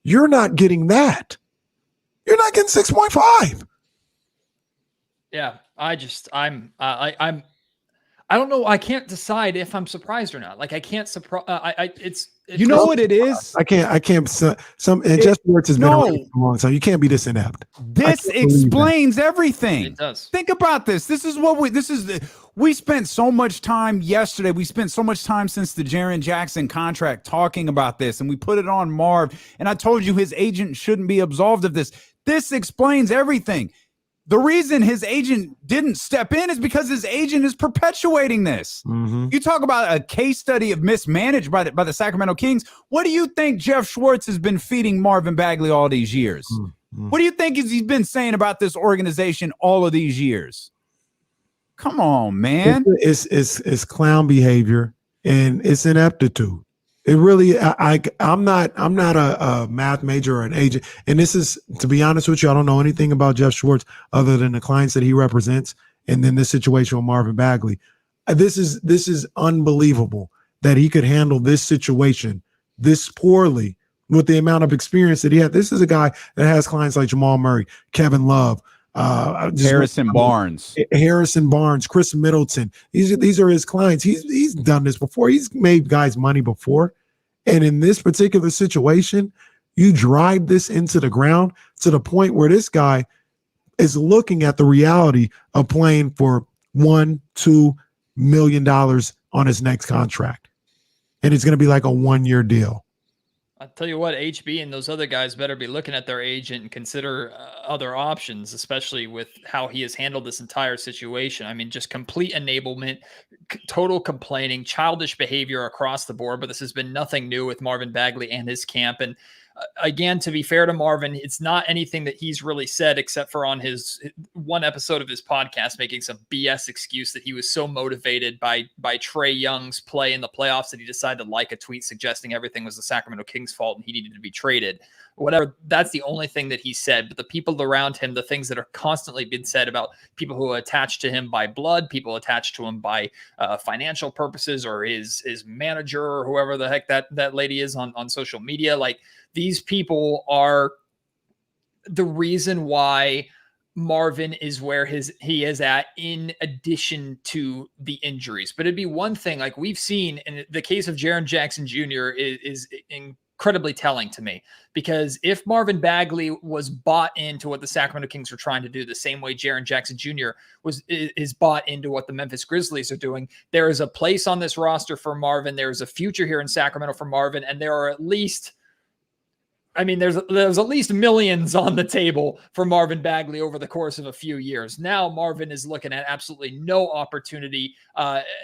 Speaker 2: You're not getting that. You're not getting 6.5.
Speaker 22: Yeah, I don't know. I can't decide if I'm surprised or not. Like I can't surprise. It's
Speaker 1: you know what it is.
Speaker 2: I can't. Some and Jeff Schwartz has been around for a long time. You can't be this inept.
Speaker 1: This explains everything.
Speaker 22: It does.
Speaker 1: Think about this. We spent so much time yesterday. We spent so much time since the Jaren Jackson contract talking about this, and we put it on Marv. And I told you his agent shouldn't be absolved of this. This explains everything. The reason his agent didn't step in is because his agent is perpetuating this.
Speaker 2: Mm-hmm.
Speaker 1: You talk about a case study of mismanaged by the Sacramento Kings. What do you think Jeff Schwartz has been feeding Marvin Bagley all these years?
Speaker 2: Mm-hmm.
Speaker 1: What do you think he's been saying about this organization all of these years? Come on, man.
Speaker 2: It's clown behavior and it's ineptitude. It really, I'm not a math major or an agent. And this is, to be honest with you, I don't know anything about Jeff Schwartz other than the clients that he represents. And then this situation with Marvin Bagley. This is unbelievable that he could handle this situation this poorly with the amount of experience that he had. This is a guy that has clients like Jamal Murray, Kevin Love,
Speaker 1: Harrison Barnes,
Speaker 2: Chris Middleton. These are his clients. He's done this before. He's made guys money before. And in this particular situation, you drive this into the ground to the point where this guy is looking at the reality of playing for $1-2 million on his next contract. And it's going to be like a 1-year deal.
Speaker 22: I'll tell you what, HB and those other guys better be looking at their agent and consider other options, especially with how he has handled this entire situation. I mean, just complete enablement, total complaining, childish behavior across the board. But this has been nothing new with Marvin Bagley and his camp. And again, to be fair to Marvin, it's not anything that he's really said except for on his one episode of his podcast, making some BS excuse that he was so motivated by Trae Young's play in the playoffs that he decided to like a tweet suggesting everything was the Sacramento Kings' fault and he needed to be traded. Whatever. That's the only thing that he said. But the people around him, the things that are constantly been said about people who are attached to him by blood, people attached to him by financial purposes, or his manager, or whoever the heck that lady is on social media, like, these people are the reason why Marvin is where he is at, in addition to the injuries. But it'd be one thing, like we've seen in the case of Jaren Jackson Jr. is incredibly telling to me, because if Marvin Bagley was bought into what the Sacramento Kings were trying to do, the same way Jaren Jackson Jr. is bought into what the Memphis Grizzlies are doing, there is a place on this roster for Marvin. There is a future here in Sacramento for Marvin, and there are at least, I mean, there's at least millions on the table for Marvin Bagley over the course of a few years. Now Marvin is looking at absolutely no opportunity,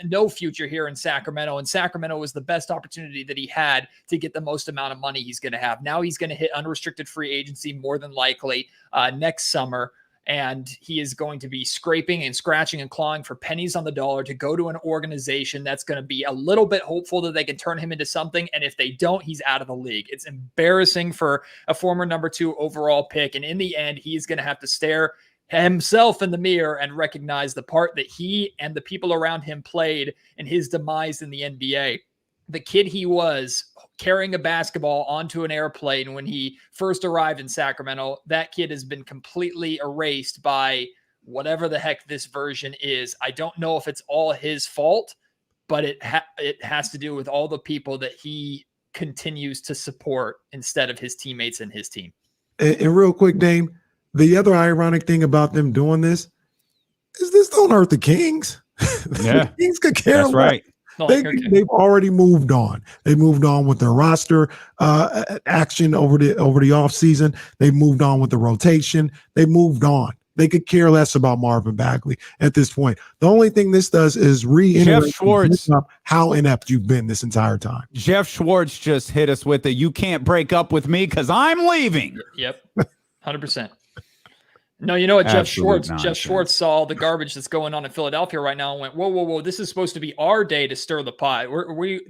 Speaker 22: no future here in Sacramento. And Sacramento was the best opportunity that he had to get the most amount of money he's going to have. Now he's going to hit unrestricted free agency more than likely next summer. And he is going to be scraping and scratching and clawing for pennies on the dollar to go to an organization that's going to be a little bit hopeful that they can turn him into something. And if they don't, he's out of the league. It's embarrassing for a former number 2 overall pick. And in the end, he's going to have to stare himself in the mirror and recognize the part that he and the people around him played in his demise in the NBA. The kid he was carrying a basketball onto an airplane when he first arrived in Sacramento, that kid has been completely erased by whatever the heck this version is. I don't know if it's all his fault, but it has to do with all the people that he continues to support instead of his teammates and his team.
Speaker 2: And real quick, Dame, the other ironic thing about them doing this is this don't hurt the Kings.
Speaker 1: Yeah,
Speaker 2: the Kings could care less.
Speaker 1: Right.
Speaker 2: They've already moved on. They moved on with their roster action over the offseason. They moved on with the rotation. They moved on. They could care less about Marvin Bagley at this point. The only thing this does is reiterate how inept you've been this entire time.
Speaker 1: Jeff Schwartz just hit us with you can't break up with me because I'm leaving.
Speaker 22: Yep, 100%. No, you know what? Jeff
Speaker 1: Absolute
Speaker 22: Schwartz
Speaker 1: nonsense.
Speaker 22: saw the garbage that's going on in Philadelphia right now and went, whoa. This is supposed to be our day to stir the pot.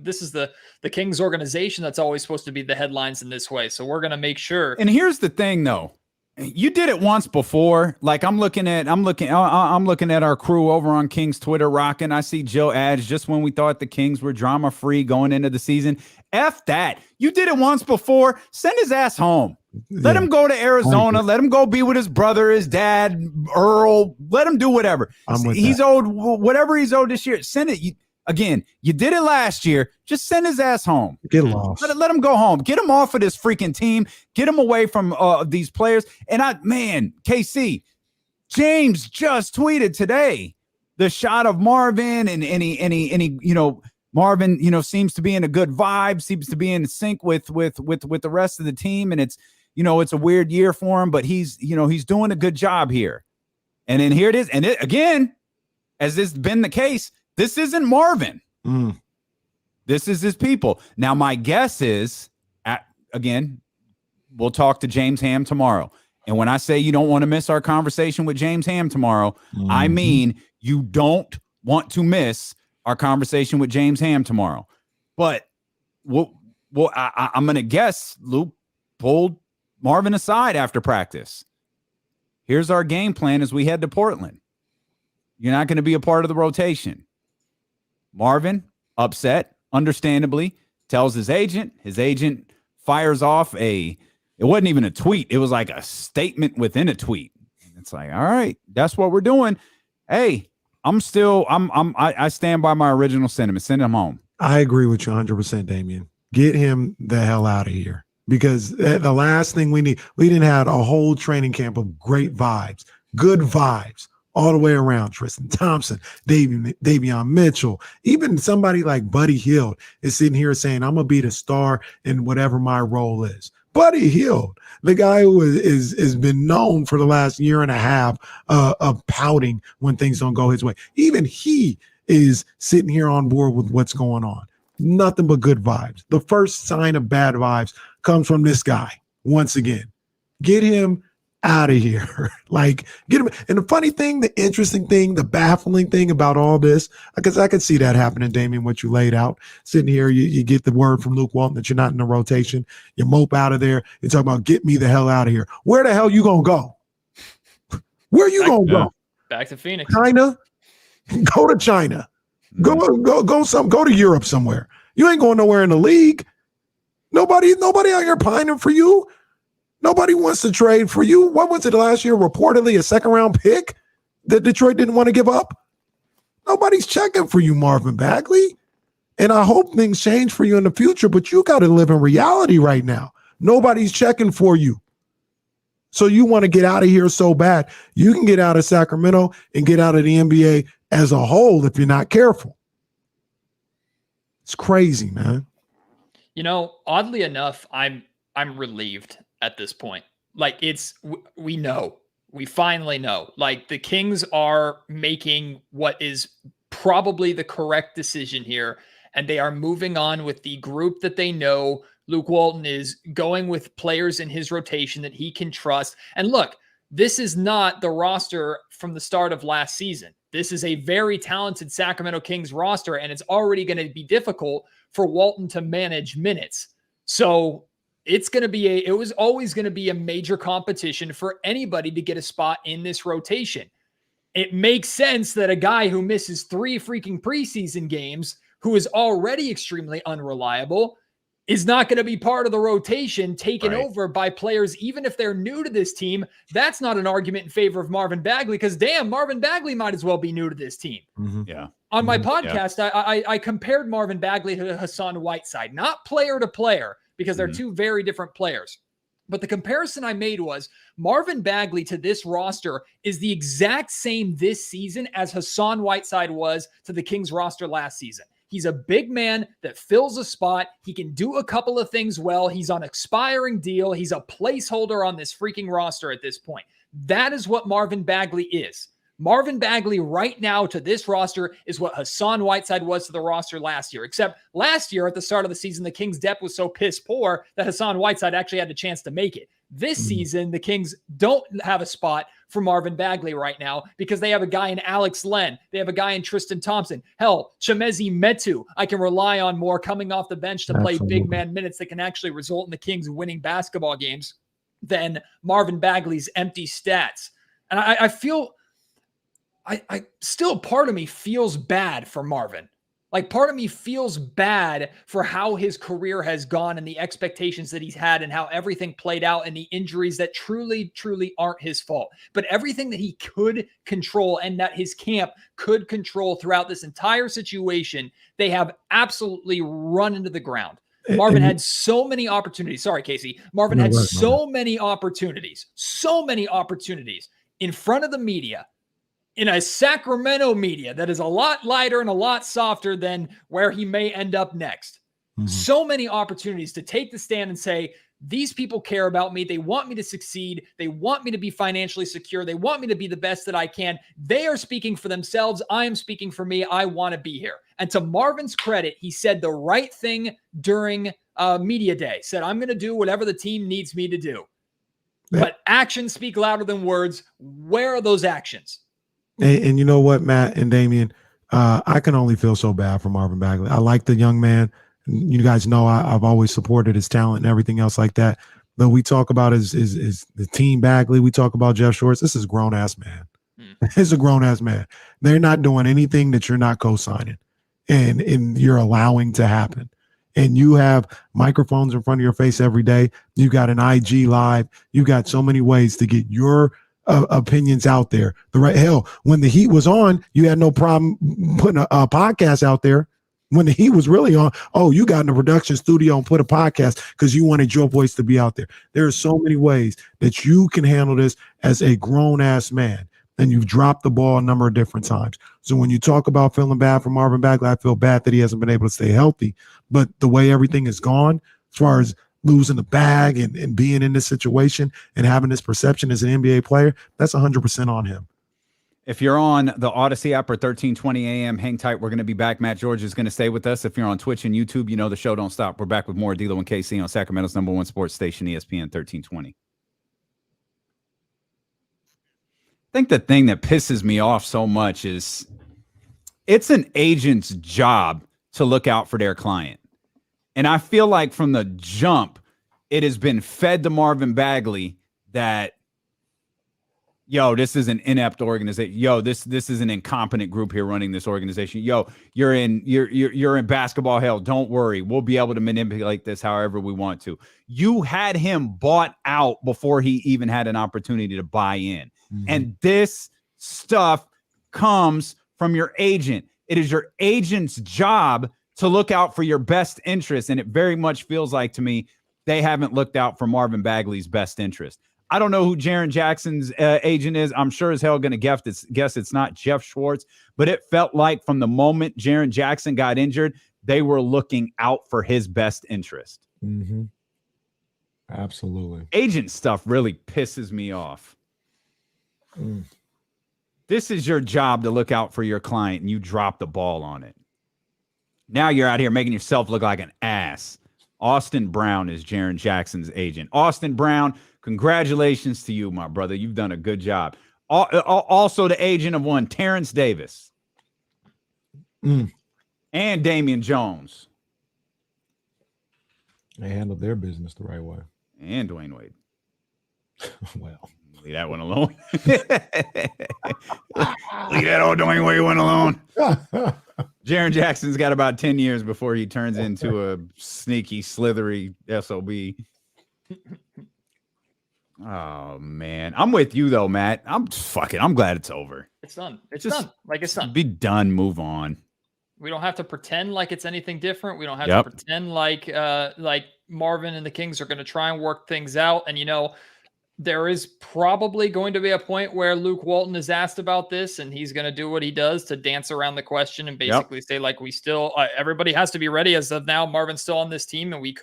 Speaker 22: This is the Kings organization that's always supposed to be the headlines in this way. So we're going to make sure.
Speaker 1: And here's the thing, though. You did it once before. Like I'm looking at our crew over on Kings Twitter rocking. I see Joe ads just when we thought the Kings were drama free going into the season. F that. You did it once before. Send his ass home. Let him go to Arizona. Let him go be with his brother, his dad, Earl. Let him do whatever. He's owed whatever he's owed this year. Send it. You did it last year. Just send his ass home.
Speaker 2: Get lost.
Speaker 1: Let him go home. Get him off of this freaking team. Get him away from these players. And KC, James just tweeted today the shot of Marvin and any Marvin, seems to be in a good vibe, seems to be in sync with the rest of the team. And it's a weird year for him, but he's doing a good job here. And then here it is. And again, as this has been the case, this isn't Marvin. This is his people. Now, my guess is, again, we'll talk to James Ham tomorrow. And when I say you don't want to miss our conversation with James Ham tomorrow, I mean you don't want to miss our conversation with James Ham tomorrow. But I'm going to guess Luke pulled Marvin aside after practice. Here's our game plan as we head to Portland. You're not going to be a part of the rotation. Marvin, upset, understandably, tells his agent. His agent fires off it wasn't even a tweet. It was like a statement within a tweet. It's like, all right, that's what we're doing. Hey, I stand by my original sentiment. Send him home.
Speaker 2: I agree with you 100%, Davion. Get him the hell out of here, because the last thing we didn't have a whole training camp of great vibes, good vibes all the way around. Tristan Thompson, Davion Mitchell, even somebody like Buddy Hield is sitting here saying, I'm going to be the star in whatever my role is. Buddy Hield, the guy who is been known for the last year and a half of pouting when things don't go his way. Even he is sitting here on board with what's going on. Nothing but good vibes. The first sign of bad vibes comes from this guy. Once again, get him out of here. Like, get him. And the funny thing, the interesting thing, the baffling thing about all this, because I could see that happening, Davion, what you laid out. Sitting here, you get the word from Luke Walton that you're not in the rotation. You mope out of there. You're talking about get me the hell out of here. Where the hell you gonna go? Where you gonna go?
Speaker 22: Back to Phoenix.
Speaker 2: China? Go to China. Go to Europe somewhere. You ain't going nowhere in the league. Nobody out here pining for you. Nobody wants to trade for you. What was it last year? Reportedly a second-round pick that Detroit didn't want to give up. Nobody's checking for you, Marvin Bagley. And I hope things change for you in the future, but you got to live in reality right now. Nobody's checking for you. So you want to get out of here so bad. You can get out of Sacramento and get out of the NBA as a whole if you're not careful. It's crazy, man.
Speaker 22: Oddly enough, I'm relieved at this point. Like, we finally know, like, the Kings are making what is probably the correct decision here, and they are moving on with the group that they know. Luke Walton is going with players in his rotation that he can trust. And look, this is not the roster from the start of last season. This is a very talented Sacramento Kings roster, and it's already going to be difficult for Walton to manage minutes. So it was always going to be a major competition for anybody to get a spot in this rotation. It makes sense that a guy who misses 3 freaking preseason games, who is already extremely unreliable, is not going to be part of the rotation taken over by players, even if they're new to this team. That's not an argument in favor of Marvin Bagley, because damn, Marvin Bagley might as well be new to this team.
Speaker 1: Yeah.
Speaker 22: On my podcast, I compared Marvin Bagley to Hassan Whiteside, not player to player, because they're two very different players. But the comparison I made was Marvin Bagley to this roster is the exact same this season as Hassan Whiteside was to the Kings roster last season. He's a big man that fills a spot. He can do a couple of things well. He's on an expiring deal. He's a placeholder on this freaking roster at this point. That is what Marvin Bagley is. Marvin Bagley right now to this roster is what Hassan Whiteside was to the roster last year, except last year at the start of the season, the Kings' depth was so piss poor that Hassan Whiteside actually had the chance to make it. This season, the Kings don't have a spot for Marvin Bagley right now because they have a guy in Alex Len. They have a guy in Tristan Thompson. Hell, Chemezi Metu, I can rely on more coming off the bench to play big man minutes that can actually result in the Kings winning basketball games than Marvin Bagley's empty stats. And I feel, I still, part of me feels bad for Marvin. Like, part of me feels bad for how his career has gone and the expectations that he's had and how everything played out and the injuries that truly, truly aren't his fault. But everything that he could control and that his camp could control throughout this entire situation, they have absolutely run into the ground. Marvin had so many opportunities. Sorry, Casey. Marvin had so many opportunities in front of the media, in a Sacramento media that is a lot lighter and a lot softer than where he may end up next. So many opportunities to take the stand and say, these people care about me. They want me to succeed. They want me to be financially secure. They want me to be the best that I can. They are speaking for themselves. I am speaking for me. I want to be here. And to Marvin's credit, he said the right thing during media day. Said, I'm going to do whatever the team needs me to do. But actions speak louder than words. Where are those actions?
Speaker 2: And you know what, Matt and Davion, I can only feel so bad for Marvin Bagley. I like the young man. You guys know I've always supported his talent and everything else like that. Though we talk about is the team Bagley, we talk about Jeff Shorts. This is a grown-ass man. It's a grown-ass man. They're not doing anything that you're not co-signing and you're allowing to happen. And you have microphones in front of your face every day. You got an IG live. You got so many ways to get your opinions out there. Hell, when the heat was on, you had no problem putting a podcast out there. When the heat was really on, you got in the production studio and put a podcast because you wanted your voice to be out there. There are so many ways that you can handle this as a grown-ass man, and you've dropped the ball a number of different times. So when you talk about feeling bad for Marvin Bagley, I feel bad that he hasn't been able to stay healthy. But the way everything is gone, as far as losing the bag and being in this situation and having this perception as an NBA player, that's 100% on him.
Speaker 1: If you're on the Odyssey app or 1320 AM, hang tight. We're going to be back. Matt George is going to stay with us. If you're on Twitch and YouTube, you know the show don't stop. We're back with more D'Lo and KC on Sacramento's #1 sports station, ESPN 1320. I think the thing that pisses me off so much is it's an agent's job to look out for their client. And I feel like from the jump, it has been fed to Marvin Bagley that, yo, this is an inept organization. Yo, this is an incompetent group here running this organization. Yo, you're in basketball hell. Don't worry. We'll be able to manipulate this however we want to. You had him bought out before he even had an opportunity to buy in. And this stuff comes from your agent. It is your agent's job to look out for your best interest. And it very much feels like to me, they haven't looked out for Marvin Bagley's best interest. I don't know who Jaren Jackson's agent is. I'm sure as hell going to guess it's not Jeff Schwartz, but it felt like from the moment Jaren Jackson got injured, they were looking out for his best interest.
Speaker 2: Mm-hmm. Absolutely.
Speaker 1: Agent stuff really pisses me off. This is your job to look out for your client, and you drop the ball on it. Now you're out here making yourself look like an ass. Austin Brown is Jaren Jackson's agent. Austin Brown, congratulations to you, my brother. You've done a good job. Also the agent of one, Terrence Davis. And Davion Jones.
Speaker 2: They handled their business the right way.
Speaker 1: And Dwayne Wade.
Speaker 2: Well.
Speaker 1: Leave that one alone. Leave that old Dwayne Wade one alone. Jaren Jackson's got about 10 years before he turns into a sneaky, slithery SOB. Oh, man. I'm with you, though, Matt. I'm glad it's over.
Speaker 22: It's done. It's done. Like, it's done.
Speaker 1: Be done. Move on.
Speaker 22: We don't have to pretend like it's anything different. We don't have to pretend like Marvin and the Kings are going to try and work things out. And, there is probably going to be a point where Luke Walton is asked about this, and he's going to do what he does to dance around the question and basically say, like, we still, everybody has to be ready. As of now, Marvin's still on this team, and he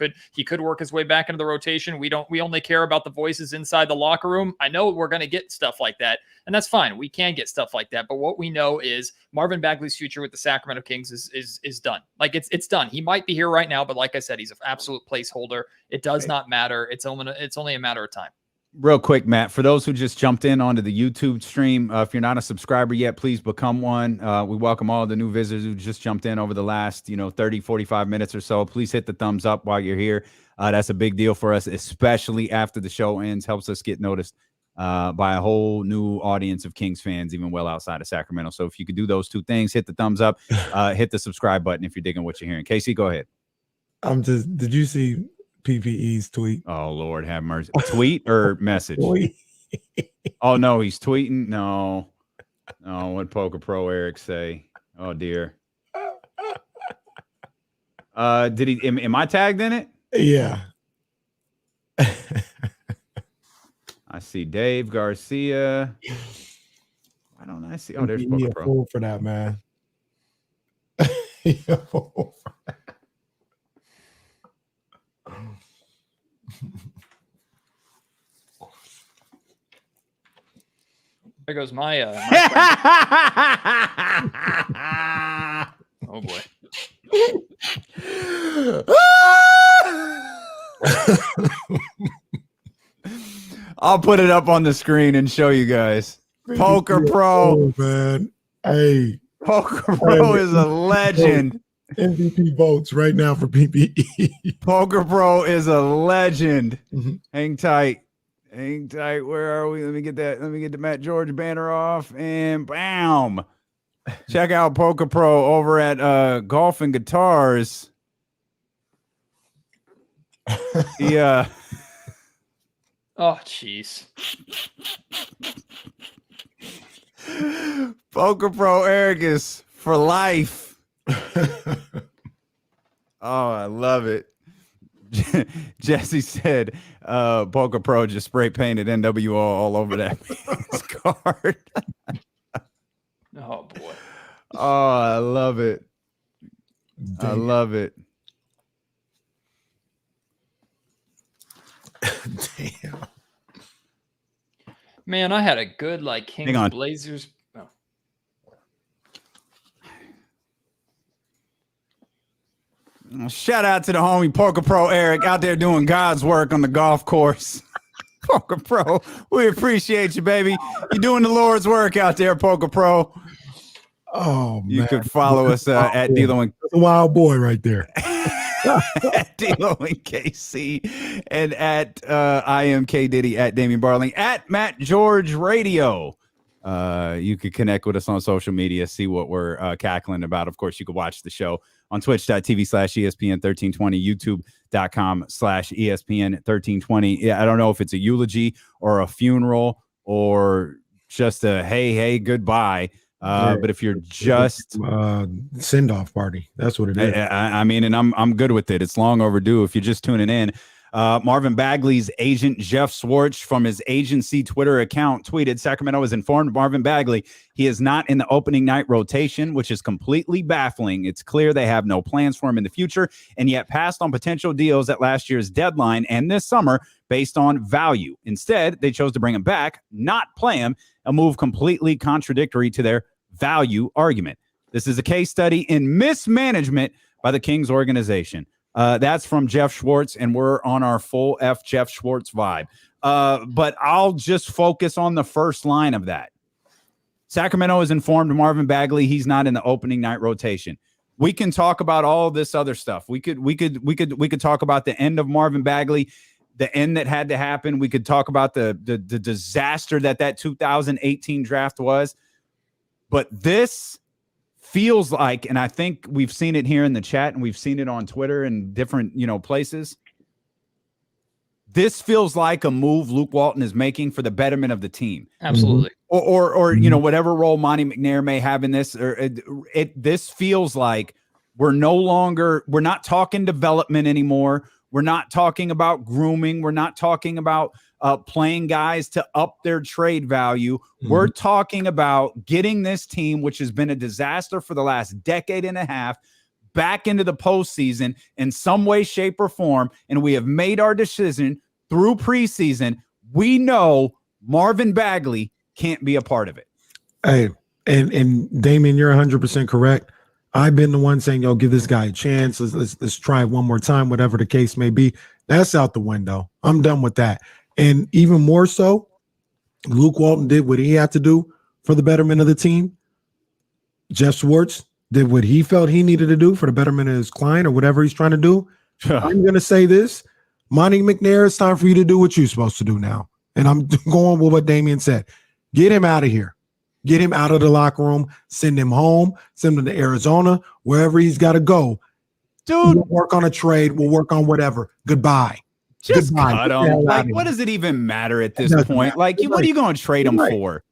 Speaker 22: could work his way back into the rotation. We only care about the voices inside the locker room. I know we're going to get stuff like that, and that's fine. We can get stuff like that, but what we know is Marvin Bagley's future with the Sacramento Kings is done. Like, it's done. He might be here right now, but like I said, he's an absolute placeholder. It does not matter. It's only a matter of time.
Speaker 1: Real quick, Matt, for those who just jumped in onto the YouTube stream, if you're not a subscriber yet, please become one. We welcome all the new visitors who just jumped in over the last, 30, 45 minutes or so. Please hit the thumbs up while you're here. That's a big deal for us, especially after the show ends. Helps us get noticed by a whole new audience of Kings fans, even well outside of Sacramento. So if you could do those two things, hit the thumbs up, hit the subscribe button if you're digging what you're hearing. Casey, go ahead.
Speaker 2: Did you see PPE's tweet?
Speaker 1: Oh, Lord have mercy. Tweet or message?
Speaker 2: Tweet.
Speaker 1: Oh, no, he's tweeting. No, what Poker Pro Eric say? Oh, dear. Did he? Am I tagged in it?
Speaker 2: Yeah.
Speaker 1: I see Dave Garcia. Why don't I see? Oh, there's Poker Pro.
Speaker 2: Fool for that, man.
Speaker 22: There goes my oh boy.
Speaker 1: I'll put it up on the screen and show you guys. Poker Pro,
Speaker 2: man. Hey,
Speaker 1: Poker Pro is a legend.
Speaker 2: MVP votes right now for PPE.
Speaker 1: Poker Pro is a legend. Hang tight. Where are we? Let me get the Matt George banner off, and bam. Check out Poker Pro over at Golf and Guitars. Yeah.
Speaker 22: Oh, jeez.
Speaker 1: Poker Pro Eric is for life. Oh, I love it. Jesse said Poker Pro just spray painted NWO all over that man's card.
Speaker 22: Oh, boy.
Speaker 1: Oh, I love it. I love it.
Speaker 2: Damn.
Speaker 22: Man, I had a good Kings
Speaker 1: Hang on.
Speaker 22: Blazers. Oh.
Speaker 1: Shout out to the homie Poker Pro Eric out there doing God's work on the golf course. Poker Pro, we appreciate you, baby. You're doing the Lord's work out there, Poker Pro.
Speaker 2: Oh,
Speaker 1: you
Speaker 2: man.
Speaker 1: could follow us at D'Lo and
Speaker 2: That's a wild boy right there.
Speaker 1: at D'Lo and KC, and at IMK Diddy, at Damian Barling, at Matt George Radio. You could connect with us on social media, see what we're cackling about. Of course, you could watch the show on twitch.tv/ESPN1320, youtube.com/ESPN1320. Yeah, I don't know if it's a eulogy or a funeral or just a hey, goodbye. But if you're just
Speaker 2: send-off party, that's what it is.
Speaker 1: I mean, and I'm good with it. It's long overdue. If you're just tuning in, Marvin Bagley's agent Jeff Schwartz from his agency Twitter account tweeted, Sacramento has informed Marvin Bagley he is not in the opening night rotation, which is completely baffling. It's clear they have no plans for him in the future, and yet passed on potential deals at last year's deadline and this summer based on value. Instead, they chose to bring him back, not play him, a move completely contradictory to their value argument. This is a case study in mismanagement by the Kings organization. That's from Jeff Schwartz, and we're on our full F Jeff Schwartz vibe. But I'll just focus on the first line of that. Sacramento has informed Marvin Bagley he's not in the opening night rotation. We can talk about all this other stuff. We could talk about the end of Marvin Bagley, the end that had to happen. We could talk about the disaster that 2018 draft was. But this feels like, and I think we've seen it here in the chat and we've seen it on Twitter and different, places. This feels like a move Luke Walton is making for the betterment of the team.
Speaker 22: Absolutely.
Speaker 1: Or whatever role Monty McNair may have in this, or this feels like we're not talking development anymore. We're not talking about grooming. We're not talking about playing guys to up their trade value. We're talking about getting this team, which has been a disaster for the last decade and a half, back into the postseason in some way, shape, or form. And we have made our decision through preseason. We know Marvin Bagley can't be a part of it.
Speaker 2: Hey, and Damian, you're 100% correct. I've been the one saying, give this guy a chance. Let's try it one more time, whatever the case may be. That's out the window. I'm done with that. And even more so, Luke Walton did what he had to do for the betterment of the team. Jeff Schwartz did what he felt he needed to do for the betterment of his client or whatever he's trying to do. I'm going to say this. Monty McNair, it's time for you to do what you're supposed to do now. And I'm going with what Davion said. Get him out of here. Get him out of the locker room. Send him home. Send him to Arizona, wherever he's got to go.
Speaker 1: Dude.
Speaker 2: We'll work on a trade. We'll work on whatever. Goodbye.
Speaker 1: Just cut him. Like, what does it even matter at this point? Like, what are you going to trade him for?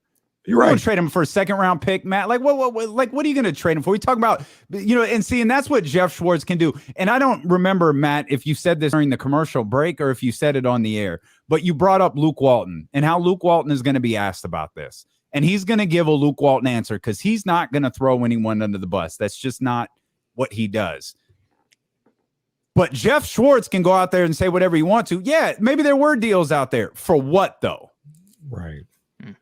Speaker 2: You're right.
Speaker 1: Going to trade him for a second-round pick, Matt? Like, what are you going to trade him for? We talk about, and that's what Jeff Schwartz can do. And I don't remember, Matt, if you said this during the commercial break or if you said it on the air, but you brought up Luke Walton and how Luke Walton is going to be asked about this. And he's going to give a Luke Walton answer because he's not going to throw anyone under the bus. That's just not what he does. But Jeff Schwartz can go out there and say whatever he wants to. Yeah, maybe there were deals out there. For what, though?
Speaker 2: Right.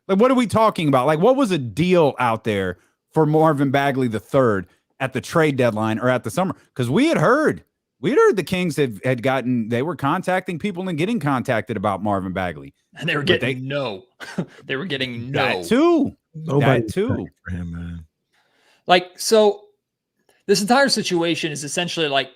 Speaker 1: Like, what are we talking about? Like, what was a deal out there for Marvin Bagley III at the trade deadline or at the summer? Because we had heard the Kings had gotten, they were contacting people and getting contacted about Marvin Bagley.
Speaker 22: And they were getting no. They were getting no.
Speaker 1: That too.
Speaker 2: Nobody
Speaker 1: That too.
Speaker 2: For him, man.
Speaker 22: Like, so this entire situation is essentially like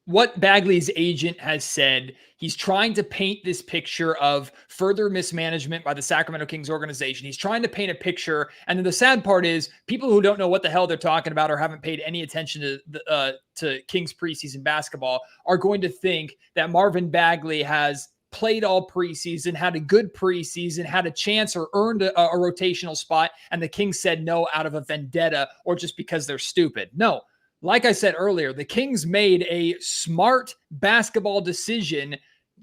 Speaker 22: what Bagley's agent has said. He's trying to paint this picture of further mismanagement by the Sacramento Kings organization. He's trying to paint a picture. And then the sad part is people who don't know what the hell they're talking about or haven't paid any attention to Kings preseason basketball are going to think that Marvin Bagley has played all preseason, had a good preseason, had a chance or earned a rotational spot. And the Kings said no out of a vendetta or just because they're stupid. No. Like I said earlier, the Kings made a smart basketball decision,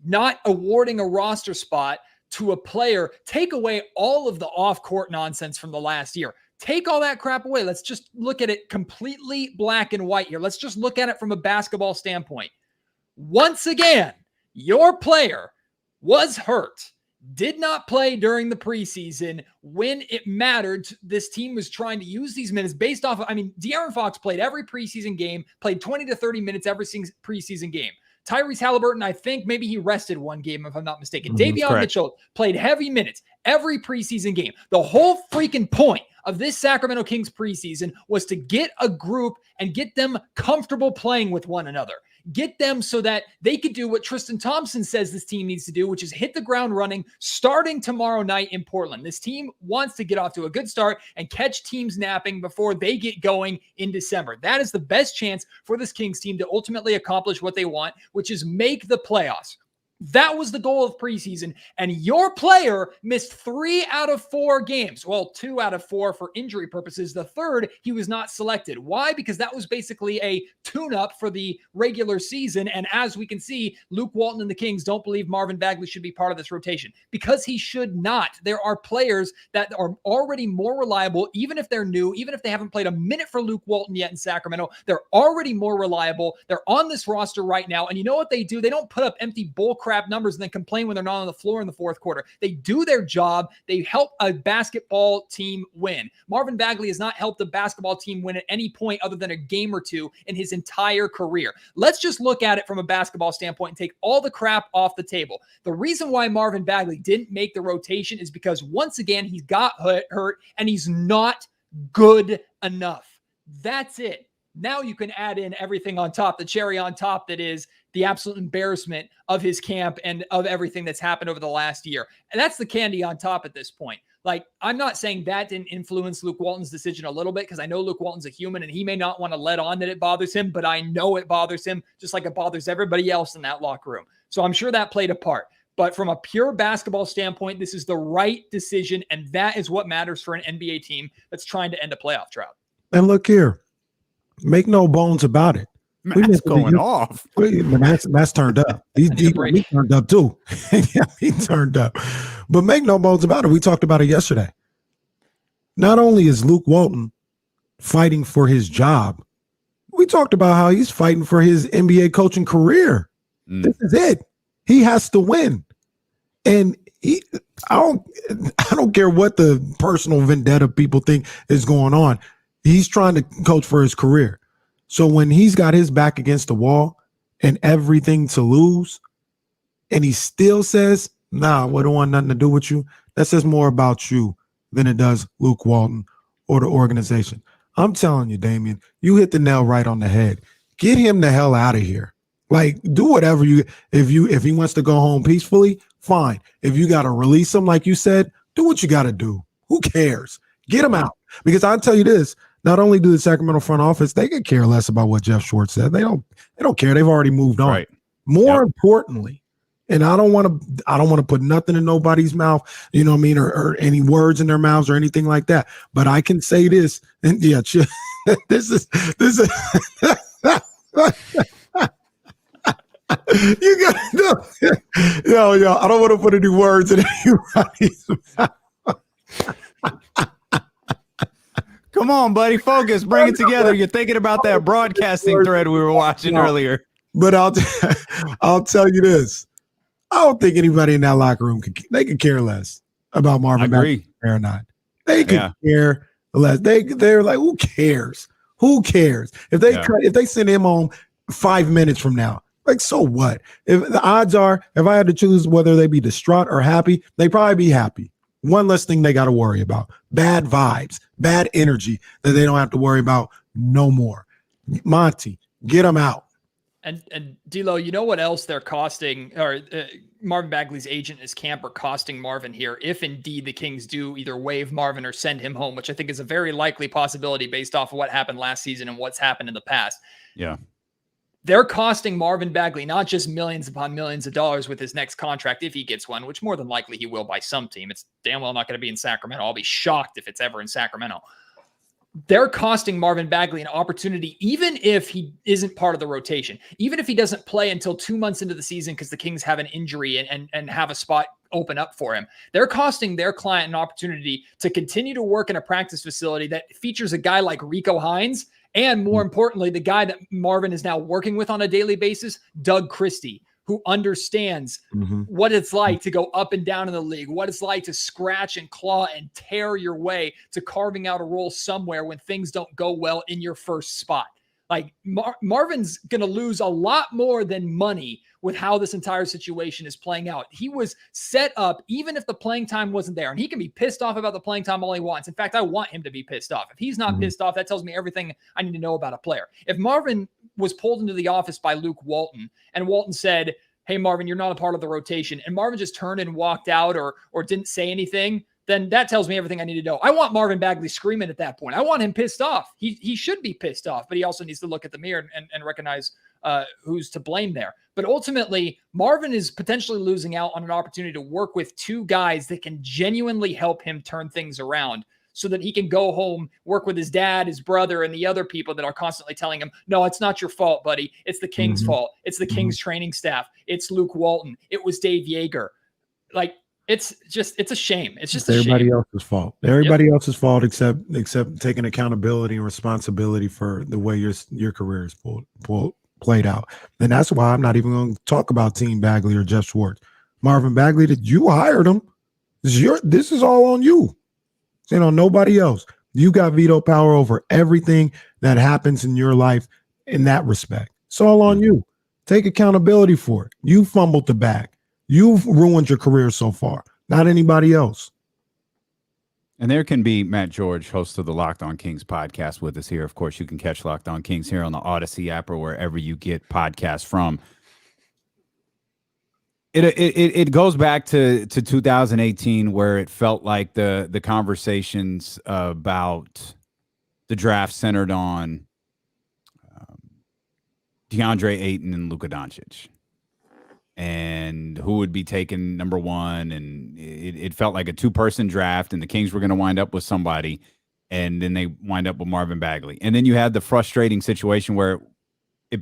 Speaker 22: not awarding a roster spot to a player. Take away all of the off-court nonsense from the last year. Take all that crap away. Let's just look at it completely black and white here. Let's just look at it from a basketball standpoint. Once again, your player was hurt, did not play during the preseason when it mattered. This team was trying to use these minutes based off of, De'Aaron Fox played every preseason game, played 20 to 30 minutes every preseason game. Tyrese Halliburton, I think maybe he rested one game, if I'm not mistaken. Davion Mitchell played heavy minutes every preseason game. The whole freaking point of this Sacramento Kings preseason was to get a group and get them comfortable playing with one another. Get them so that they could do what Tristan Thompson says this team needs to do, which is hit the ground running starting tomorrow night in Portland. This team wants to get off to a good start and catch teams napping before they get going in December. That is the best chance for this Kings team to ultimately accomplish what they want, which is make the playoffs. That was the goal of preseason, and your player missed 3 out of 4 games. Well, 2 out of 4 for injury purposes. The third, he was not selected. Why? Because that was basically a tune-up for the regular season, and as we can see, Luke Walton and the Kings don't believe Marvin Bagley should be part of this rotation because he should not. There are players that are already more reliable, even if they're new, even if they haven't played a minute for Luke Walton yet in Sacramento. They're already more reliable. They're on this roster right now, and you know what they do? They don't put up empty bullcrap numbers and then complain when they're not on the floor in the fourth quarter. They do their job. They help a basketball team win. Marvin Bagley has not helped a basketball team win at any point other than a game or two in his entire career. Let's just look at it from a basketball standpoint and take all the crap off the table. The reason why Marvin Bagley didn't make the rotation is because once again, he got hurt and he's not good enough. That's it. Now you can add in everything on top, the cherry on top that is the absolute embarrassment of his camp and of everything that's happened over the last year. And that's the candy on top at this point. Like, I'm not saying that didn't influence Luke Walton's decision a little bit because I know Luke Walton's a human and he may not want to let on that it bothers him, but I know it bothers him just like it bothers everybody else in that locker room. So I'm sure that played a part. But from a pure basketball standpoint, this is the right decision, and that is what matters for an NBA team that's trying to end a playoff drought.
Speaker 2: And look here. Make no bones about it.
Speaker 1: Matt's going off.
Speaker 2: Matt's turned up. He turned up too. Yeah, he turned up. But make no bones about it. We talked about it yesterday. Not only is Luke Walton fighting for his job, we talked about how he's fighting for his NBA coaching career. This is it. He has to win. And I don't care what the personal vendetta people think is going on. He's trying to coach for his career. So when he's got his back against the wall and everything to lose, and he still says, Nah, we don't want nothing to do with you. That says more about you than it does Luke Walton or the organization. I'm telling you, Davion, you hit the nail right on the head. Get him the hell out of here. Like, do whatever if he wants to go home peacefully, fine. If you got to release him, like you said, do what you got to do. Who cares? Get him out. Because I'll tell you this, not only do the Sacramento front office, they could care less about what Jeff Schwartz said. They don't care. They've already moved on.
Speaker 1: Right.
Speaker 2: More importantly, and I don't want to put nothing in nobody's mouth, you know what I mean, or any words in their mouths or anything like that. But I can say this, and yeah, this is you gotta know. Yo, I don't want to put any words in anybody's mouth.
Speaker 1: Come on, buddy, focus, bring it together. You're thinking about that broadcasting thread we were watching earlier.
Speaker 2: But I'll tell you this. I don't think anybody in that locker room they could care less about Marvin Bagley or not. They could care less. They're like, who cares? Who cares? If they send him home 5 minutes from now, like, so what? If the odds are, if I had to choose whether they be distraught or happy, they probably be happy. One less thing they got to worry about. Bad vibes, bad energy that they don't have to worry about no more. Monty, get them out.
Speaker 22: And D'Lo, you know what else they're costing, or Marvin Bagley's agent and his camp are costing Marvin here, if indeed the Kings do either waive Marvin or send him home, which I think is a very likely possibility based off of what happened last season and what's happened in the past.
Speaker 1: Yeah.
Speaker 22: They're costing Marvin Bagley not just millions upon millions of dollars with his next contract, if he gets one, which more than likely he will by some team. It's damn well not going to be in Sacramento. I'll be shocked if it's ever in Sacramento. They're costing Marvin Bagley an opportunity, even if he isn't part of the rotation, even if he doesn't play until 2 months into the season because the Kings have an injury and have a spot open up for him. They're costing their client an opportunity to continue to work in a practice facility that features a guy like Rico Hines, and more importantly, the guy that Marvin is now working with on a daily basis, Doug Christie, who understands what it's like to go up and down in the league, what it's like to scratch and claw and tear your way to carving out a role somewhere when things don't go well in your first spot. Like Marvin's going to lose a lot more than money with how this entire situation is playing out. He was set up, even if the playing time wasn't there, and he can be pissed off about the playing time all he wants. In fact, I want him to be pissed off. If he's not pissed off, that tells me everything I need to know about a player. If Marvin was pulled into the office by Luke Walton and Walton said, "Hey, Marvin, you're not a part of the rotation," and Marvin just turned and walked out or didn't say anything, then that tells me everything I need to know. I want Marvin Bagley screaming at that point. I want him pissed off. He should be pissed off, but he also needs to look at the mirror and recognize who's to blame there. But ultimately, Marvin is potentially losing out on an opportunity to work with two guys that can genuinely help him turn things around so that he can go home, work with his dad, his brother, and the other people that are constantly telling him, "No, it's not your fault, buddy. It's the Kings' fault. It's the Kings training staff. It's Luke Walton. It was Dave Yeager." Like, it's a shame. It's just
Speaker 2: everybody else's fault. Everybody else's fault except taking accountability and responsibility for the way your career is played out. And that's why I'm not even going to talk about Team Bagley or Jeff Schwartz. Marvin Bagley, that you hired him. This is all on you. You know, nobody else. You got veto power over everything that happens in your life in that respect. It's all on you. Take accountability for it. You fumbled the bag. You've ruined your career so far, not anybody else.
Speaker 1: And there can be Matt George, host of the Locked On Kings podcast, with us here. Of course, you can catch Locked On Kings here on the Odyssey app or wherever you get podcasts from. It goes back to 2018, where it felt like the conversations about the draft centered on DeAndre Ayton and Luka Doncic, and who would be taken number one. And it felt like a two-person draft, and the Kings were going to wind up with somebody, and then they wind up with Marvin Bagley. And then you had the frustrating situation where it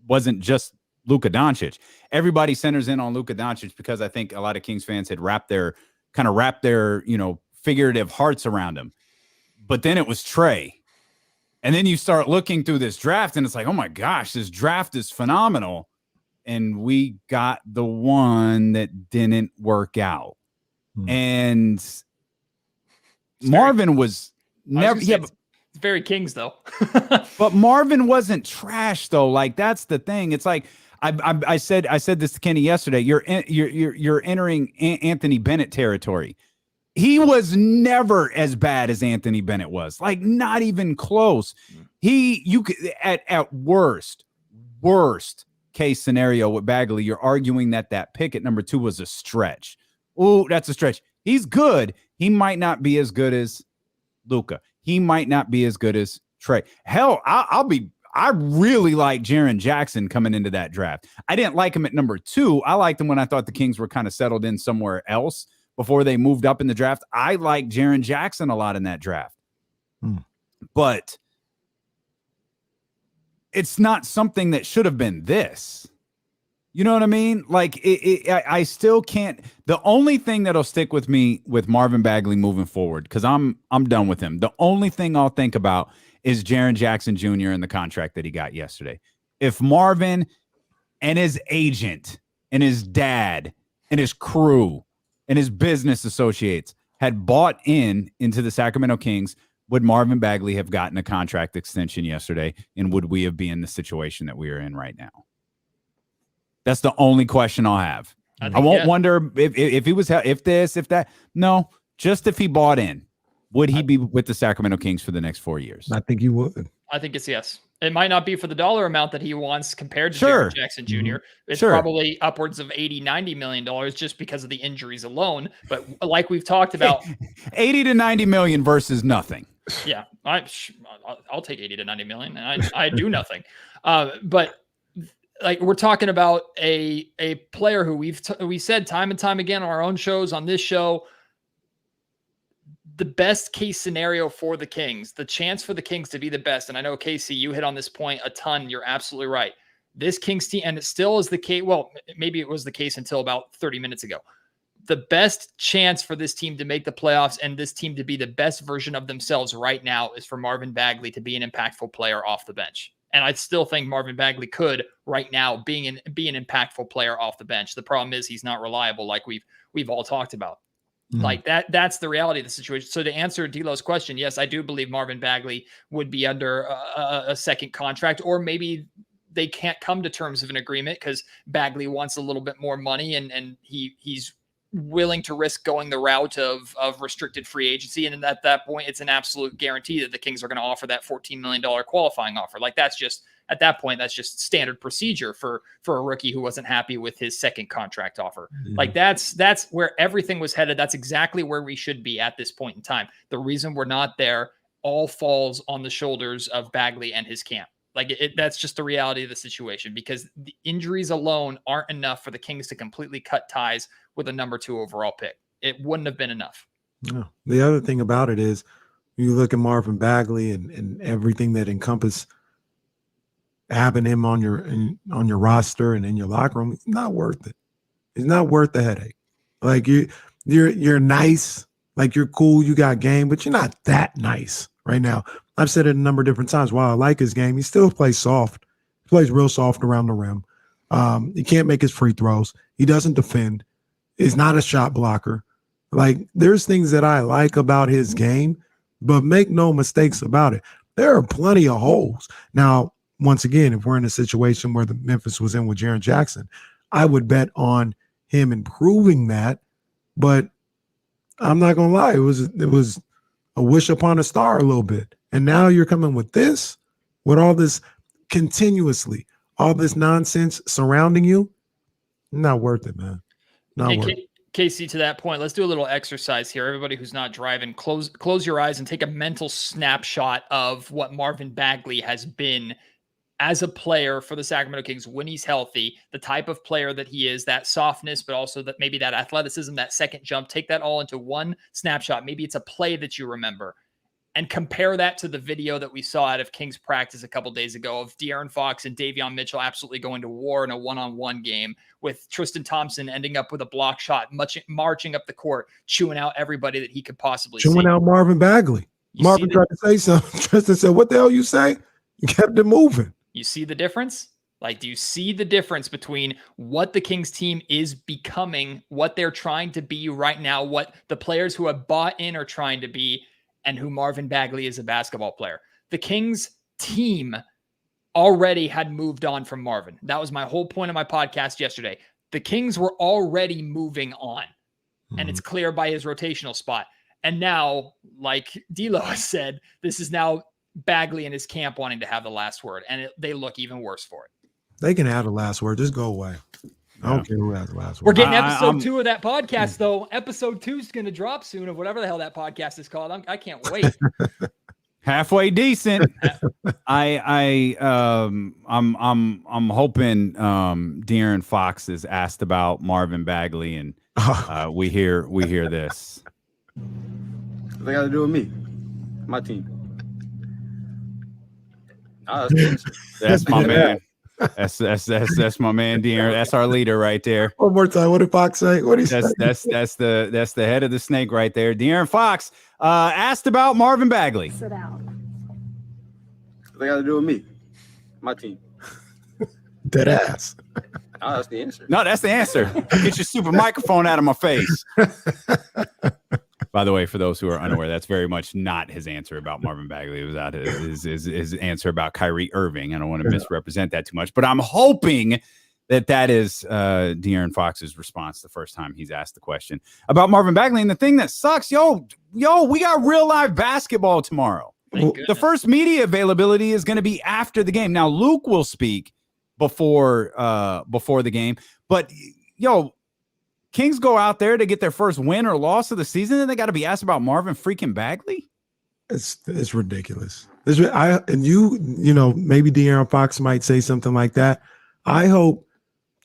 Speaker 1: wasn't just Luka Doncic. Everybody centers in on Luka Doncic because I think a lot of Kings fans had wrapped their figurative hearts around him. But then it was Trey. And then you start looking through this draft, and it's like, oh my gosh, this draft is phenomenal. And we got the one that didn't work out. And Marvin was never.
Speaker 22: It's very Kings, though.
Speaker 1: But Marvin wasn't trash, though. Like, that's the thing. It's like, I said this to Kenny yesterday. You're entering Anthony Bennett territory. He was never as bad as Anthony Bennett was. Like, not even close. You could at worst case scenario with Bagley, you're arguing that pick at number 2 was a stretch. Oh, that's a stretch. He's good. He might not be as good as Luka. He might not be as good as Trey. Hell, I really like Jaren Jackson coming into that draft. I didn't like him at number 2. I liked him when I thought the Kings were kind of settled in somewhere else before they moved up in the draft. I like Jaren Jackson a lot in that draft. But it's not something that should have been this. You know what I mean? Like, I still can't. The only thing that'll stick with me with Marvin Bagley moving forward, because I'm done with him. The only thing I'll think about is Jaren Jackson Jr. and the contract that he got yesterday. If Marvin and his agent and his dad and his crew and his business associates had bought into the Sacramento Kings, would Marvin Bagley have gotten a contract extension yesterday? And would we have been in the situation that we are in right now? That's the only question I'll have. I won't wonder if he was, if this, if that. No, just if he bought in, would he be with the Sacramento Kings for the next 4 years?
Speaker 2: I think you would.
Speaker 22: I think it's yes. It might not be for the dollar amount that he wants compared to Jaren Jackson Jr. It's probably upwards of $80, $90 million just because of the injuries alone. But like we've talked about,
Speaker 1: 80 to 90 million versus nothing.
Speaker 22: Yeah, I'll take 80 to 90 million, and I do nothing. But like, we're talking about a player who we said time and time again on our own shows, on this show, the best case scenario for the Kings, the chance for the Kings to be the best. And I know, Casey, you hit on this point a ton. You're absolutely right. This Kings team, and it still is the case. Well, maybe it was the case until about 30 minutes ago. The best chance for this team to make the playoffs and this team to be the best version of themselves right now is for Marvin Bagley to be an impactful player off the bench. And I still think Marvin Bagley could right now be an impactful player off the bench. The problem is he's not reliable, like we've all talked about. Like that's the reality of the situation. So to answer D'Lo's question, yes, I do believe Marvin Bagley would be under a second contract, or maybe they can't come to terms of an agreement because Bagley wants a little bit more money and he's willing to risk going the route of restricted free agency. And at that point, it's an absolute guarantee that the Kings are going to offer that $14 million qualifying offer. Like, that's just, at that point, that's just standard procedure for a rookie who wasn't happy with his second contract offer. Like, that's where everything was headed. That's exactly where we should be at this point in time. The reason we're not there all falls on the shoulders of Bagley and his camp. Like, that's just the reality of the situation, because the injuries alone aren't enough for the Kings to completely cut ties with a number 2 overall pick. It wouldn't have been enough.
Speaker 2: No. The other thing about it is, you look at Marvin Bagley and everything that encompass having him on your roster and in your locker room. It's not worth it. It's not worth the headache. Like, you're nice, like, you're cool, you got game, but you're not that nice right now. I've said it a number of different times. While I like his game, he still plays soft. He plays real soft around the rim. He can't make his free throws. He doesn't defend. He's not a shot blocker. Like, there's things that I like about his game, but make no mistakes about it, there are plenty of holes. Now, once again, if we're in a situation where the Memphis was in with Jaren Jackson, I would bet on him improving that. But I'm not gonna lie, it was a wish upon a star a little bit. And now you're coming with this, with all this continuously, all this nonsense surrounding you. Not worth it, man. Not worth it.
Speaker 22: Casey, to that point, let's do a little exercise here. Everybody who's not driving, close your eyes and take a mental snapshot of what Marvin Bagley has been as a player for the Sacramento Kings when he's healthy, the type of player that he is, that softness, but also that maybe that athleticism, that second jump. Take that all into one snapshot. Maybe it's a play that you remember, and compare that to the video that we saw out of Kings practice a couple days ago of De'Aaron Fox and Davion Mitchell absolutely going to war in a one-on-one game, with Tristan Thompson ending up with a block shot, marching up the court, chewing out everybody that he could possibly
Speaker 2: chewing out Marvin Bagley. Marvin tried to say something. Tristan said, "What the hell you say?" You kept it moving.
Speaker 22: You see the difference? Like, do you see the difference between what the Kings team is becoming, what they're trying to be right now, what the players who have bought in are trying to be, and who Marvin Bagley is a basketball player? The Kings team already had moved on from Marvin. That was my whole point of my podcast yesterday. The Kings were already moving on, and it's clear by his rotational spot. And now, like D'Lo has said, this is now Bagley and his camp wanting to have the last word, and they look even worse for it.
Speaker 2: They can have the last word. Just go away. I don't care who has the last word.
Speaker 22: We're getting episode 2 of that podcast, though. Episode 2 is going to drop soon of whatever the hell that podcast is called. I can't wait.
Speaker 1: Halfway decent. I'm hoping De'Aaron Fox is asked about Marvin Bagley, and we hear this.
Speaker 3: What they got to do with me, my team.
Speaker 1: That's my man. That's my man, De'Aaron. That's our leader right there.
Speaker 2: One more time. What did Fox say? What did he say?
Speaker 1: That's the head of the snake right there. De'Aaron Fox asked about Marvin Bagley.
Speaker 3: Sit down. What they got to do with me, my team.
Speaker 2: Dead ass.
Speaker 3: No, that's the answer.
Speaker 1: No, that's the answer. Get your super microphone out of my face. By the way, for those who are unaware, that's very much not his answer about Marvin Bagley. It was out his answer about Kyrie Irving. I don't want to misrepresent that too much, but I'm hoping that is De'Aaron Fox's response the first time he's asked the question about Marvin Bagley. And the thing that sucks, yo, we got real live basketball tomorrow. The first media availability is going to be after the game. Now, Luke will speak before the game, but yo, Kings go out there to get their first win or loss of the season, and they got to be asked about Marvin freaking Bagley.
Speaker 2: It's ridiculous. You know, maybe De'Aaron Fox might say something like that. I hope,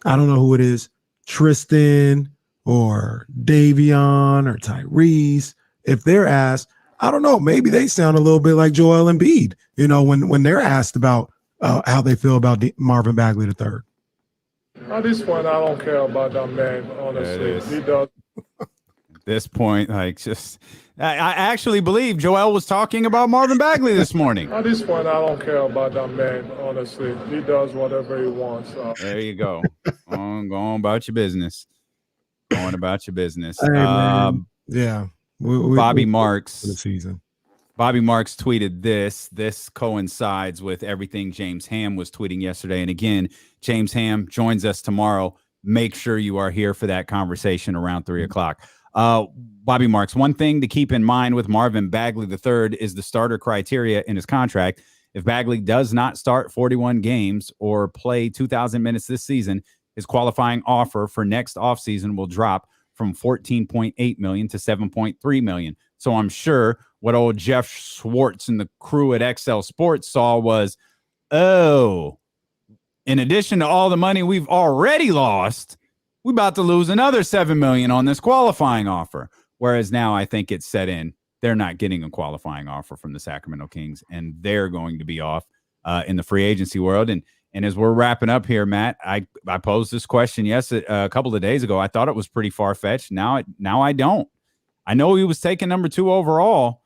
Speaker 2: I don't know who it is, Tristan or Davion or Tyrese, if they're asked, I don't know, maybe they sound a little bit like Joel Embiid, you know, when they're asked about how they feel about Marvin Bagley III.
Speaker 5: At this point, I don't care about that man, honestly. He does.
Speaker 1: At this point, like, just I actually believe Joel was talking about Marvin Bagley this morning.
Speaker 5: At this point, I don't care about that man, honestly. He does whatever he wants.
Speaker 1: There you go. Go on about your business. Going about your business.
Speaker 2: Hey, yeah.
Speaker 1: Bobby Marks
Speaker 2: for the season.
Speaker 1: Bobby Marks tweeted this. This coincides with everything James Ham was tweeting yesterday. And again, James Ham joins us tomorrow. Make sure you are here for that conversation around 3 o'clock. Bobby Marks, one thing to keep in mind with Marvin Bagley III is the starter criteria in his contract. If Bagley does not start 41 games or play 2,000 minutes this season, his qualifying offer for next offseason will drop from $14.8 million to $7.3 million. So I'm sure what old Jeff Schwartz and the crew at XL Sports saw was, oh, in addition to all the money we've already lost, we're about to lose another $7 million on this qualifying offer. Whereas now I think it's set in. They're not getting a qualifying offer from the Sacramento Kings, and they're going to be off in the free agency world. And as we're wrapping up here, Matt, I posed this question a couple of days ago. I thought it was pretty far-fetched. Now I don't. I know he was taken number 2 overall,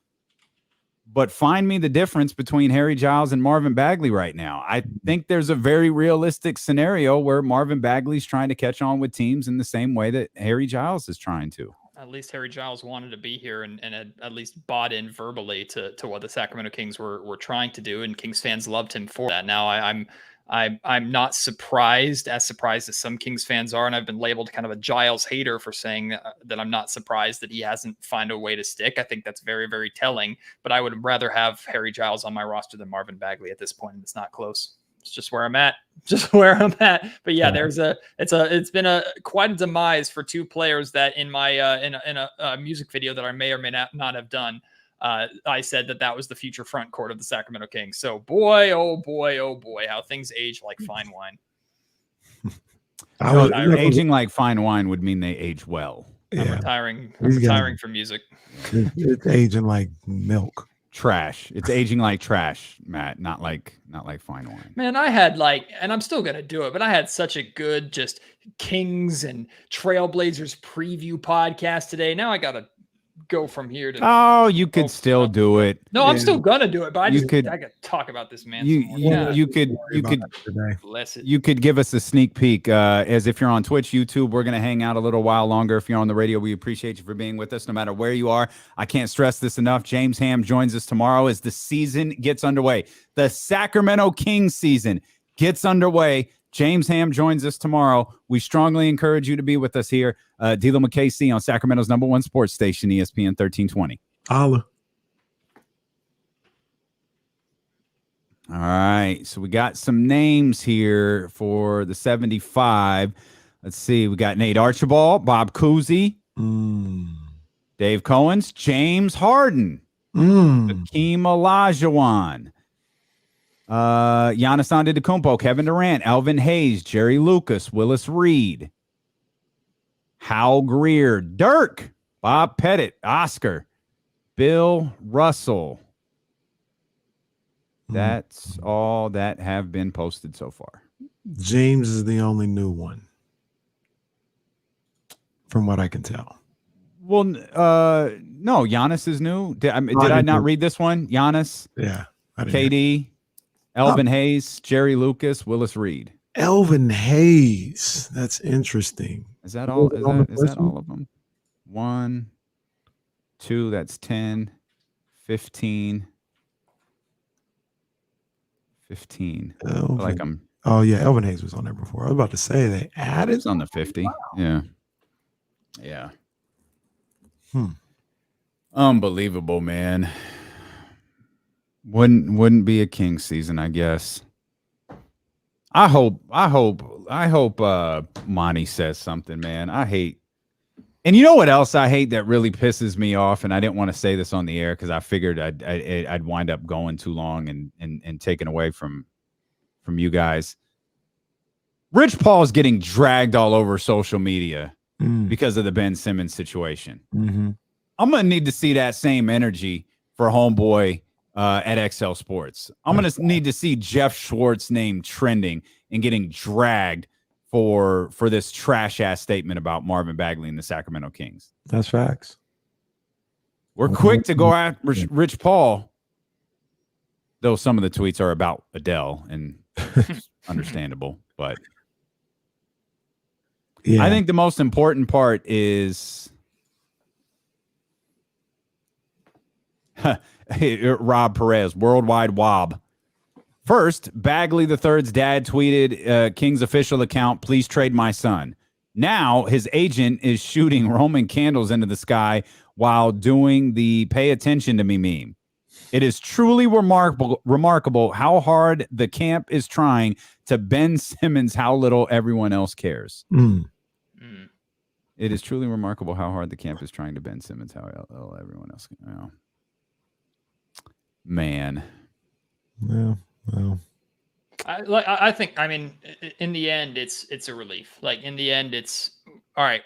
Speaker 1: but find me the difference between Harry Giles and Marvin Bagley right now. I think there's a very realistic scenario where Marvin Bagley's trying to catch on with teams in the same way that Harry Giles is trying to.
Speaker 22: At least Harry Giles wanted to be here and had at least bought in verbally to what the Sacramento Kings were trying to do, and Kings fans loved him for that. Now I'm not surprised as some Kings fans are, and I've been labeled kind of a Giles hater for saying that I'm not surprised that he hasn't found a way to stick. I think that's very, very telling, but I would rather have Harry Giles on my roster than Marvin Bagley at this point, and it's not close. It's just where I'm at. But yeah, it's been quite a demise for 2 players that in my in a music video that I may or may not have done. I said that was the future front court of the Sacramento Kings. So boy, oh boy, how things age like fine wine.
Speaker 1: Aging like fine wine would mean they age well.
Speaker 22: Yeah. I'm retiring from music.
Speaker 2: It's aging like milk.
Speaker 1: Trash. It's aging like trash, Matt, not like fine wine.
Speaker 22: Man, I had and I'm still gonna do it, but I had such a good just Kings and Trailblazers preview podcast today. Now I gotta go from here to.
Speaker 1: Oh, you could still do it.
Speaker 22: No, I'm still gonna do it, but I gotta talk about this man.
Speaker 1: You could
Speaker 22: bless it.
Speaker 1: You could give us a sneak peek. As if you're on Twitch, YouTube, we're gonna hang out a little while longer. If you're on the radio, we appreciate you for being with us, no matter where you are. I can't stress this enough. James Ham joins us tomorrow as the season gets underway. The Sacramento Kings season gets underway. James Ham joins us tomorrow. We strongly encourage you to be with us here. D'Lo McKay on Sacramento's #1 sports station, ESPN 1320.
Speaker 2: Holla.
Speaker 1: All right. So we got some names here for the 75. Let's see. We got Nate Archibald, Bob Cousy, Dave Cohens, James Harden, Hakeem Olajuwon, Giannis Antetokounmpo, Kevin Durant, Elvin Hayes, Jerry Lucas, Willis Reed, Hal Greer, Dirk, Bob Pettit, Oscar, Bill Russell. That's all that have been posted so far.
Speaker 2: James is the only new one, from what I can tell.
Speaker 1: Well, no, Giannis is new. Did I not read this one? Giannis,
Speaker 2: yeah,
Speaker 1: KD, Elvin Hayes, Jerry Lucas, Willis Reed.
Speaker 2: Elvin Hayes. That's interesting.
Speaker 1: Is that all? Is that all of them? 1, 2, that's 10, 15. 15.
Speaker 2: Elvin. Oh yeah, Elvin Hayes was on there before. I was about to say they added.
Speaker 1: It's on the 50. Wow. Yeah. Unbelievable, man. Wouldn't be a Kings season, I guess. I hope Monty says something, man. I hate. And you know what else I hate that really pisses me off? And I didn't want to say this on the air because I figured I'd wind up going too long and taken away from you guys. Rich Paul is getting dragged all over social media because of the Ben Simmons situation.
Speaker 2: Mm-hmm.
Speaker 1: I'm going to need to see that same energy for homeboy at XL Sports. I'm going to need to see Jeff Schwartz name trending and getting dragged for this trash ass statement about Marvin Bagley and the Sacramento Kings.
Speaker 2: That's facts.
Speaker 1: We're quick to go at Rich Paul, though some of the tweets are about Adele, and it's understandable. But
Speaker 2: yeah.
Speaker 1: I think the most important part is Rob Perez, Worldwide Wob. First, Bagley III's dad tweeted King's official account, "Please trade my son." Now his agent is shooting Roman candles into the sky while doing the "pay attention to me" meme. It is truly remarkable how hard the camp is trying to Ben Simmons, how little everyone else cares. It is truly remarkable how hard the camp is trying to Ben Simmons, how little everyone else cares. Oh. Man.
Speaker 2: Yeah. Well,
Speaker 22: I think, I mean, in the end, it's a relief. Like in the end, it's all right,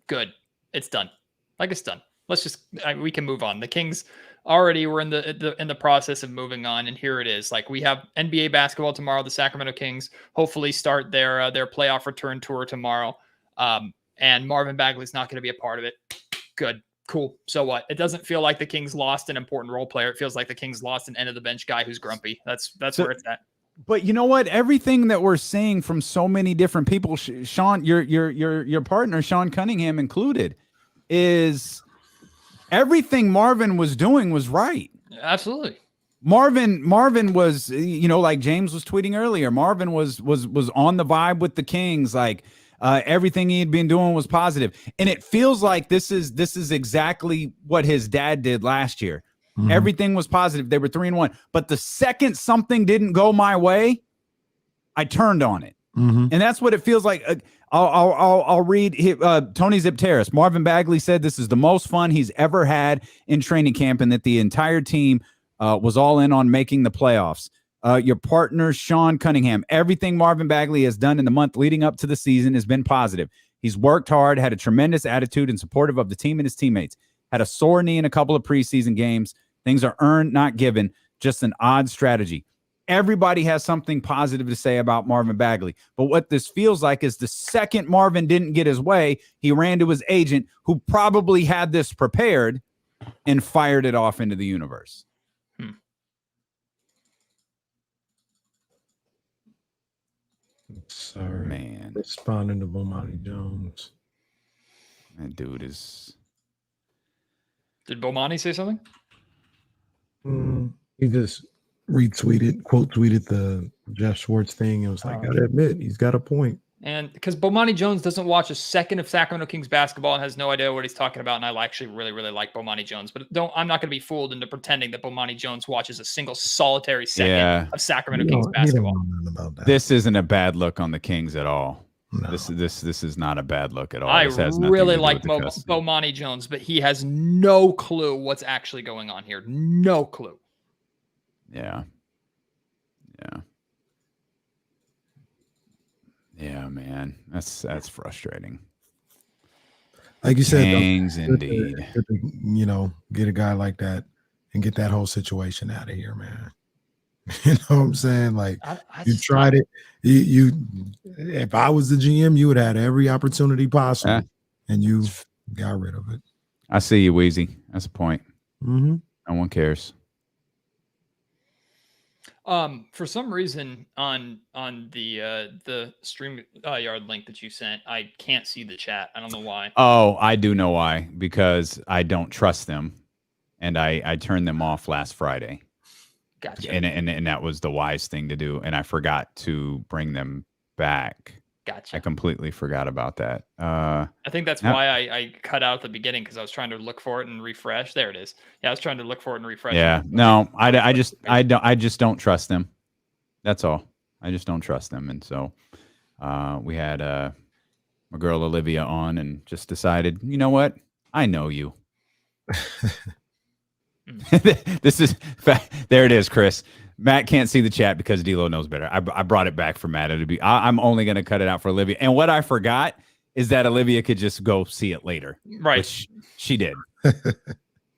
Speaker 22: good, it's done. Like it's done. Let's just we can move on. The Kings already were in the process of moving on, and here it is. Like we have NBA basketball tomorrow. The Sacramento Kings hopefully start their playoff return tour tomorrow. And Marvin Bagley's not going to be a part of it. Good. Cool. So what? It doesn't feel like the Kings lost an important role player. It feels like the Kings lost an end of the bench guy who's grumpy. That's where it's at.
Speaker 1: But you know what? Everything that we're seeing from so many different people, Sean, your partner, Sean Cunningham included, is everything Marvin was doing was right.
Speaker 22: Absolutely.
Speaker 1: Marvin was, like James was tweeting earlier, Marvin was on the vibe with the Kings. Like, everything he had been doing was positive. And it feels like this is exactly what his dad did last year. Mm-hmm. Everything was positive. They were 3-1. But the second something didn't go my way, I turned on it.
Speaker 2: Mm-hmm.
Speaker 1: And that's what it feels like. I'll read Tony Zipteris. Marvin Bagley said this is the most fun he's ever had in training camp and that the entire team was all in on making the playoffs. Your partner, Sean Cunningham, everything Marvin Bagley has done in the month leading up to the season has been positive. He's worked hard, had a tremendous attitude and supportive of the team and his teammates, had a sore knee in a couple of preseason games. Things are earned, not given, just an odd strategy. Everybody has something positive to say about Marvin Bagley. But what this feels like is the second Marvin didn't get his way, he ran to his agent who probably had this prepared and fired it off into the universe.
Speaker 2: Sorry,
Speaker 1: man.
Speaker 2: Responding to Bomani Jones.
Speaker 1: That dude is.
Speaker 22: Did Bomani say something?
Speaker 2: He just quote tweeted the Jeff Schwartz thing. It was like, I gotta admit, he's got a point.
Speaker 22: And because Bomani Jones doesn't watch a second of Sacramento Kings basketball and has no idea what he's talking about, and I actually really, really like Bomani Jones, but I'm not going to be fooled into pretending that Bomani Jones watches a single solitary second of Sacramento Kings basketball.
Speaker 1: This isn't a bad look on the Kings at all. No. This is not a bad look at all.
Speaker 22: I really like Bomani Jones, but he has no clue what's actually going on here. No clue.
Speaker 1: Yeah. Yeah, man, that's frustrating.
Speaker 2: Like you said,
Speaker 1: Kings, indeed.
Speaker 2: Get a guy like that and get that whole situation out of here, man. You know what I'm saying? Like you tried it. You if I was the GM, you would have had every opportunity possible, and you got rid of it.
Speaker 1: I see you, Weezy. That's the point.
Speaker 2: Mm-hmm.
Speaker 1: No one cares.
Speaker 22: For some reason on the stream yard link that you sent, I can't see the chat. I don't know why.
Speaker 1: Oh, I do know why. Because I don't trust them, and I turned them off last Friday.
Speaker 22: Gotcha.
Speaker 1: And that was the wise thing to do, and I forgot to bring them back.
Speaker 22: Gotcha.
Speaker 1: I completely forgot about that.
Speaker 22: I think that's why I cut out the beginning, because I was trying to look for it and refresh. There it is. Yeah, I was trying to look for it and refresh.
Speaker 1: Yeah, no, I just don't trust them. That's all. I just don't trust them, and so we had my girl Olivia on, and just decided, you know what? I know you. This is there. It is, Chris. Matt can't see the chat because D'Lo knows better. I brought it back for Matt. I'm only going to cut it out for Olivia. And what I forgot is that Olivia could just go see it later.
Speaker 22: Right.
Speaker 1: Which she did.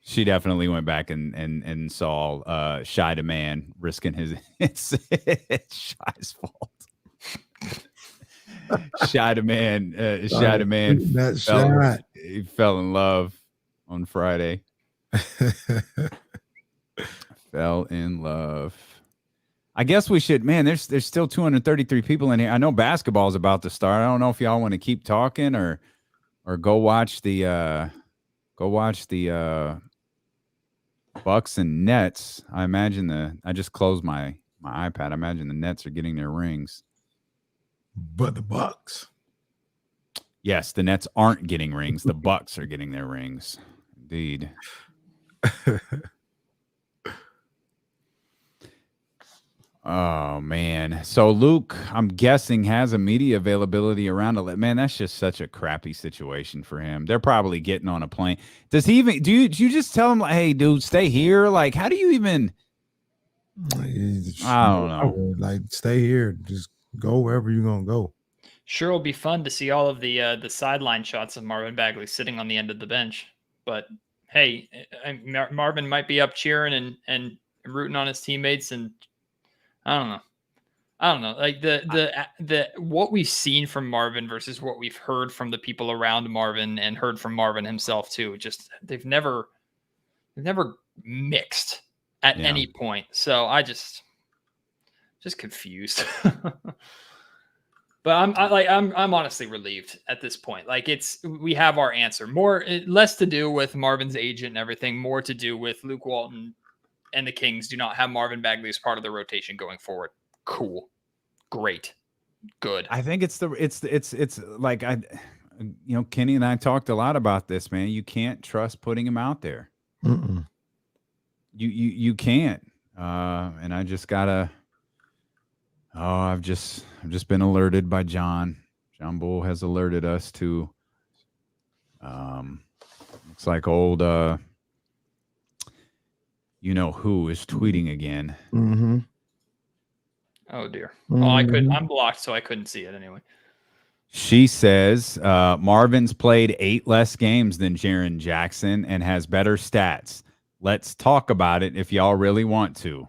Speaker 1: She definitely went back and saw Shy Man risking his. It's Shy's fault. Shy Man.
Speaker 2: That shot.
Speaker 1: He fell in love on Friday. Fell in love. I guess we should, man, there's still 233 people in here. I know basketball is about to start. I don't know if y'all want to keep talking or go watch the Bucks and Nets. I imagine I just closed my iPad. I imagine the Nets are getting their rings.
Speaker 2: But the Bucks.
Speaker 1: Yes, the Nets aren't getting rings. The Bucks are getting their rings. Indeed. Oh, man. So Luke, I'm guessing, has a media availability around it. Man, that's just such a crappy situation for him. They're probably getting on a plane. Does he even do you just tell him, like, hey, dude, stay here? Like, how do you even I don't know.
Speaker 2: Like, stay here. Just go wherever you're gonna go.
Speaker 22: Sure, it'll be fun to see all of the sideline shots of Marvin Bagley sitting on the end of the bench. But hey, Marvin might be up cheering and rooting on his teammates, and I don't know. Like the what we've seen from Marvin versus what we've heard from the people around Marvin and heard from Marvin himself too. Just they've never mixed at any point. So I just confused. But I'm honestly relieved at this point. Like we have our answer. Less to do with Marvin's agent and everything, more to do with Luke Walton and the Kings do not have Marvin Bagley as part of the rotation going forward. Cool. Great. Good.
Speaker 1: I think it's like Kenny and I talked a lot about this, man. You can't trust putting him out there.
Speaker 2: Mm-mm.
Speaker 1: You can't. And I just gotta I've just been alerted by John. John Bull has alerted us to looks like old who is tweeting again.
Speaker 2: Mm-hmm.
Speaker 22: Oh dear.
Speaker 2: Mm-hmm.
Speaker 22: Well, I'm blocked, so I couldn't see it anyway.
Speaker 1: She says Marvin's played 8 less games than Jaren Jackson and has better stats. Let's talk about it if y'all really want to.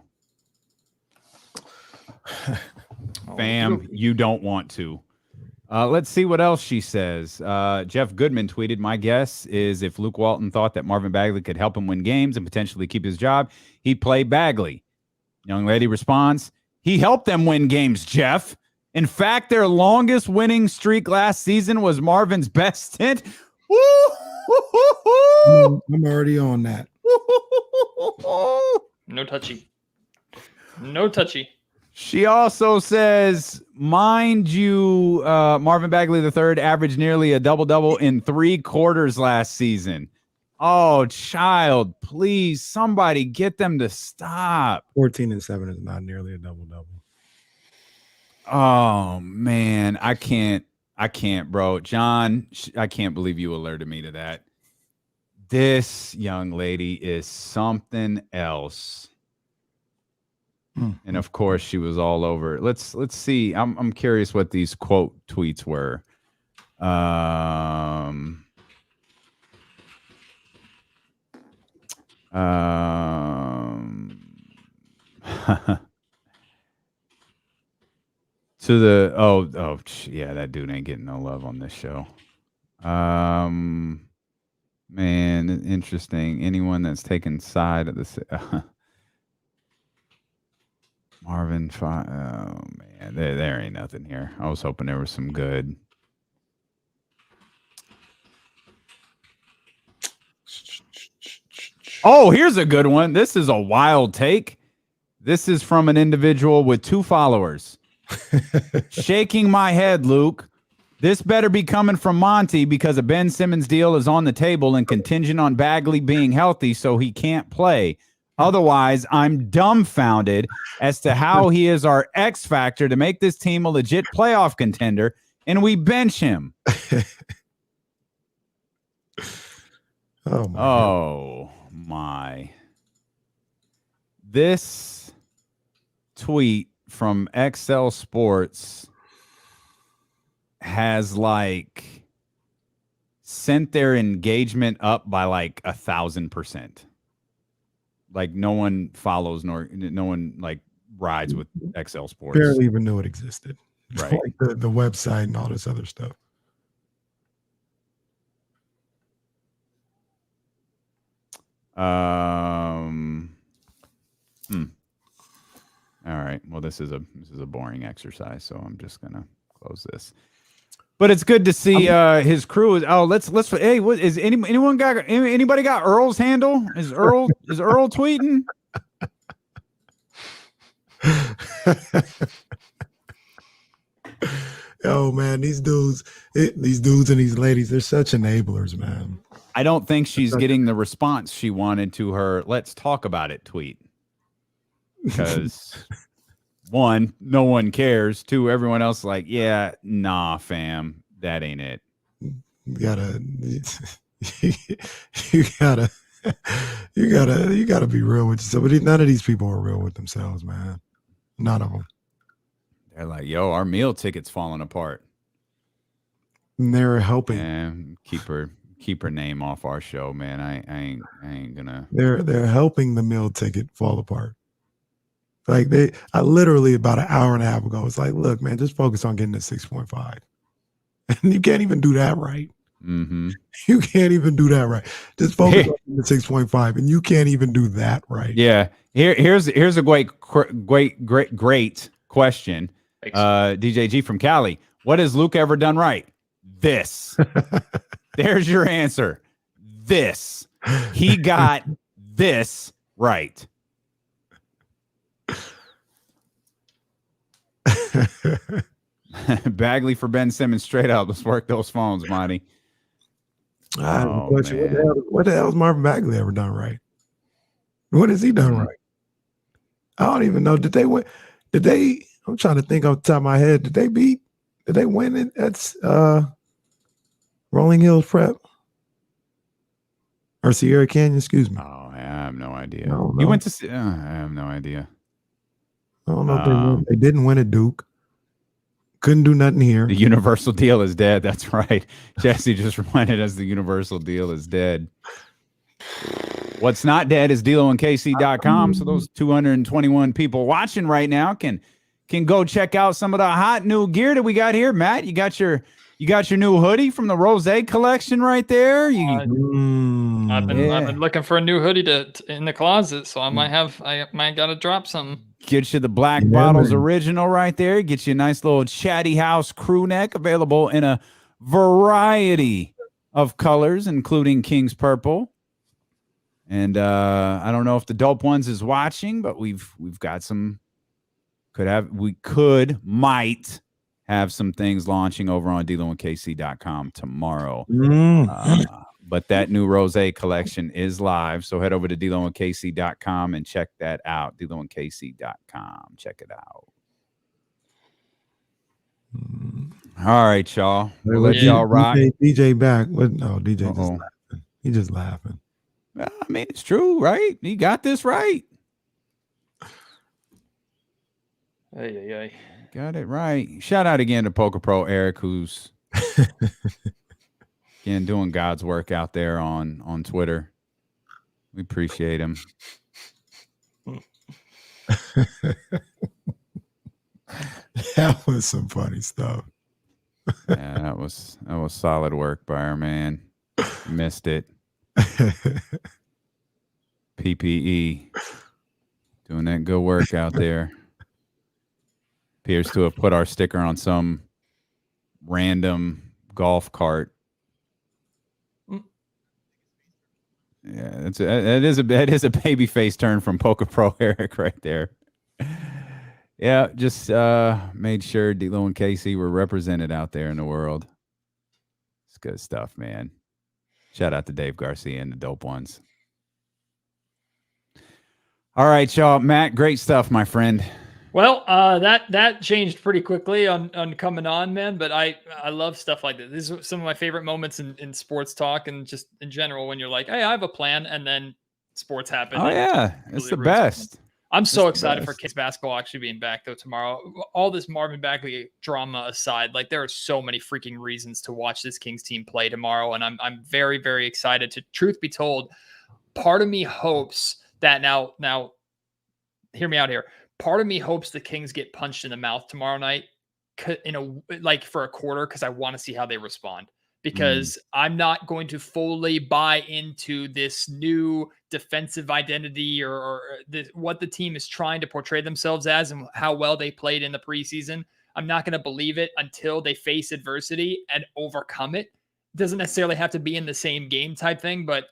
Speaker 1: Fam, you don't want to. Let's see what else she says. Jeff Goodman tweeted, my guess is if Luke Walton thought that Marvin Bagley could help him win games and potentially keep his job, he'd play Bagley. Young lady responds, he helped them win games, Jeff. In fact, their longest winning streak last season was Marvin's best stint.
Speaker 2: I'm already on that.
Speaker 22: No touchy. No touchy.
Speaker 1: She also says, mind you, Marvin Bagley III averaged nearly a double-double in 3 quarters last season. Oh, child, please, somebody get them to stop.
Speaker 2: 14-7 is not nearly a double-double.
Speaker 1: Oh, man, I can't, bro. John, I can't believe you alerted me to that. This young lady is something else. And of course, she was all over. Let's see. I'm curious what these quote tweets were. To the yeah, that dude ain't getting no love on this show. Man, interesting. Anyone that's taken side of the Marvin, oh man, there ain't nothing here. I was hoping there was some good. Oh, here's a good one. This is a wild take. This is from an individual with 2 followers. Shaking my head, Luke. This better be coming from Monty because a Ben Simmons deal is on the table and contingent on Bagley being healthy, so he can't play. Otherwise, I'm dumbfounded as to how he is our X factor to make this team a legit playoff contender, and we bench him. Oh my. This tweet from XL Sports has like sent their engagement up by like 1,000%. Like no one follows nor no one like rides with XL Sports.
Speaker 2: Barely even knew it existed.
Speaker 1: Right.
Speaker 2: Like the website and all this other stuff.
Speaker 1: All right. Well, this is a boring exercise, so I'm just gonna close this. But it's good to see his crew. Let's hey, what is anybody got Earl's handle? Is Earl tweeting?
Speaker 2: Oh man, these dudes and these ladies, they're such enablers, man.
Speaker 1: I don't think she's getting the response she wanted to her "let's talk about it" tweet. Because 1, no one cares. 2, everyone else is like, yeah, nah, fam, that ain't it.
Speaker 2: You gotta be real with yourself. But none of these people are real with themselves, man. None of them.
Speaker 1: They're like, yo, our meal ticket's falling apart.
Speaker 2: And they're helping.
Speaker 1: And keep her name off our show, man. I ain't gonna.
Speaker 2: They're helping the meal ticket fall apart. Like I literally about an hour and a half ago was like, look, man, just focus on getting to 6.5. And you can't even do that right.
Speaker 1: Mm-hmm.
Speaker 2: You can't even do that right. Just focus on the 6.5, and you can't even do that right.
Speaker 1: Yeah. Here's a great question. DJG from Cali. What has Luke ever done right? This. There's your answer. This. He got this right. Bagley for Ben Simmons straight out. Let's work those phones, Monty.
Speaker 2: What the hell has Marvin Bagley ever done right? What has he done right? I don't even know. Did they win? I'm trying to think off the top of my head. Did they win it at Rolling Hills Prep? Or Sierra Canyon, excuse me.
Speaker 1: Oh, I have no idea. You went to I have no idea.
Speaker 2: I don't know if they didn't win at Duke. Couldn't do nothing here.
Speaker 1: The universal deal is dead. That's right. Jesse just reminded us the universal deal is dead. What's not dead is DealoandKC.com. So those 221 people watching right now can can go check out some of the hot new gear that we got here. Matt, you got your new hoodie from the Rosé collection right there.
Speaker 22: I've been looking for a new hoodie in the closet, so I might gotta drop some.
Speaker 1: Get you the Black Bottles original right there. Get you a nice little Chatty House crew neck, available in a variety of colors, including King's Purple. And I don't know if the Dope Ones is watching, but we've got some. Might have some things launching over on DLoandKC.com tomorrow. But that new Rosé collection is live. So head over to DLoandKC.com and check that out. DLoandKC.com. Check it out. All right, y'all. We'll let y'all rock.
Speaker 2: DJ back. What? No, DJ just laughing. He just laughing.
Speaker 1: I mean, it's true, right? He got this right.
Speaker 22: Hey.
Speaker 1: Got it right. Shout out again to Poker Pro Eric, who's again doing God's work out there on Twitter. We appreciate him.
Speaker 2: That was some funny stuff.
Speaker 1: Yeah, that was solid work by our man. Missed it. PPE doing that good work out there. Appears to have put our sticker on some random golf cart. Yeah, it is a baby face turn from Poker Pro Eric right there. Yeah, just made sure D-Lo and KC were represented out there in the world. It's good stuff, man. Shout out to Dave Garcia and the Dope Ones. All right, y'all. Matt, great stuff, my friend.
Speaker 22: Well, that changed pretty quickly on coming on, man. But I love stuff like this. These are some of my favorite moments in sports talk and just in general when you're like, hey, I have a plan, and then sports happen.
Speaker 1: Oh yeah, it's the best.
Speaker 22: I'm so excited for Kings basketball actually being back though tomorrow. All this Marvin Bagley drama aside, like there are so many freaking reasons to watch this Kings team play tomorrow, and I'm very, very excited. To truth be told, part of me hopes that now hear me out here. Part of me hopes the Kings get punched in the mouth tomorrow night for a quarter, because I want to see how they respond. Because I'm not going to fully buy into this new defensive identity or what the team is trying to portray themselves as and how well they played in the preseason. I'm not going to believe it until they face adversity and overcome it. It doesn't necessarily have to be in the same game type thing, but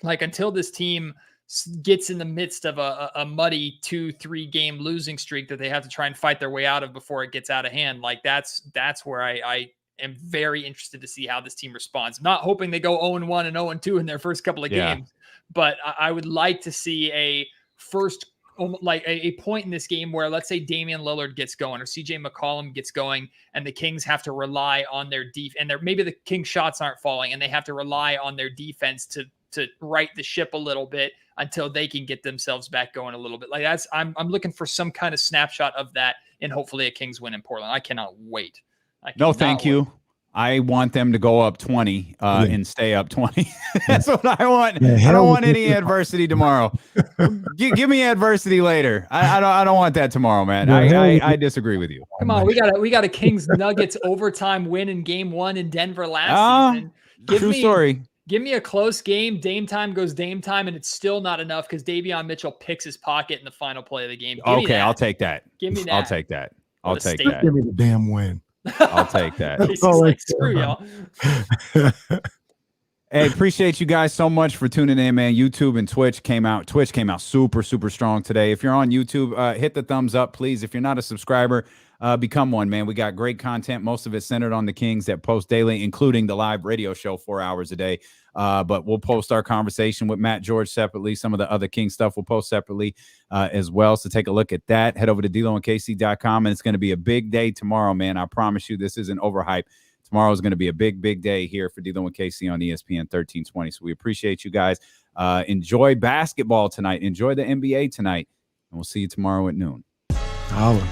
Speaker 22: like until this team gets in the midst of a muddy 2-3 game losing streak that they have to try and fight their way out of before it gets out of hand. Like that's where I am very interested to see how this team responds. I'm not hoping they go 0-1 and 0-2 in their first couple of games, but I would like to see a point in this game where, let's say, Damian Lillard gets going or CJ McCollum gets going, and the Kings have to rely on their defense, and maybe the Kings shots aren't falling, and they have to rely on their defense to right the ship a little bit until they can get themselves back going a little bit. Like I'm looking for some kind of snapshot of that, and hopefully a Kings win in Portland. I cannot wait.
Speaker 1: No, thank you. I want them to go up 20 and stay up 20. That's what I want. Yeah, I don't want any adversity tomorrow. Give me adversity later. I don't want that tomorrow, man. I disagree with you.
Speaker 22: Come on, we got a Kings Nuggets overtime win in Game 1 in Denver last season.
Speaker 1: True story.
Speaker 22: Give me a close game. Dame time goes Dame time, and it's still not enough because Davion Mitchell picks his pocket in the final play of the game.
Speaker 1: Okay, I'll take that.
Speaker 22: Give me that.
Speaker 1: I'll take that. I'll take that.
Speaker 2: Give me the damn win.
Speaker 1: I'll take that.
Speaker 22: He's like, screw y'all.
Speaker 1: Hey, appreciate you guys so much for tuning in, man. YouTube and Twitch came out super, super strong today. If you're on YouTube, hit the thumbs up, please. If you're not a subscriber, become one, man. We got great content. Most of it centered on the Kings that post daily, including the live radio show 4 hours a day. But we'll post our conversation with Matt George separately. Some of the other King stuff we'll post separately as well. So take a look at that. Head over to DLoandKC.com, and it's going to be a big day tomorrow, man. I promise you, this isn't overhype. Tomorrow is going to be a big, big day here for D-Lo and KC on ESPN 1320. So we appreciate you guys. Enjoy basketball tonight. Enjoy the NBA tonight. And we'll see you tomorrow at noon.
Speaker 2: Holla.